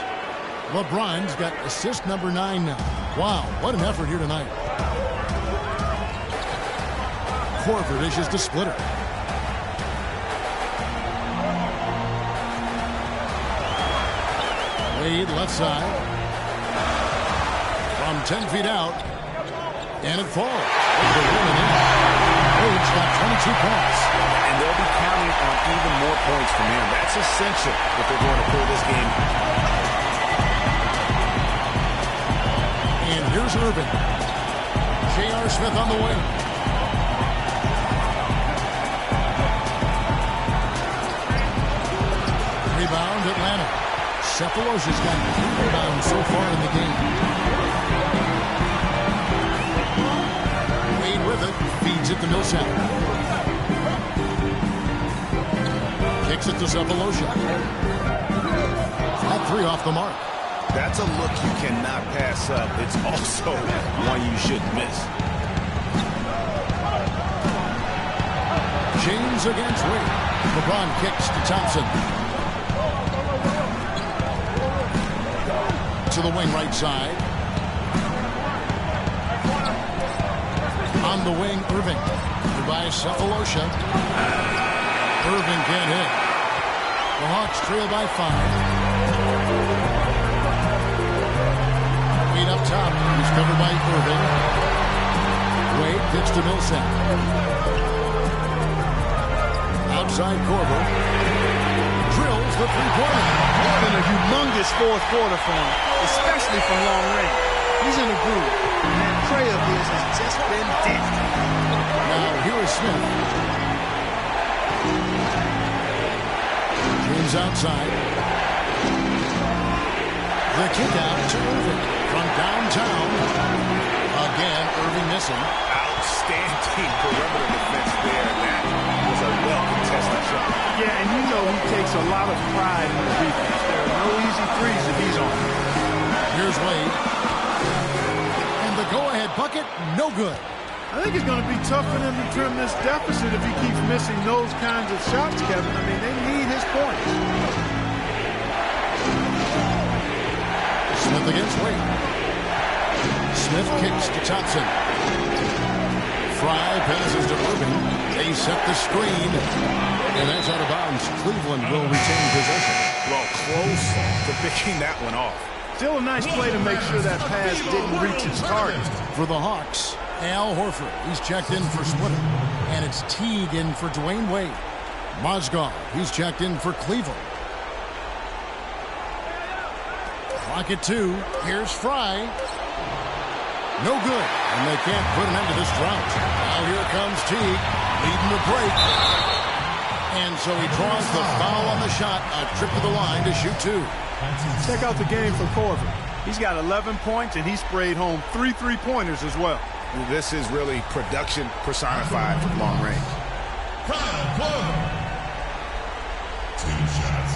E: LeBron's got assist number 9 now. Wow, what an effort here tonight. Korver dishes to Splitter. Wade left side. From 10 feet out. And it falls. Wade's got 22 points.
F: And they'll be counting on even more points from him. That's essential if they're going to pull this game.
E: And here's Irving. J.R. Smith on the wing. Rebound, Atlanta. Sefolosha's got 3 rebounds so far in the game. Wade with it. Feeds it to Millsap. Kicks it to Sefolosha. Flat 3 off the mark.
F: That's a look you cannot pass up. It's also one you shouldn't miss.
E: James against Wade. LeBron kicks to Thompson. To the wing right side. On the wing, Irving. By Cephalosha. Irving can't hit. The Hawks trail by 5. Feet up top. He's covered by Irving. Wade pitch to Millsap. Outside Korver. Drills the three-pointer.
G: It's been a humongous fourth quarter for him, especially from long range. He's in a groove. And that tray of his has just been dead.
E: Now here is Smith. James outside. The kick out to Irving from downtown. Again, Irving missing.
F: Outstanding perimeter defense there. That was a well-contested shot.
G: Yeah, and you know he takes a lot of pride in his defense. There are no easy threes that he's on.
E: Here's Wade. And the go-ahead bucket, no good.
G: I think it's going to be tough for them to trim this deficit if he keeps missing those kinds of shots, Kevin. I mean, they need his points.
E: Smith against Wade. Smith kicks to Thompson. Fry passes to Irving. They set the screen. And that's out of bounds. Cleveland will retain possession.
F: Well, close to picking that one off.
G: Still a nice play to make sure that pass didn't reach its target.
E: For the Hawks, Al Horford. He's checked in for Splitter. And it's Teague in for Dwayne Wade. Mozgov, he's checked in for Cleveland. Clock at 2. Here's Fry. No good. And they can't put an end to this drought. Now here comes Teague, leading the break. And so he draws the foul on the shot. A trip to the line to shoot 2.
G: Check out the game for Korver. He's got 11 points, and he sprayed home 3 3-pointers as well.
F: This is really production personified from long range.
A: Kyle Korver. 2 shots.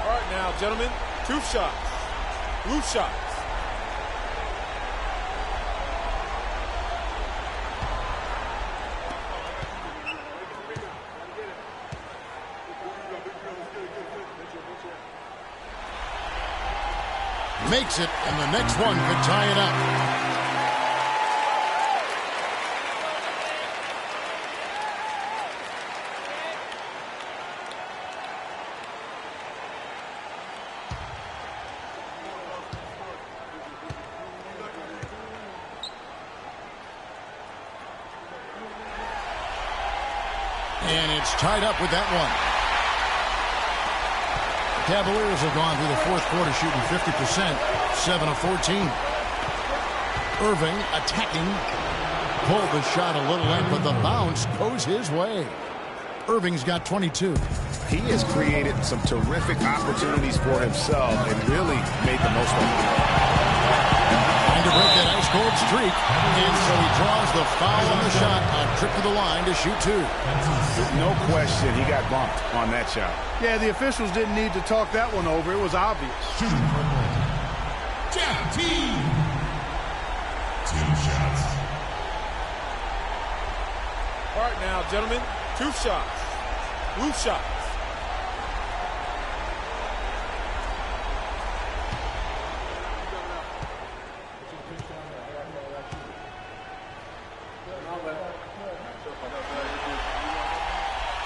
N: All right, now, gentlemen, 2 shots. Blue shots.
E: Makes it, and the next one could tie it up. And it's tied up with that one. Cavaliers have gone through the fourth quarter shooting 50%, 7 of 14. Irving attacking. Pulled the shot a little late, but the bounce goes his way. Irving's got 22.
F: He has created some terrific opportunities for himself and really made the most of it.
E: Trying to break that ice-cold streak. And so he draws the foul on the shot. A trip to the line to shoot 2.
F: No question, he got bumped on that shot.
G: Yeah, the officials didn't need to talk that one over. It was obvious.
A: Shooting for Jeff Teague. 2 shots.
N: All right, now, gentlemen, 2 shots. Blue shots.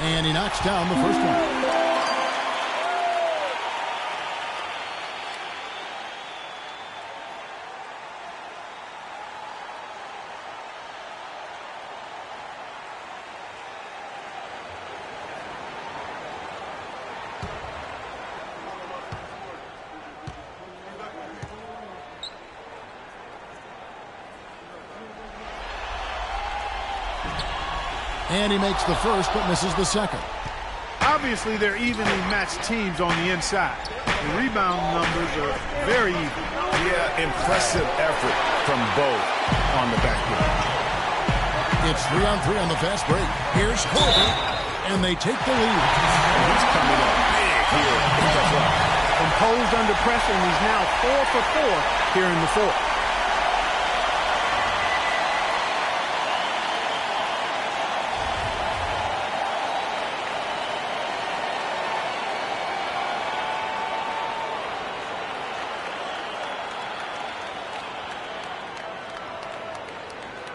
E: And he knocks down the first one. And he makes the first, but misses the second.
G: Obviously, they're evenly matched teams on the inside. The rebound numbers are very even.
F: Yeah, impressive effort from both on the backboard.
E: It's 3-on-3 on the fast break. Here's Korver, and they take the lead.
F: He's coming up big here.
G: Composed under pressure, and he's now 4 for 4 here in the fourth.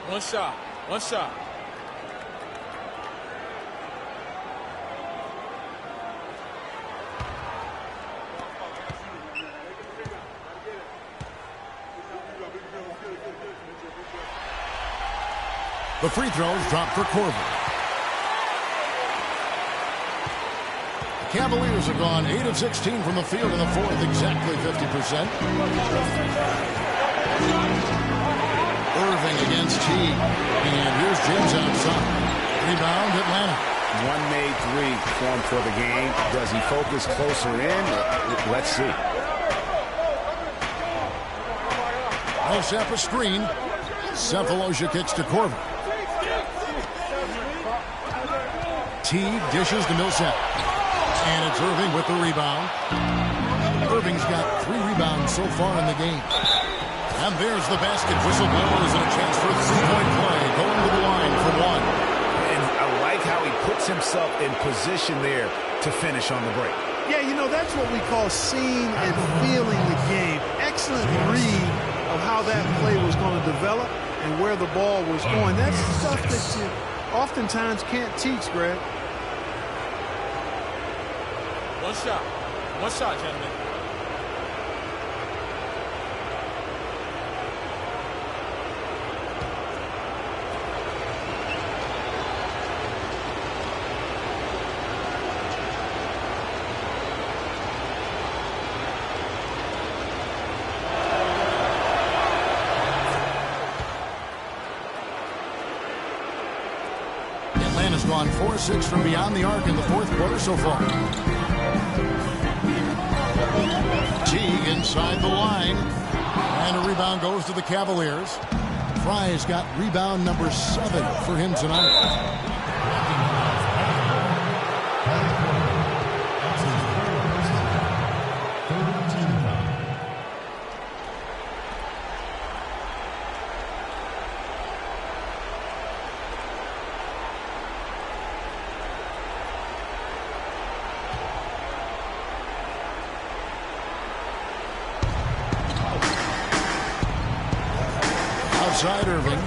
N: One shot. One shot.
E: The free throws drop for Korver. The Cavaliers have gone 8 of 16 from the field in the fourth, exactly 50%. Irving against Teague. And here's James outside. Rebound, Atlanta.
F: One made three formed for the game. Does he focus closer in? Let's see.
E: Millsap a screen. Cephalosha kicks to Korver. Teague dishes to Millsap. And it's Irving with the rebound. Irving's got 3 rebounds so far in the game. And there's the basket. Whistle blows and a chance for a 3-point play. Going to the line for one.
F: And I like how he puts himself in position there to finish on the break.
G: Yeah, you know, that's what we call seeing and feeling the game. Excellent read of how that play was going to develop and where the ball was going. That's stuff that you oftentimes can't teach, Greg.
N: One shot. One shot, gentlemen.
E: Atlanta's gone 4-6 from beyond the arc in the fourth quarter so far. Teague inside the line. And a rebound goes to the Cavaliers. Fry's got rebound number 7 for him tonight. Outside Irving.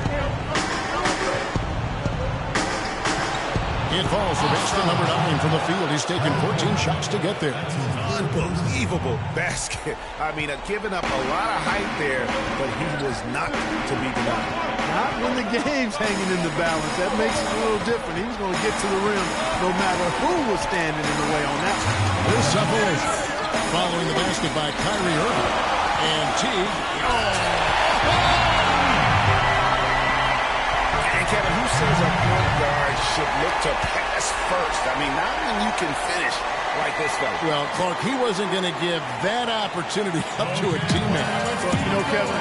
E: It falls for basket number 9 from the field. He's taken 14 shots to get there.
F: Unbelievable basket. I mean, giving up a lot of height there, but he was not to be denied.
G: Not when the game's hanging in the balance. That makes it a little different. He was going to get to the rim no matter who was standing in the way on that one.
E: Here's Cephalosha. Following the basket by Kyrie Irving. And Teague.
F: Kevin, who says a point guard should look to pass first? I mean, not when you can finish like this guy.
E: Well, Clark, he wasn't going to give that opportunity up to a teammate.
G: Well, you know, Kevin,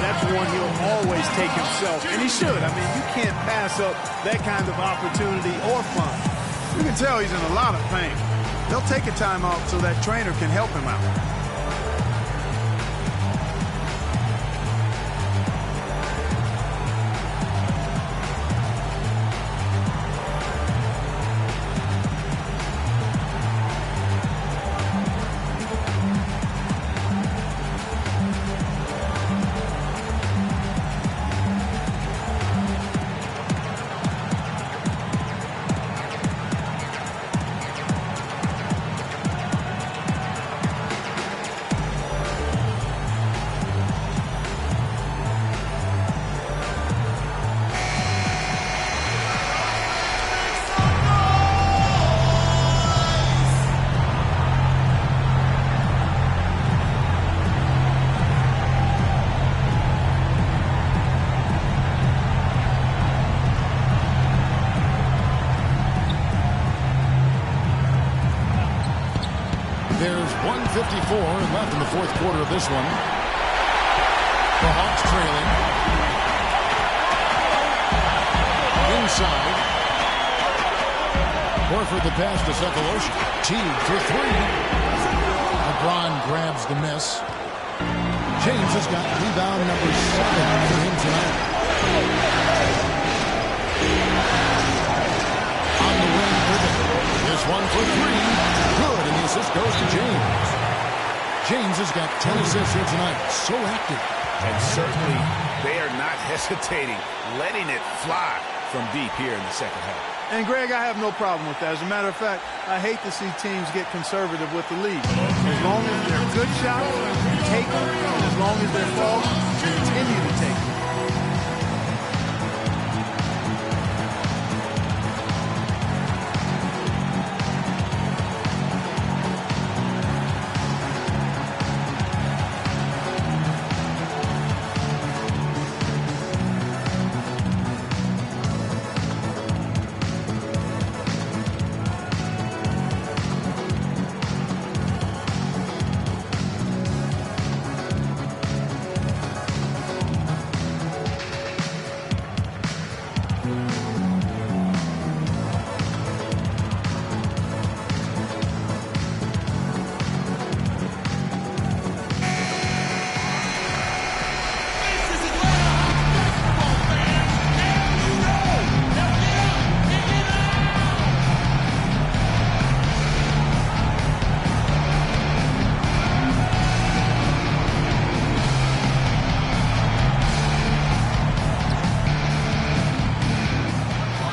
G: that's one he'll always take himself, and he should. I mean, you can't pass up that kind of opportunity or fun. You can tell he's in a lot of pain. They'll take a timeout so that trainer can help him out.
E: There's 1:54 left in the fourth quarter of this one. The Hawks trailing. Inside. Horford the pass to Cephalosha. Teague for 3. LeBron grabs the miss. James has got rebound number 7 for him tonight. On the wing, Irving. This one for 3. Good, and the assist goes to James. James has got 10 assists here tonight. So active.
F: And certainly they are not hesitating, letting it fly from deep here in the second half.
G: And, Greg, I have no problem with that. As a matter of fact, I hate to see teams get conservative with the lead. As long as they're good shots, take them. And as long as they're false, continue to take them.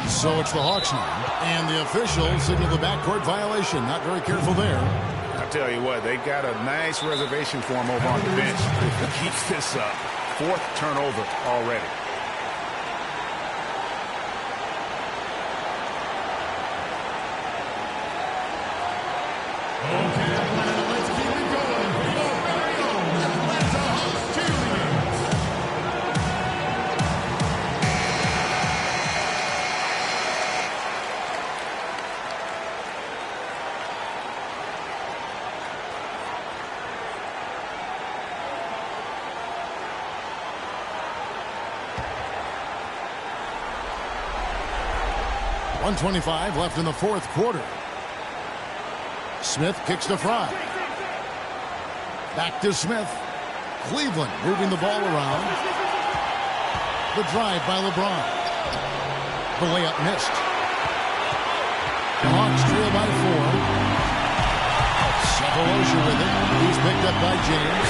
E: So it's the Hawks now, and the officials signal the backcourt violation. Not very careful there.
F: I'll tell you what, they got a nice reservation for him over on the bench. If he keeps this up, fourth turnover already.
A: Okay, Atlanta, let's keep it going. Your very own Atlanta Hawks cheerleaders.
E: .125 left in the fourth quarter. Smith kicks to Frye. Back to Smith. Cleveland moving the ball around. The drive by LeBron. The layup missed. The Hawks trail by 4. Sefolosha with it. He's picked up by James.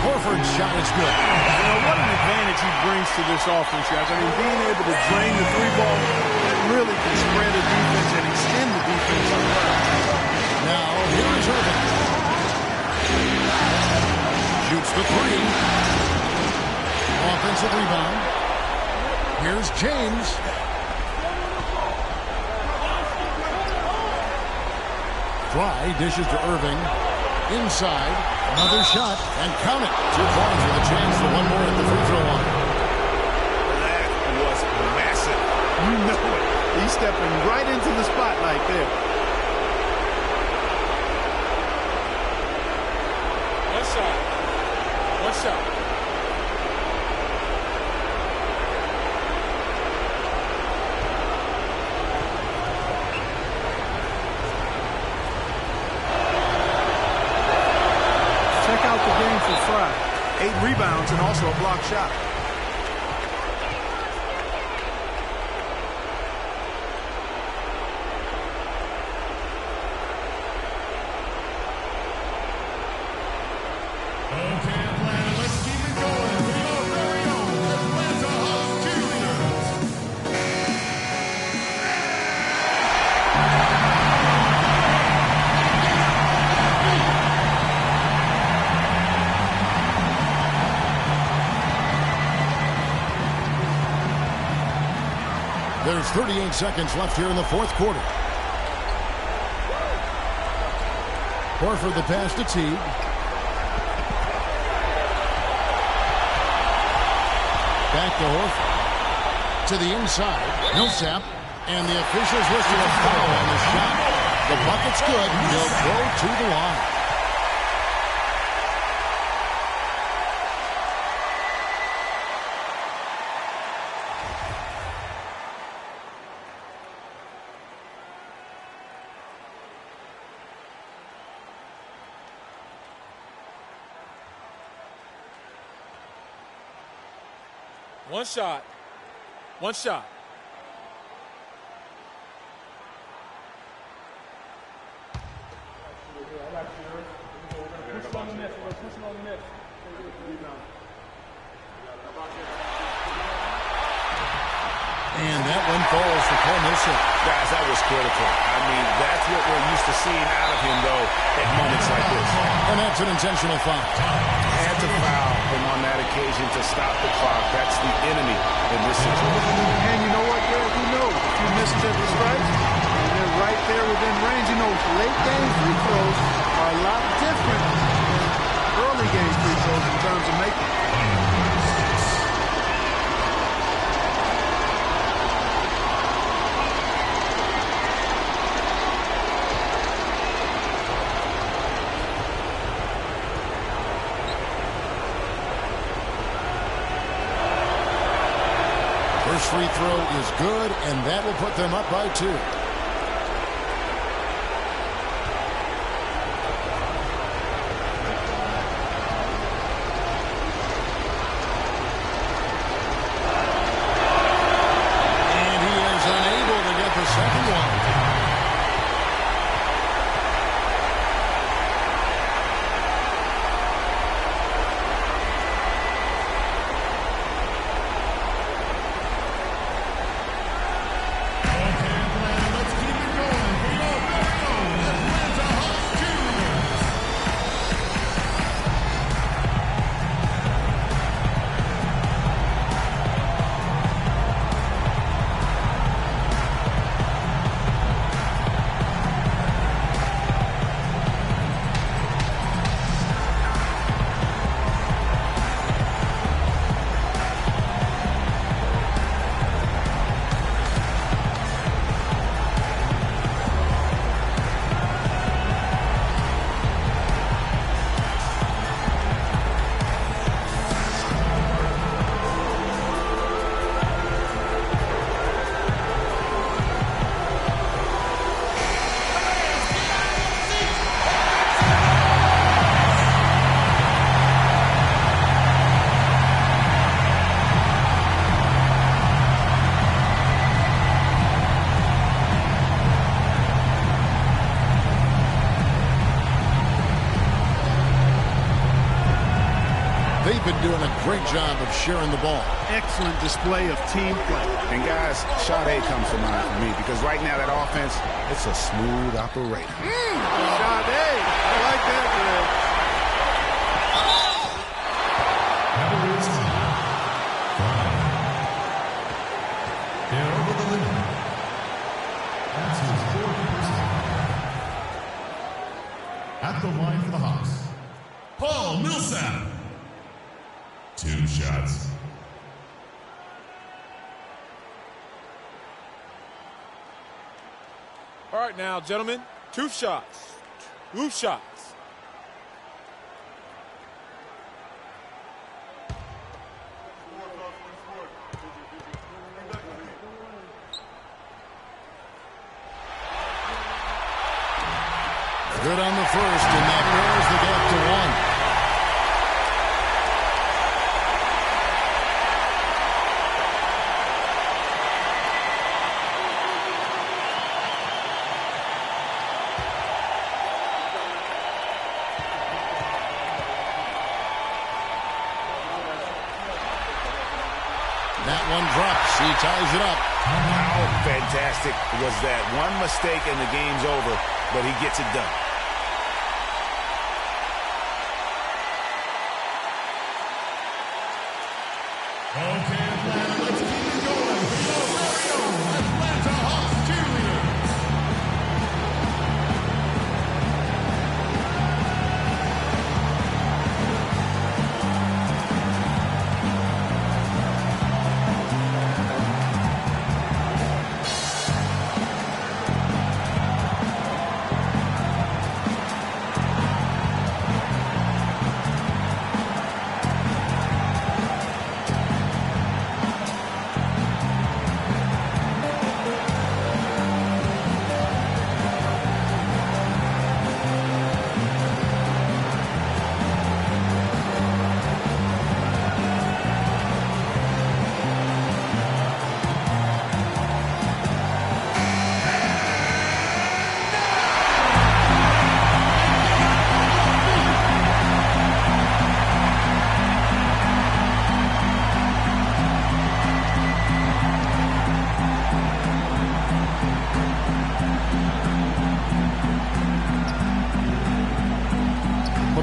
E: Horford's shot is good.
G: You know, what an advantage he brings to this offense, guys. I mean, being able to drain the three ball really can spread the defense and extend the defense.
E: Now, here is Irving. Shoots the three. Offensive rebound. Here's James. Frye dishes to Irving. Inside. Another shot. And count it. 2 points with a chance for one more at the free throw line.
F: That was massive.
G: You know it. He's stepping right into the spotlight there.
N: One shot. One shot.
G: Check out the game for Frye. 8 rebounds and also a block shot.
A: Okay, Atlanta, let's keep it going. Your very own Atlanta Hawks cheerleaders.
E: There's 38 seconds left here in the fourth quarter. Horford the pass to Teague. Back to Horford. To the inside. Millsap. And the officials listed a foul on the shot. The bucket's good. He'll go to the line.
N: One shot. One shot.
E: And that one falls for Paul Millsap.
F: Guys, that was critical. I mean, that's what we're used to seeing out of him, though, at moments like this.
E: And that's an intentional foul.
F: Had to foul him on that occasion to stop the clock. That's the enemy in this situation.
G: And you know what, Derek? Who knows? If you miss the strikes, and they're right there within range. You know, late game free throws are a lot different than early game free throws in terms of making.
E: First free throw is good, and that will put them up by 2. And he is unable to get the second one. They've been doing a great job of sharing the ball.
G: Excellent display of team play.
F: And guys, Sade comes to mind for me because right now that offense, it's a smooth operation.
G: Sade, I like that, man.
A: They're over the limit. That's his 4th personal. At the line for the Hawks, Paul Millsap. 2 shots.
N: All right, now, gentlemen, 2 shots. 2 shots.
E: Good on the first, and that narrows the gap to 1. That one drops. He ties it up.
F: How fantastic was that? One mistake and the game's over, but he gets it done.
A: Okay, Atlanta, let's keep it going. For your very own Atlanta Hawks cheerleaders.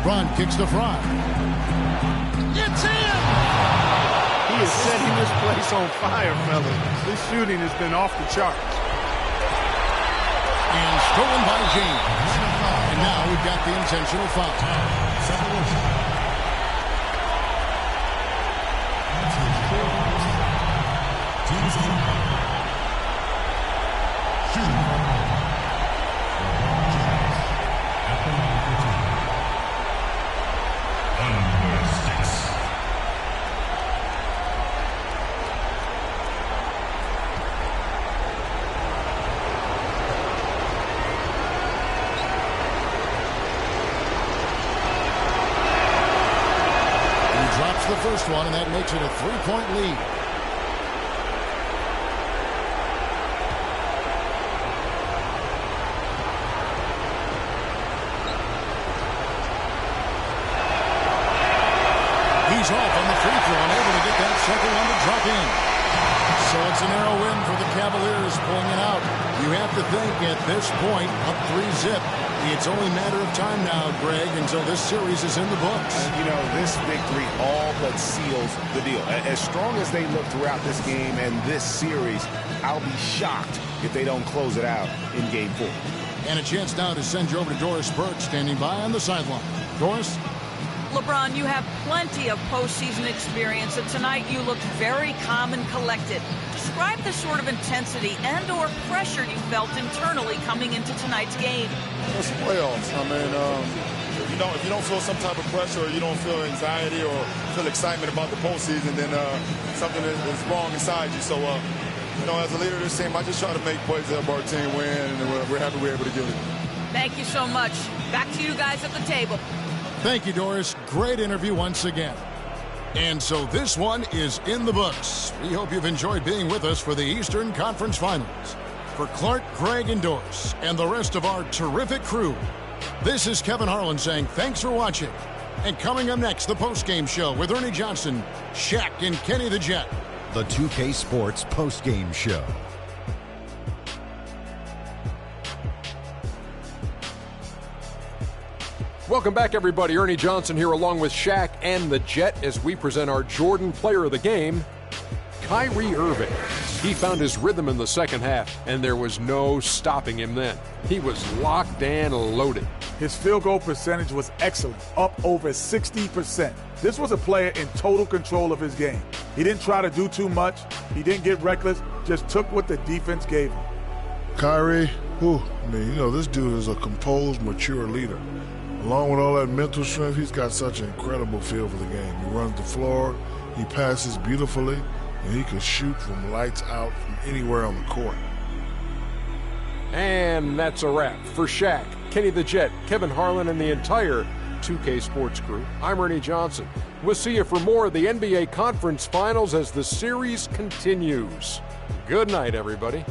E: LeBron kicks to Fry. It's in!
G: He is setting this place on fire, fellas. This shooting has been off the charts.
E: And stolen by James. And now we've got the intentional foul. The first one, and that makes it a 3-point lead. He's off on the free throw and able to get that second one to drop in. So it's a narrow win for the Cavaliers, pulling it out. You have to think at this point, up 3-zip. It's only a matter of time now, Greg, until this series is in the books.
F: You know, this victory all but seals the deal. As strong as they look throughout this game and this series, I'll be shocked if they don't close it out in Game 4.
E: And a chance now to send you over to Doris Burke, standing by on the sideline. Doris?
H: LeBron, you have plenty of postseason experience, and tonight you looked very calm and collected. Describe the sort of intensity and or pressure you felt internally coming into tonight's game.
M: It's the playoffs. I mean, if you don't feel some type of pressure or you don't feel anxiety or feel excitement about the postseason, then something is wrong inside you. So, as a leader of this team, I just try to make plays to help our team win, and we're happy we're able to do it.
H: Thank you so much. Back to you guys at the table.
E: Thank you, Doris. Great interview once again. And so this one is in the books. We hope you've enjoyed being with us for the Eastern Conference Finals. For Clark, Greg, and Doris, and the rest of our terrific crew, this is Kevin Harlan saying thanks for watching. And coming up next, the postgame show with Ernie Johnson, Shaq, and Kenny the Jet.
L: The 2K Sports postgame show.
B: Welcome back, everybody. Ernie Johnson here along with Shaq and the Jet as we present our Jordan Player of the Game, Kyrie Irving. He found his rhythm in the second half, and there was no stopping him then. He was locked and loaded.
D: His field goal percentage was excellent, up over 60%. This was a player in total control of his game. He didn't try to do too much. He didn't get reckless, just took what the defense gave him.
C: Kyrie, this dude is a composed, mature leader. Along with all that mental strength, he's got such an incredible feel for the game. He runs the floor, he passes beautifully, and he can shoot from lights out from anywhere on the court.
B: And that's a wrap. For Shaq, Kenny the Jet, Kevin Harlan, and the entire 2K Sports crew, I'm Ernie Johnson. We'll see you for more of the NBA Conference Finals as the series continues. Good night, everybody.